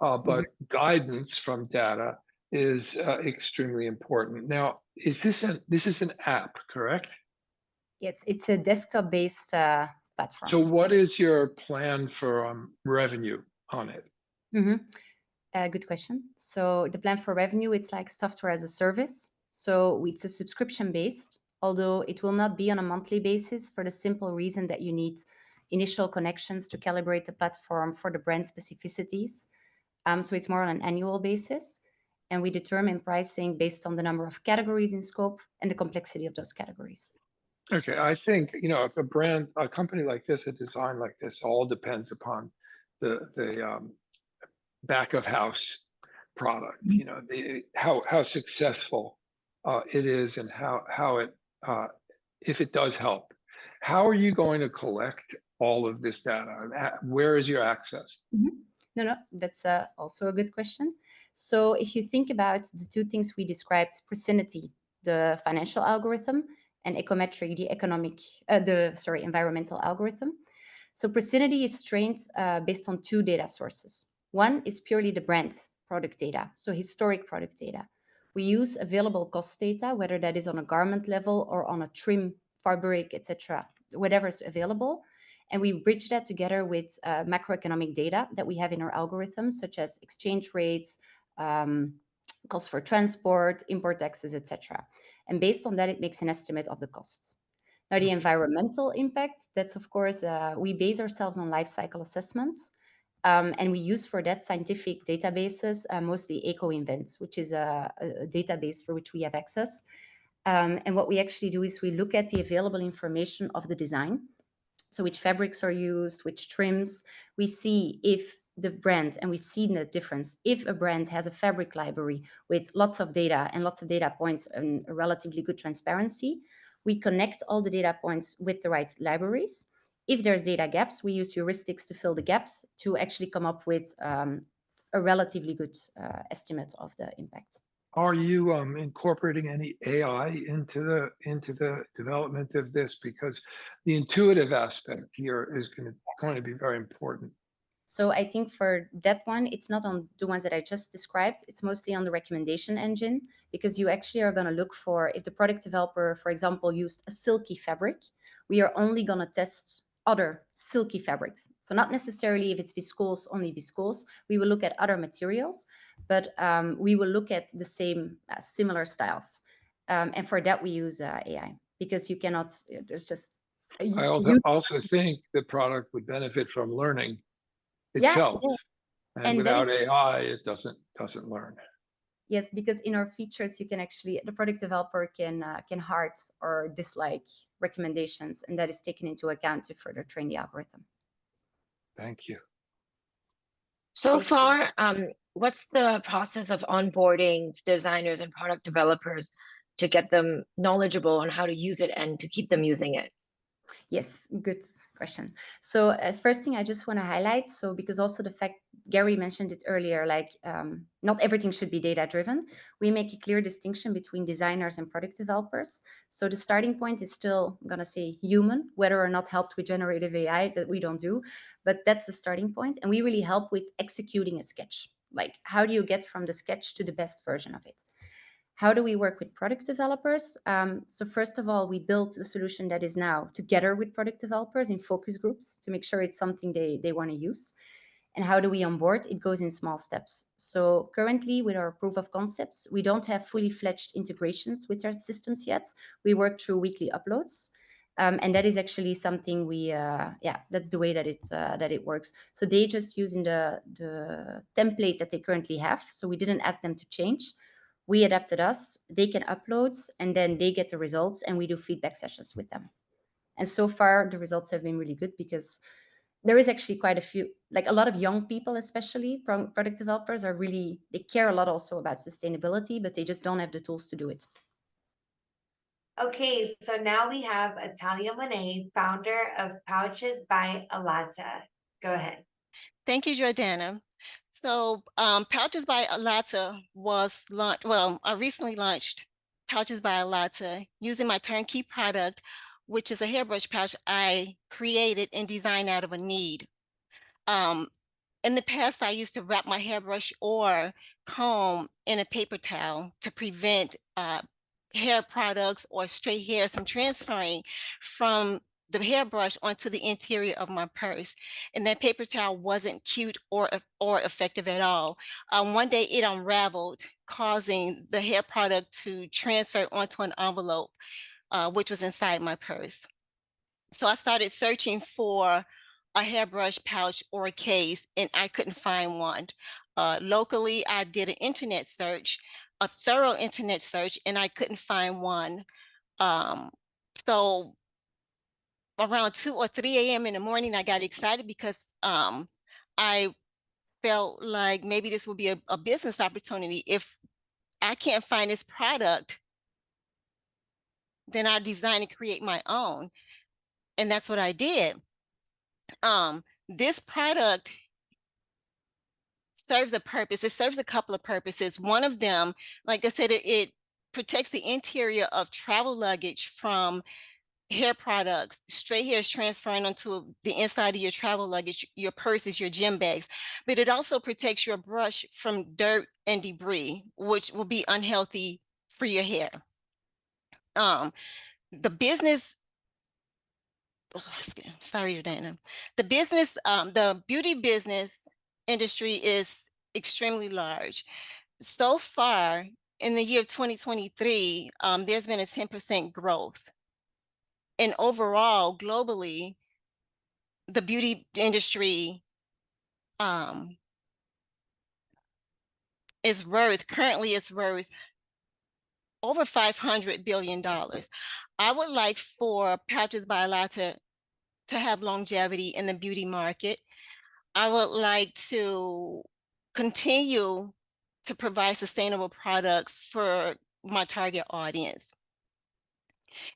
but guidance from data is extremely important. Now, this is an app, correct? Yes, it's a desktop-based platform. So what is your plan for revenue on it? Good question. So the plan for revenue, it's like software as a service. So it's a subscription-based, although it will not be on a monthly basis for the simple reason that you need initial connections to calibrate the platform for the brand specificities. So it's more on an annual basis. And we determine pricing based on the number of categories in scope and the complexity of those categories. Okay, I think, if a company like this, a design like this, all depends upon the back of house product, how successful it is, and how it, if it does help. How are you going to collect all of this data? Where is your access? No, that's also a good question. So if you think about the 2 things we described, Precision, the financial algorithm, and econometric, the environmental algorithm. So Precision is trained based on 2 data sources. One is purely the brand product data, so historic product data. We use available cost data, whether that is on a garment level or on a trim, fabric, etc., whatever is available. And we bridge that together with macroeconomic data that we have in our algorithms, such as exchange rates, costs for transport, import taxes, etc. And based on that, it makes an estimate of the costs. Now, the environmental impact, that's of course, we base ourselves on life cycle assessments. And we use for that scientific databases, mostly EcoInvent, which is a database for which we have access. And what we actually do is we look at the available information of the design. So which fabrics are used, which trims. We see if the brand, and we've seen the difference, if a brand has a fabric library with lots of data and lots of data points and a relatively good transparency, we connect all the data points with the right libraries. If there's data gaps, we use heuristics to fill the gaps to actually come up with a relatively good estimate of the impact. Are you incorporating any AI into the development of this? Because the intuitive aspect here is going to be very important. So I think for that one, it's not on the ones that I just described. It's mostly on the recommendation engine, because you actually are going to look for, if the product developer, for example, used a silky fabric, we are only going to test other silky fabrics. So not necessarily if it's viscose, only viscose. We will look at other materials, but we will look at the same similar styles. And for that, we use AI, because you cannot, there's just... I also think the product would benefit from learning itself. Yeah. And without AI, it doesn't learn. Yes, because in our features, you can actually, the product developer can heart or dislike recommendations, and that is taken into account to further train the algorithm. Thank you. So far, what's the process of onboarding designers and product developers to get them knowledgeable on how to use it and to keep them using it? Yes, good question. So first thing I just want to highlight, so because also the fact Gary mentioned it earlier, like not everything should be data driven. We make a clear distinction between designers and product developers. So the starting point is still, I'm gonna say, human, whether or not helped with generative AI, that we don't do, but that's the starting point. And we really help with executing a sketch. Like, how do you get from the sketch to the best version of it? How do we work with product developers? So first of all, we built a solution that is now together with product developers in focus groups to make sure it's something they want to use. And how do we onboard? It goes in small steps. So currently with our proof of concepts, we don't have fully fledged integrations with our systems yet. We work through weekly uploads. And that is actually something we, that's the way that it works. So they just using the template that they currently have. So we didn't ask them to change. We adapted us, they can upload, and then they get the results, and we do feedback sessions with them. And so far, the results have been really good because there is actually quite a few, like a lot of young people, especially product developers, are really, they care a lot also about sustainability, but they just don't have the tools to do it. Okay, so now we have Atalia Monet, founder of Pouches by Alata. Go ahead. Thank you, Jordana. So Pouches by Alata was launched, well, I recently launched Pouches by Alata using my turnkey product, which is a hairbrush pouch I created and designed out of a need. In the past, I used to wrap my hairbrush or comb in a paper towel to prevent hair products or stray hairs from transferring from the hairbrush onto the interior of my purse. And that paper towel wasn't cute or effective at all. One day it unraveled, causing the hair product to transfer onto an envelope, which was inside my purse. So I started searching for a hairbrush pouch or a case, and I couldn't find one. Locally, I did an internet search, a thorough internet search, and I couldn't find one. So around 2 or 3 a.m. in the morning, I got excited because I felt like maybe this would be a business opportunity. If I can't find this product, then I'll design and create my own. And that's what I did. This product serves a purpose. It serves a couple of purposes. One of them, like I said, it protects the interior of travel luggage from hair products, stray hairs transferring onto the inside of your travel luggage, your purses, your gym bags. But it also protects your brush from dirt and debris, which will be unhealthy for your hair. The business, sorry, Jordana. The business, the beauty business industry is extremely large. So far, in the year of 2023, there's been a 10% growth. And overall, globally, the beauty industry currently is worth over $500 billion. I would like for Pouches by Alata to have longevity in the beauty market. I would like to continue to provide sustainable products for my target audience.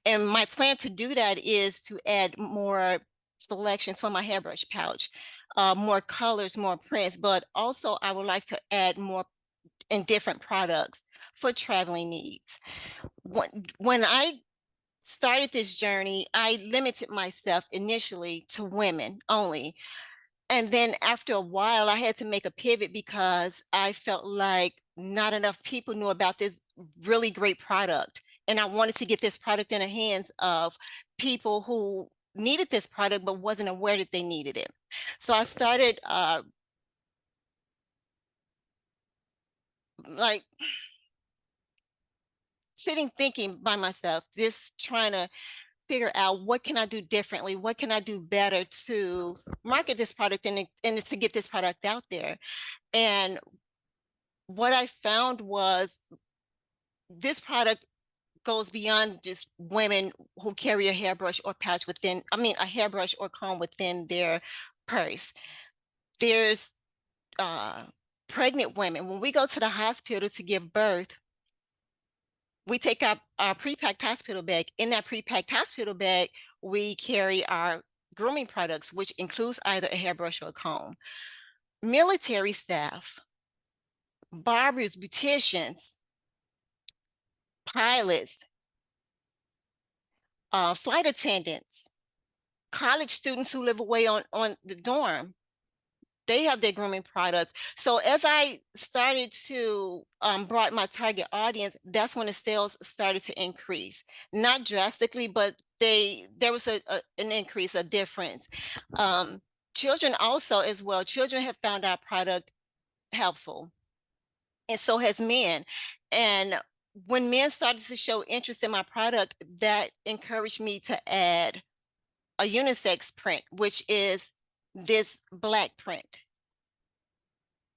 And my plan to do that is to add more selections for my hairbrush pouch, more colors, more prints, but also I would like to add more and different products for traveling needs. When I started this journey, I limited myself initially to women only. And then after a while, I had to make a pivot because I felt like not enough people knew about this really great product. And I wanted to get this product in the hands of people who needed this product, but wasn't aware that they needed it. So I started like sitting, thinking by myself, just trying to figure out what can I do differently? What can I do better to market this product and to get this product out there? And what I found was this product goes beyond just women who carry a hairbrush or pouch within, a hairbrush or comb within their purse. There's pregnant women. When we go to the hospital to give birth, we take up our pre-packed hospital bag. In that pre-packed hospital bag, we carry our grooming products, which includes either a hairbrush or a comb. military staff, barbers, beauticians, pilots, flight attendants, college students who live away on the dorm. They have their grooming products. So as I started to broaden my target audience, that's when the sales started to increase. Not drastically, but there was an increase, a difference. Children also as well. Children have found our product helpful, and so has men. And when men started to show interest in my product, that encouraged me to add a unisex print, which is this black print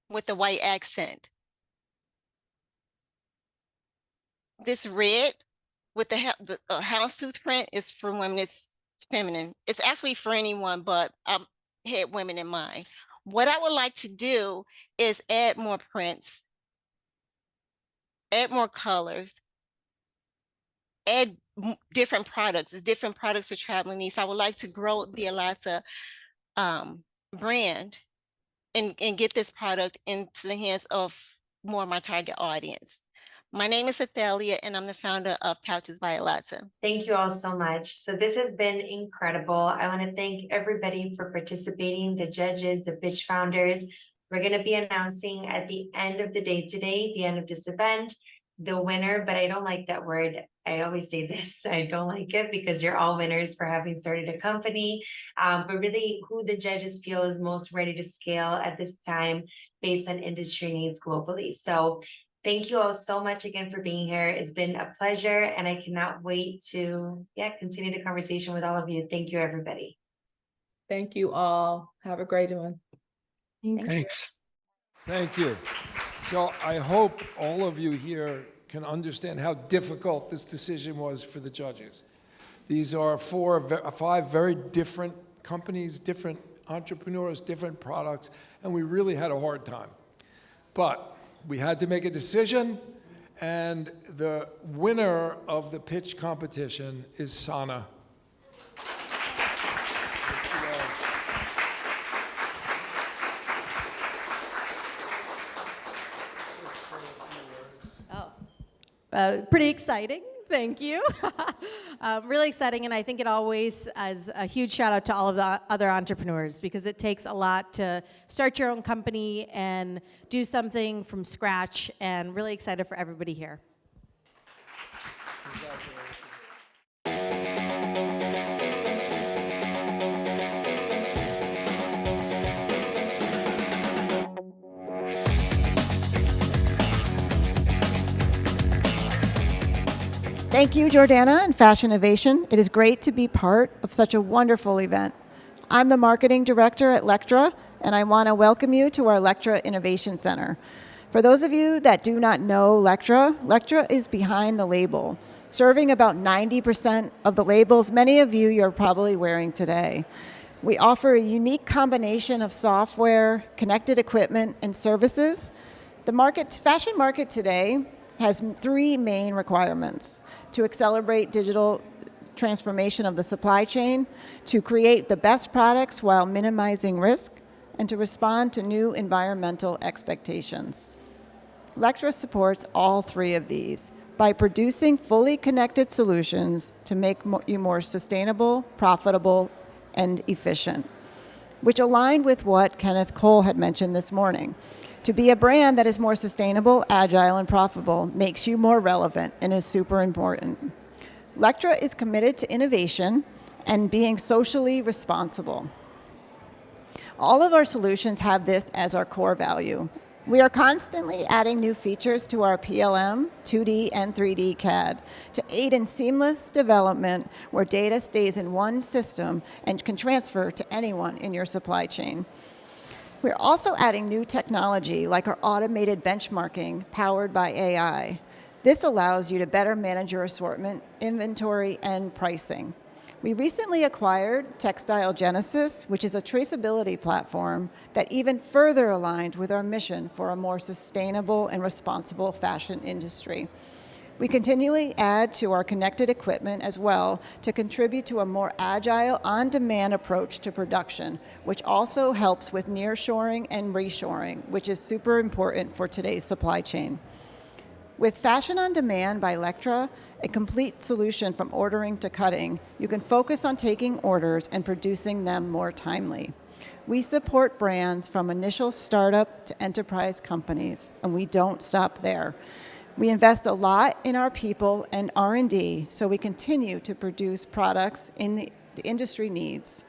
with the white accent. This red with the houndstooth print is for women. It's feminine. It's actually for anyone, but I had women in mind. What I would like to do is add more prints, add more colors, add different products for traveling needs. I would like to grow the Alata brand and get this product into the hands of more of my target audience. My name is Athalia, and I'm the founder of Pouches by Alata. Thank you all so much. So this has been incredible. I want to thank everybody for participating, the judges, the pitch founders. We're going to be announcing at the end of the day today, the end of this event, the winner, but I don't like that word. I always say this, I don't like it because you're all winners for having started a company, but really who the judges feel is most ready to scale at this time based on industry needs globally. So thank you all so much again for being here. It's been a pleasure, and I cannot wait to continue the conversation with all of you. Thank you, everybody. Thank you all. Have a great one. Thanks. Thank you. So I hope all of you here can understand how difficult this decision was for the judges. These are 5 very different companies, different entrepreneurs, different products, and we really had a hard time. But we had to make a decision, and the winner of the pitch competition is Sana. Pretty exciting. Thank you. Really exciting. And I think it always is a huge shout out to all of the other entrepreneurs, because it takes a lot to start your own company and do something from scratch, and really excited for everybody here. Thank you, Jordana and Fashinnovation. It is great to be part of such a wonderful event. I'm the marketing director at Lectra, and I want to welcome you to our Lectra Innovation Center. For those of you that do not know Lectra, Lectra is behind the label, serving about 90% of the labels many of you're probably wearing today. We offer a unique combination of software, connected equipment, and services. The fashion market today has 3 main requirements: to accelerate digital transformation of the supply chain, to create the best products while minimizing risk, and to respond to new environmental expectations. Lectra supports all 3 of these by producing fully connected solutions to make you more sustainable, profitable, and efficient, which aligned with what Kenneth Cole had mentioned this morning. To be a brand that is more sustainable, agile, and profitable makes you more relevant and is super important. Lectra is committed to innovation and being socially responsible. All of our solutions have this as our core value. We are constantly adding new features to our PLM, 2D, and 3D CAD to aid in seamless development where data stays in one system and can transfer to anyone in your supply chain. We're also adding new technology like our automated benchmarking powered by AI. This allows you to better manage your assortment, inventory, and pricing. We recently acquired Textile Genesis, which is a traceability platform that even further aligned with our mission for a more sustainable and responsible fashion industry. We continually add to our connected equipment as well to contribute to a more agile, on-demand approach to production, which also helps with nearshoring and reshoring, which is super important for today's supply chain. With Fashion on Demand by Lectra, a complete solution from ordering to cutting, you can focus on taking orders and producing them more timely. We support brands from initial startup to enterprise companies, and we don't stop there. We invest a lot in our people and R&D so we continue to produce products the industry needs.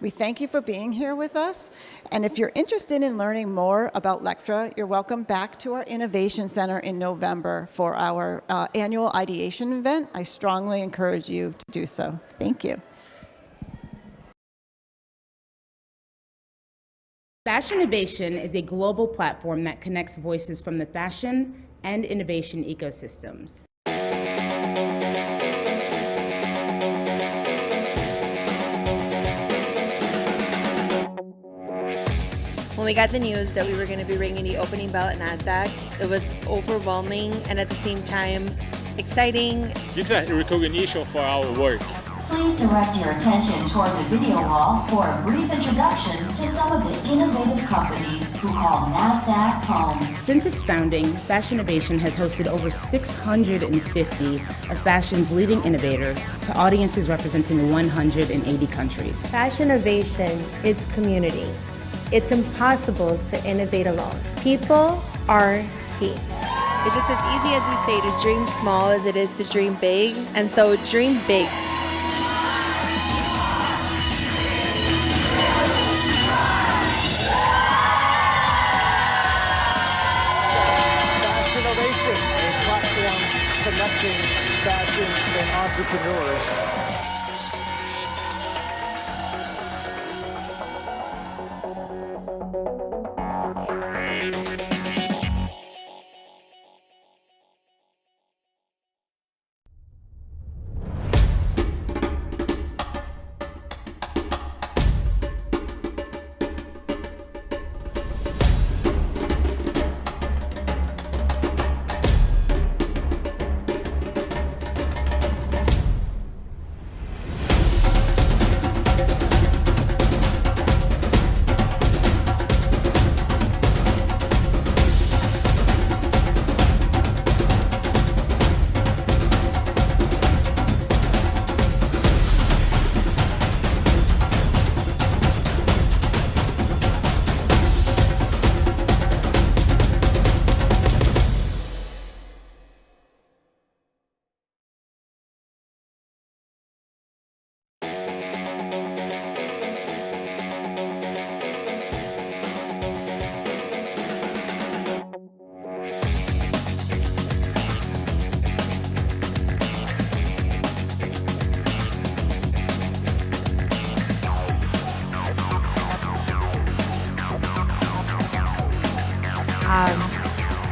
We thank you for being here with us, and if you're interested in learning more about Lectra, you're welcome back to our Innovation Center in November for our annual ideation event. I strongly encourage you to do so. Thank you. Fashinnovation is a global platform that connects voices from the fashion and innovation ecosystems. When we got the news that we were going to be ringing the opening bell at NASDAQ, it was overwhelming and at the same time exciting. This is a recognition for our work. Please direct your attention toward the video wall for a brief introduction to some of the innovative companies who call NASDAQ home. Since its founding, Fashinnovation has hosted over 650 of fashion's leading innovators to audiences representing 180 countries. Fashinnovation is community. It's impossible to innovate alone. People are key. It's just as easy as we say to dream small as it is to dream big, and so dream big. Fashinnovation, a platform connecting fashion and entrepreneurs.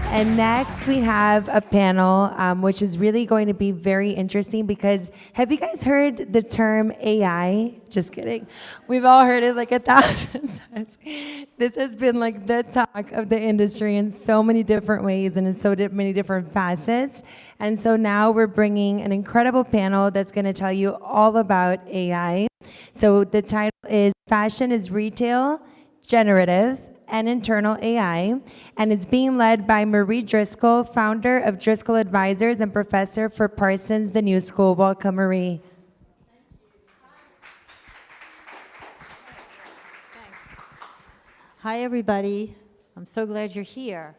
And next we have a panel, which is really going to be very interesting because have you guys heard the term AI? Just kidding. We've all heard it like 1,000 times. This has been like the talk of the industry in so many different ways and in so many different facets. And so now we're bringing an incredible panel that's going to tell you all about AI. So the title is Fashion is Retail, Generative, and Internal AI, and it's being led by Marie Driscoll, founder of Driscoll Advisors and professor for Parsons The New School. Welcome, Marie. Hi, everybody. I'm so glad you're here.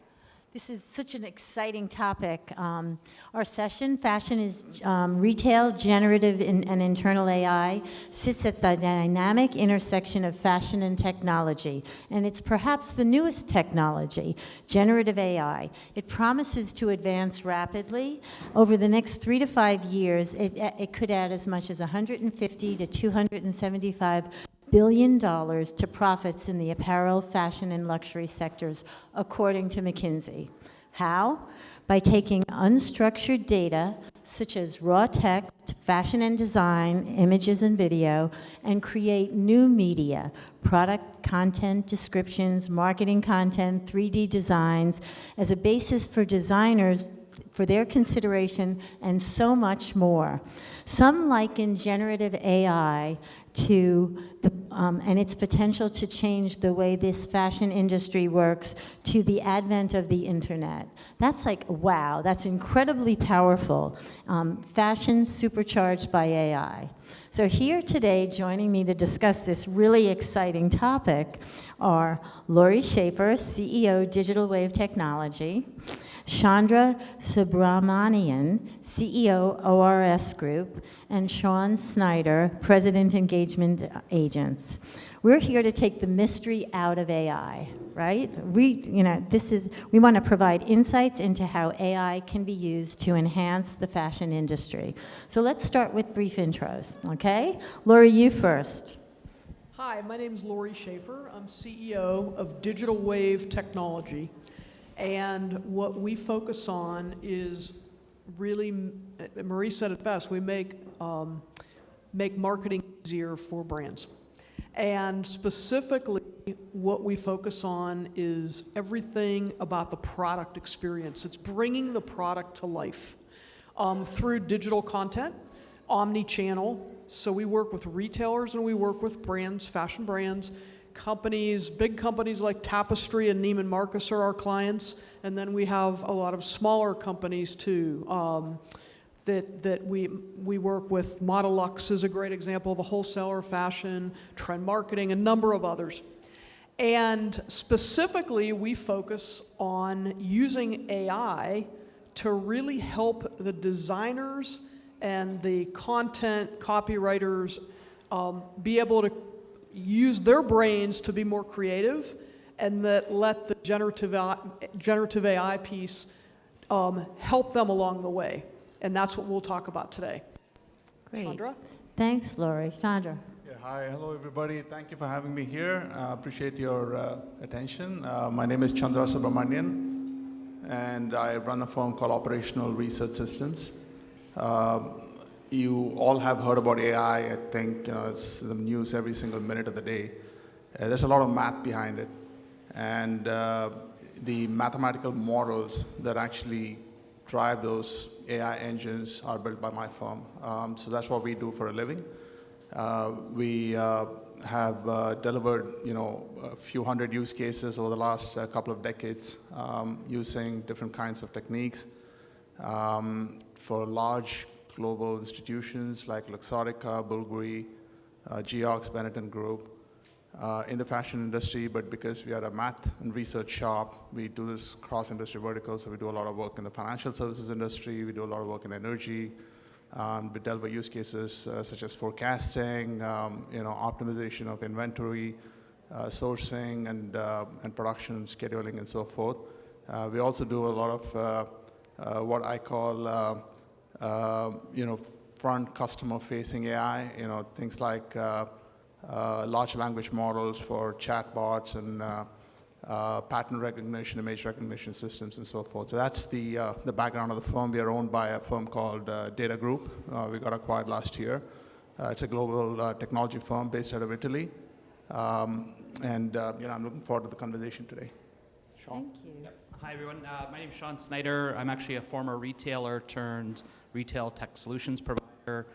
This is such an exciting topic. Our session, Fashion is Retail, Generative, and Internal AI, sits at the dynamic intersection of fashion and technology. And it's perhaps the newest technology, generative AI. It promises to advance rapidly. Over the next 3 to 5 years, it could add as much as 150 to 275 $1 billion to profits in the apparel, fashion, and luxury sectors, according to McKinsey. How? By taking unstructured data, such as raw text, fashion and design, images and video, and create new media, product content, descriptions, marketing content, 3D designs, as a basis for designers for their consideration, and so much more. Some liken generative AI to and its potential to change the way this fashion industry works to the advent of the internet. That's like, wow, that's incredibly powerful. Fashion supercharged by AI. So here today, joining me to discuss this really exciting topic are Lori Schaefer, CEO, Digital Wave Technology, Chandra Subramanian, CEO, ORS Group, and Sean Snyder, President, Engagement Agents. We're here to take the mystery out of AI, right? We want to provide insights into how AI can be used to enhance the fashion industry. So let's start with brief intros, okay? Lori, you first. Hi, my name is Lori Schaefer. I'm CEO of Digital Wave Technology. And what we focus on is really, Marie said it best, we make marketing easier for brands. And specifically, what we focus on is everything about the product experience. It's bringing the product to life through digital content, omni-channel. So we work with retailers and we work with brands, fashion brands, companies, big companies like Tapestry and Neiman Marcus are our clients, and then we have a lot of smaller companies too that we work with. Modelux is a great example of a wholesaler, fashion, trend marketing, a number of others. And specifically, we focus on using AI to really help the designers and the content copywriters be able to use their brains to be more creative, and that let the generative AI piece help them along the way. And that's what we'll talk about today. Great. Chandra? Thanks, Lori. Chandra. Yeah, hi, hello everybody. Thank you for having me here. Appreciate your attention. My name is Chandra Subramanian, and I run a firm called Operational Research Systems. You all have heard about AI. I think it's in the news every single minute of the day. There's a lot of math behind it, and the mathematical models that actually drive those AI engines are built by my firm. So that's what we do for a living. We have delivered a few hundred use cases over the last couple of decades using different kinds of techniques for large global institutions like Luxottica, Bulgari, Geox, Benetton Group, in the fashion industry, but because we are a math and research shop, we do this cross-industry vertical, so we do a lot of work in the financial services industry, we do a lot of work in energy, we deal with use cases such as forecasting, optimization of inventory, sourcing, and production, scheduling, and so forth. We also do a lot of what I call front customer-facing AI, things like large language models for chatbots and pattern recognition, image recognition systems, and so forth. So that's the background of the firm. We are owned by a firm called Data Group. We got acquired last year. It's a global technology firm based out of Italy. I'm looking forward to the conversation today. Sean? Thank you. Yep. Hi, everyone. My name is Sean Snyder. I'm actually a former retailer turned retail tech solutions provider.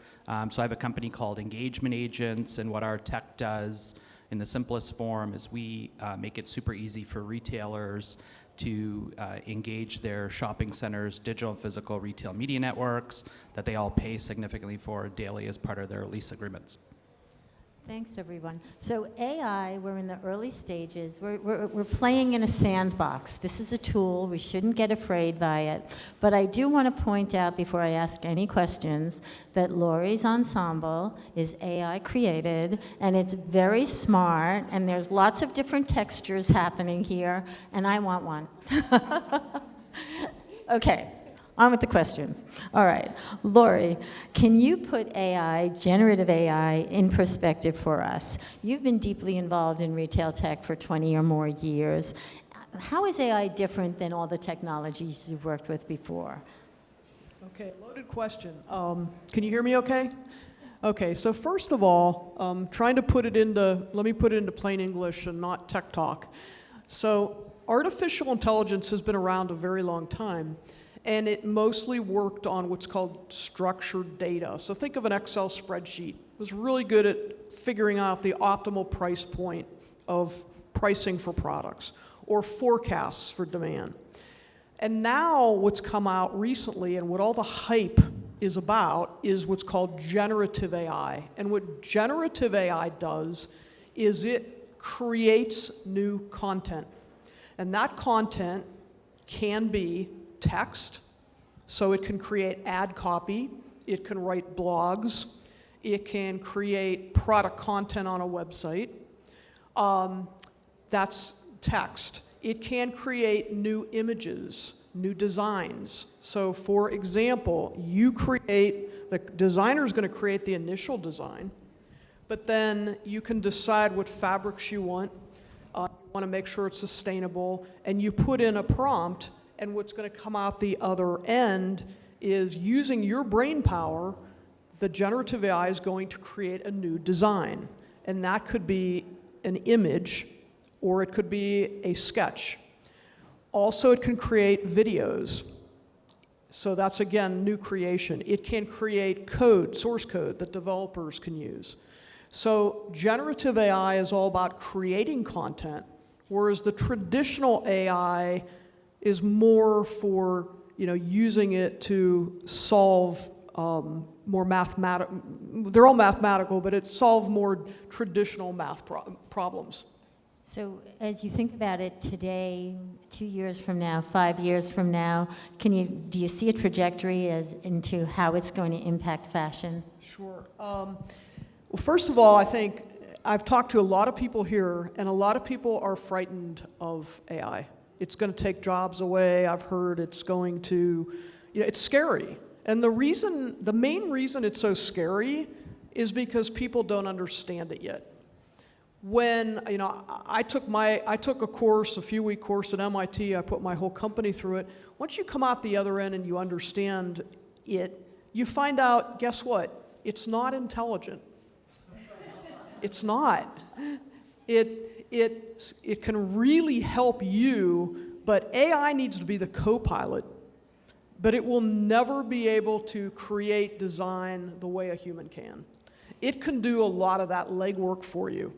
So I have a company called Engagement Agents, and what our tech does in the simplest form is we make it super easy for retailers to engage their shopping centers, digital and physical retail media networks that they all pay significantly for daily as part of their lease agreements. Thanks, everyone. So AI, we're in the early stages. We're playing in a sandbox. This is a tool. We shouldn't get afraid by it. But I do want to point out, before I ask any questions, that Lori's ensemble is AI created, and it's very smart, and there's lots of different textures happening here, and I want one. Okay. On with the questions. All right. Lori, can you put AI, generative AI, in perspective for us? You've been deeply involved in retail tech for 20 or more years. How is AI different than all the technologies you've worked with before? Okay, loaded question. Can you hear me okay? Okay, so first of all, let me put it into plain English and not tech talk. So artificial intelligence has been around a very long time. and it mostly worked on what's called structured data. So think of an Excel spreadsheet. It was really good at figuring out the optimal price point of pricing for products or forecasts for demand. And now what's come out recently and what all the hype is about is what's called generative AI. And what generative AI does is it creates new content. And that content can be text, so it can create ad copy, it can write blogs, it can create product content on a website. That's text. It can create new images, new designs. So for example, the designer is going to create the initial design, but then you can decide what fabrics you want. You want to make sure it's sustainable, and you put in a prompt, and what's going to come out the other end is using your brain power, the generative AI is going to create a new design. And that could be an image, or it could be a sketch. Also, it can create videos. So that's, again, new creation. It can create code, source code, that developers can use. So generative AI is all about creating content, whereas the traditional AI is more for, using it to solve more mathematical, they're all mathematical, but it solves more traditional math problems. So as you think about it today, 2 years from now, 5 years from now, do you see a trajectory into how it's going to impact fashion? Sure. Well, first of all, I think I've talked to a lot of people here, and a lot of people are frightened of AI. It's going to take jobs away. I've heard it's going to, it's scary. And the main reason it's so scary is because people don't understand it yet. When, I took a course, a few-week course at MIT, I put my whole company through it. Once you come out the other end and you understand it, you find out, guess what? It's not intelligent. It's not. It can really help you, but AI needs to be the co-pilot. But it will never be able to create design the way a human can. It can do a lot of that legwork for you.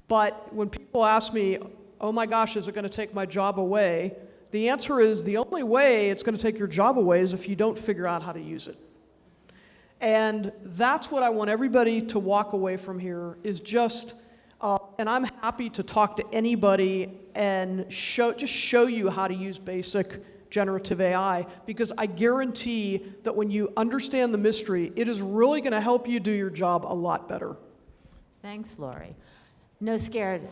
But when people ask me, oh my gosh, is it going to take my job away? The answer is the only way it's going to take your job away is if you don't figure out how to use it. And that's what I want everybody to walk away from here is just, and I'm happy to talk to anybody and just show you how to use basic generative AI, because I guarantee that when you understand the mystery, it is really going to help you do your job a lot better. Thanks, Lori. No scared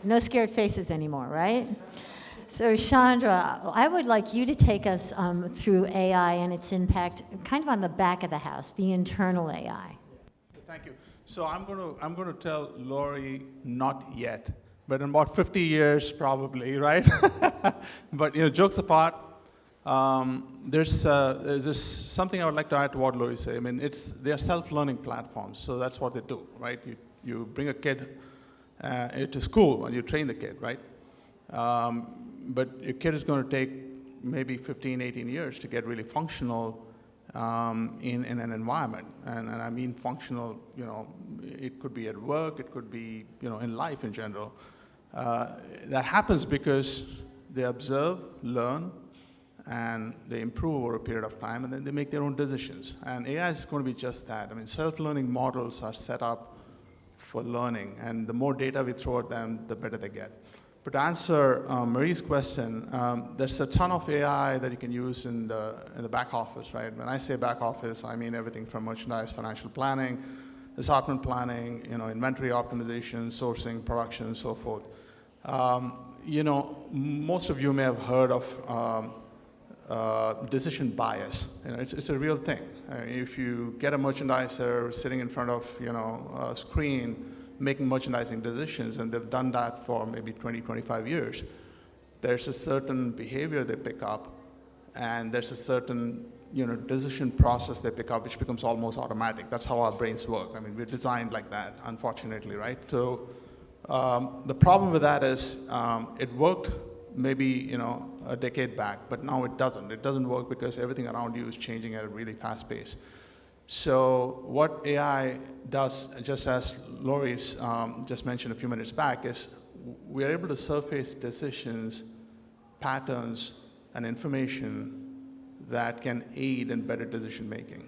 faces anymore, right? So Chandra, I would like you to take us through AI and its impact kind of on the back of the house, the internal AI. Thank you. So I'm going to tell Lori not yet, but in about 50 years probably, right? But jokes apart, there's something I would like to add to what Lori said. I mean, they are self-learning platforms, so that's what they do, right? You bring a kid to school and you train the kid, right? But your kid is going to take maybe 15, 18 years to get really functional in an environment. And I mean functional, it could be at work, it could be, in life in general. That happens because they observe, learn, and they improve over a period of time, and then they make their own decisions. And AI is going to be just that. I mean, self-learning models are set up for learning, and the more data we throw at them, the better they get. But to answer Marie's question, there's a ton of AI that you can use in the back office, right? When I say back office, I mean everything from merchandise, financial planning, assortment planning, inventory optimization, sourcing, production, and so forth. Most of you may have heard of decision bias. It's a real thing. If you get a merchandiser sitting in front of a screen making merchandising decisions, and they've done that for maybe 20, 25 years, there's a certain behavior they pick up, and there's a certain decision process they pick up, which becomes almost automatic. That's how our brains work. I mean, we're designed like that, unfortunately, right? So the problem with that is it worked maybe a decade back, but now it doesn't. It doesn't work because everything around you is changing at a really fast pace. So what AI does, just as Lori's just mentioned a few minutes back, is we're able to surface decisions, patterns, and information that can aid in better decision making.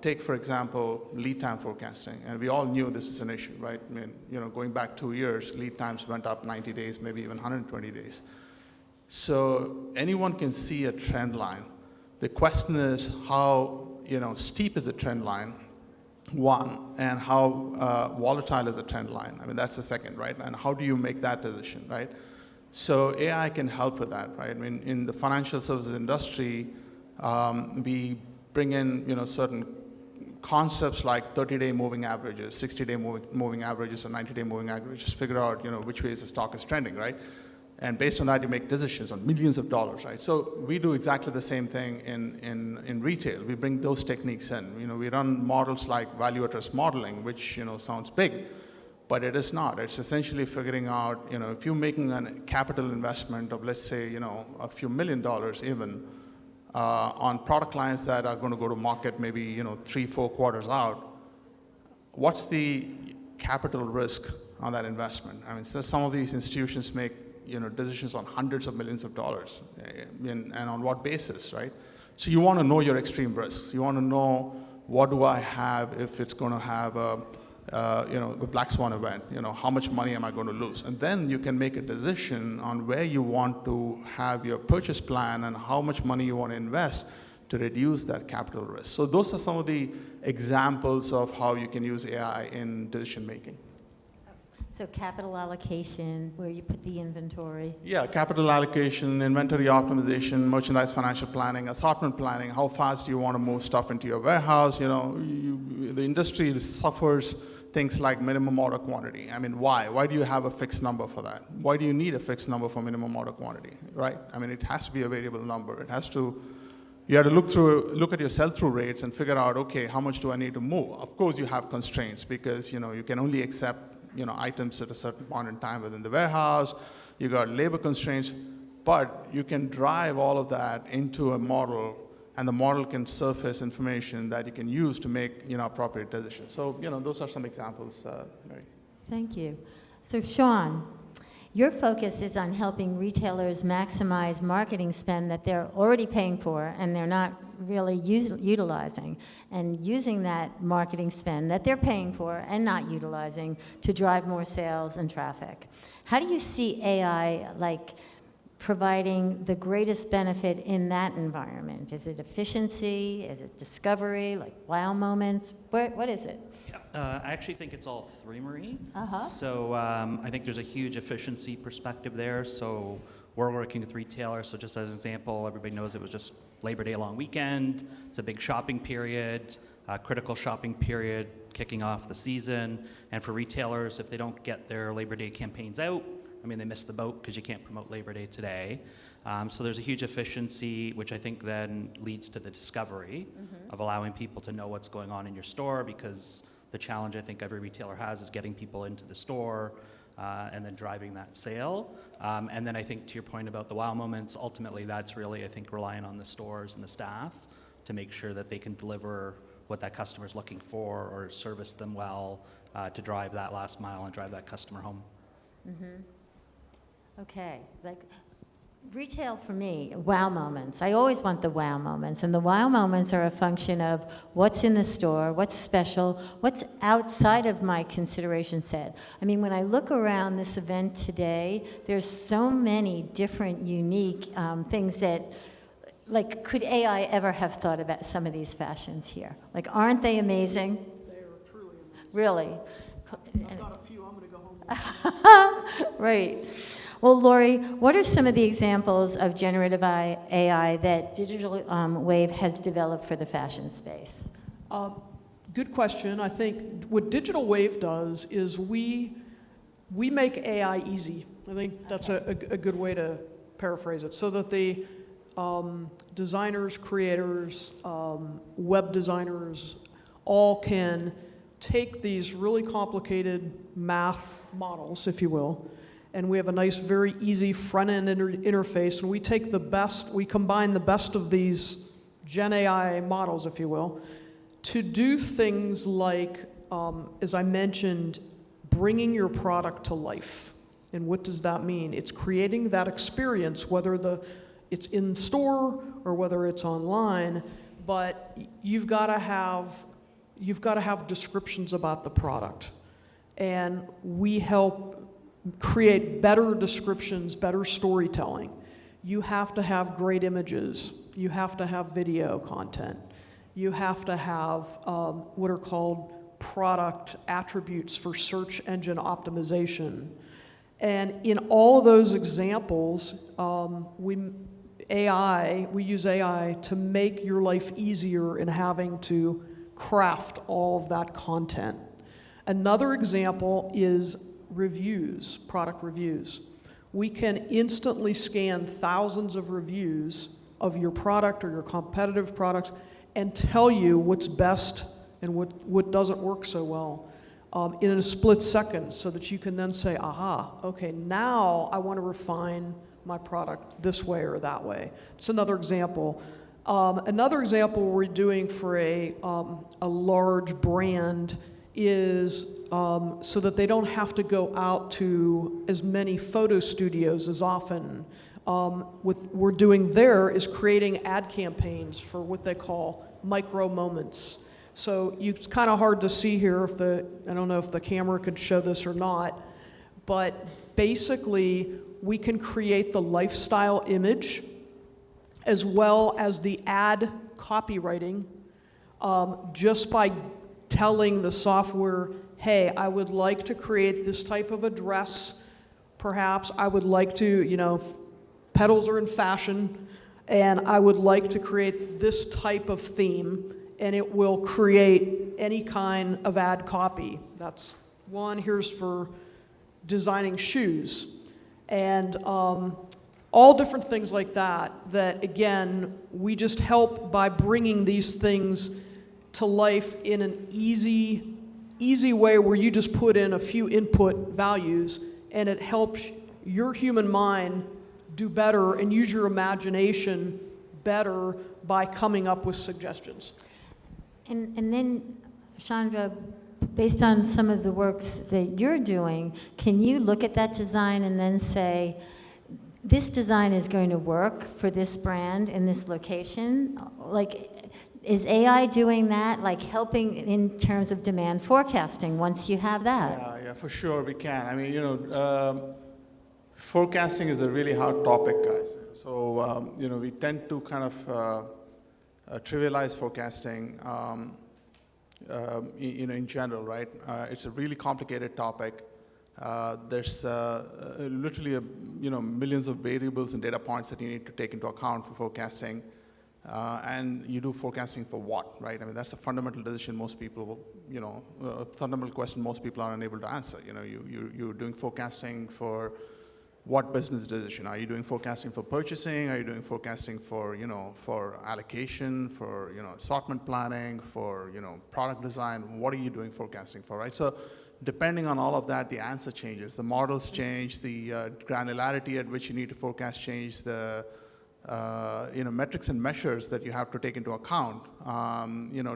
Take, for example, lead time forecasting. And we all knew this is an issue, right? I mean, going back 2 years, lead times went up 90 days, maybe even 120 days. So anyone can see a trend line. The question is how steep is the trend line, one, and how volatile is the trend line? I mean, that's the second, right? And how do you make that decision, right? So AI can help with that, right? I mean, in the financial services industry, we bring in, certain concepts like 30-day moving averages, 60-day moving averages, or 90-day moving averages, figure out, which ways the stock is trending, right? And based on that, you make decisions on millions of dollars, right? So we do exactly the same thing in retail. We bring those techniques in. We run models like value at risk modeling, which, sounds big, but it is not. It's essentially figuring out, if you're making a capital investment of, let's say, a few $1 million even, on product lines that are going to go to market maybe 3-4 quarters out, what's the capital risk on that investment? I mean, so some of these institutions make decisions on hundreds of millions of dollars, and on what basis, right? So you want to know your extreme risks. You want to know, what do I have if it's going to have a black swan event? How much money am I going to lose? And then you can make a decision on where you want to have your purchase plan and how much money you want to invest to reduce that capital risk. So those are some of the examples of how you can use AI in decision making. So capital allocation, where you put the inventory. Yeah, capital allocation, inventory optimization, merchandise financial planning, assortment planning. How fast do you want to move stuff into your warehouse? The industry suffers things like minimum order quantity. I mean, why? Why do you have a fixed number for that? Why do you need a fixed number for minimum order quantity, right? I mean, it has to be a variable number. It has to, you have to look at your sell-through rates and figure out, okay, how much do I need to move? Of course, you have constraints because, you can only accept items at a certain point in time within the warehouse. You got labor constraints, but you can drive all of that into a model, and the model can surface information that you can use to make appropriate decisions. So those are some examples, Mary. Thank you. So Sean, your focus is on helping retailers maximize marketing spend that they're already paying for and they're not really utilizing, and using that marketing spend that they're paying for and not utilizing to drive more sales and traffic. How do you see AI providing the greatest benefit in that environment? Is it efficiency? Is it discovery, like wow moments? What is it? I actually think it's all three, Marie. So I think there's a huge efficiency perspective there. So we're working with retailers. So just as an example, everybody knows it was just Labor Day long weekend. It's a big shopping period, critical shopping period, kicking off the season. And for retailers, if they don't get their Labor Day campaigns out, I mean, they missed the boat because you can't promote Labor Day today. So there's a huge efficiency, which I think then leads to the discovery of allowing people to know what's going on in your store, because the challenge I think every retailer has is getting people into the store and then driving that sale. And then I think to your point about the wow moments, ultimately that's really, I think, relying on the stores and the staff to make sure that they can deliver what that customer's looking for or service them well to drive that last mile and drive that customer home. Okay, retail for me, wow moments. I always want the wow moments, and the wow moments are a function of what's in the store, what's special, what's outside of my consideration set. I mean, when I look around this event today, there's so many different unique things that, could AI ever have thought about some of these fashions here? Aren't they amazing? They are truly amazing. Really? I've got a few. I'm going to go home. Right. Well, Lori, what are some of the examples of generative AI that Digital Wave has developed for the fashion space? Good question. I think what Digital Wave does is we make AI easy. I think that's a good way to paraphrase it, so that the designers, creators, web designers all can take these really complicated math models, if you will, and we have a nice, very easy front-end interface, and we combine the best of these Gen AI models, if you will, to do things like, as I mentioned, bringing your product to life. And what does that mean? It's creating that experience, whether it's in store or whether it's online, but you've got to have descriptions about the product. And we help create better descriptions, better storytelling. You have to have great images. You have to have video content. You have to have what are called product attributes for search engine optimization. And in all of those examples, we use AI to make your life easier in having to craft all of that content. Another example is reviews, product reviews. We can instantly scan thousands of reviews of your product or your competitive products and tell you what's best and what doesn't work so well in a split second, so that you can then say, aha, okay, now I want to refine my product this way or that way. It's another example. Another example we're doing for a large brand is so that they don't have to go out to as many photo studios as often. What we're doing there is creating ad campaigns for what they call micro moments. So it's kind of hard to see here I don't know if the camera could show this or not, but basically we can create the lifestyle image as well as the ad copywriting just by telling the software, hey, I would like to create this type of a dress. Perhaps I would like to, petals are in fashion, and I would like to create this type of theme, and it will create any kind of ad copy. That's one. Here's for designing shoes. And all different things like that, again, we just help by bringing these things to life in an easy way where you just put in a few input values and it helps your human mind do better and use your imagination better by coming up with suggestions. And then, Chandra, based on some of the works that you're doing, can you look at that design and then say, this design is going to work for this brand in this location? Like, is AI doing that, like helping in terms of demand forecasting once you have that? Yeah, for sure we can. I mean, forecasting is a really hard topic, guys. So, we tend to kind of trivialize forecasting, in general, right? It's a really complicated topic. There's literally, millions of variables and data points that you need to take into account for forecasting. And you do forecasting for what, right? I mean, that's a fundamental decision most people, a fundamental question most people are unable to answer. You're doing forecasting for what business decision? Are you doing forecasting for purchasing? Are you doing forecasting for, for allocation, for, assortment planning, for, product design? What are you doing forecasting for, right? So depending on all of that, the answer changes. The models change, the granularity at which you need to forecast change, the metrics and measures that you have to take into account,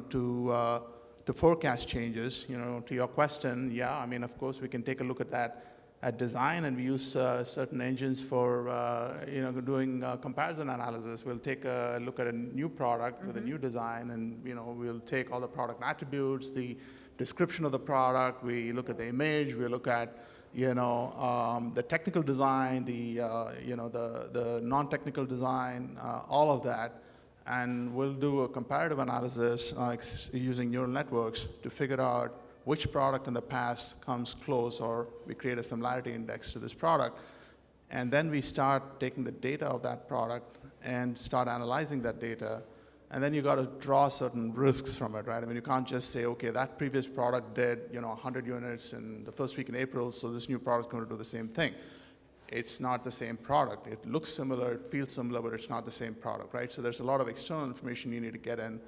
to forecast changes. To your question, yeah, I mean, of course, we can take a look at that at design, and we use certain engines for, doing comparison analysis. We'll take a look at a new product with a new design, and, we'll take all the product attributes, the description of the product, we look at the image, we look at, the technical design, the non-technical design, all of that, and we'll do a comparative analysis using neural networks to figure out which product in the past comes close, or we create a similarity index to this product. And then we start taking the data of that product and start analyzing that data. And then you got to draw certain risks from it, right? I mean, you can't just say, okay, that previous product did, 100 units in the first week in April, so this new product is going to do the same thing. It's not the same product. It looks similar, it feels similar, but it's not the same product, right? So there's a lot of external information you need to get in,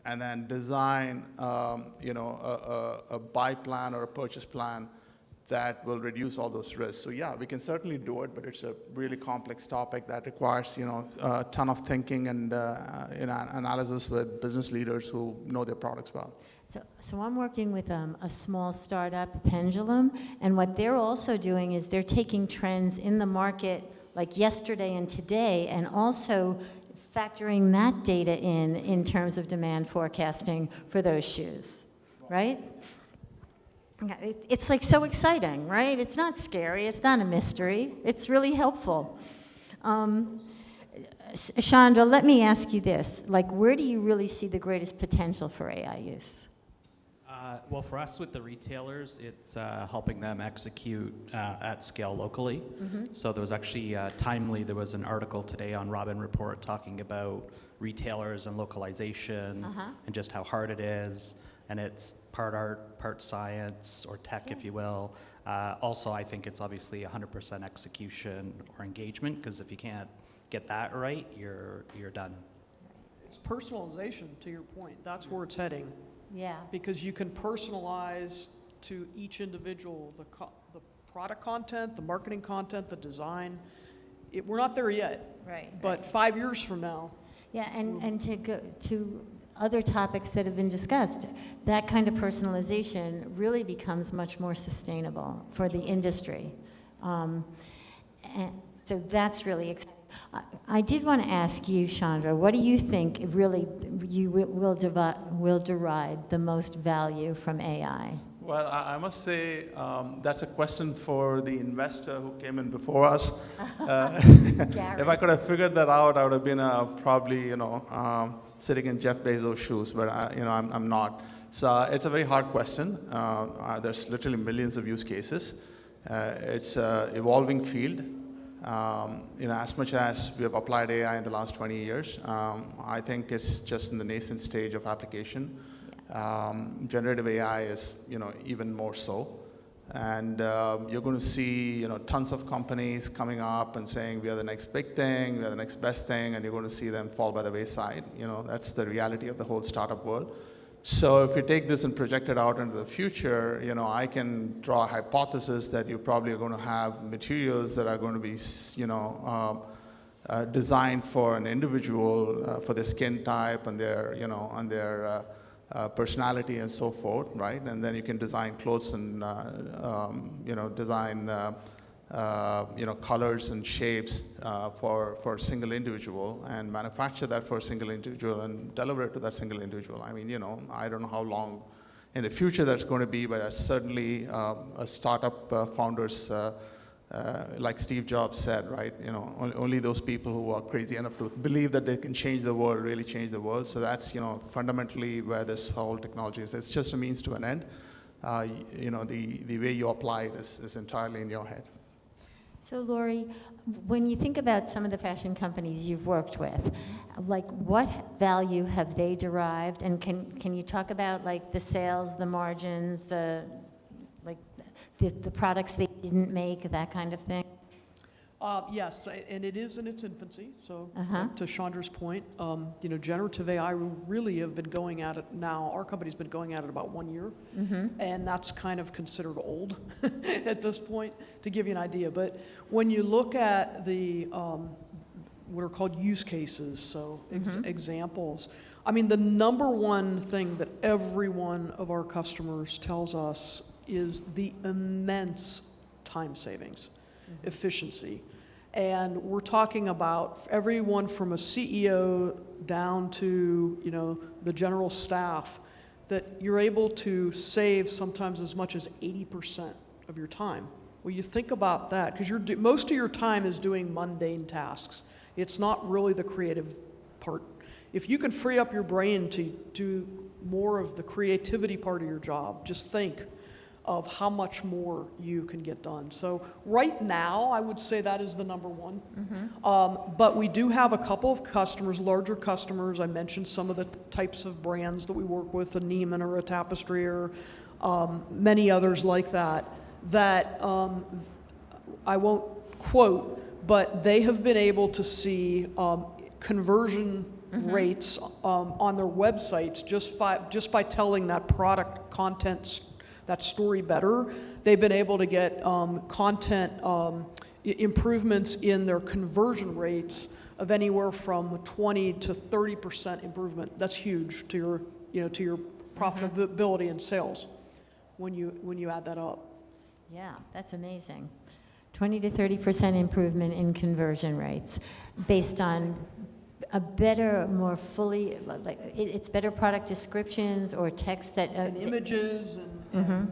and then design, a buy plan or a purchase plan that will reduce all those risks. So yeah, we can certainly do it, but it's a really complex topic that requires, a ton of thinking and analysis with business leaders who know their products well. So I'm working with a small startup, Pendulum, and what they're also doing is they're taking trends in the market like yesterday and today, and also factoring that data in terms of demand forecasting for those shoes, right? It's like so exciting, right? It's not scary, it's not a mystery, it's really helpful. Chandra, let me ask you this, like where do you really see the greatest potential for AI use? Well, for us with the retailers, it's helping them execute at scale locally. So there was actually timely, there was an article today on Robin Report talking about retailers and localization and just how hard it is. And it's part art, part science, or tech, if you will. Also, I think it's obviously 100% execution or engagement, because if you can't get that right, you're done. It's personalization, to your point. That's where it's heading. Yeah. Because you can personalize to each individual the product content, the marketing content, the design. We're not there yet. Right. But 5 years from now. Yeah, and to go to other topics that have been discussed, that kind of personalization really becomes much more sustainable for the industry. And so that's really exciting. I did want to ask you, Chandra, what do you think really you will derive the most value from AI? Well, I must say that's a question for the investor who came in before us. If I could have figured that out, I would have been probably, sitting in Jeff Bezos' shoes, but I'm not. So it's a very hard question. There's literally millions of use cases. It's an evolving field. As much as we have applied AI in the last 20 years, I think it's just in the nascent stage of application. Generative AI is, even more so. And you're going to see, tons of companies coming up and saying, we are the next big thing, we are the next best thing, and you're going to see them fall by the wayside. That's the reality of the whole startup world. So if you take this and project it out into the future, I can draw a hypothesis that you probably are going to have materials that are going to be, designed for an individual, for their skin type and their, personality and so forth, right? And then you can design clothes and, design, colors and shapes for a single individual and manufacture that for a single individual and deliver it to that single individual. I mean, I don't know how long in the future that's going to be, but certainly a startup founders, like Steve Jobs said, right? Only those people who are crazy enough to believe that they can change the world really change the world. So that's, fundamentally where this whole technology is. It's just a means to an end. The way you apply it is entirely in your head. So Lori, when you think about some of the fashion companies you've worked with, like what value have they derived? And can you talk about like the sales, the margins, the products they didn't make, that kind of thing? Yes, and it is in its infancy. So to Chandra's point, generative AI really have been going at it now. Our company's been going at it about 1 year, and that's kind of considered old at this point, to give you an idea. But when you look at the what are called use cases, so examples, I mean, the number one thing that every one of our customers tells us is the immense time savings, efficiency. And we're talking about everyone from a CEO down to, the general staff, that you're able to save sometimes as much as 80% of your time. Well, you think about that, because most of your time is doing mundane tasks. It's not really the creative part. If you can free up your brain to do more of the creativity part of your job, just think of how much more you can get done. So right now, I would say that is the number one. But we do have a couple of customers, larger customers. I mentioned some of the types of brands that we work with, a Neiman or a Tapestry or many others like that, that I won't quote, but they have been able to see conversion rates on their websites just by telling that product content that story better. They've been able to get content improvements in their conversion rates of anywhere from 20 to 30% improvement. That's huge to your, to your profitability and sales when you add that up. Yeah, that's amazing. 20 to 30% improvement in conversion rates based on a better, more fully, like it's better product descriptions or text that and images and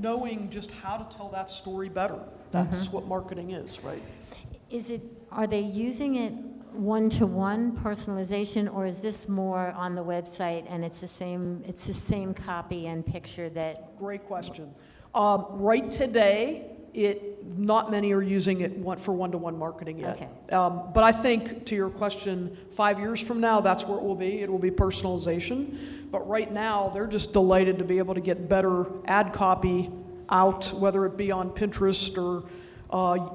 knowing just how to tell that story better. That's what marketing is, right? Are they using it one-to-one personalization, or is this more on the website and it's the same copy and picture that? Great question. Right today, not many are using it for one-to-one marketing yet. Okay. But I think, to your question, 5 years from now, that's where it will be. It will be personalization. But right now, they're just delighted to be able to get better ad copy out, whether it be on Pinterest or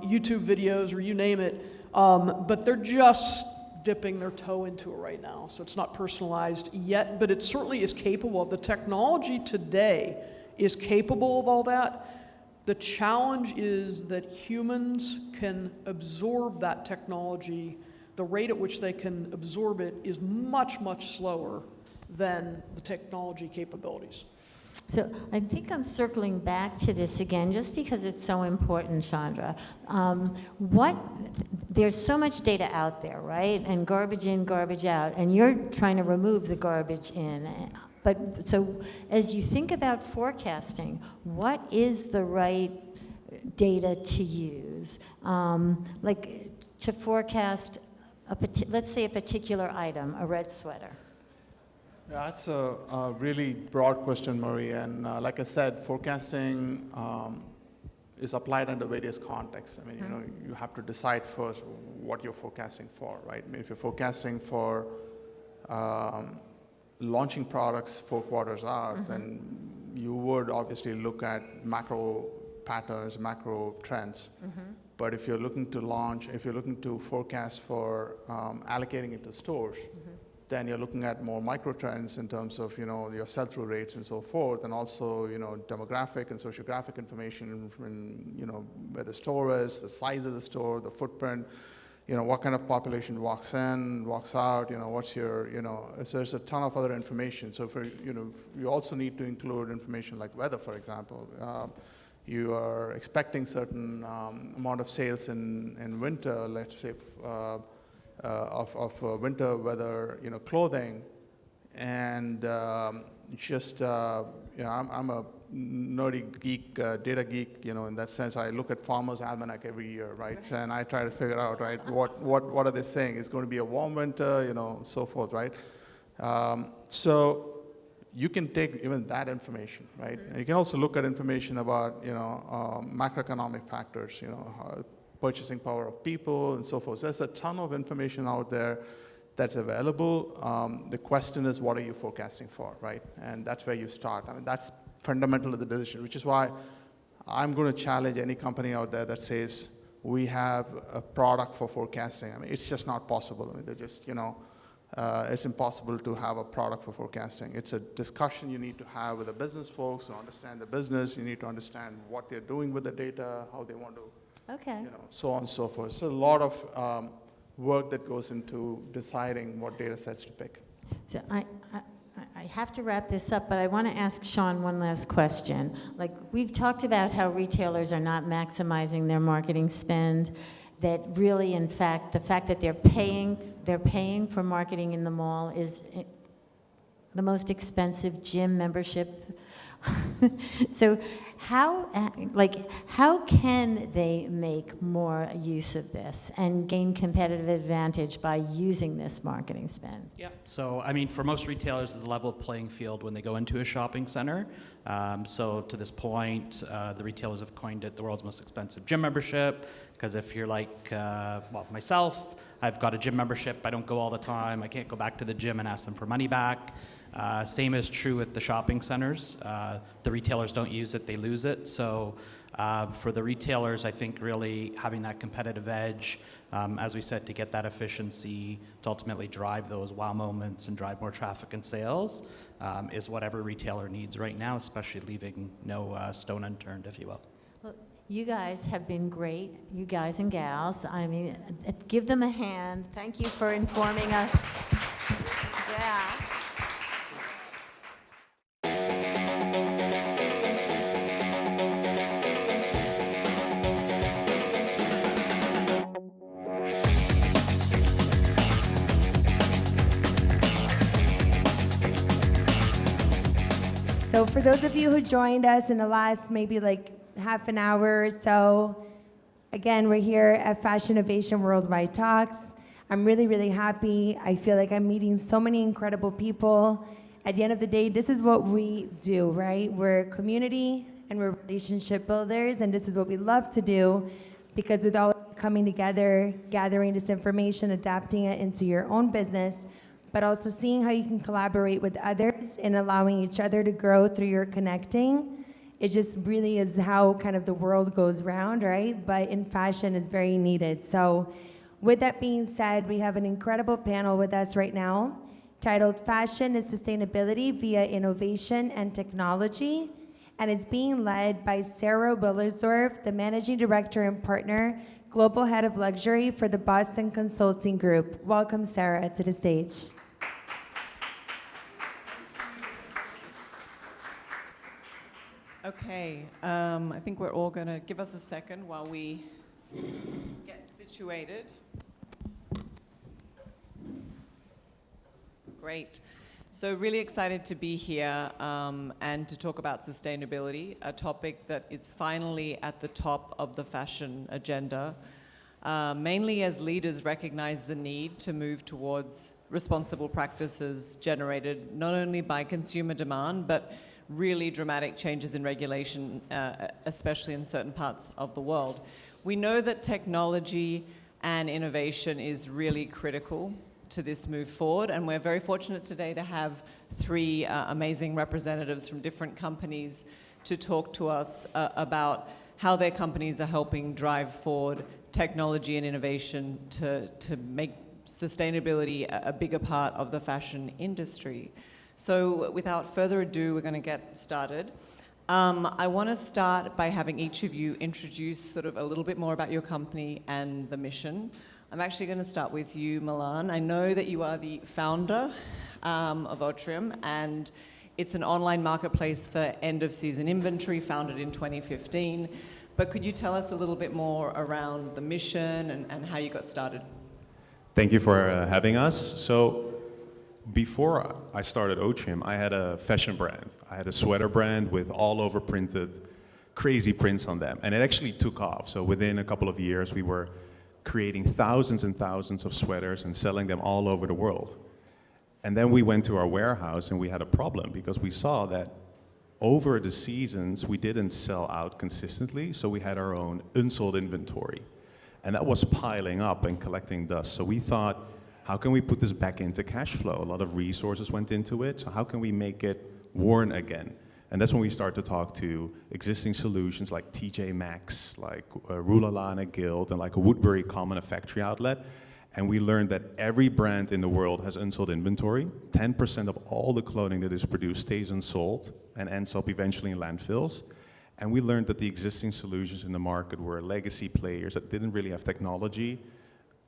YouTube videos or you name it. But they're just dipping their toe into it right now. So it's not personalized yet, but it certainly is capable of. The technology today is capable of all that. The challenge is that humans can absorb that technology. The rate at which they can absorb it is much, much slower than the technology capabilities. So I think I'm circling back to this again, just because it's so important, Chandra. There's so much data out there, right? And garbage in, garbage out, and you're trying to remove the garbage in. But so as you think about forecasting, what is the right data to use? Like to forecast, let's say a particular item, a red sweater. Yeah, that's a really broad question, Marie. And like I said, forecasting is applied under various contexts. I mean, you have to decide first what you're forecasting for, right? I mean, if you're forecasting for launching products 4 quarters out, then you would obviously look at macro patterns, macro trends. But if you're looking to forecast for allocating into stores, then you're looking at more micro trends in terms of, your sell-through rates and so forth, and also, demographic and sociographic information from, where the store is, the size of the store, the footprint, what kind of population walks in, walks out, what's your, so there's a ton of other information. So for, you also need to include information like weather, for example. You are expecting certain amount of sales in winter, let's say, of winter weather, clothing, and just, I'm a nerdy geek, data geek, in that sense. I look at Farmer's Almanac every year, right? And I try to figure out, right, what are they saying? It's going to be a warm winter, so forth, right? So you can take even that information, right? And you can also look at information about, macroeconomic factors, purchasing power of people and so forth. So there's a ton of information out there that's available. The question is, what are you forecasting for, right? And that's where you start. I mean, that's fundamental to the decision, which is why I'm going to challenge any company out there that says we have a product for forecasting. I mean, it's just not possible. I mean, they're just, it's impossible to have a product for forecasting. It's a discussion you need to have with the business folks to understand the business. You need to understand what they're doing with the data, how they want to, so on and so forth. So a lot of work that goes into deciding what data sets to pick. So I have to wrap this up, but I want to ask Sean one last question. Like, we've talked about how retailers are not maximizing their marketing spend, that really, in fact, the fact that they're paying for marketing in the mall is the most expensive gym membership. So how can they make more use of this and gain competitive advantage by using this marketing spend? Yeah, so I mean, for most retailers, there's a level playing field when they go into a shopping center. So to this point, the retailers have coined it the world's most expensive gym membership, because if you're like, myself, I've got a gym membership, I don't go all the time, I can't go back to the gym and ask them for money back. Same is true with the shopping centers. The retailers don't use it, they lose it. So for the retailers, I think really having that competitive edge, as we said, to get that efficiency, to ultimately drive those wow moments and drive more traffic and sales, is what every retailer needs right now, especially leaving no stone unturned, if you will. Well, you guys have been great, you guys and gals. I mean, give them a hand. Thank you for informing us. Yeah. So for those of you who joined us in the last maybe like half an hour or so, again, we're here at Fashinnovation Worldwide Talks. I'm really, really happy. I feel like I'm meeting so many incredible people. At the end of the day, this is what we do, right? We're a community and we're relationship builders, and this is what we love to do, because with all coming together, gathering this information, adapting it into your own business, but also seeing how you can collaborate with others and allowing each other to grow through your connecting. It just really is how kind of the world goes round, right? But in fashion, it's very needed. So with that being said, we have an incredible panel with us right now titled Fashion is Sustainability via Innovation and Technology. And it's being led by Sarah Willersdorf, the Managing Director and Partner, Global Head of Luxury for the Boston Consulting Group. Welcome, Sarah, to the stage. Okay, I think we're all going to give us a second while we get situated. Great. So really excited to be here and to talk about sustainability, a topic that is finally at the top of the fashion agenda, mainly as leaders recognize the need to move towards responsible practices generated not only by consumer demand, but really dramatic changes in regulation, especially in certain parts of the world. We know that technology and innovation is really critical to this move forward, and we're very fortunate today to have three amazing representatives from different companies to talk to us about how their companies are helping drive forward technology and innovation to make sustainability a bigger part of the fashion industry. So without further ado, we're going to get started. I want to start by having each of you introduce sort of a little bit more about your company and the mission. I'm actually going to start with you, Milan. I know that you are the founder of Otrium, and it's an online marketplace for end-of-season inventory founded in 2015. But could you tell us a little bit more around the mission and how you got started? Thank you for having us. So before I started Otrium, I had a fashion brand. I had a sweater brand with all over printed, crazy prints on them. And it actually took off. So within a couple of years, we were creating thousands and thousands of sweaters and selling them all over the world. And then we went to our warehouse and we had a problem because we saw that over the seasons, we didn't sell out consistently. So we had our own unsold inventory. And that was piling up and collecting dust. So we thought, how can we put this back into cash flow? A lot of resources went into it, so how can we make it worn again? And that's when we start to talk to existing solutions like TJ Maxx, like Rulala Guild, and like a Woodbury Common, a factory outlet. And we learned that every brand in the world has unsold inventory. 10% of all the clothing that is produced stays unsold and ends up eventually in landfills. And we learned that the existing solutions in the market were legacy players that didn't really have technology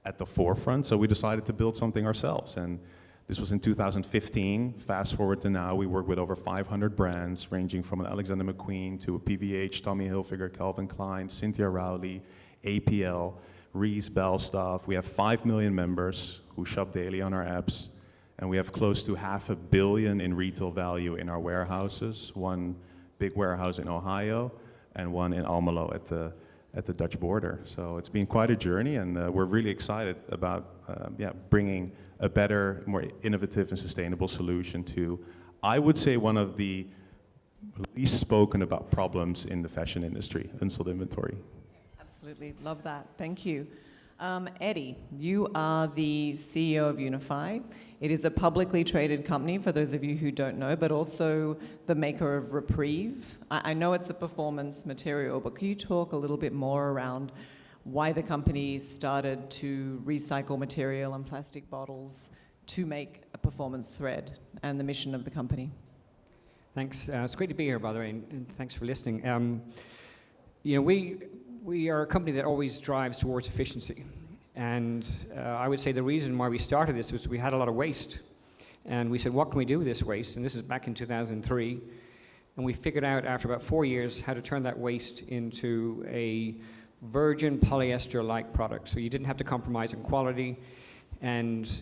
at the forefront, so we decided to build something ourselves. And this was in 2015. Fast forward to now, we work with over 500 brands, ranging from an Alexander McQueen to a PVH, Tommy Hilfiger, Calvin Klein, Cynthia Rowley, APL, Reese, Belstaff. We have 5 million members who shop daily on our apps, and we have close to $500 million in retail value in our warehouses, one big warehouse in Ohio and one in Almelo at the Dutch border. So it's been quite a journey, and we're really excited about bringing a better, more innovative and sustainable solution to, I would say, one of the least spoken about problems in the fashion industry, unsold inventory. Absolutely, love that, thank you. Eddie, you are the CEO of Unify. It is a publicly traded company, for those of you who don't know, but also the maker of Reprieve. I know it's a performance material, but can you talk a little bit more around why the company started to recycle material and plastic bottles to make a performance thread and the mission of the company? Thanks. It's great to be here, by the way, and thanks for listening. You know, we are a company that always drives towards efficiency. And I would say the reason why we started this was we had a lot of waste. And we said, what can we do with this waste? And this is back in 2003. And we figured out after about 4 years how to turn that waste into a virgin polyester-like product. So you didn't have to compromise on quality. And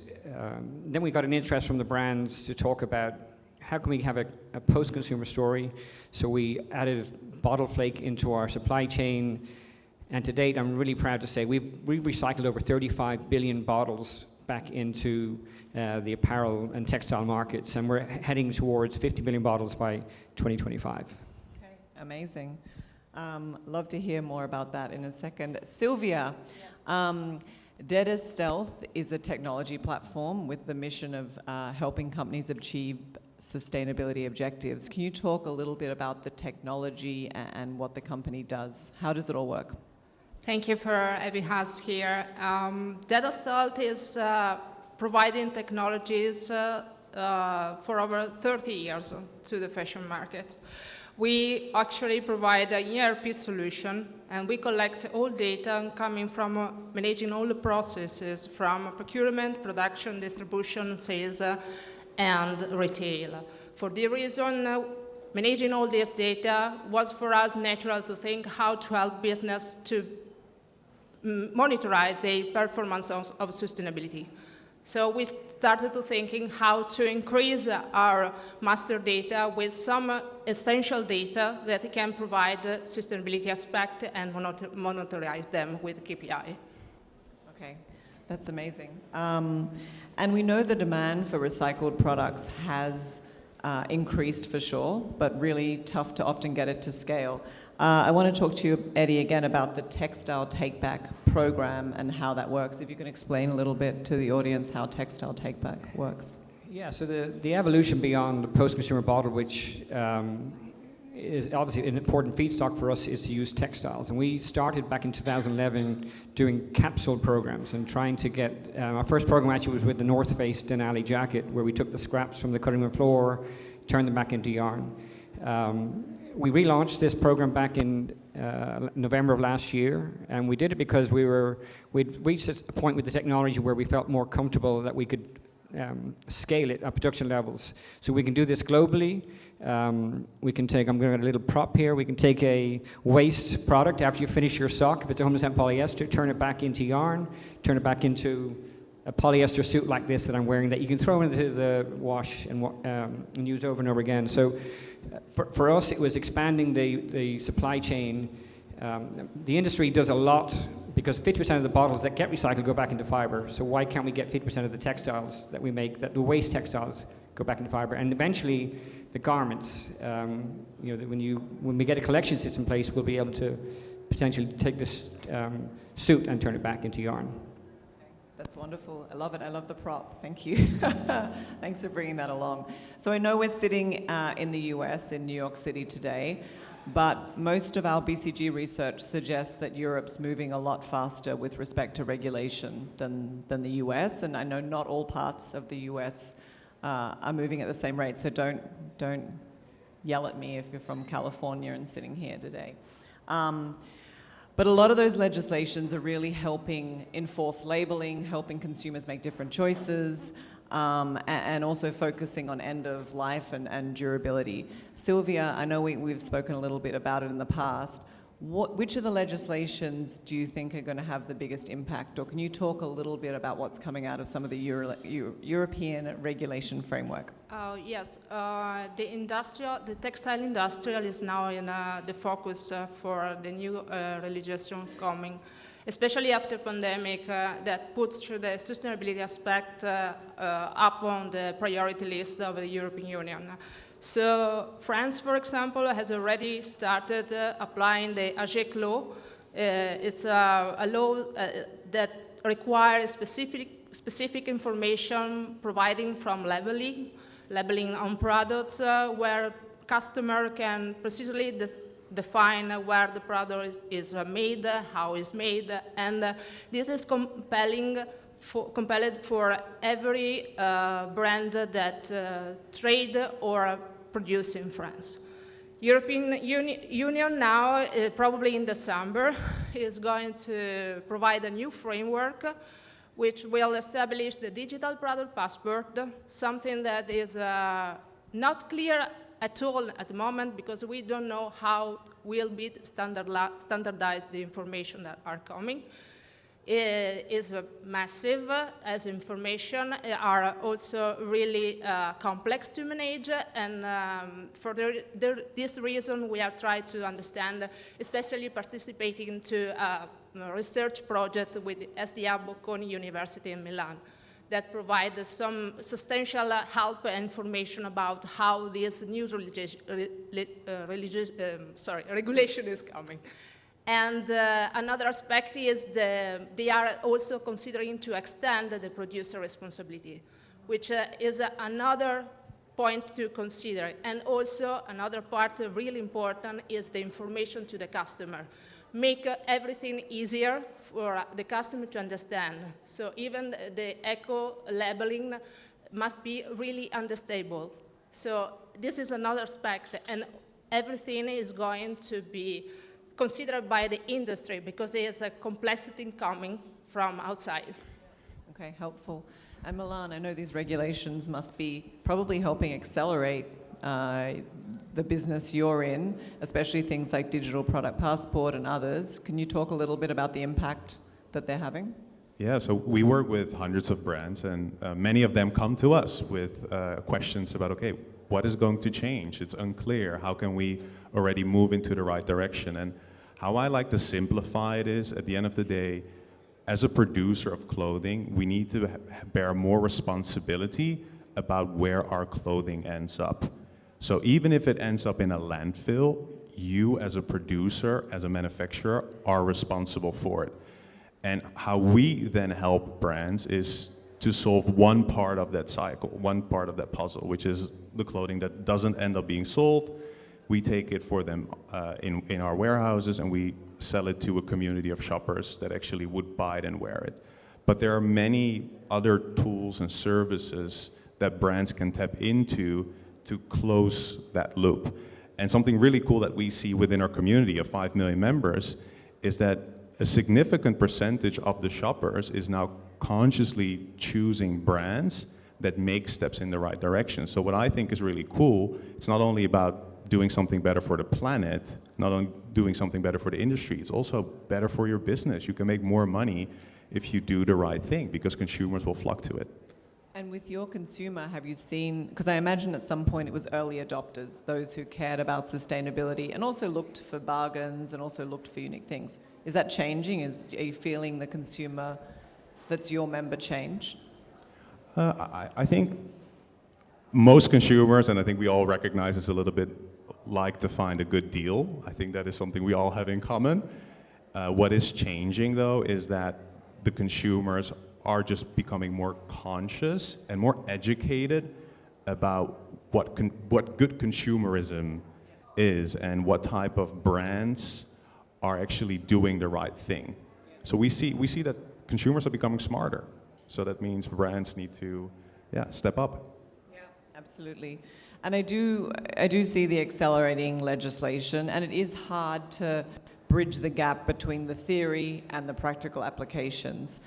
then we got an interest from the brands to talk about how can we have a post-consumer story. So we added bottle flake into our supply chain. And to date, I'm really proud to say we've recycled over 35 billion bottles back into the apparel and textile markets, and we're heading towards 50 billion bottles by 2025. Okay, amazing. Love to hear more about that in a second. Sylvia, Data Stealth is a technology platform with the mission of helping companies achieve sustainability objectives. Can you talk a little bit about the technology and what the company does? How does it all work? Thank you for having us here. Data Stealth is providing technologies for over 30 years to the fashion markets. We actually provide an ERP solution, and we collect all data coming from managing all the processes from procurement, production, distribution, sales, and retail. For the reason, managing all this data was for us natural to think how to help business to monitor the performance of sustainability. So we started to thinking how to increase our master data with some essential data that can provide sustainability aspect and monitorize them with KPI. Okay, that's amazing. And we know the demand for recycled products has increased for sure, but really tough to often get it to scale. I want to talk to you, Eddie, again about the Textile Take-Back program and how that works. If you can explain a little bit to the audience how Textile Take-Back works. Yeah, so the evolution beyond the post-consumer bottle, which is obviously an important feedstock for us, is to use textiles. And we started back in 2011 doing capsule programs and trying to get, our first program actually was with the North Face Denali jacket, where we took the scraps from the cutting room floor, turned them back into yarn. We relaunched this program back in November of last year, and we did it because we'd reached a point with the technology where we felt more comfortable that we could scale it at production levels. So we can do this globally. We can take, I'm going to get a little prop here, we can take a waste product after you finish your sock, if it's 100% polyester, turn it back into yarn, turn it back into a polyester suit like this that I'm wearing that you can throw into the wash and use over and over again. So for us, it was expanding the supply chain. The industry does a lot because 50% of the bottles that get recycled go back into fiber. So why can't we get 50% of the textiles that we make, that the waste textiles, go back into fiber? And eventually, the garments. You know, when we get a collection system in place, we'll be able to potentially take this suit and turn it back into yarn. That's wonderful. I love it. I love the prop. Thank you. Thanks for bringing that along. So I know we're sitting in the US, in New York City today, but most of our BCG research suggests that Europe's moving a lot faster with respect to regulation than the US, and I know not all parts of the US are moving at the same rate, so don't yell at me if you're from California and sitting here today. But a lot of those legislations are really helping enforce labeling, helping consumers make different choices, and also focusing on end of life and durability. Sylvia, I know we've spoken a little bit about it in the past. Which of the legislations do you think are going to have the biggest impact? Or can you talk a little bit about what's coming out of some of the European regulation framework? Yes, the textile industrial is now in the focus for the new legislation coming, especially after pandemic that puts the sustainability aspect up on the priority list of the European Union. So France, for example, has already started applying the AGEC law. It's a law that require specific information providing from labeling on products where customer can precisely define where the product is made, how it's made, and this is compelled for every brand that trade or produce in France. European Union now, probably in December, is going to provide a new framework which will establish the digital product passport, something that is not clear at all at the moment because we don't know how will be standardized the information that are coming. It is massive as information are also really complex to manage, and for this reason we have tried to understand, especially participating into a research project with SDA Bocconi University in Milan that provide some substantial help and information about how this new regulation is coming. And another aspect is they are also considering to extend the producer responsibility, which is another point to consider. And also another part really important is the information to the customer. Make everything easier for the customer to understand. So even the eco-labeling must be really understandable. So this is another aspect, and everything is going to be considered by the industry because there's a complexity coming from outside. Okay, helpful. And Milan, I know these regulations must be probably helping accelerate the business you're in, especially things like digital product passport and others. Can you talk a little bit about the impact that they're having? Yeah, so we work with hundreds of brands, and many of them come to us with questions about, okay, what is going to change? It's unclear. How can we already move into the right direction? And how I like to simplify it is, at the end of the day, as a producer of clothing, we need to bear more responsibility about where our clothing ends up. So even if it ends up in a landfill, you as a producer, as a manufacturer, are responsible for it. And how we then help brands is to solve one part of that cycle, one part of that puzzle, which is the clothing that doesn't end up being sold. We take it for them in our warehouses, and we sell it to a community of shoppers that actually would buy it and wear it. But there are many other tools and services that brands can tap into to close that loop. And something really cool that we see within our community of 5 million members is that a significant percentage of the shoppers is now consciously choosing brands that make steps in the right direction. So what I think is really cool, it's not only about doing something better for the planet, not only doing something better for the industry, it's also better for your business. You can make more money if you do the right thing because consumers will flock to it. And with your consumer, have you seen, because I imagine at some point it was early adopters, those who cared about sustainability and also looked for bargains and also looked for unique things. Is that changing? Are you feeling the consumer that's your member change? I think most consumers, and I think we all recognize this a little bit, like to find a good deal. I think that is something we all have in common. What is changing, though, is that the consumers are just becoming more conscious and more educated about what good consumerism is and what type of brands are actually doing the right thing. So we see that consumers are becoming smarter. So that means brands need to, step up. Yeah, absolutely. And I do see the accelerating legislation, and it is hard to bridge the gap between the theory and the practical applications.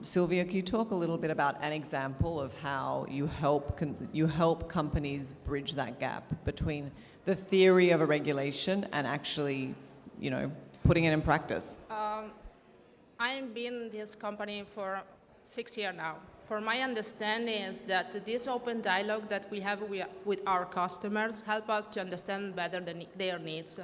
Sylvia, can you talk a little bit about an example of how you help companies bridge that gap between the theory of a regulation and actually, putting it in practice? I've been in this company for 6 years now. For my understanding is that this open dialogue that we have with our customers help us to understand better their needs.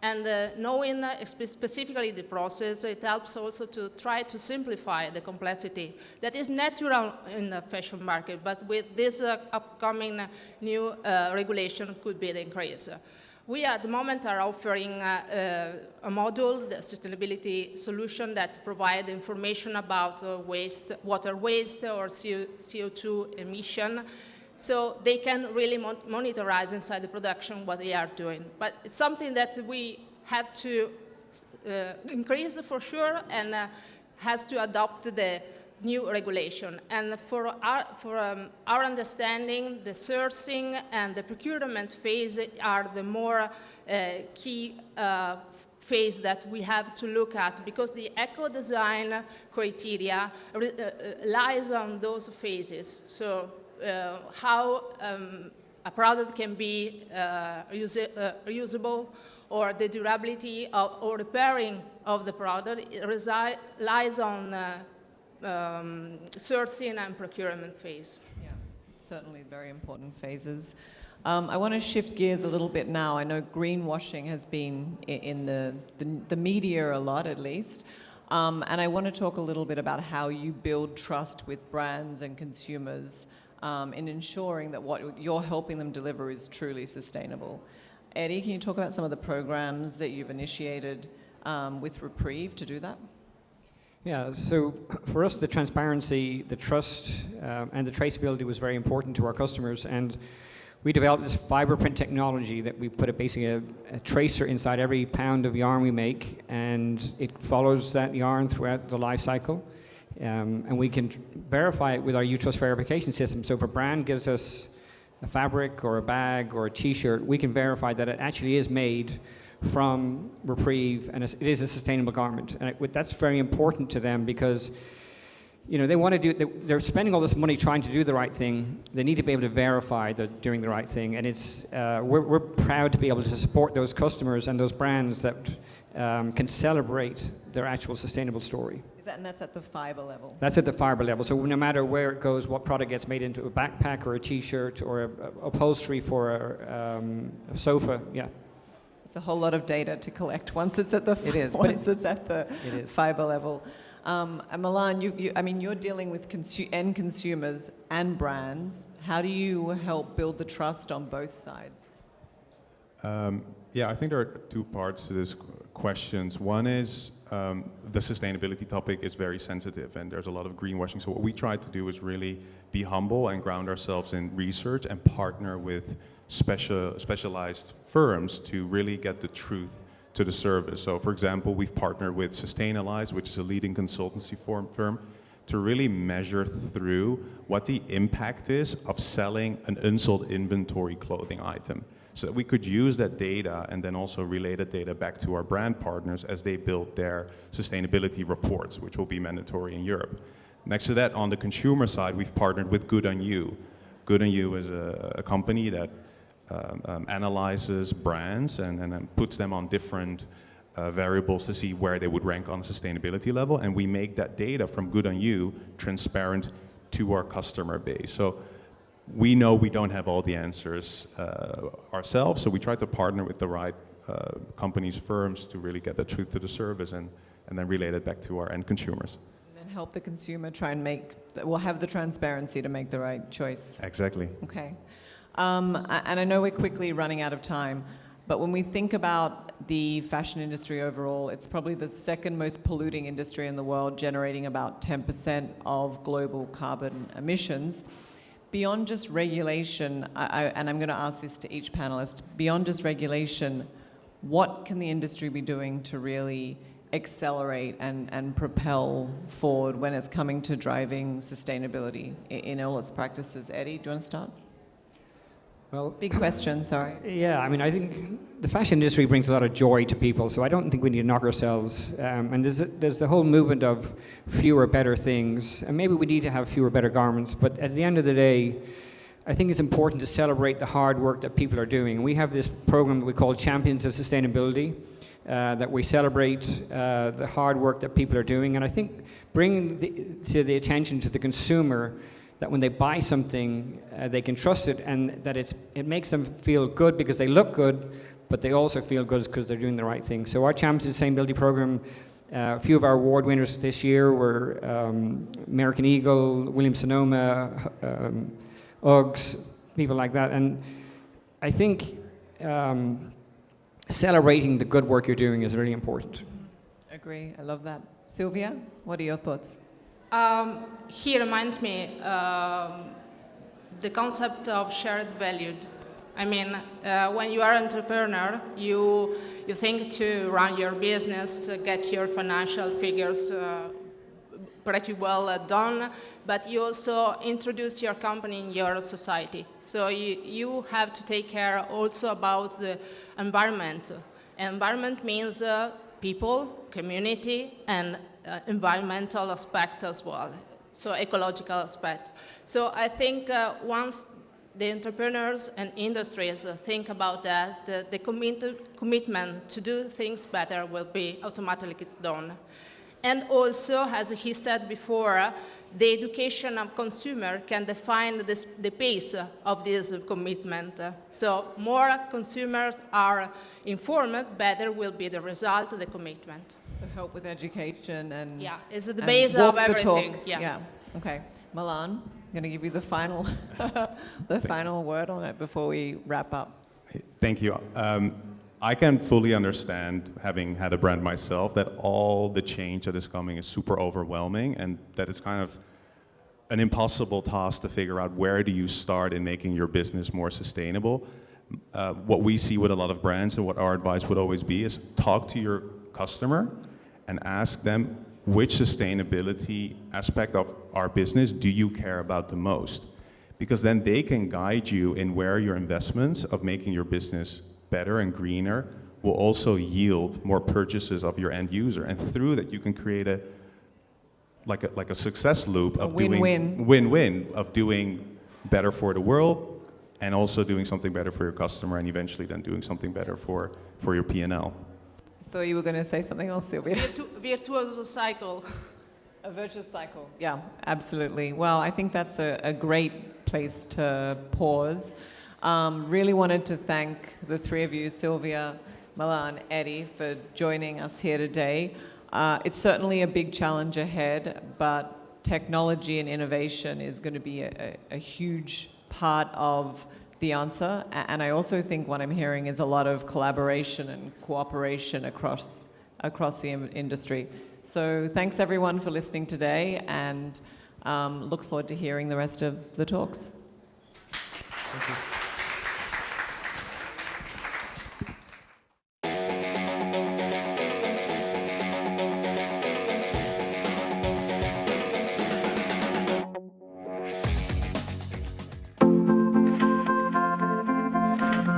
And knowing specifically the process, it helps also to try to simplify the complexity that is natural in the fashion market, but with this upcoming new regulation could be the increase. We at the moment are offering a module, the sustainability solution that provide information about waste, water waste or CO2 emission. So they can really monitorize inside the production what they are doing. But it's something that we have to increase for sure and has to adopt the new regulation. And for our understanding, the sourcing and the procurement phase are the more key phase that we have to look at, because the eco-design criteria lies on those phases. So how a product can be reusable, or the durability or repairing of the product lies on sourcing and procurement phase. Yeah, certainly very important phases. I want to shift gears a little bit now. I know greenwashing has been in the media a lot, at least. And I want to talk a little bit about how you build trust with brands and consumers in ensuring that what you're helping them deliver is truly sustainable. Eddie, can you talk about some of the programs that you've initiated with Reprieve to do that? Yeah, so for us, the transparency, the trust, and the traceability was very important to our customers. And we developed this fiber print technology that we put basically a tracer inside every pound of yarn we make, and it follows that yarn throughout the life cycle. And we can verify it with our U-Trust verification system. So if a brand gives us a fabric or a bag or a t-shirt, we can verify that it actually is made from Reprieve and it is a sustainable garment. And that's very important to them, because they want to do, they're spending all this money trying to do the right thing. They need to be able to verify they're doing the right thing. And it's we're proud to be able to support those customers and those brands that can celebrate their actual sustainable story. And that's at the fiber level? That's at the fiber level. So no matter where it goes, what product gets made into a backpack or a t-shirt or a upholstery for a sofa, yeah. It's a whole lot of data to collect once it's at the fiber level. Milan, you're dealing with end consumers and brands. How do you help build the trust on both sides? Yeah, I think there are two parts to this questions. One is the sustainability topic is very sensitive, and there's a lot of greenwashing. So what we try to do is really be humble and ground ourselves in research and partner with specialized firms to really get the truth to the service. So for example, we've partnered with Sustainalyze, which is a leading consultancy firm, to really measure through what the impact is of selling an unsold inventory clothing item, so that we could use that data and then also relay that data back to our brand partners as they build their sustainability reports, which will be mandatory in Europe. Next to that, on the consumer side, we've partnered with Good On You. Good On You is a company that analyzes brands and then puts them on different variables to see where they would rank on a sustainability level, and we make that data from Good On You transparent to our customer base. So we know we don't have all the answers ourselves, so we try to partner with the right companies, firms, to really get the truth to the service and then relay it back to our end consumers. And then help the consumer try and have the transparency to make the right choice. Exactly. Okay. And I know we're quickly running out of time, but when we think about the fashion industry overall, it's probably the second most polluting industry in the world, generating about 10% of global carbon emissions. Beyond just regulation, and I'm going to ask this to each panelist, beyond just regulation, what can the industry be doing to really accelerate and propel forward when it's coming to driving sustainability in all its practices? Eddie, do you want to start? Well, big question, sorry. Yeah, I think the fashion industry brings a lot of joy to people, so I don't think we need to knock ourselves. And there's the whole movement of fewer, better things, and maybe we need to have fewer, better garments, but at the end of the day, I think it's important to celebrate the hard work that people are doing. We have this program that we call Champions of Sustainability, that we celebrate the hard work that people are doing, and I think bringing to the attention to the consumer that when they buy something, they can trust it, and that it makes them feel good because they look good, but they also feel good because they're doing the right thing. So our Champions of Sustainability program, a few of our award winners this year were American Eagle, Williams-Sonoma, Uggs, people like that. And I think celebrating the good work you're doing is really important. Agree. I love that. Sylvia, what are your thoughts? He reminds me the concept of shared value. I mean, when you are an entrepreneur, you think to run your business, get your financial figures pretty well done, but you also introduce your company in your society. So you have to take care also about the environment. Environment means people, community, and environmental aspect as well, so ecological aspect. So I think once the entrepreneurs and industries think about that, the commitment to do things better will be automatically done. And also, as he said before, the education of consumer can define the pace of this commitment. So more consumers are informed, better will be the result of the commitment. So help with education and it's the base of everything. Yeah. Okay, Milan, I'm going to give you the final, the final word on it before we wrap up. Thank you. I can fully understand, having had a brand myself, that all the change that is coming is super overwhelming, and that it's kind of an impossible task to figure out where do you start in making your business more sustainable. What we see with a lot of brands, and what our advice would always be, is talk to your customer and ask them, which sustainability aspect of our business do you care about the most? Because then they can guide you in where your investments of making your business better and greener will also yield more purchases of your end user. And through that, you can create a success loop of doing win-win, of doing better for the world and also doing something better for your customer, and eventually then doing something better for your P&L. So you were going to say something else, Sylvia? Virtuous cycle. A virtuous cycle. Yeah, absolutely. Well, I think that's a great place to pause. Really wanted to thank the three of you, Sylvia, Milan, Eddie, for joining us here today. It's certainly a big challenge ahead, but technology and innovation is going to be a huge part of the answer. And I also think what I'm hearing is a lot of collaboration and cooperation across the industry. So thanks everyone for listening today, and look forward to hearing the rest of the talks. Thank you.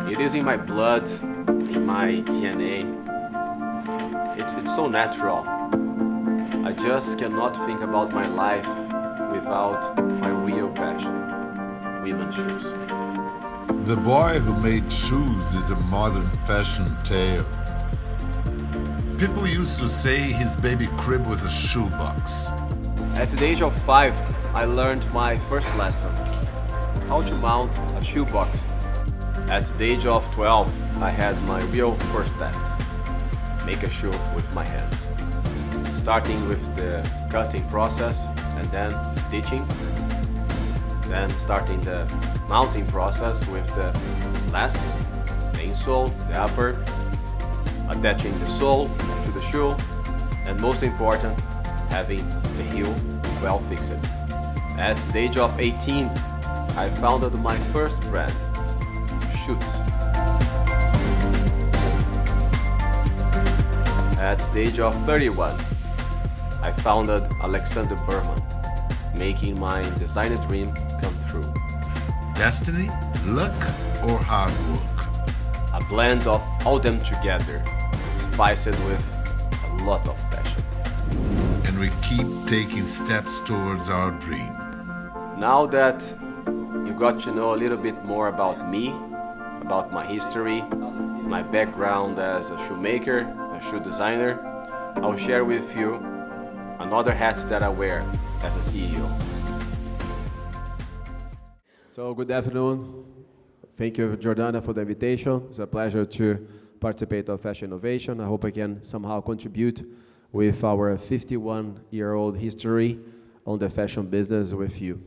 It is in my blood, in my DNA. It's so natural. I just cannot think about my life without my real passion, women's shoes. The boy who made shoes is a modern fashion tale. People used to say his baby crib was a shoebox. At the age of 5, I learned my first lesson, how to mount a shoebox. At the age of 12, I had my real first task, make a shoe with my hands. Starting with the cutting process and then stitching, then starting the mounting process with the last, the insole, the upper, attaching the sole to the shoe, and most important, having the heel well fixed. At the age of 18, I founded my first brand, Shoes. At the age of 31, I founded Alexandre, making my design dream come true. Destiny, luck, or hard work? A blend of all them together, spiced with a lot of passion. And we keep taking steps towards our dream. Now that you got to know a little bit more about me, about my history, my background as a shoemaker, a shoe designer, I'll share with you another hat that I wear as a CEO. So good afternoon. Thank you, Jordana, for the invitation. It's a pleasure to participate of Fashinnovation. I hope I can somehow contribute with our 51-year-old history on the fashion business with you.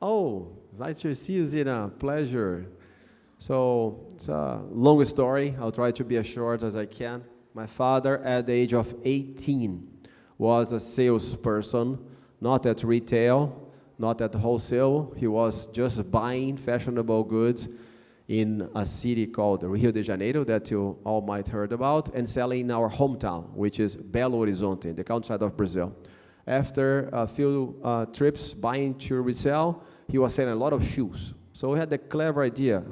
Oh, nice to see you, Zina. Pleasure. So it's a long story. I'll try to be as short as I can. My father, at the age of 18, was a salesperson, not at retail, not at wholesale. He was just buying fashionable goods in a city called Rio de Janeiro that you all might heard about, and selling in our hometown, which is Belo Horizonte, the countryside of Brazil. After a few trips buying to resell, he was selling a lot of shoes. So we had the clever idea,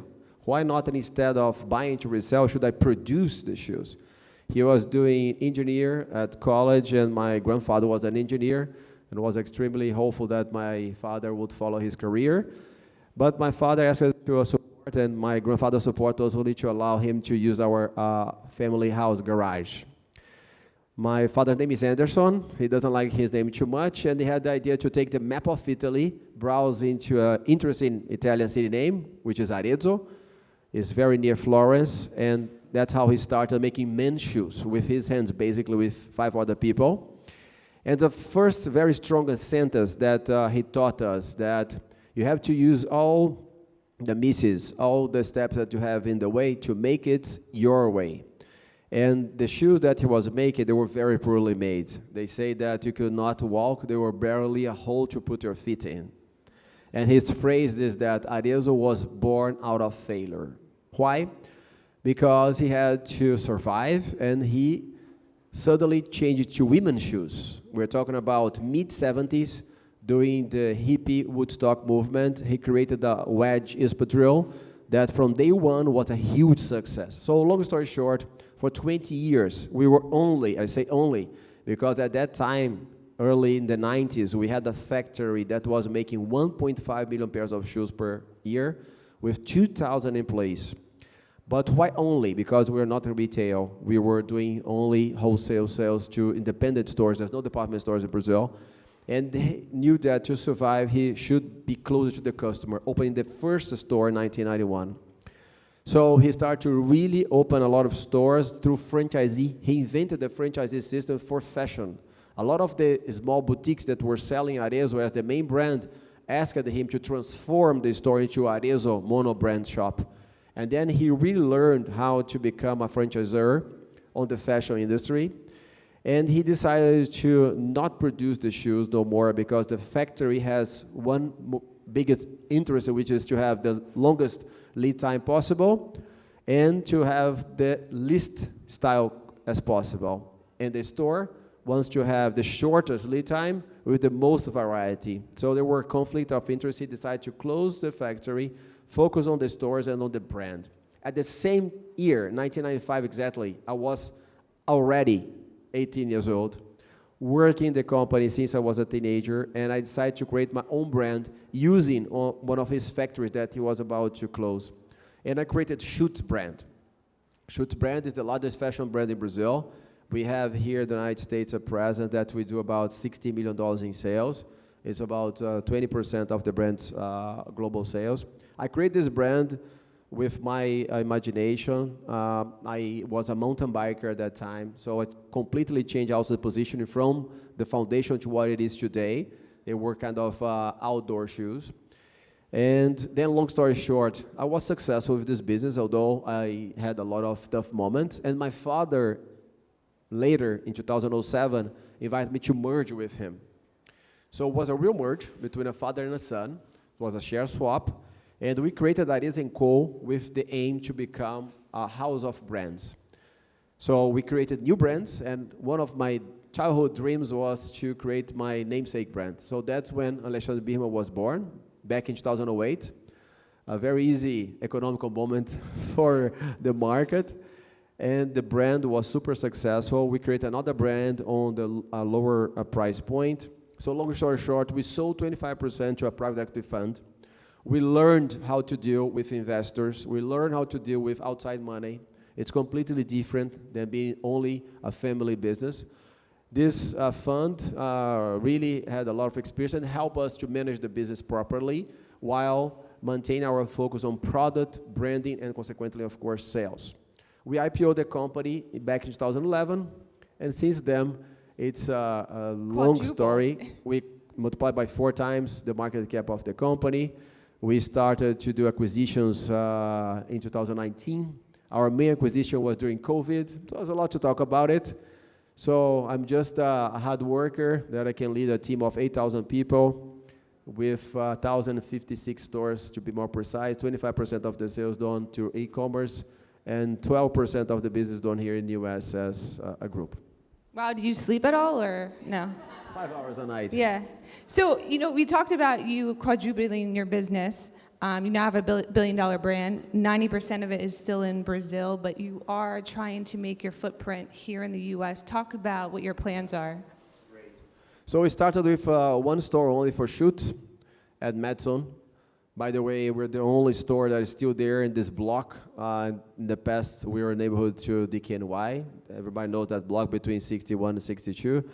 why not instead of buying to resell, should I produce the shoes? He was doing engineer at college, and my grandfather was an engineer, and was extremely hopeful that my father would follow his career. But my father asked us to support, and my grandfather's support was only to allow him to use our family house garage. My father's name is Anderson. He doesn't like his name too much, and he had the idea to take the map of Italy, browse into an interesting Italian city name, which is Arezzo. It's very near Florence, and that's how he started making men's shoes with his hands, basically with 5 other people. And the first very strong sentence that he taught us, that you have to use all the misses, all the steps that you have in the way to make it your way. And the shoes that he was making, they were very poorly made. They say that you could not walk, they were barely a hole to put your feet in. And his phrase is that Arezzo was born out of failure. Why? Because he had to survive, and he suddenly changed to women's shoes. We're talking about mid-70s, during the hippie Woodstock movement. He created the wedge espadrille that from day one was a huge success. So long story short, for 20 years, we were only, I say only, because at that time, early in the 90s, we had a factory that was making 1.5 million pairs of shoes per year with 2,000 employees. But why only? Because we're not in retail. We were doing only wholesale sales to independent stores. There's no department stores in Brazil. And he knew that to survive, he should be closer to the customer, opening the first store in 1991. So he started to really open a lot of stores through franchisee. He invented the franchisee system for fashion. A lot of the small boutiques that were selling Arezzo as the main brand asked him to transform the store into Arezzo mono-brand shop. And then he really learned how to become a franchisor on the fashion industry. And he decided to not produce the shoes no more because the factory has one biggest interest, which is to have the longest lead time possible and to have the least style as possible. And the store wants to have the shortest lead time with the most variety. So there were conflict of interest. He decided to close the factory, focus on the stores and on the brand. At the same year, 1995 exactly, I was already 18 years old, working the company since I was a teenager, and I decided to create my own brand using one of his factories that he was about to close. And I created Schutz brand. Schutz brand is the largest fashion brand in Brazil. We have here in the United States a presence that we do about $60 million in sales. It's about 20% of the brand's global sales. I created this brand with my imagination. I was a mountain biker at that time, so it completely changed also the positioning from the foundation to what it is today. They were kind of outdoor shoes. And then long story short, I was successful with this business, although I had a lot of tough moments. And my father, later in 2007, invited me to merge with him. So it was a real merge between a father and a son. It was a share swap. And we created Arezzo & Co. with the aim to become a house of brands. So we created new brands, and one of my childhood dreams was to create my namesake brand. So that's when Alexandre was born, back in 2008. A very easy economical moment for the market. And the brand was super successful. We created another brand on the lower price point. So long story short, we sold 25% to a private equity fund. We learned how to deal with investors. We learned how to deal with outside money. It's completely different than being only a family business. This fund really had a lot of experience and helped us to manage the business properly while maintaining our focus on product, branding, and consequently, of course, sales. We IPO'd the company back in 2011, and since then, it's a long story. We multiplied by 4 times the market cap of the company. We started to do acquisitions in 2019. Our main acquisition was during COVID. So there's a lot to talk about it. So I'm just a hard worker that I can lead a team of 8,000 people with 1,056 stores, to be more precise. 25% of the sales done through e-commerce, and 12% of the business done here in the US as a group. Wow, did you sleep at all or no? 5 hours a night. Yeah. So, we talked about you quadrupling your business. You now have a billion-dollar brand. 90% of it is still in Brazil, but you are trying to make your footprint here in the US. Talk about what your plans are. So we started with one store only for shoots at Madison. By the way, we're the only store that is still there in this block. In the past, we were a neighborhood to DKNY. Everybody knows that block between 61 and 62.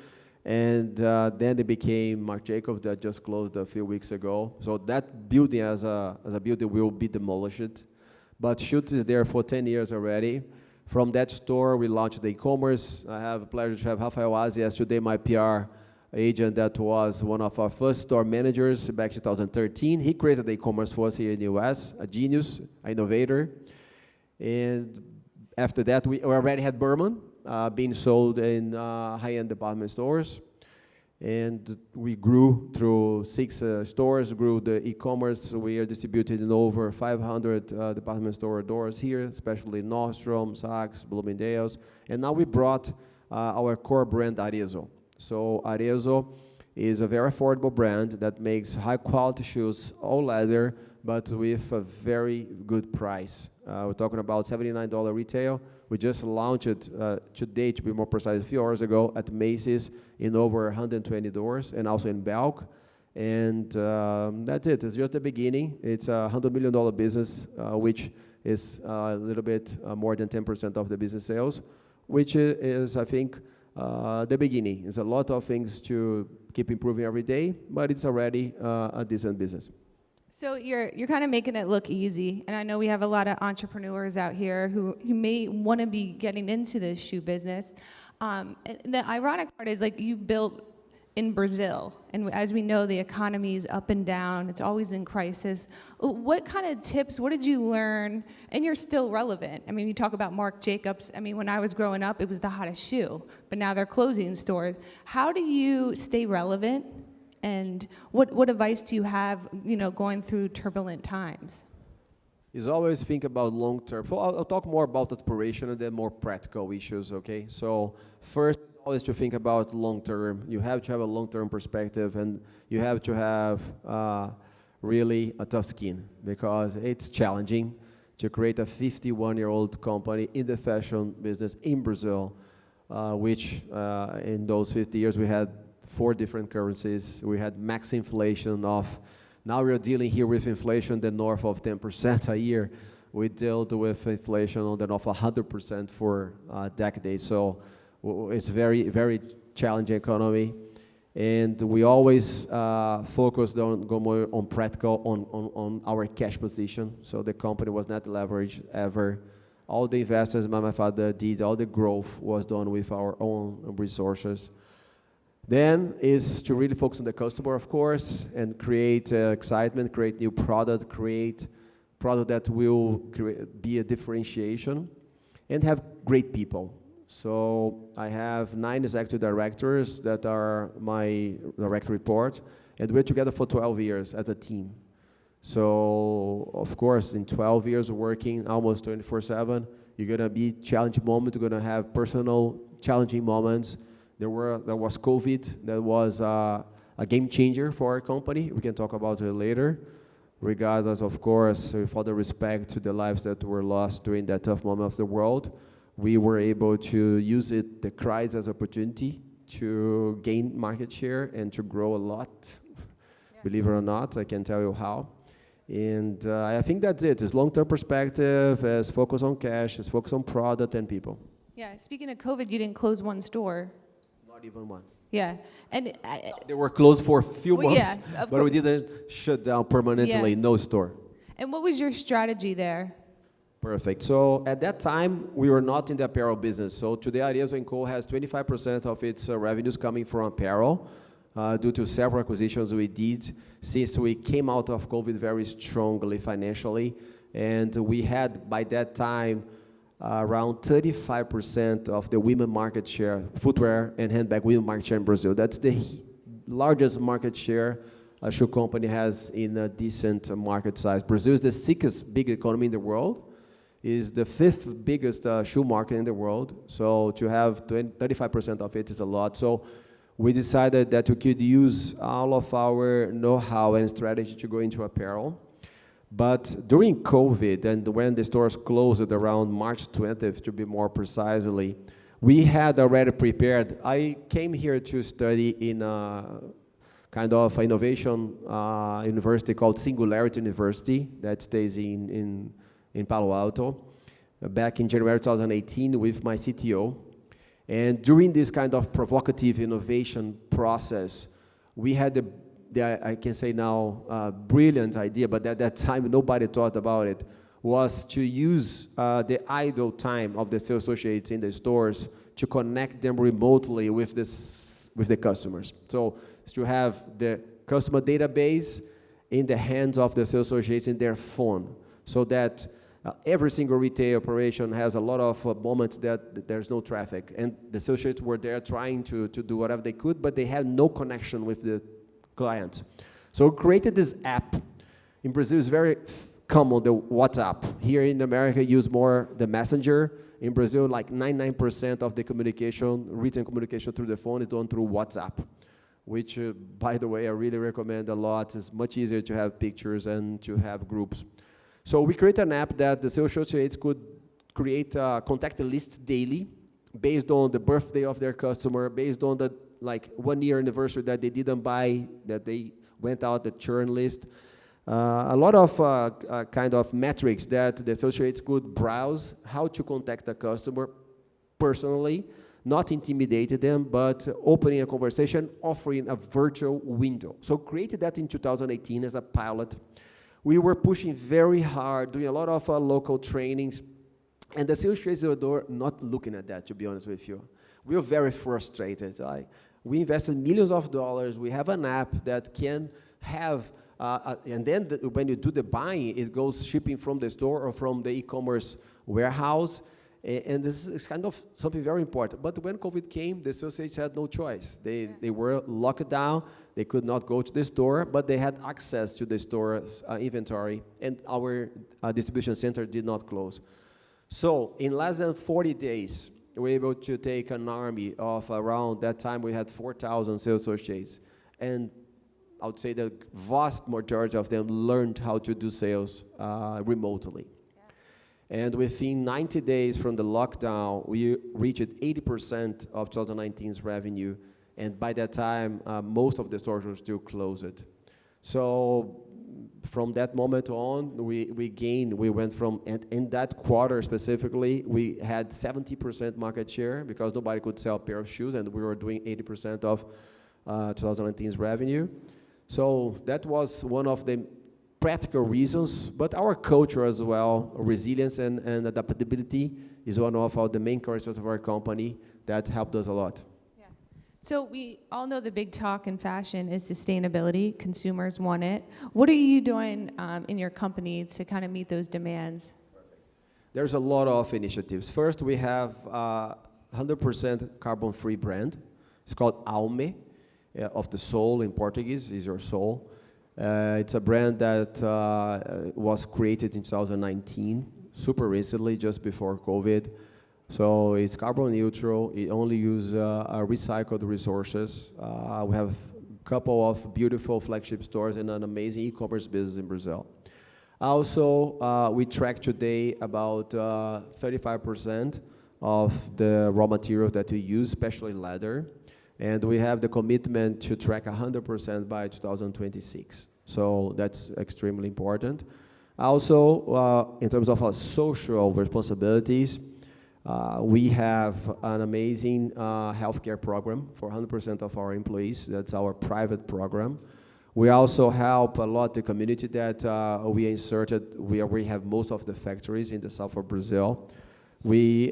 And then it became Marc Jacobs that just closed a few weeks ago. So that building as a building will be demolished. But Schutz is there for 10 years already. From that store, we launched the e-commerce. I have the pleasure to have Rafael Azi as today my PR agent that was one of our first store managers back in 2013. He created the e-commerce for us here in the US, a genius, an innovator. And after that, we already had Berman being sold in high-end department stores. And we grew through 6 stores, grew the e-commerce. We are distributed in over 500 department store doors here, especially Nordstrom, Saks, Bloomingdale's. And now we brought our core brand, Arezzo. So Arezzo is a very affordable brand that makes high-quality shoes, all leather, but with a very good price. We're talking about $79 retail. We just launched it today, to be more precise, a few hours ago at Macy's in over 120 doors, and also in Belk. And that's it. It's just the beginning. It's a $100 million business, which is a little bit more than 10% of the business sales, which is, I think, the beginning. There's a lot of things to keep improving every day, but it's already a decent business. So you're kind of making it look easy, and I know we have a lot of entrepreneurs out here who may want to be getting into this shoe business. And the ironic part is, like, you built in Brazil, and as we know, the economy is up and down. It's always in crisis. What kind of tips, what did you learn? And you're still relevant. I mean, you talk about Marc Jacobs. I mean, when I was growing up, it was the hottest shoe, but now they're closing stores. How do you stay relevant? And what advice do you have, going through turbulent times? Is always think about long-term. I'll talk more about aspiration and then more practical issues, okay? So first, always to think about long-term. You have to have a long-term perspective, and you have to have really a tough skin, because it's challenging to create a 51-year-old company in the fashion business in Brazil, which in those 50 years we had 4 different currencies. We had max inflation of, now we're dealing here with inflation that north of 10% a year. We dealt with inflation on the north of 100% for decades. So it's very, very challenging economy. And we always focused on go more on practical, on our cash position. So the company was not leveraged ever. All the investors my father did, all the growth was done with our own resources. Then is to really focus on the customer, of course, and create excitement, create new product, create product that will be a differentiation, and have great people. So I have 9 executive directors that are my direct report, and we're together for 12 years as a team. So, of course, in 12 years working almost 24/7, you're going to be challenging moments, you're going to have personal challenging moments. There was COVID, that was a game changer for our company. We can talk about it later. Regardless, of course, with all the respect to the lives that were lost during that tough moment of the world, we were able to use the crisis as opportunity to gain market share and to grow a lot. Yeah. Believe it or not, I can tell you how. And I think that's it. It's long-term perspective, it's focus on cash, it's focus on product and people. Yeah, speaking of COVID, you didn't close one store. Not even one. Yeah, and they were closed for a few months, yeah, but we didn't shut down permanently, no store. And what was your strategy there? Perfect. So at that time, we were not in the apparel business. So today, Arezzo & Co. has 25% of its revenues coming from apparel. due to several acquisitions we did since we came out of COVID very strongly financially. And we had, by that time, around 35% of the women market share, footwear and handbag women market share in Brazil. That's the largest market share a shoe company has in a decent market size. Brazil is the 6th biggest economy in the world, is the 5th biggest shoe market in the world. So to have 35% of it is a lot. So we decided that we could use all of our know-how and strategy to go into apparel. But during COVID, and when the stores closed around March 20th, to be more precisely, we had already prepared. I came here to study in a kind of innovation university called Singularity University that stays in Palo Alto, back in January 2018 with my CTO. And during this kind of provocative innovation process, we had I can say now, brilliant idea, but at that time nobody thought about it, was to use the idle time of the sales associates in the stores to connect them remotely with the customers. So to have the customer database in the hands of the sales associates in their phone, so that every single retail operation has a lot of moments that there's no traffic, and the associates were there trying to do whatever they could, but they had no connection with the clients. So we created this app. In Brazil, it's very common, the WhatsApp. Here in America, use more the Messenger. In Brazil, like 99% of the communication, written communication through the phone is done through WhatsApp, which, by the way, I really recommend a lot. It's much easier to have pictures and to have groups. So we created an app that the sales associates could create a contact list daily based on the birthday of their customer, based on the 1 year anniversary that they didn't buy, that they went out the churn list. A lot of kind of metrics that the associates could browse how to contact a customer personally, not intimidating them, but opening a conversation, offering a virtual window. So created that in 2018 as a pilot. We were pushing very hard, doing a lot of local trainings, and the associates were not looking at that, to be honest with you. We were very frustrated. We invested millions of dollars. We have an app that can have, and then when you do the buying, it goes shipping from the store or from the e-commerce warehouse. And this is kind of something very important. But when COVID came, the associates had no choice. They were locked down. They could not go to the store, but they had access to the store's inventory, and our distribution center did not close. So in less than 40 days, we were able to take an army of around that time we had 4,000 sales associates. And I would say the vast majority of them learned how to do sales remotely. And within 90 days from the lockdown, we reached 80% of 2019's revenue. And by that time, most of the stores were still closed. So from that moment on, we went from, and in that quarter specifically, we had 70% market share because nobody could sell a pair of shoes, and we were doing 80% of 2019's revenue. So that was one of the practical reasons, but our culture as well, resilience and adaptability is one of the main characteristics of our company that helped us a lot. Yeah. So we all know the big talk in fashion is sustainability. Consumers want it. What are you doing in your company to kind of meet those demands? There's a lot of initiatives. First, we have 100% carbon-free brand. It's called Áwet, of the soul in Portuguese, is your soul. It's a brand that was created in 2019, super recently, just before COVID. So it's carbon neutral. It only uses recycled resources. We have a couple of beautiful flagship stores and an amazing e-commerce business in Brazil. Also, we track today about 35% of the raw materials that we use, especially leather. And we have the commitment to track 100% by 2026. So that's extremely important. Also, in terms of our social responsibilities, we have an amazing healthcare program for 100% of our employees. That's our private program. We also help a lot the community that we inserted. We have most of the factories in the south of Brazil. We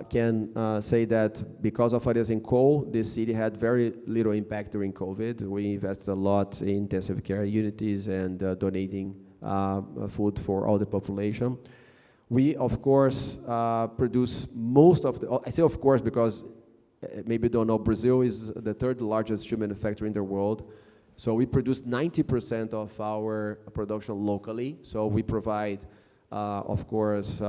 can say that because of Arias and Co., the city had very little impact during COVID. We invested a lot in intensive care units and donating food for all the population. We, of course, produce most of the, I say of course because maybe you don't know, Brazil is the third largest shoe manufacturer in the world. So we produce 90% of our production locally. So we provide, of course,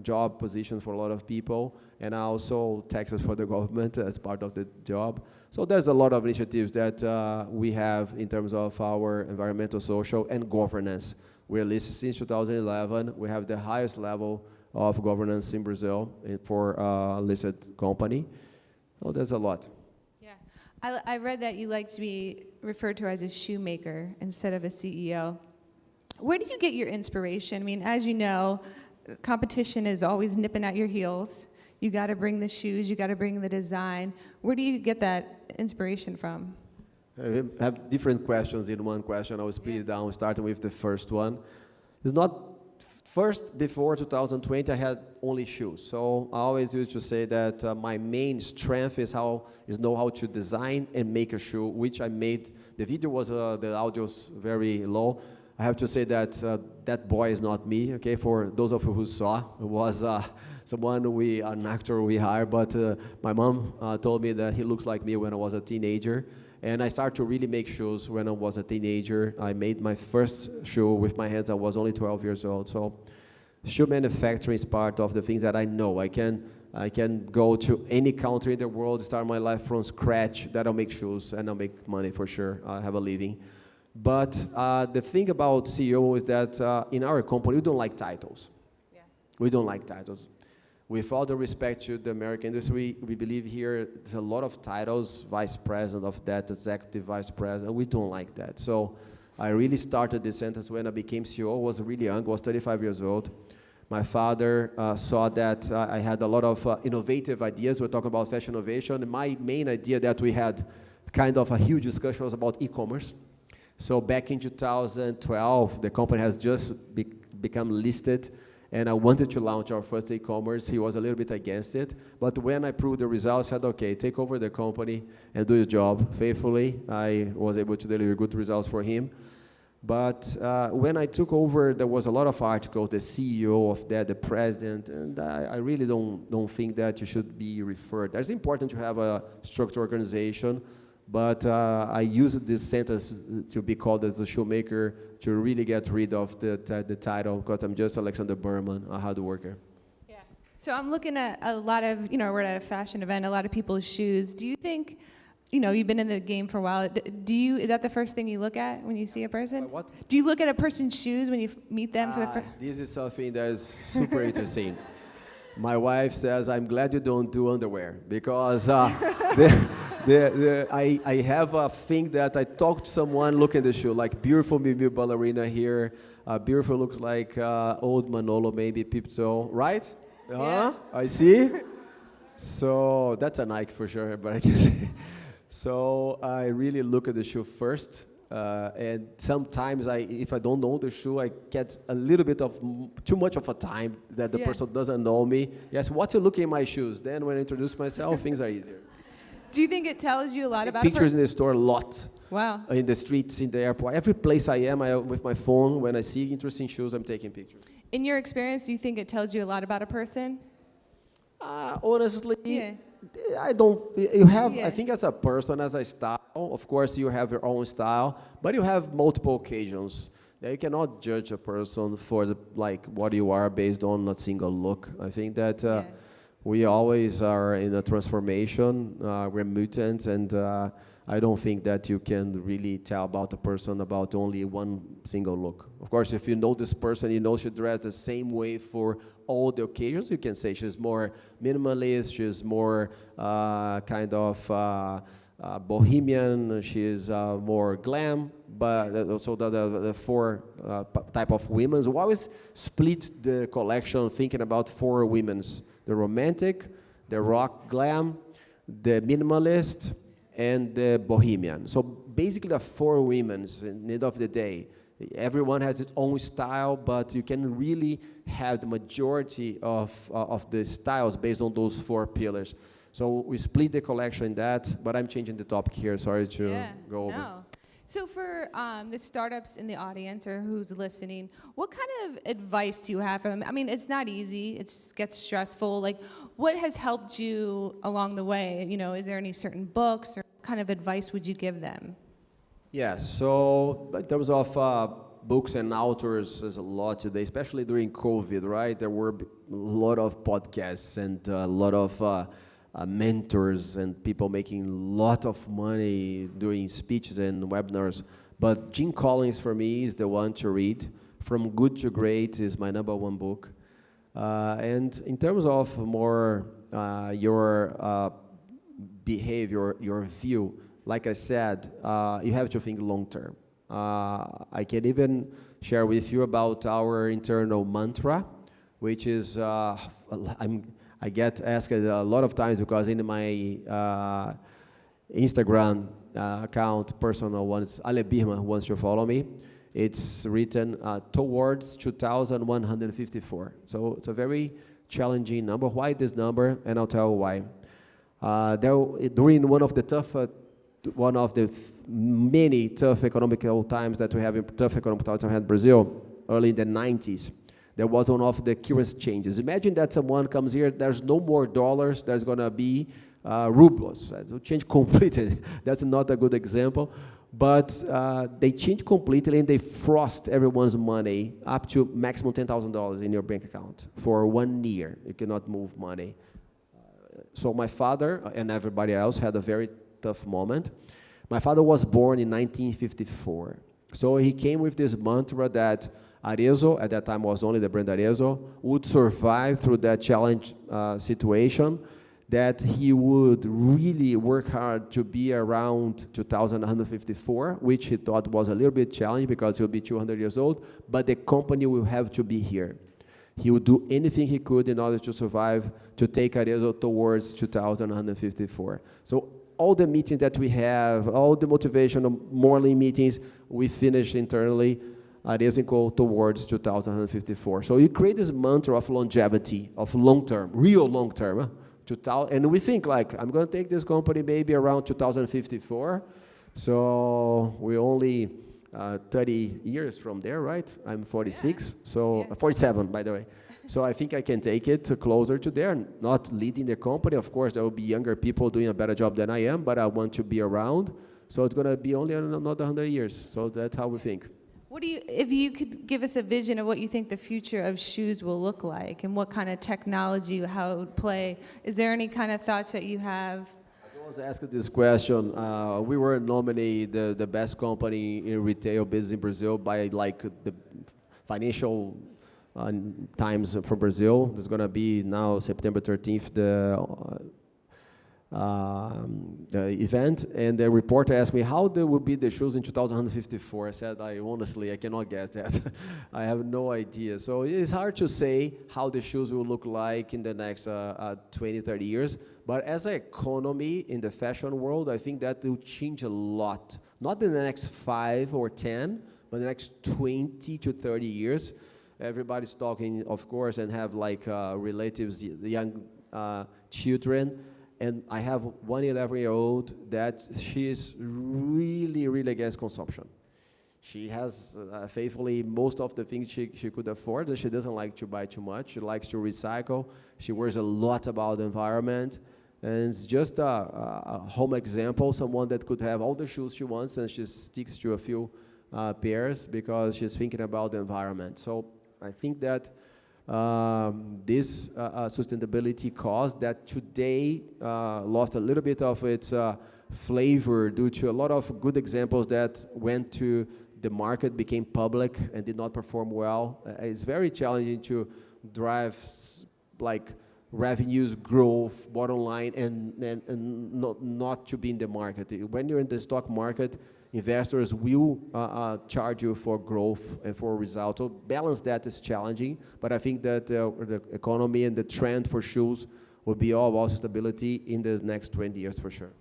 job positions for a lot of people, and also taxes for the government as part of the job. So there's a lot of initiatives that we have in terms of our environmental, social, and governance. We're listed since 2011. We have the highest level of governance in Brazil for a listed company. So there's a lot. I read that you like to be referred to as a shoemaker instead of a CEO. Where do you get your inspiration? I mean, as you know, competition is always nipping at your heels. You got to bring the shoes, you got to bring the design. Where do you get that inspiration from? I have different questions in one question. I will split it down, starting with the first one. It's not first, before 2020, I had only shoes. So I always used to say that my main strength is know how to design and make a shoe, which I made. The video was, the audio was very low. I have to say that that boy is not me, okay? For those of you who saw, it was someone an actor we hired, but my mom told me that he looks like me when I was a teenager. And I started to really make shoes when I was a teenager. I made my first shoe with my hands. I was only 12 years old. So shoe manufacturing is part of the things that I know. I can go to any country in the world, start my life from scratch, that I'll make shoes, and I'll make money for sure. I'll have a living. But the thing about CEO is that in our company, we don't like titles. Yeah. We don't like titles. With all the respect to the American industry, we believe here there's a lot of titles, vice president of that, executive vice president. We don't like that. So I really started this sentence when I became CEO. I was really young, I was 35 years old. My father saw that I had a lot of innovative ideas. We're talking about fashion innovation. And my main idea that we had kind of a huge discussion was about e-commerce. So back in 2012, the company has just become listed, and I wanted to launch our first e-commerce. He was a little bit against it, but when I proved the results, I said, okay, take over the company and do your job faithfully. I was able to deliver good results for him. But when I took over, there was a lot of articles, the CEO of that, the president, and I really don't think that you should be referred. It's important to have a structured organization, but I used this sentence to be called as a shoemaker to really get rid of the title, because I'm just Alexander Berman, a hard worker. Yeah. So I'm looking at a lot of, we're at a fashion event, a lot of people's shoes. Do you think, you've been in the game for a while, is that the first thing you look at when you see a person? What? Do you look at a person's shoes when you meet them for the first? This is something that is super interesting. My wife says, I'm glad you don't do underwear, because I have a thing that I talk to someone, look at the shoe, like beautiful Miu ballerina here, beautiful looks like old Manolo, maybe Pipto, right? Yeah. I see. So that's a Nike for sure, but I can say. So I really look at the shoe first. And sometimes if I don't know the shoe, I get a little bit of too much of a time that the person doesn't know me. Yes, what you look in my shoes? Then when I introduce myself, things are easier. Do you think it tells you a lot about pictures in the store a lot? Wow. In the streets, in the airport, every place I am with my phone. When I see interesting shoes, I'm taking pictures. In your experience, do you think it tells you a lot about a person? Honestly, I don't. You have. I think as a person, as a style, of course, you have your own style, but you have multiple occasions. You cannot judge a person for what you are based on a single look. I think that we always are in a transformation. We're mutants, and I don't think that you can really tell about a person about only one single look. Of course, if you know this person, she dressed the same way for all the occasions, you can say she's more minimalist, she's more kind of bohemian, she's more glam, but also the four type of women. We always split the collection thinking about four women's: the romantic, the rock glam, the minimalist, and the bohemian. So basically the four women's in the end of the day. Everyone has its own style, but you can really have the majority of the styles based on those 4 pillars. So we split the collection in that, but I'm changing the topic here. Sorry to go over. No. So for the startups in the audience or who's listening, what kind of advice do you have for them? I mean, it's not easy. It gets stressful. Like, what has helped you along the way? You know, is there any certain books or kind of advice would you give them? Yeah, so in terms of books and authors, there's a lot today, especially during COVID, right? There were a lot of podcasts and a lot of mentors and people making a lot of money doing speeches and webinars. But Jim Collins, for me, is the one to read. From Good to Great is my #1 book. And in terms of more your behavior, your view, like I said, you have to think long term. I can even share with you about our internal mantra, which is, I get asked a lot of times because in my Instagram account, personal one, it's Ale Birma, who wants to follow me. It's written towards 2,154. So it's a very challenging number. Why this number? And I'll tell you why. During one of the many tough economical times that we have in Brazil, early in the 90s, there was one of the currency changes. Imagine that someone comes here, there's no more dollars, there's going to be rubles. It will change completely. That's not a good example. But they change completely and they frost everyone's money up to maximum $10,000 in your bank account for 1 year. You cannot move money. So my father and everybody else had a very tough moment. My father was born in 1954. So he came with this mantra that Arezzo, at that time was only the brand Arezzo, would survive through that challenge situation, that he would really work hard to be around 2,154, which he thought was a little bit challenging because he'll be 200 years old, but the company will have to be here. He would do anything he could in order to survive, to take Arezzo towards 2,154. So all the meetings that we have, all the motivational morning meetings, we finish internally Arezzo towards 2,154. So you create this mantra of longevity, of long-term, real long-term. And we think like, I'm going to take this company maybe around 2054. So we're only 30 years from there, right? I'm 46, so 47, by the way. So I think I can take it closer to there, not leading the company. Of course, there will be younger people doing a better job than I am, but I want to be around. So it's going to be only another 100 years. So that's how we think. If you could give us a vision of what you think the future of shoes will look like and what kind of technology, how it would play, is there any kind of thoughts that you have? I was asked this question. We were nominated the best company in retail business in Brazil by like the Financial Times from Brazil. There's going to be now September 13th, the event, and the reporter asked me how there will be the shoes in 2154. I said, honestly, I cannot guess that. I have no idea. So it's hard to say how the shoes will look like in the next 20, 30 years. But as an economy in the fashion world, I think that will change a lot. Not in the next 5 or 10, but the next 20 to 30 years. Everybody's talking, of course, and have like relatives, young children. And I have one 11-year-old that she is really, really against consumption. She has faithfully most of the things she could afford, and she doesn't like to buy too much. She likes to recycle. She worries a lot about the environment. And it's just a home example, someone that could have all the shoes she wants, and she sticks to a few pairs because she's thinking about the environment. So I think that this sustainability cause that today lost a little bit of its flavor due to a lot of good examples that went to the market, became public, and did not perform well. It's very challenging to drive like revenues, growth, bottom line, and not to be in the market. When you're in the stock market, investors will charge you for growth and for results. So balance that is challenging, but I think that the economy and the trend for shoes will be all about stability in the next 20 years for sure.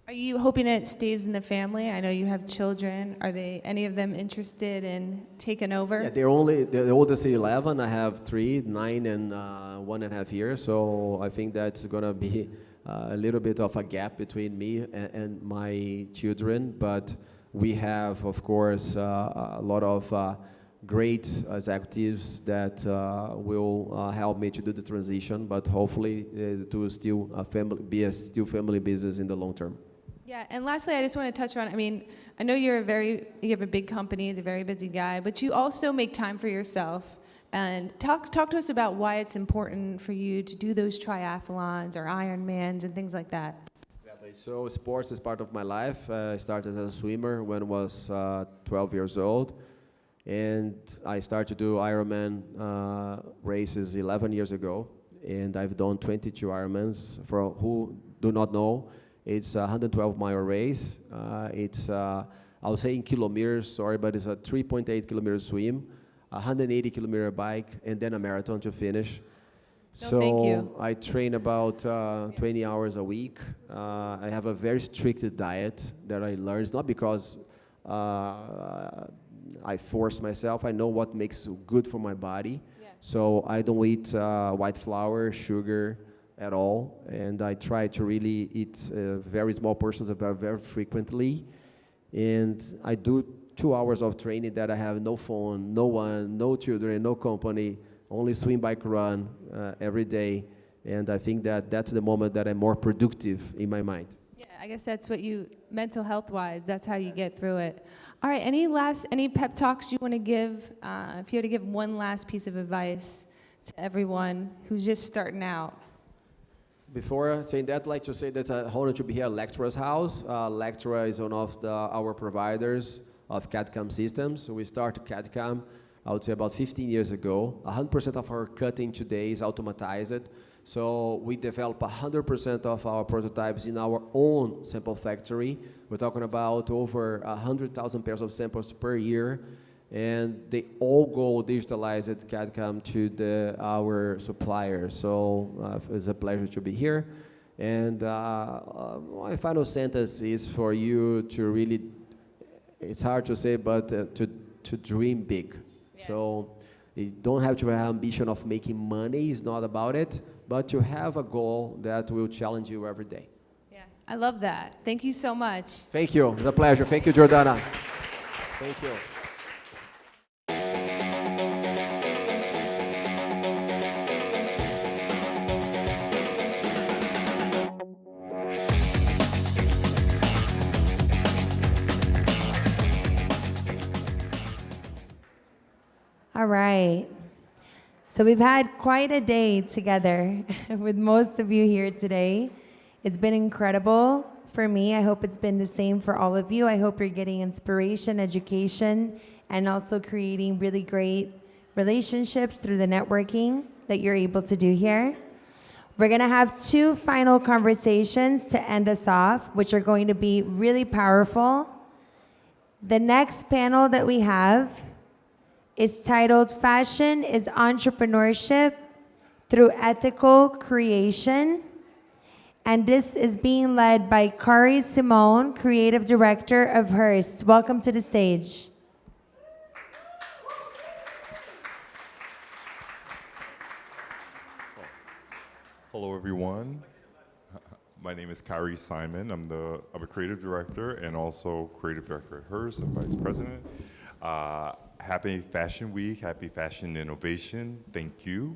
Are you hoping it stays in the family? I know you have children. Are they any of them interested in taking over? Yeah, the oldest is 11. I have 3, 9, and 1.5 years. So I think that's gonna be a little bit of a gap between me and my children. But we have, of course, a lot of great executives that will help me to do the transition. But hopefully, it will still be a family business in the long term. Yeah, and lastly, I just want to touch on, I mean, I know you have a big company, you're a very busy guy, but you also make time for yourself. And talk to us about why it's important for you to do those triathlons or Ironmans and things like that. Exactly. So sports is part of my life. I started as a swimmer when I was 12 years old. And I started to do Ironman races 11 years ago. And I've done 22 Ironmans. For who do not know, it's a 112-mile race. It's, I'll say in kilometers, sorry, but it's a 3.8 kilometer swim, a 180 kilometer bike, and then a marathon to finish. So thank you. I train about 20 hours a week. I have a very strict diet that I learned. It's not because I force myself. I know what makes good for my body. Yeah. So I don't eat white flour, sugar, at all, and I try to really eat very small portions of that very frequently. And I do 2 hours of training that I have no phone, no one, no children, no company, only swim, bike, run every day. And I think that that's the moment that I'm more productive in my mind. Yeah, I guess that's what mental health wise, that's how you get through it. All right, any pep talks you want to give? If you had to give one last piece of advice to everyone who's just starting out. Before saying that, I'd like to say that I'm honored to be here at Lectra's house. Lectra is one of our providers of CAD/CAM systems. So we started CAD/CAM, I would say about 15 years ago. 100% of our cutting today is automatized. So we develop 100% of our prototypes in our own sample factory. We're talking about over 100,000 pairs of samples per year. And they all go digitalized CAD/CAM to our suppliers. So it's a pleasure to be here. And my final sentence is for you to really, it's hard to say, but to dream big. Yeah. So you don't have to have ambition of making money, it's not about it, but to have a goal that will challenge you every day. Yeah, I love that. Thank you so much. Thank you, it's a pleasure. Thank you, Jordana. Thank you. All right. So we've had quite a day together with most of you here today. It's been incredible for me. I hope it's been the same for all of you. I hope you're getting inspiration, education, and also creating really great relationships through the networking that you're able to do here. We're going to have 2 final conversations to end us off, which are going to be really powerful. The next panel that we have is titled Fashion is Entrepreneurship Through Ethical Creation. And this is being led by Kari Simone, Creative Director of Hearst. Welcome to the stage. Hello, everyone. My name is Kari Simon. I'm a creative director and also creative director at Hearst and vice president. Happy Fashion Week, happy Fashion Innovation. Thank you,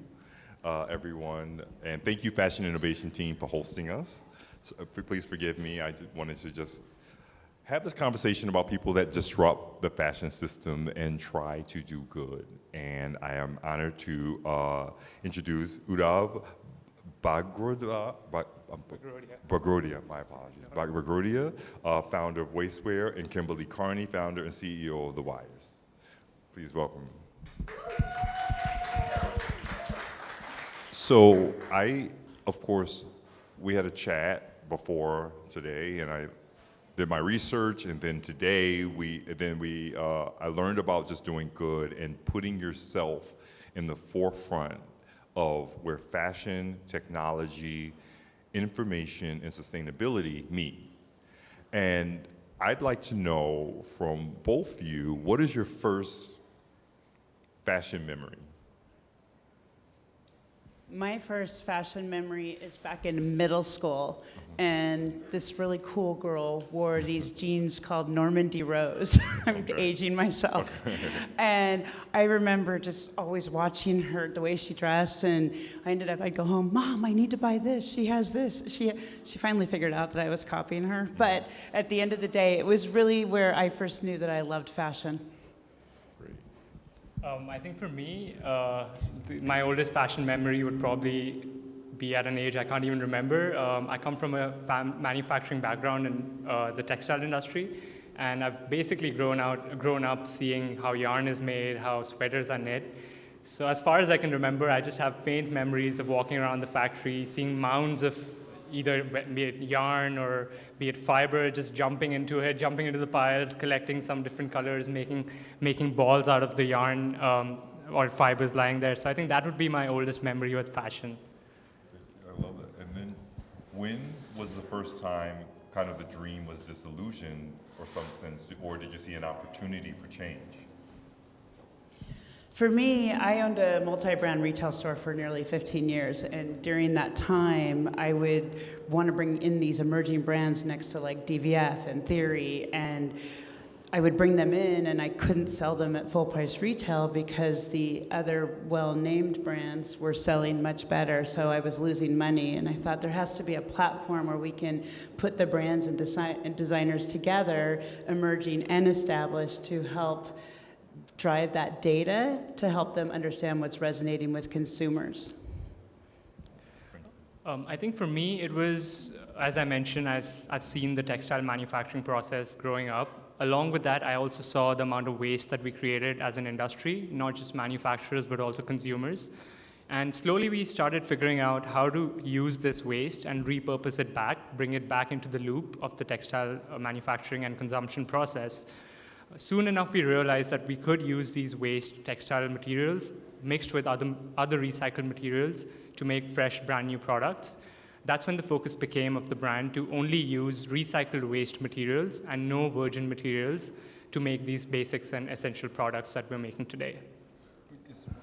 everyone. And thank you, Fashion Innovation team, for hosting us. So, please forgive me. I wanted to just have this conversation about people that disrupt the fashion system and try to do good. And I am honored to introduce Udav Bagrodia, my apologies. Bagrodia, founder of Wastewear, and Kimberly Carney, founder and CEO of The Wires. Please welcome. So of course, we had a chat before today, and I did my research, and then today I learned about just doing good and putting yourself in the forefront of where fashion, technology, information, and sustainability meet. And I'd like to know from both of you, what is your first fashion memory? My first fashion memory is back in middle school, and this really cool girl wore these jeans called Normandy Rose. I'm aging myself. And I remember just always watching her, the way she dressed, and I'd go home, Mom, I need to buy this. She has this. She finally figured out that I was copying her. But at the end of the day, it was really where I first knew that I loved fashion. I think for me, my oldest fashion memory would probably be at an age I can't even remember. I come from a manufacturing background in the textile industry, and I've basically grown up seeing how yarn is made, how sweaters are knit. So as far as I can remember, I just have faint memories of walking around the factory, seeing mounds of either be it yarn or be it fiber, just jumping into the piles, collecting some different colors, making balls out of the yarn or fibers lying there. So I think that would be my oldest memory with fashion. I love it. And then when was the first time kind of the dream was disillusioned or some sense, or did you see an opportunity for change? For me, I owned a multi-brand retail store for nearly 15 years, and during that time, I would want to bring in these emerging brands next to like DVF and Theory, and I would bring them in, and I couldn't sell them at full price retail because the other well-named brands were selling much better, so I was losing money, and I thought there has to be a platform where we can put the brands and designers together, emerging and established, to help drive that data to help them understand what's resonating with consumers. I think for me, it was, as I mentioned, I've seen the textile manufacturing process growing up. Along with that, I also saw the amount of waste that we created as an industry, not just manufacturers, but also consumers. And slowly we started figuring out how to use this waste and repurpose it back, bring it back into the loop of the textile manufacturing and consumption process. Soon enough, we realized that we could use these waste textile materials mixed with other recycled materials to make fresh, brand new products. That's when the focus became of the brand to only use recycled waste materials and no virgin materials to make these basics and essential products that we're making today.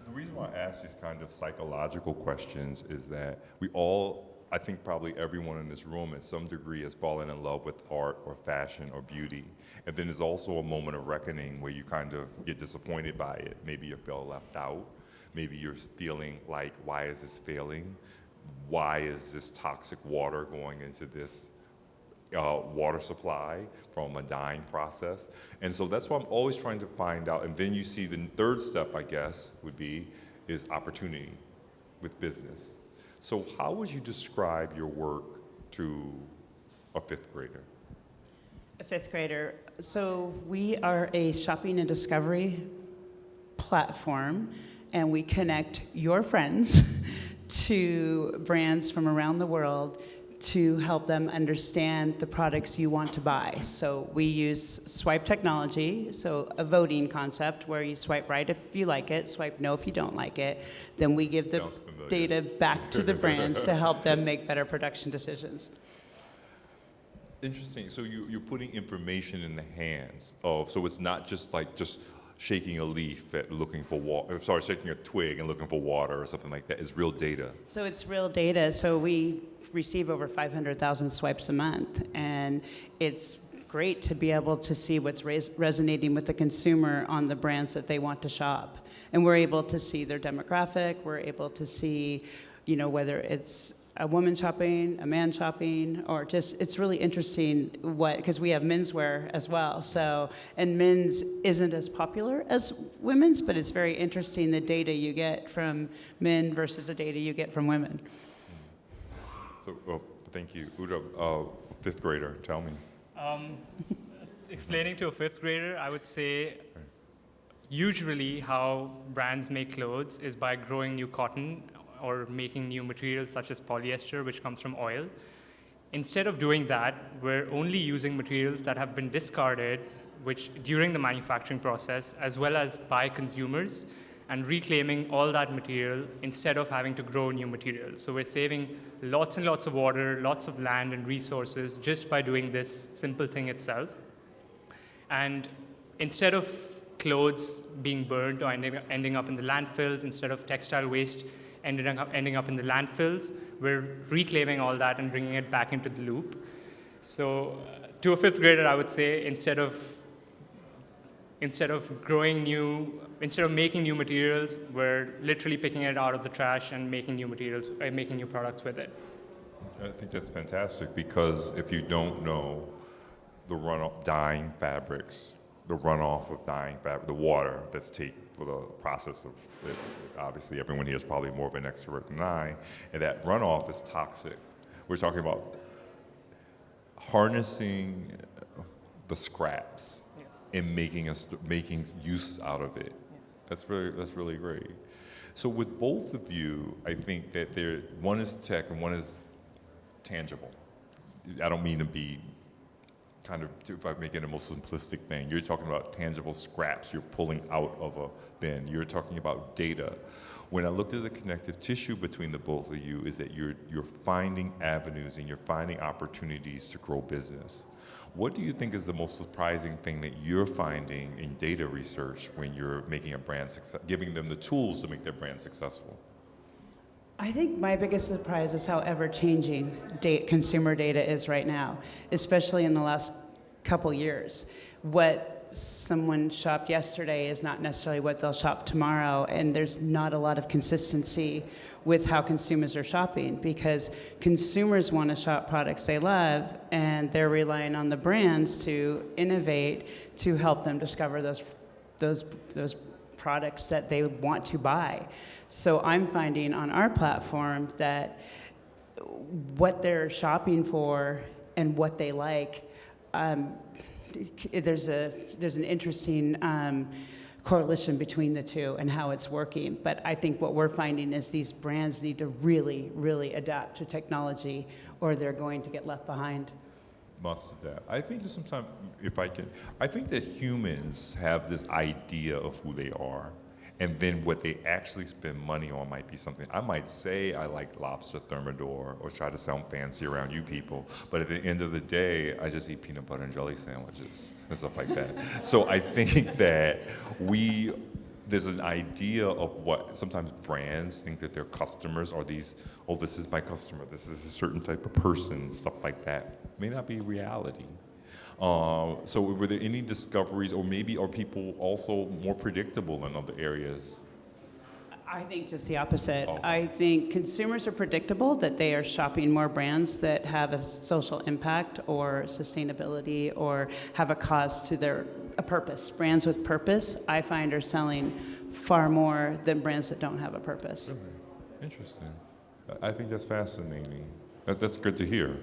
The reason why I ask these kind of psychological questions is that we all, I think probably everyone in this room at some degree has fallen in love with art or fashion or beauty. And then there's also a moment of reckoning where you kind of get disappointed by it. Maybe you feel left out. Maybe you're feeling like, why is this failing? Why is this toxic water going into this water supply from a dyeing process? And so that's what I'm always trying to find out. And then you see the third step, I guess, is opportunity with business. So how would you describe your work to a fifth grader? A fifth grader. So we are a shopping and discovery platform, and we connect your friends to brands from around the world to help them understand the products you want to buy. So we use swipe technology, so a voting concept where you swipe right if you like it, swipe no if you don't like it. Then we give the data back to the brands to help them make better production decisions. Interesting. So you're putting information in the hands of, so it's not just like just shaking a leaf at looking for water, sorry, shaking a twig and looking for water or something like that. It's real data. So it's real data. So we receive over 500,000 swipes a month, and it's great to be able to see what's resonating with the consumer on the brands that they want to shop. And we're able to see their demographic, we're able to see, you know, whether it's a woman shopping, a man shopping, or just, it's really interesting because we have menswear as well. So, and men's isn't as popular as women's, but it's very interesting the data you get from men versus the data you get from women. So, thank you. Uda, fifth grader, tell me. Explaining to a fifth grader, I would say usually how brands make clothes is by growing new cotton or making new materials such as polyester, which comes from oil. Instead of doing that, we're only using materials that have been discarded, which during the manufacturing process, as well as by consumers, and reclaiming all that material instead of having to grow new material. So we're saving lots and lots of water, lots of land and resources just by doing this simple thing itself. And instead of clothes being burned or ending up in the landfills, instead of textile waste ending up in the landfills, we're reclaiming all that and bringing it back into the loop. So to a fifth grader, I would say, instead of making new materials, we're literally picking it out of the trash and making new materials, making new products with it. I think that's fantastic, because if you don't know the dyeing fabrics, the runoff of dyeing fabric, the water that's taken for the process of it, obviously everyone here is probably more of an expert than I, and that runoff is toxic. We're talking about harnessing the scraps and making use out of it. That's really great. So with both of you, I think that one is tech and one is tangible. I don't mean to be kind of, if I make it a most simplistic thing, you're talking about tangible scraps you're pulling out of a bin. You're talking about data. When I looked at the connective tissue between the both of you is that you're finding avenues and you're finding opportunities to grow business. What do you think is the most surprising thing that you're finding in data research when you're making a brand success, giving them the tools to make their brand successful? I think my biggest surprise is how ever-changing consumer data is right now, especially in the last couple years. What someone shopped yesterday is not necessarily what they'll shop tomorrow, and there's not a lot of consistency with how consumers are shopping, because consumers want to shop products they love, and they're relying on the brands to innovate to help them discover those products that they want to buy. So I'm finding on our platform that what they're shopping for and what they like, there's an interesting correlation between the two and how it's working. But I think what we're finding is these brands need to really, really adapt to technology, or they're going to get left behind. Must adapt. I think that sometimes, I think that humans have this idea of who they are, and then what they actually spend money on might be something. I might say I like lobster thermidor or try to sound fancy around you people, but at the end of the day, I just eat peanut butter and jelly sandwiches and stuff like that. So I think that there's an idea of what sometimes brands think that their customers are these, oh, this is my customer, this is a certain type of person, stuff like that. May not be reality. So were there any discoveries, or maybe are people also more predictable in other areas? I think just the opposite. I think consumers are predictable, that they are shopping more brands that have a social impact or sustainability or have a cause to a purpose. Brands with purpose, I find, are selling far more than brands that don't have a purpose. Really? Interesting. I think that's fascinating. That's good to hear.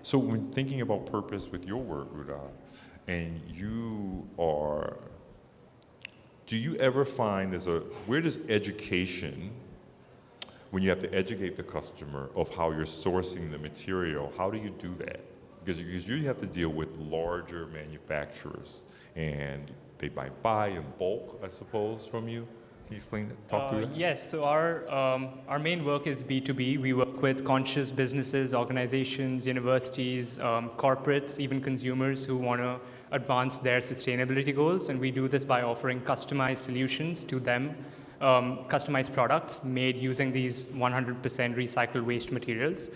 So when thinking about purpose with your work, Ruda, and do you ever find where does education, when you have to educate the customer of how you're sourcing the material, how do you do that? Because you have to deal with larger manufacturers, and they might buy in bulk, I suppose, from you. Can you explain that? Talk through that? Yes, so our main work is B2B. We work with conscious businesses, organizations, universities, corporates, even consumers who want to advance their sustainability goals, and we do this by offering customized solutions to them, customized products made using these 100% recycled waste materials.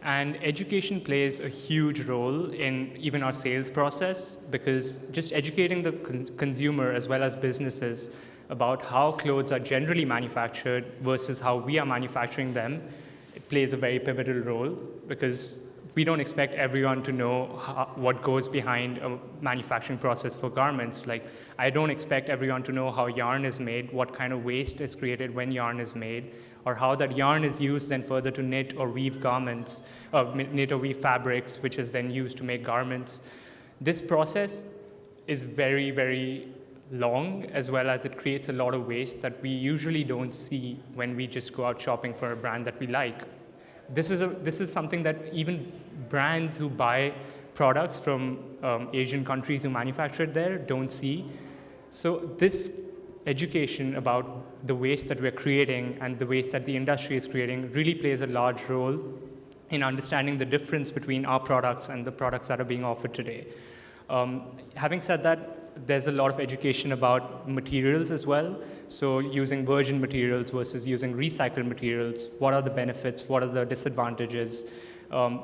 And education plays a huge role in even our sales process, because just educating the consumer as well as businesses about how clothes are generally manufactured versus how we are manufacturing them, it plays a very pivotal role, because we don't expect everyone to know what goes behind a manufacturing process for garments. Like, I don't expect everyone to know how yarn is made, what kind of waste is created when yarn is made, or how that yarn is used then further to knit or weave garments, knit or weave fabrics, which is then used to make garments. This process is very, very long, as well as it creates a lot of waste that we usually don't see when we just go out shopping for a brand that we like. This is something that even brands who buy products from Asian countries who manufacture there don't see. So this education about the waste that we're creating and the waste that the industry is creating really plays a large role in understanding the difference between our products and the products that are being offered today. Having said that, there's a lot of education about materials as well. So using virgin materials versus using recycled materials, what are the benefits, what are the disadvantages? There's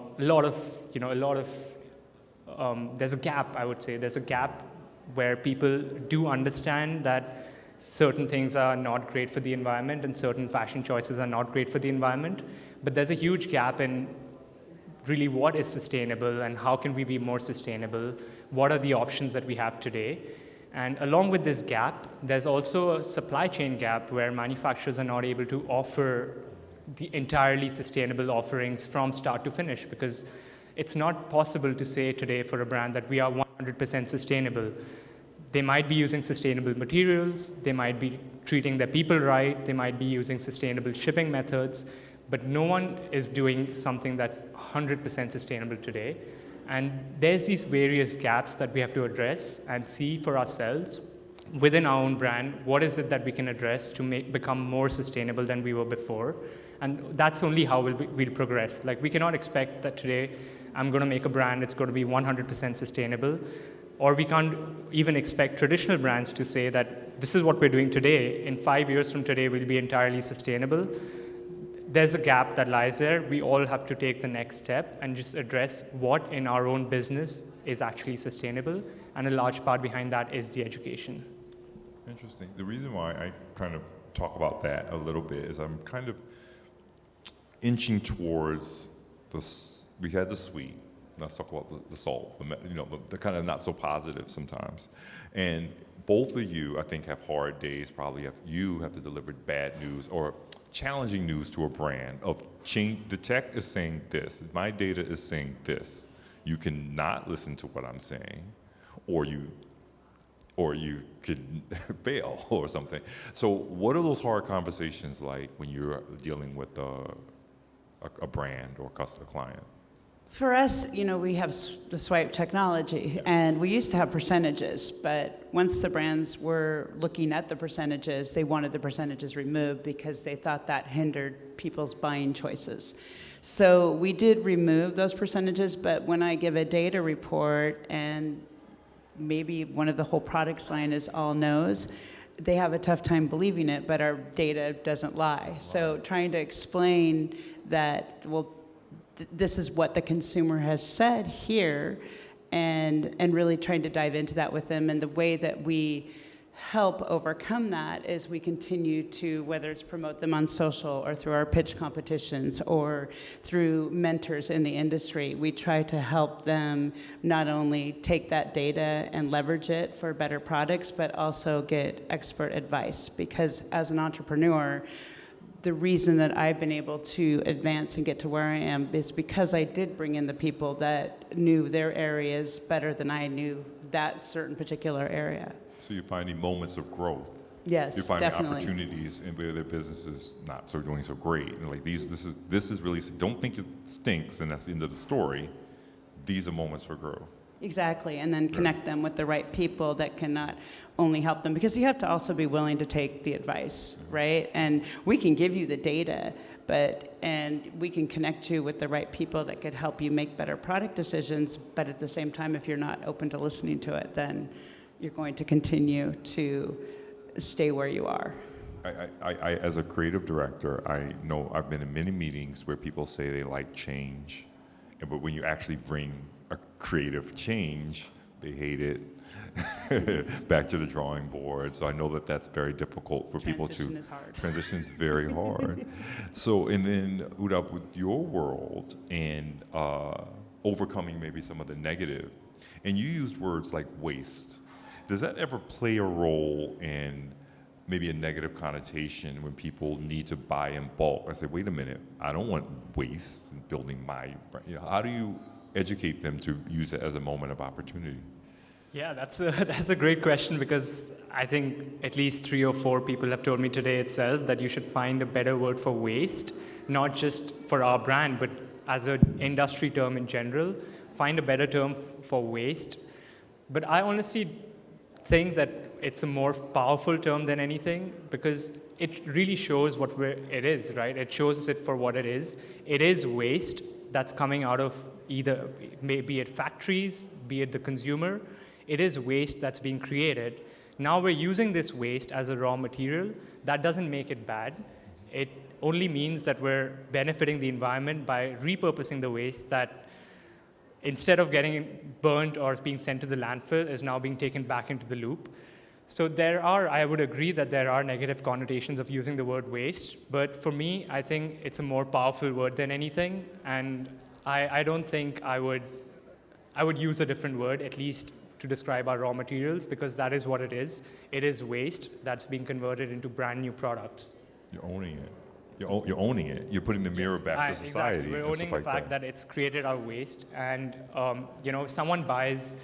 a gap, I would say. There's a gap where people do understand that certain things are not great for the environment and certain fashion choices are not great for the environment. But there's a huge gap in really what is sustainable and how can we be more sustainable? What are the options that we have today? And along with this gap, there's also a supply chain gap where manufacturers are not able to offer the entirely sustainable offerings from start to finish, because it's not possible to say today for a brand that we are 100% sustainable. They might be using sustainable materials, they might be treating their people right, they might be using sustainable shipping methods, but no one is doing something that's 100% sustainable today. And there's these various gaps that we have to address and see for ourselves within our own brand, what is it that we can address to become more sustainable than we were before. And that's only how we'll progress. Like, we cannot expect that today I'm going to make a brand, it's going to be 100% sustainable. Or we can't even expect traditional brands to say that this is what we're doing today. In 5 years from today, we'll be entirely sustainable. There's a gap that lies there. We all have to take the next step and just address what in our own business is actually sustainable. And a large part behind that is the education. Interesting. The reason why I kind of talk about that a little bit is I'm kind of inching towards we had the sweet. Let's talk about the salt, the kind of not so positive sometimes. And both of you, I think, have hard days. Probably you have to deliver bad news or challenging news to a brand of change. The tech is saying this, my data is saying this. You cannot listen to what I'm saying, or you could fail or something. So what are those hard conversations like when you're dealing with a brand or a client? For us, we have the swipe technology, and we used to have percentages, but once the brands were looking at the percentages, they wanted the percentages removed because they thought that hindered people's buying choices. So we did remove those percentages, but when I give a data report and maybe one of the whole products line is all knows, they have a tough time believing it, but our data doesn't lie. So trying to explain that, well, this is what the consumer has said here, and really trying to dive into that with them. And the way that we help overcome that is we continue to, whether it's promote them on social or through our pitch competitions or through mentors in the industry, we try to help them not only take that data and leverage it for better products, but also get expert advice. Because as an entrepreneur, the reason that I've been able to advance and get to where I am is because I did bring in the people that knew their areas better than I knew that certain particular area. So you're finding moments of growth. Yes, you're finding definitely. opportunities in where their business is not doing so great. And like this is really, don't think it stinks and that's the end of the story. These are moments for growth. Exactly, and then connect them with the right people that can not only help them, because you have to also be willing to take the advice, right? And we can give you the data, and we can connect you with the right people that could help you make better product decisions, but at the same time, if you're not open to listening to it, then you're going to continue to stay where you are. I as a creative director, I know I've been in many meetings where people say they like change, but when you actually bring a creative change, they hate it. Back to the drawing board. So I know that that's very difficult for people to. Transition is hard. Transition is very hard. So, and then Udap, with your world and overcoming maybe some of the negative, and you used words like waste. Does that ever play a role in maybe a negative connotation when people need to buy in bulk? I say, wait a minute, I don't want waste in building my. How do you educate them to use it as a moment of opportunity? Yeah, that's a great question, because I think at least 3 or 4 people have told me today itself that you should find a better word for waste, not just for our brand, but as an industry term in general. Find a better term for waste. But I honestly think that it's a more powerful term than anything because it really shows what it is, right? It shows it for what it is. It is waste that's coming out of either, be it factories, be it the consumer. It is waste that's being created. Now we're using this waste as a raw material. That doesn't make it bad. It only means that we're benefiting the environment by repurposing the waste that instead of getting burnt or being sent to the landfill is now being taken back into the loop. So I would agree that there are negative connotations of using the word waste, but for me, I think it's a more powerful word than anything, and I don't think I would use a different word, at least to describe our raw materials, because that is what it is. It is waste that's being converted into brand new products. You're owning it. You're owning it. You're putting the mirror back to society. Exactly. We're owning the fact that it's created our waste, and if someone buys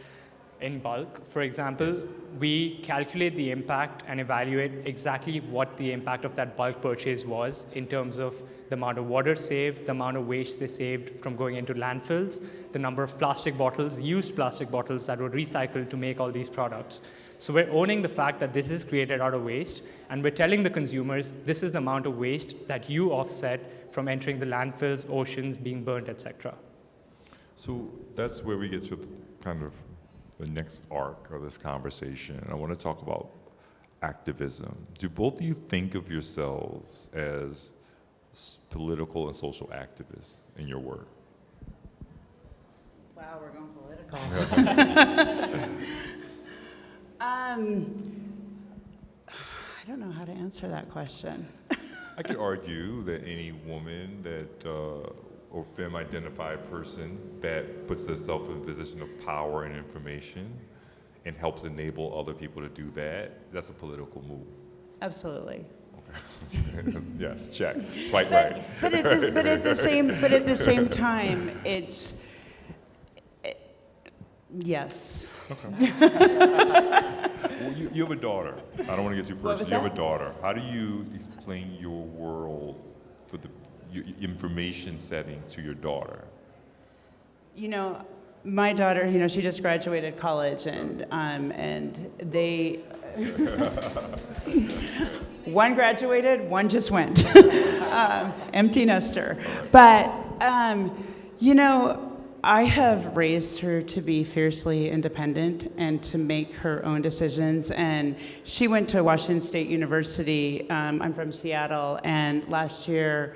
in bulk, for example, we calculate the impact and evaluate exactly what the impact of that bulk purchase was in terms of the amount of water saved, the amount of waste they saved from going into landfills, the number of plastic bottles, used plastic bottles that were recycled to make all these products. So we're owning the fact that this is created out of waste, and we're telling the consumers this is the amount of waste that you offset from entering the landfills, oceans, being burnt, etc. So that's where we get to kind of the next arc of this conversation. I want to talk about activism. Do both of you think of yourselves as political and social activists in your work? Wow, we're going political. I don't know how to answer that question. I could argue that any woman that, or femme-identified person that puts herself in a position of power and information and helps enable other people to do that, that's a political move. Absolutely. Okay. Yes, check. Quite right. But at the same time, it's yes. Okay. Well, you have a daughter. I don't want to get too personal. You have a daughter. How do you explain your world for your information setting to your daughter? My daughter, she just graduated college, and they one graduated, one just went, empty nester. But I have raised her to be fiercely independent and to make her own decisions. And she went to Washington State University. I'm from Seattle, and last year,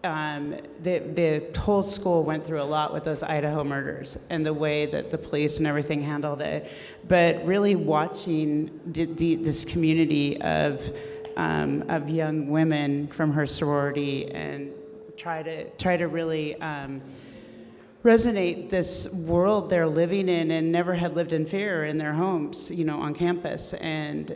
the whole school went through a lot with those Idaho murders and the way that the police and everything handled it. But really watching this community of young women from her sorority and try to really resonate this world they're living in and never had lived in fear in their homes, on campus, and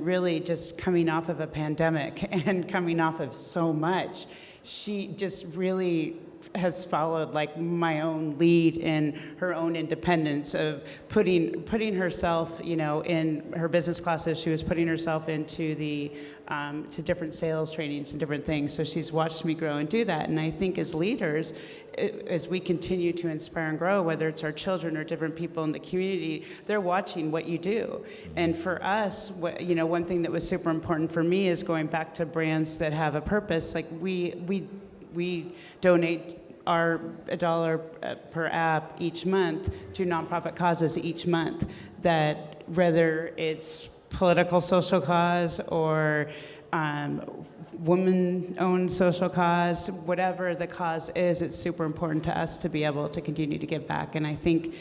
really just coming off of a pandemic and coming off of so much. She just really has followed like my own lead in her own independence of putting herself, in her business classes. She was putting herself into to different sales trainings and different things. So she's watched me grow and do that. And I think as leaders, as we continue to inspire and grow, whether it's our children or different people in the community, they're watching what you do. And for us, one thing that was super important for me is going back to brands that have a purpose. Like we donate our $1 per app each month to nonprofit causes each month, that whether it's political social cause or woman-owned social cause, whatever the cause is, it's super important to us to be able to continue to give back. And I think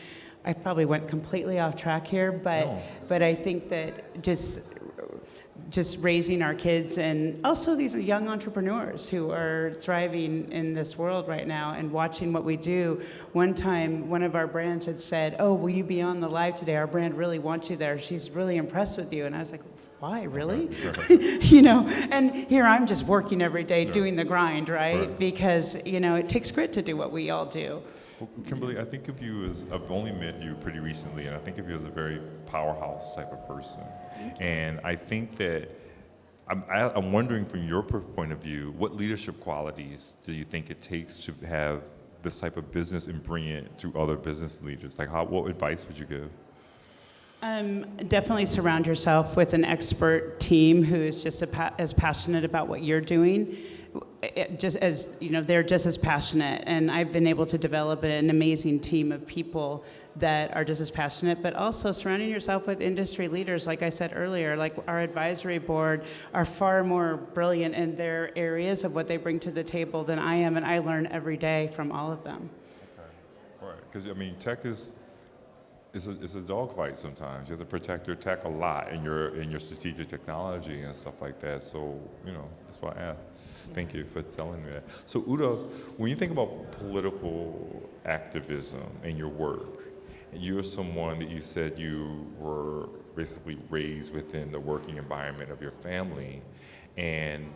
I probably went completely off track here, but I think that just raising our kids, and also these young entrepreneurs who are thriving in this world right now and watching what we do. One time, one of our brands had said, "Oh, will you be on the live today? Our brand really wants you there. She's really impressed with you." And I was like, why, really? And here I'm just working every day doing the grind, right? Because, it takes grit to do what we all do. Well, Kimberly, I think of you as, I've only met you pretty recently, and I think of you as a very powerhouse type of person. And I think that, I'm wondering from your point of view, what leadership qualities do you think it takes to have this type of business and bring it to other business leaders? Like, what advice would you give? Definitely surround yourself with an expert team who is just as passionate about what you're doing. Just as, you know, they're just as passionate. And I've been able to develop an amazing team of people that are just as passionate, but also surrounding yourself with industry leaders, like I said earlier, like our advisory board are far more brilliant in their areas of what they bring to the table than I am, and I learn every day from all of them. Okay. Right, because I mean, tech is it's a dogfight sometimes. You have to protect your tech a lot in your strategic technology and stuff like that. So, you know, that's why I asked. Thank you for telling me that. So Uda, when you think about political activism in your work, you're someone that you said you were basically raised within the working environment of your family. And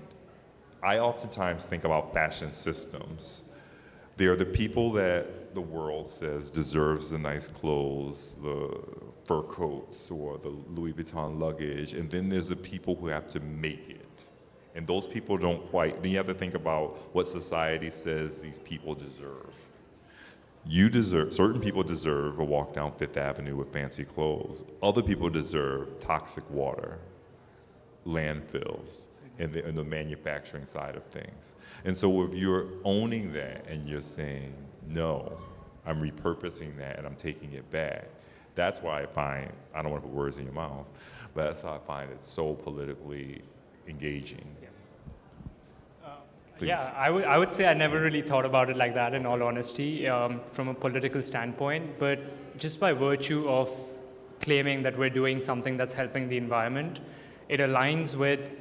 I oftentimes think about fashion systems. They are the people that the world says deserves the nice clothes, the fur coats, or the Louis Vuitton luggage, and then there's the people who have to make it. And those people don't quite, then you have to think about what society says these people deserve. Certain people deserve a walk down Fifth Avenue with fancy clothes. Other people deserve toxic water, landfills, and the manufacturing side of things. And so if you're owning that and you're saying, no, I'm repurposing that and I'm taking it back, that's why I don't want to put words in your mouth, but that's how I find it so politically engaging. Yeah, I would say I never really thought about it like that, in all honesty, from a political standpoint, but just by virtue of claiming that we're doing something that's helping the environment, it aligns with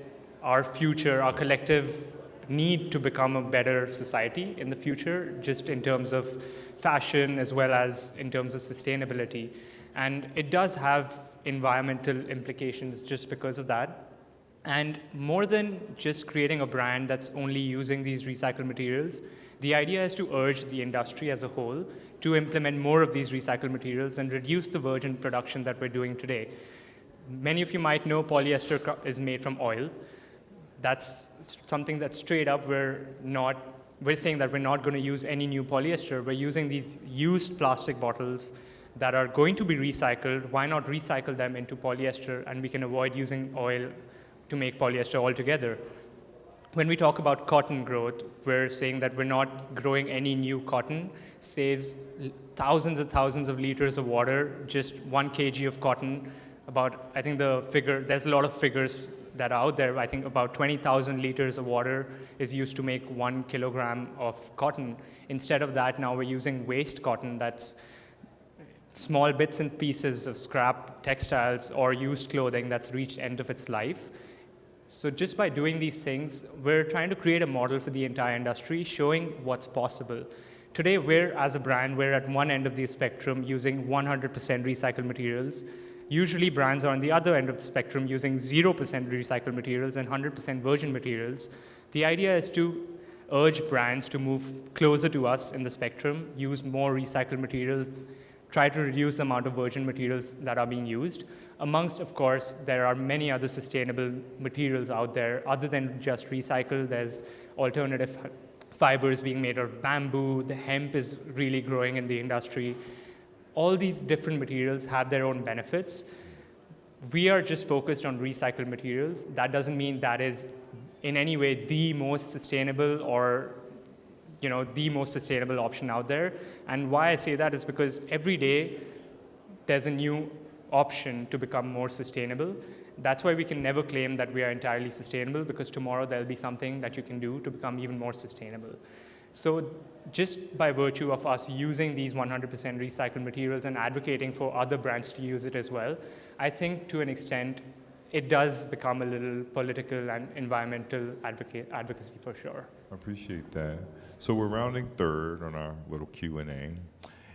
our future, our collective need to become a better society in the future, just in terms of fashion as well as in terms of sustainability. And it does have environmental implications just because of that. And more than just creating a brand that's only using these recycled materials, the idea is to urge the industry as a whole to implement more of these recycled materials and reduce the virgin production that we're doing today. Many of you might know polyester is made from oil. That's something that straight up we're saying that we're not going to use any new polyester. We're using these used plastic bottles that are going to be recycled. Why not recycle them into polyester, and we can avoid using oil to make polyester altogether. When we talk about cotton growth, we're saying that we're not growing any new cotton, saves thousands and thousands of liters of water, just 1 kg of cotton. I think there's a lot of figures that are out there. I think about 20,000 liters of water is used to make 1 kilogram of cotton. Instead of that, now we're using waste cotton that's small bits and pieces of scrap textiles or used clothing that's reached end of its life. So just by doing these things, we're trying to create a model for the entire industry, showing what's possible. Today, as a brand, we're at one end of the spectrum using 100% recycled materials. Usually, brands are on the other end of the spectrum using 0% recycled materials and 100% virgin materials. The idea is to urge brands to move closer to us in the spectrum, use more recycled materials, try to reduce the amount of virgin materials that are being used. Amongst, of course, there are many other sustainable materials out there. Other than just recycled, there's alternative fibers being made of bamboo. The hemp is really growing in the industry. All these different materials have their own benefits. We are just focused on recycled materials. That doesn't mean that is in any way the most sustainable or the most sustainable option out there. And why I say that is because every day there's a new option to become more sustainable. That's why we can never claim that we are entirely sustainable, because tomorrow there'll be something that you can do to become even more sustainable. So just by virtue of us using these 100% recycled materials and advocating for other brands to use it as well, I think to an extent it does become a little political and environmental advocacy for sure. I appreciate that. So we're rounding third on our little Q&A.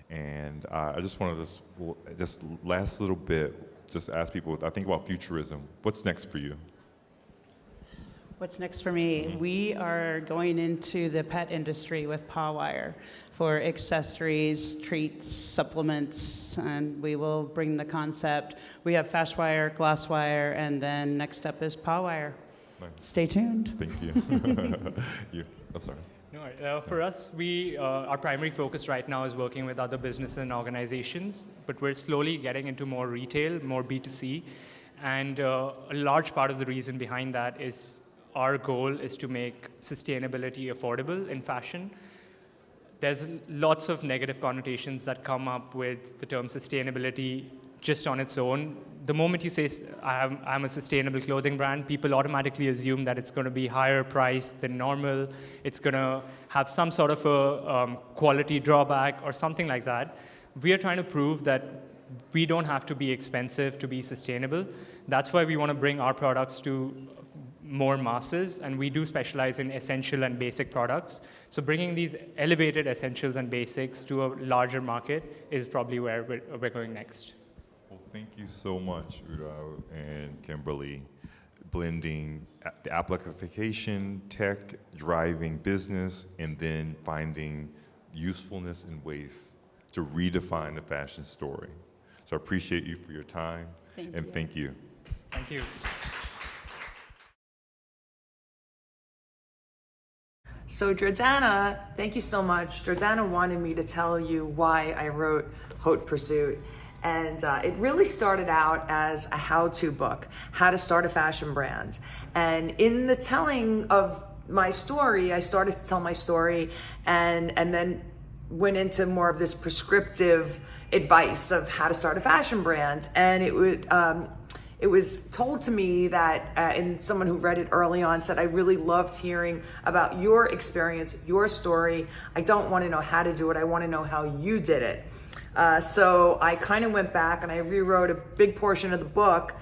And I just wanted to just last little bit, just ask people, I think about futurism. What's next for you? What's next for me? We are going into the pet industry with paw wire for accessories, treats, supplements, and we will bring the concept. We have fash wire, gloss wire, and then next up is paw wire. Nice. Stay tuned. Thank you. I'm sorry. No, for us, our primary focus right now is working with other businesses and organizations, but we're slowly getting into more retail, more B2C, and a large part of the reason behind that is our goal is to make sustainability affordable in fashion. There's lots of negative connotations that come up with the term sustainability just on its own. The moment you say, I'm a sustainable clothing brand, people automatically assume that it's going to be higher priced than normal, it's going to have some sort of a quality drawback or something like that. We are trying to prove that we don't have to be expensive to be sustainable. That's why we want to bring our products to more masses, and we do specialize in essential and basic products. So bringing these elevated essentials and basics to a larger market is probably where we're going next. Well, thank you so much, Udo and Kimberly. Blending the application, tech, driving business, and then finding usefulness in ways to redefine the fashion story. So I appreciate you for your time, thank you. Thank you. So Jordana, thank you so much. Jordana wanted me to tell you why I wrote Haute Pursuit. And it really started out as a how-to book, how to start a fashion brand. And in the telling of my story, I started to tell my story and then went into more of this prescriptive advice of how to start a fashion brand. And it was told to me that, and someone who read it early on said, I really loved hearing about your experience, your story. I don't want to know how to do it. I want to know how you did it. So I kind of went back and I rewrote a big portion of the book,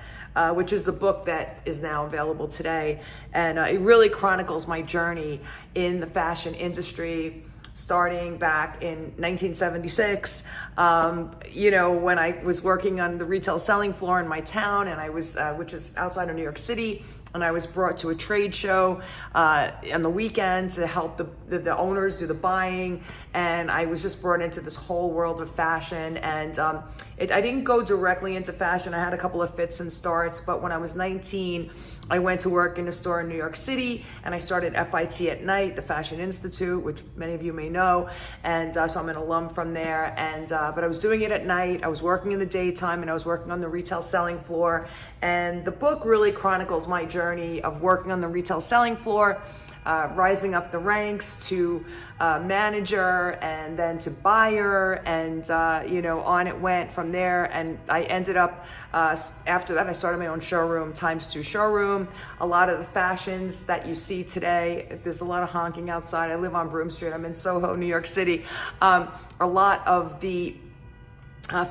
which is the book that is now available today. And it really chronicles my journey in the fashion industry, starting back in 1976, when I was working on the retail selling floor in my town, and I was, which is outside of New York City, and I was brought to a trade show on the weekend to help the owners do the buying, and I was just brought into this whole world of fashion, and I didn't go directly into fashion. I had a couple of fits and starts, but when I was 19, I went to work in a store in New York City, and I started FIT at night, the Fashion Institute, which many of you may know, and so I'm an alum from there, and but I was doing it at night, I was working in the daytime, and I was working on the retail selling floor, and the book really chronicles my journey of working on the retail selling floor, rising up the ranks to manager and then to buyer, and on it went from there. And I ended up, after that, I started my own showroom, ×2 showroom. A lot of the fashions that you see today, there's a lot of honking outside. I live on Broome Street. I'm in Soho, New York City. A lot of the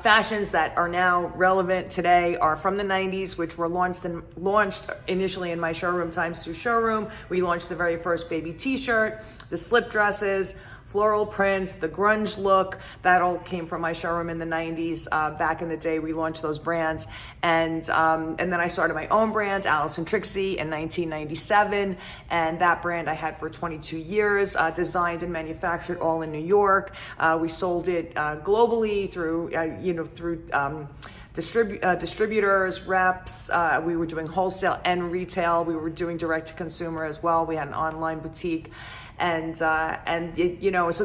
fashions that are now relevant today are from the 90s, which were launched initially in my showroom, ×2 showroom. We launched the very first baby t-shirt, the slip dresses, floral prints, the grunge look. That all came from my showroom in the 90s. Back in the day, we launched those brands. And then I started my own brand, Alice & Trixie, in 1997. And that brand I had for 22 years, designed and manufactured all in New York. We sold it globally through distributors, reps. We were doing wholesale and retail. We were doing direct to consumer as well. We had an online boutique. So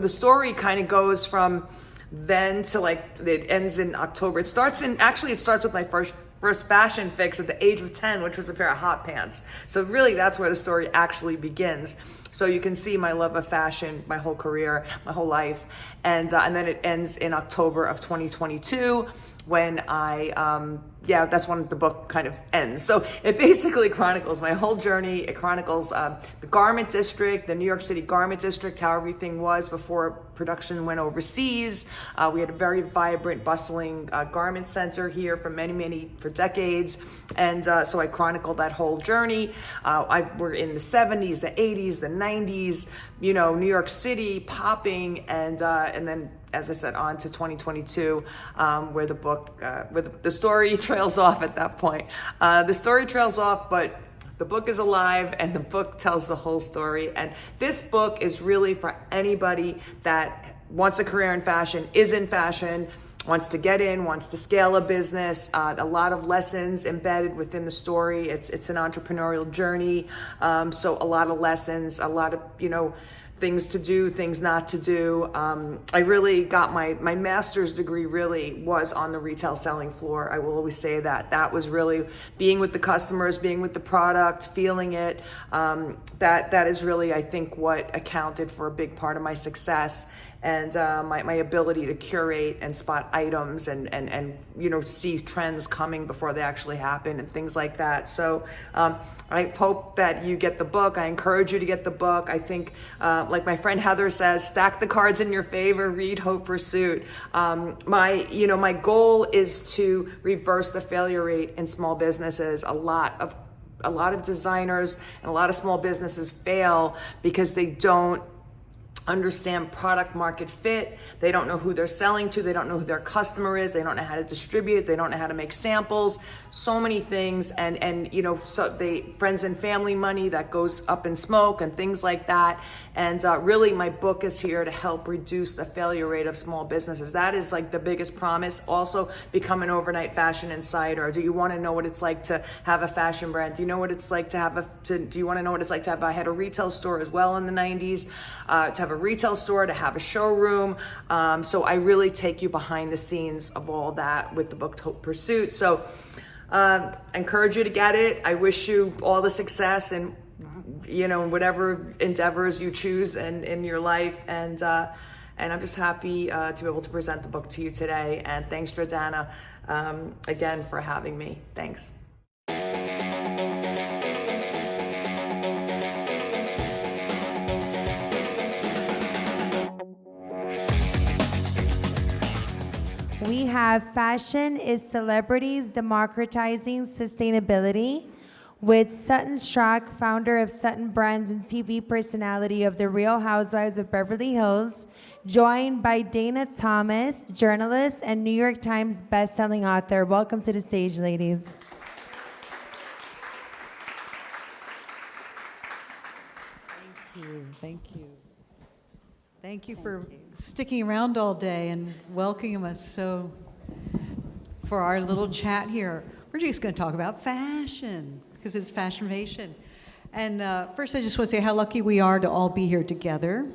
the story kind of goes from then to it ends in October. It starts with my first fashion fix at the age of 10, which was a pair of hot pants. So really that's where the story actually begins. So you can see my love of fashion, my whole career, my whole life. And then it ends in October of 2022 when that's when the book kind of ends. So it basically chronicles my whole journey. It chronicles the garment district, the New York City garment district, how everything was before production went overseas. We had a very vibrant, bustling garment center here for for decades. And so I chronicled that whole journey. We're in the 70s, the 80s, the 90s, New York City popping, and then, as I said, on to 2022, where the story trails off at that point. The story trails off, but the book is alive, and the book tells the whole story. And this book is really for anybody that wants a career in fashion, is in fashion, wants to get in, wants to scale a business. A lot of lessons embedded within the story. It's an entrepreneurial journey. So a lot of lessons, a lot of, things to do, things not to do. I really got my master's degree really was on the retail selling floor. I will always say that. That was really being with the customers, being with the product, feeling it. That is really, I think, what accounted for a big part of my success. And my ability to curate and spot items and see trends coming before they actually happen and things like that. So I hope that you get the book. I encourage you to get the book. I think, like my friend Heather says, stack the cards in your favor, read Haute Pursuit. My goal is to reverse the failure rate in small businesses. A lot of designers and a lot of small businesses fail because they don't understand product market fit. They don't know who they're selling to. They don't know who their customer is. They don't know how to distribute. They don't know how to make samples. So many things, and friends and family money that goes up in smoke and things like that. And really, my book is here to help reduce the failure rate of small businesses. That is like the biggest promise. Also, become an overnight fashion insider. Do you want to know what it's like to have a fashion brand? Do you know what it's like to have do you want to know what it's like to have? I had a retail store as well in the 90s. To have a retail store, to have a showroom. So I really take you behind the scenes of all that with the book Haute Pursuit. So I encourage you to get it. I wish you all the success and whatever endeavors you choose in your life. And I'm just happy to be able to present the book to you today. And thanks, Jordana, again for having me. Thanks. We have Fashion is Celebrities Democratizing Sustainability with Sutton Schrock, founder of Sutton Brands and TV personality of The Real Housewives of Beverly Hills, joined by Dana Thomas, journalist and New York Times bestselling author. Welcome to the stage, ladies. Thank you. Thank you for sticking around all day and welcoming us for our little chat here. We're just going to talk about fashion because it's Fashinnovation. And first, I just want to say how lucky we are to all be here together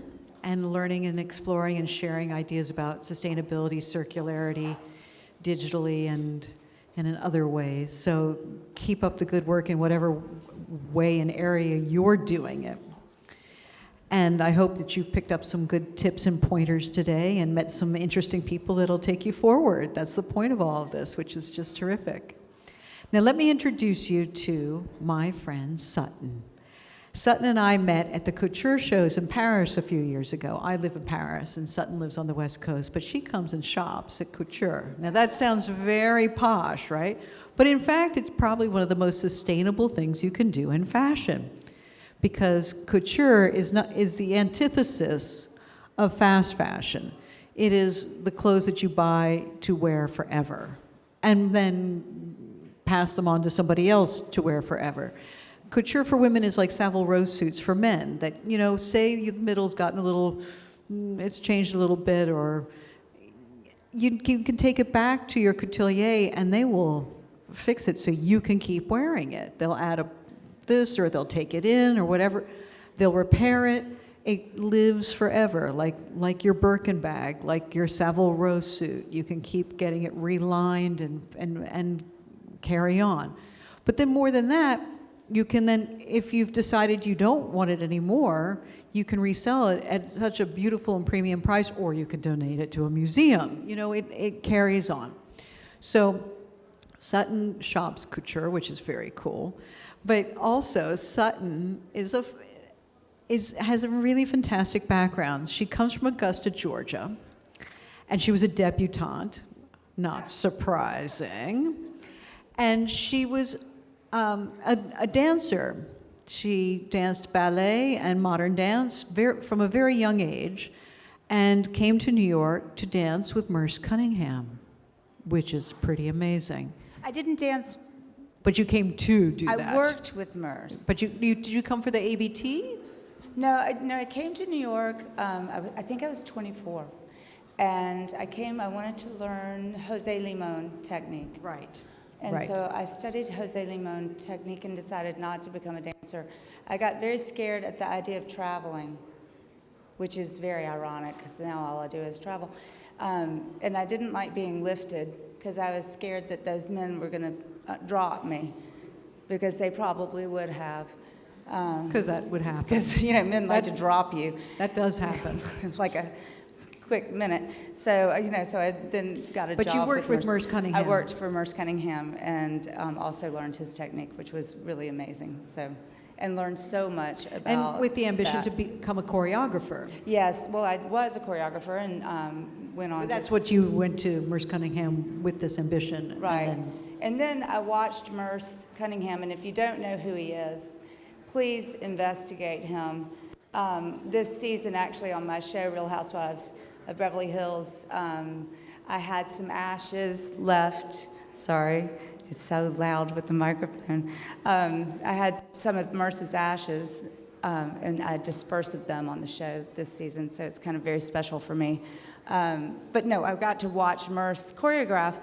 and learning and exploring and sharing ideas about sustainability, circularity, digitally, and in other ways. So keep up the good work in whatever way and area you're doing it. And I hope that you've picked up some good tips and pointers today and met some interesting people that'll take you forward. That's the point of all of this, which is just terrific. Now let me introduce you to my friend Sutton. Sutton and I met at the couture shows in Paris a few years ago. I live in Paris and Sutton lives on the West Coast, but she comes and shops at couture. Now that sounds very posh, right? But in fact, it's probably one of the most sustainable things you can do in fashion, because couture is the antithesis of fast fashion. It is the clothes that you buy to wear forever and then pass them on to somebody else to wear forever. Couture for women is like Savile Row suits for men that, say the middle's gotten a little, it's changed a little bit, or you can take it back to your couturier and they will fix it so you can keep wearing it. They'll add this, or they'll take it in, or whatever. They'll repair it. It lives forever, like your Birkin bag, like your Savile Row suit. You can keep getting it relined and carry on. But then more than that, you can then, if you've decided you don't want it anymore, you can resell it at such a beautiful and premium price, or you can donate it to a museum. It carries on. So Sutton shops couture, which is very cool. But also, Sutton has a really fantastic background. She comes from Augusta, Georgia, and she was a debutante, not surprising. And she was a dancer. She danced ballet and modern dance from a very young age, and came to New York to dance with Merce Cunningham, which is pretty amazing. I didn't dance. But you came to do that. I worked with Merce. But did you come for the ABT? No, I came to New York, I think I was 24. And I wanted to learn Jose Limon technique. Right. And so I studied Jose Limon technique and decided not to become a dancer. I got very scared at the idea of traveling. which is very ironic because now all I do is travel. And I didn't like being lifted because I was scared that those men were going to drop me, because they probably would have. Because that would happen. Because, men like to drop you. That does happen. Like a quick minute. So, so I then got a job. But you worked with Merce Cunningham. I worked for Merce Cunningham and also learned his technique, which was really amazing. So, and learned so much about And with the ambition that. to become a choreographer. Yes, well, I was a choreographer and went on. But that's what you went to Merce Cunningham with, this ambition. Right. And then I watched Merce Cunningham, and if you don't know who he is, please investigate him. This season, actually, on my show, Real Housewives of Beverly Hills, I had some ashes left. Sorry, it's so loud with the microphone. I had some of Merce's ashes, and I dispersed of them on the show this season, so it's kind of very special for me. But no, I got to watch Merce choreograph,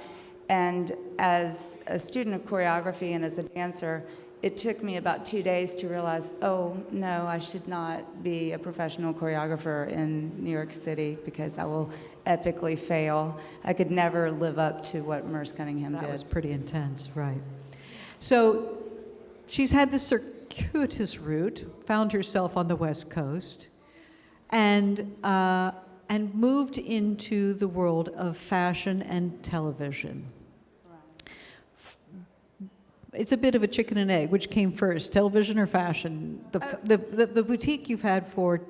and as a student of choreography and as a dancer, it took me about 2 days to realize, oh, no, I should not be a professional choreographer in New York City because I will epically fail. I could never live up to what Merce Cunningham did. That was pretty intense, right. So she's had this circuitous route, found herself on the West Coast, and moved into the world of fashion and television. It's a bit of a chicken and egg. Which came first, television or fashion? The boutique you've had for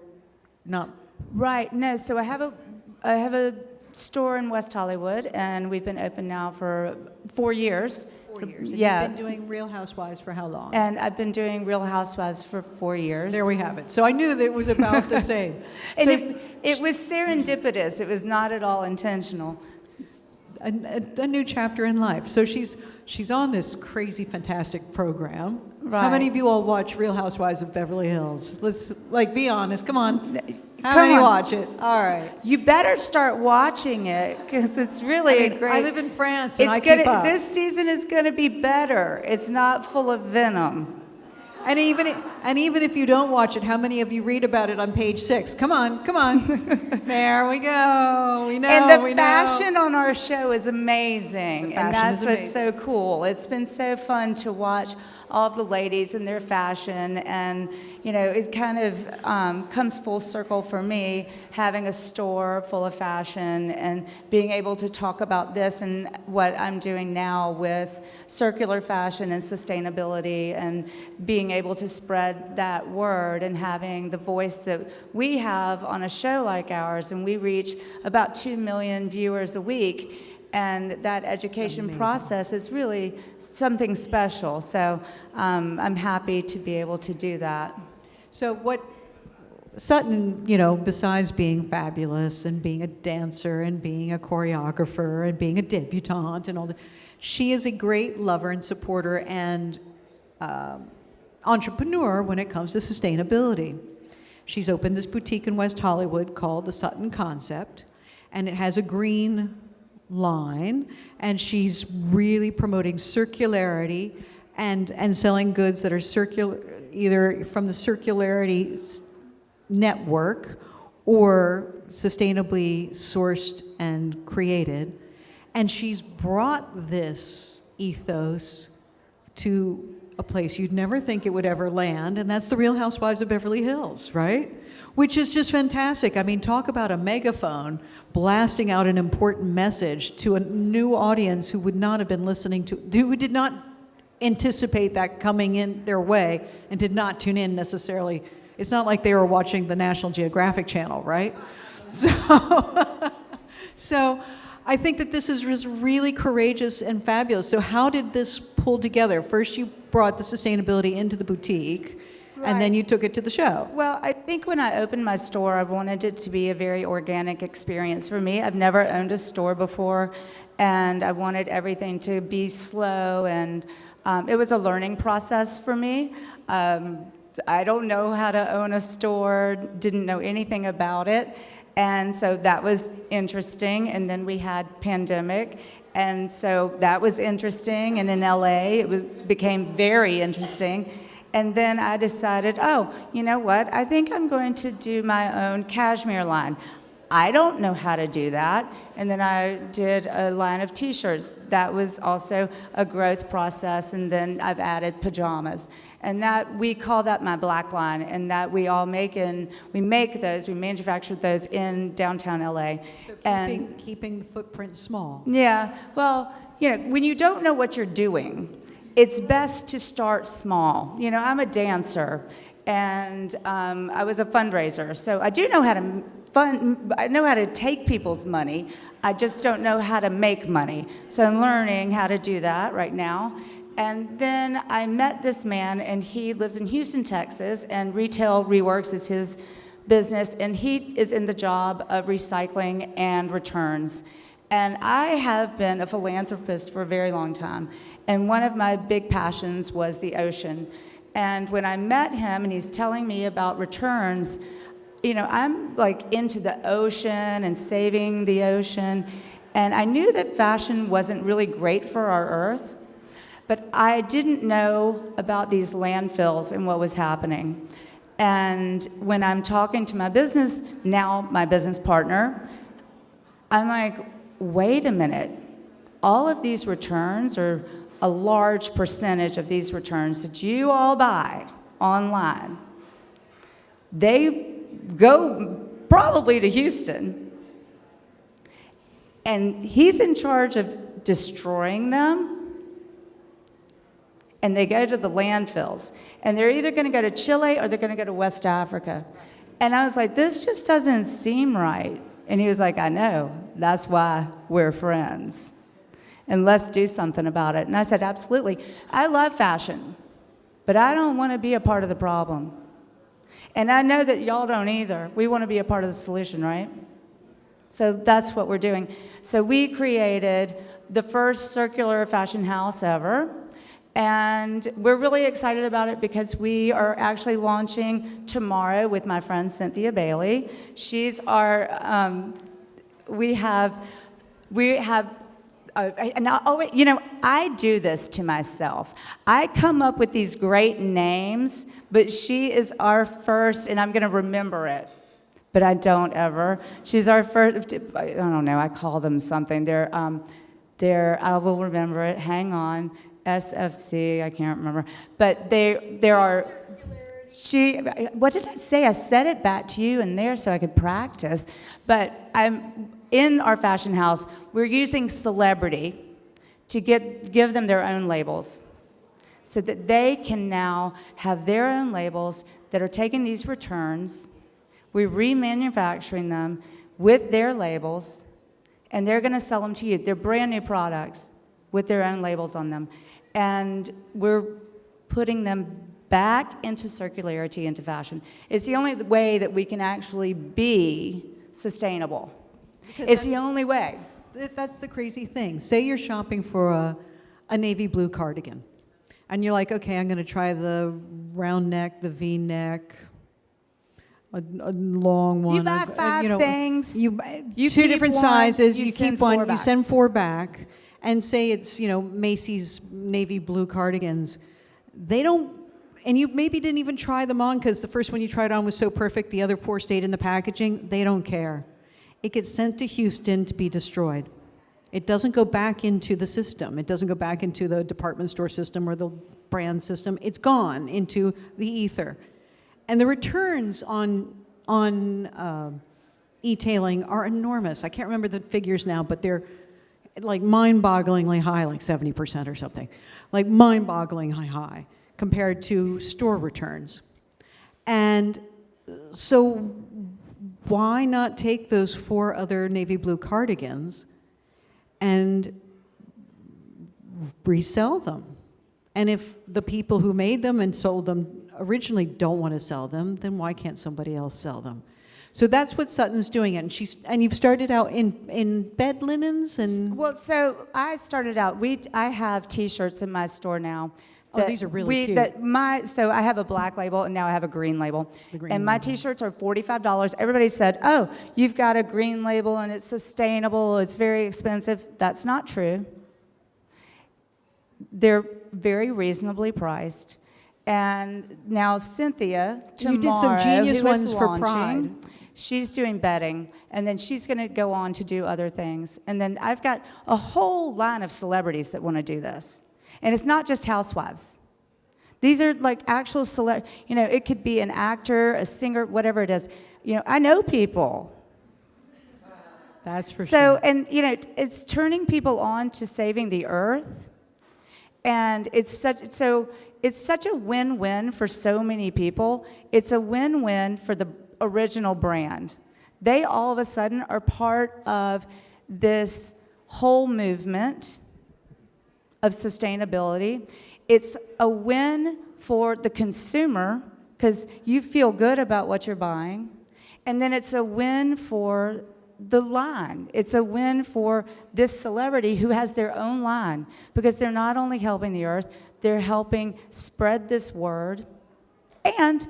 not... Right, no, so I have a store in West Hollywood, and we've been open now for 4 years. 4 years. And Yeah. you've been doing Real Housewives for how long? And I've been doing Real Housewives for 4 years. There we have it. So I knew that it was about the same. And So it was serendipitous. It was not at all intentional. a new chapter in life. So she's on this crazy, fantastic program. Right. How many of you all watch Real Housewives of Beverly Hills? Let's be honest. Come on. How Come many on. watch it? All right. You better start watching it because it's really I mean, great. I live in France and I gonna, keep up. This season is going to be better. It's not full of venom. And even if you don't watch it, how many of you read about it on page 6? Come on, come on. There we go. We know. And the we fashion know. on our show is amazing, and that's what's so cool. It's been so fun to watch all of the ladies in their fashion, and it kind of comes full circle for me, having a store full of fashion and being able to talk about this and what I'm doing now with circular fashion and sustainability, and being able to spread that word and having the voice that we have on a show like ours, and we reach about 2 million viewers a week. And that education process is really something special. So I'm happy to be able to do that. So what Sutton, besides being fabulous and being a dancer and being a choreographer and being a debutante and all that, she is a great lover and supporter and entrepreneur when it comes to sustainability. She's opened this boutique in West Hollywood called the Sutton Concept, and it has a green line, and she's really promoting circularity and selling goods that are circular, either from the circularity network or sustainably sourced and created. And she's brought this ethos to a place you'd never think it would ever land, and that's the Real Housewives of Beverly Hills, right? Which is just fantastic. I mean, talk about a megaphone blasting out an important message to a new audience who would not have been listening to, who did not anticipate that coming in their way and did not tune in necessarily. It's not like they were watching the National Geographic Channel, right? So I think that this is really courageous and fabulous. So how did this pull together? First, you brought the sustainability into the boutique, and then you took it to the show. Well, I think when I opened my store, I wanted it to be a very organic experience for me. I've never owned a store before, and I wanted everything to be slow, and it was a learning process for me. I don't know how to own a store, didn't know anything about it, and so that was interesting. And then we had pandemic, and so that was interesting. And in LA, became very interesting. And then I decided, oh, you know what? I think I'm going to do my own cashmere line. I don't know how to do that. And then I did a line of t-shirts. That was also a growth process. And then I've added pajamas. And that, we call that my black line. And that we all make we manufacture those in downtown LA. So keeping the footprint small. Yeah, well, you know, when you don't know what you're doing, it's best to start small. You know, I'm a dancer, and I was a fundraiser, so I do know how to I know how to take people's money. I just don't know how to make money. So I'm learning how to do that right now. And then I met this man, and he lives in Houston, Texas, and Retail Reworks is his business, and he is in the job of recycling and returns. And I have been a philanthropist for a very long time, and one of my big passions was the ocean. And when I met him and he's telling me about returns, you know, I'm like into the ocean and saving the ocean, and I knew that fashion wasn't really great for our earth, but I didn't know about these landfills and what was happening. And when I'm talking to my business partner, I'm like, wait a minute, all of these returns, or a large percentage of these returns that you all buy online, they go probably to Houston. And he's in charge of destroying them, and they go to the landfills. And they're either gonna go to Chile or they're gonna go to West Africa. And I was like, this just doesn't seem right. And he was like, I know, that's why we're friends. And let's do something about it. And I said, absolutely. I love fashion, but I don't want to be a part of the problem. And I know that y'all don't either. We want to be a part of the solution, right? So that's what we're doing. So we created the first circular fashion house ever. And we're really excited about it because we are actually launching tomorrow with my friend Cynthia Bailey. She's our, you know, I do this to myself. I come up with these great names, but she is our first, and I'm gonna remember it, but I don't ever. She's our first, I don't know, I call them something. I will remember it, hang on. SFC, I can't remember. But there are, what did I say? I said it back to you in there so I could practice. But in our fashion house, we're using celebrity to give them their own labels so that they can now have their own labels that are taking these returns, we're remanufacturing them with their labels, and they're gonna sell them to you. They're brand new products with their own labels on them. And we're putting them back into circularity, into fashion. It's the only way that we can actually be sustainable. It's the only way. That's the crazy thing. Say you're shopping for a navy blue cardigan, and you're like, okay, I'm gonna try the round neck, the V-neck, a long one. You buy five things. You two different sizes. You keep one. You send 4 back. And say it's, you know, Macy's navy blue cardigans. They don't, and you maybe didn't even try them on because the first one you tried on was so perfect, the other 4 stayed in the packaging. They don't care. It gets sent to Houston to be destroyed. It doesn't go back into the system. It doesn't go back into the department store system or the brand system. It's gone into the ether. And the returns on e-tailing are enormous. I can't remember the figures now, but they're like mind-bogglingly high, like 70% or something, like mind-bogglingly high compared to store returns. And so why not take those 4 other navy blue cardigans and resell them? And if the people who made them and sold them originally don't want to sell them, then why can't somebody else sell them? So that's what Sutton's doing, and you've started out in bed linens and. Well, so I started out. I have T-shirts in my store now. Oh, these are really cute. So I have a black label and now I have a green label, and my T-shirts are $45. Everybody said, "Oh, you've got a green label and it's sustainable. It's very expensive." That's not true. They're very reasonably priced. And now Cynthia, tomorrow, You did some genius who is ones for launching, Pride. she's doing bedding, and then she's going to go on to do other things. And then I've got a whole line of celebrities that want to do this. And it's not just housewives. These are like actual it could be an actor, a singer, whatever it is. I know people. That's for So, sure. and it's turning people on to saving the earth. And it's such a win-win for so many people. It's a win-win for the original brand. They all of a sudden are part of this whole movement of sustainability. It's a win for the consumer because you feel good about what you're buying. And then it's a win for the line. It's a win for this celebrity who has their own line because they're not only helping the earth, they're helping spread this word, and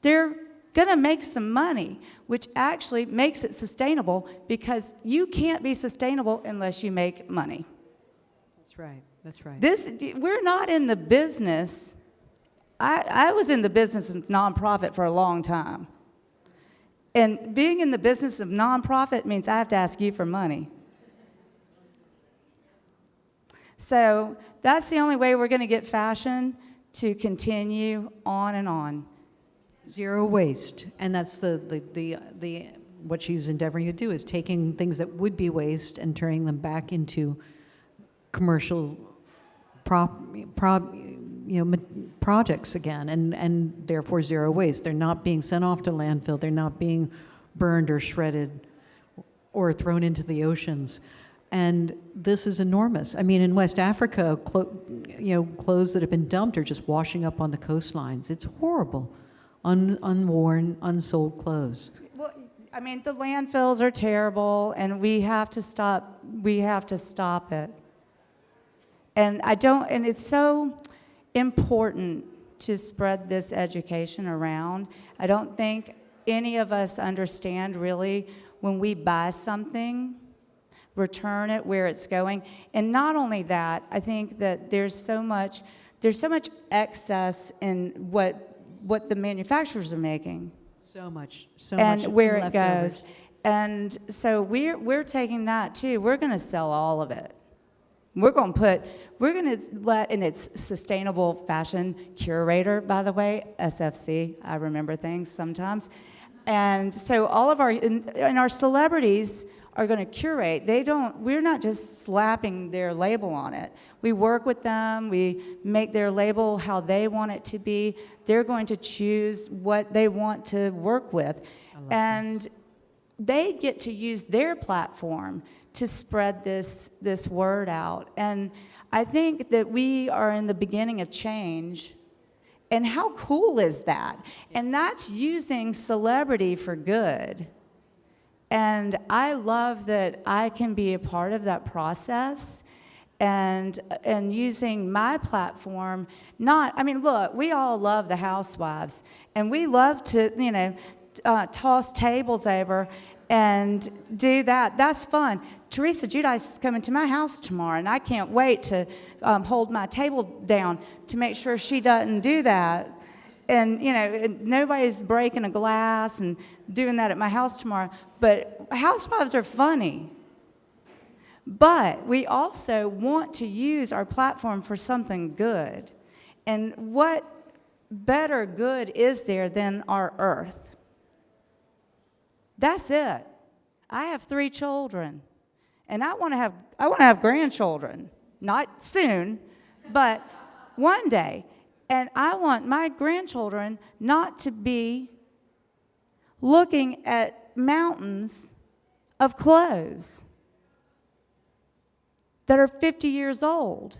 they're gonna make some money, which actually makes it sustainable because you can't be sustainable unless you make money. That's right. That's right. We're not in the business. I was in the business of nonprofit for a long time. And being in the business of nonprofit means I have to ask you for money. So that's the only way we're going to get fashion to continue on and on. Zero waste, and that's the what she's endeavoring to do is taking things that would be waste and turning them back into commercial projects again, and therefore zero waste. They're not being sent off to landfill. They're not being burned or shredded or thrown into the oceans. And this is enormous. I mean, in West Africa, clothes that have been dumped are just washing up on the coastlines. It's horrible. Unworn, unsold clothes. Well, I mean, the landfills are terrible, and we have to stop. We have to stop it. And it's so important to spread this education around. I don't think any of us understand really when we buy something, return it where it's going. And not only that, I think that there's so much excess in what the manufacturers are making. So much and where it leftovers. goes. And so we're taking that too. We're going to sell all of it. We're going to let, and it's Sustainable Fashion Curator, by the way, SFC. I remember things sometimes. And so all of our celebrities are going to curate. We're not just slapping their label on it. We work with them. We make their label how they want it to be. They're going to choose what they want to work with. And they get to use their platform to spread this word out. And I think that we are in the beginning of change. And how cool is that? And that's using celebrity for good. And I love that I can be a part of that process and using my platform. Look, we all love the housewives, and we love to, toss tables over and do that. That's fun. Teresa Giudice is coming to my house tomorrow, and I can't wait to hold my table down to make sure she doesn't do that. And, nobody's breaking a glass and doing that at my house tomorrow. But housewives are funny. But we also want to use our platform for something good. And what better good is there than our earth? That's it. I have 3 children, and I want to have grandchildren. Not soon, but one day. And I want my grandchildren not to be looking at mountains of clothes that are 50 years old,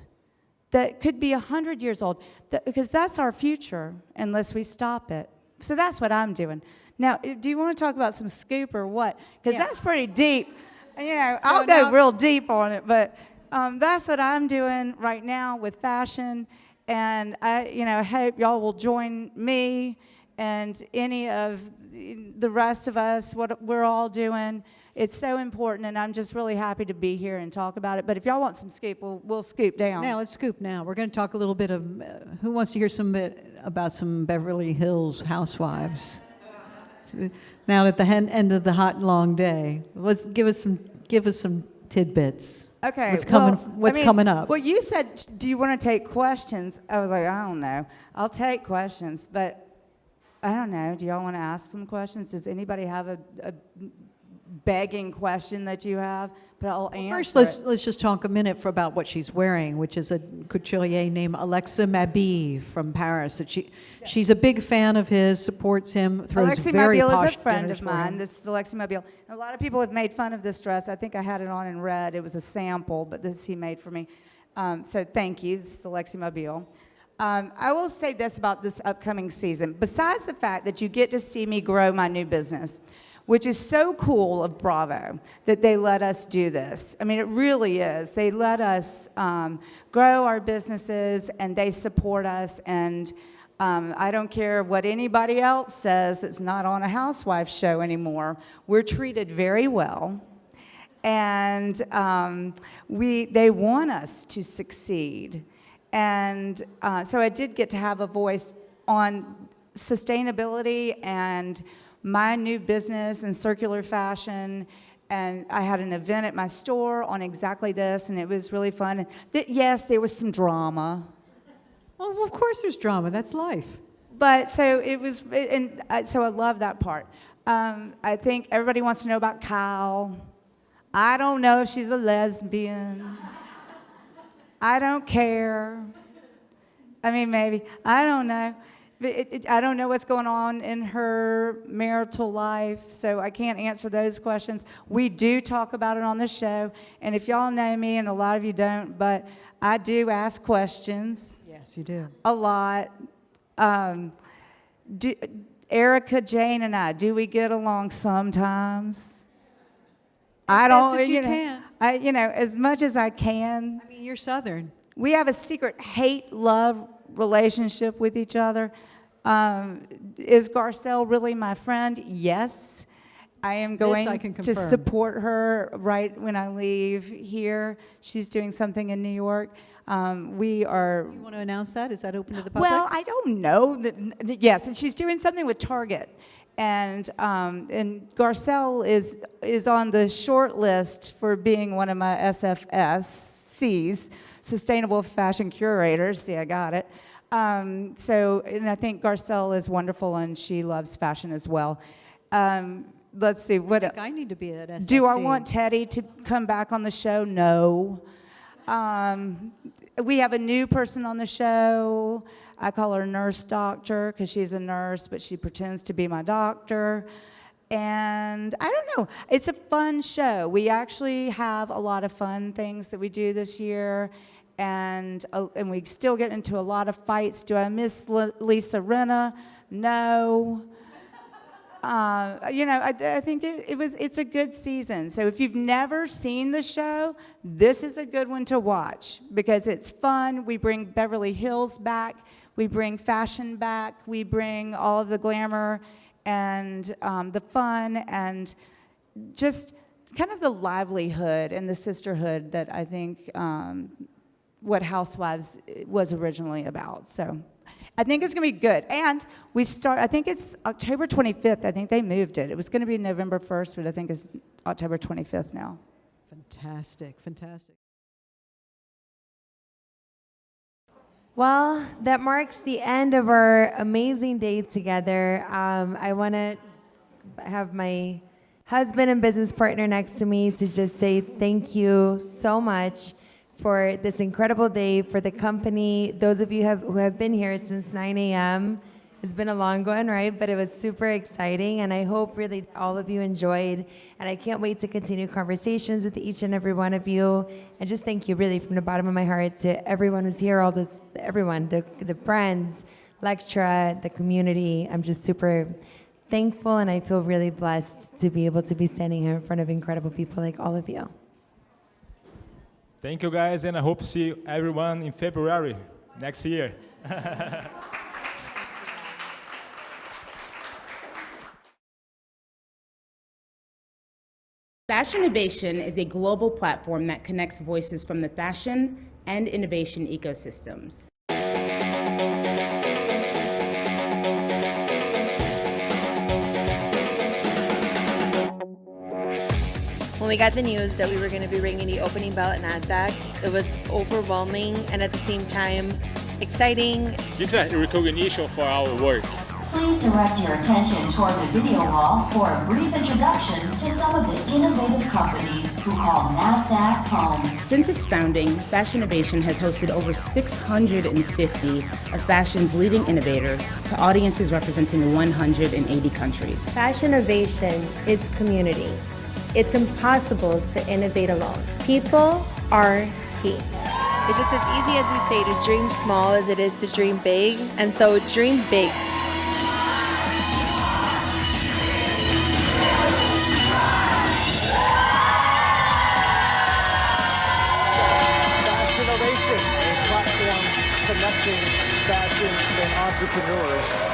that could be 100 years old, because that's our future unless we stop it. So that's what I'm doing. Now, do you want to talk about some scoop or what? Because that's pretty deep. I'll go real deep on it, but that's what I'm doing right now with fashion. And I hope y'all will join me and any of the rest of us, what we're all doing. It's so important, and I'm just really happy to be here and talk about it. But if y'all want some scoop, we'll scoop down. Now, let's scoop now. We're going to talk a little bit of, who wants to hear some bit about some Beverly Hills housewives? Now at the end of the hot and long day, let's give us some tidbits. Okay. What's coming up? Well, you said, do you want to take questions? I was like, I don't know. I'll take questions, but I don't know. Do y'all want to ask some questions? Does anybody have a begging question that you have? But I'll answer. First, let's just talk a minute about what she's wearing, which is a couturier named Alexa Mabille from Paris. That she's a big fan of his, supports him, throws Alexis very Mabille posh is a friend dinners of for him. mine. This is Alexis Mabille. A lot of people have made fun of this dress. I think I had it on in red. It was a sample, but this he made for me. So thank you. This is Alexis Mabille. I will say this about this upcoming season. Besides the fact that you get to see me grow my new business, which is so cool of Bravo that they let us do this. I mean, it really is. They let us grow our businesses, and they support us, and I don't care what anybody else says. It's not on a housewife show anymore. We're treated very well, and they want us to succeed. And so I did get to have a voice on sustainability and my new business and circular fashion, and I had an event at my store on exactly this, and it was really fun. And yes, there was some drama. Well, of course there's drama. That's life. But so it was, so I love that part. I think everybody wants to know about Kyle. I don't know if she's a lesbian. I don't care. I mean, maybe. I don't know. I don't know what's going on in her marital life, so I can't answer those questions. We do talk about it on the show, and if y'all know me, and a lot of you don't, but I do ask questions. Yes, you do. A lot. Erica, Jane, and I, do we get along sometimes? I don't. As you can. As much as I can. I mean, you're Southern. We have a secret hate-love relationship with each other. Is Garcelle really my friend? Yes. I am going to support her right when I leave here. She's doing something in New York. We are... You want to announce that? Is that open to the public? Well, I don't know. Yes, and she's doing something with Target. And Garcelle is on the short list for being one of my SFSCs, Sustainable Fashion Curators. See, I got it. And I think Garcelle is wonderful, and she loves fashion as well. Let's see, what... I need to be at SFC. Do I want Teddy to come back on the show? No. We have a new person on the show. I call her Nurse Doctor because she's a nurse, but she pretends to be my doctor. And I don't know. It's a fun show. We actually have a lot of fun things that we do this year. And we still get into a lot of fights. Do I miss Lisa Rinna? No. I think it's a good season. So if you've never seen the show, this is a good one to watch because it's fun. We bring Beverly Hills back. We bring fashion back. We bring all of the glamour and the fun and just kind of the livelihood and the sisterhood that I think what Housewives was originally about. So I think it's going to be good. And I think it's October 25th. I think they moved it. It was going to be November 1st, but I think it's October 25th now. Fantastic, fantastic. Well, that marks the end of our amazing day together. I want to have my husband and business partner next to me to just say thank you so much for this incredible day, for the company. Those of you who have been here since 9 a.m., it's been a long one, right? But it was super exciting, and I hope really all of you enjoyed, and I can't wait to continue conversations with each and every one of you, and just thank you really from the bottom of my heart to everyone who's here, everyone, the friends, lecturer, the community. I'm just super thankful, and I feel really blessed to be able to be standing here in front of incredible people like all of you. Thank you, guys, and I hope to see everyone in February next year. Fashinnovation is a global platform that connects voices from the fashion and innovation ecosystems. When we got the news that we were going to be ringing the opening bell at NASDAQ, it was overwhelming and at the same time exciting. This is a recognition for our work. Please direct your attention toward the video wall for a brief introduction to some of the innovative companies who call NASDAQ home. Since its founding, Fashinnovation has hosted over 650 of fashion's leading innovators to audiences representing 180 countries. Fashinnovation is community. It's impossible to innovate alone. People are key. It's just as easy as we say to dream small as it is to dream big, and so dream big. Fashinnovation, a platform connecting fashion and entrepreneurs.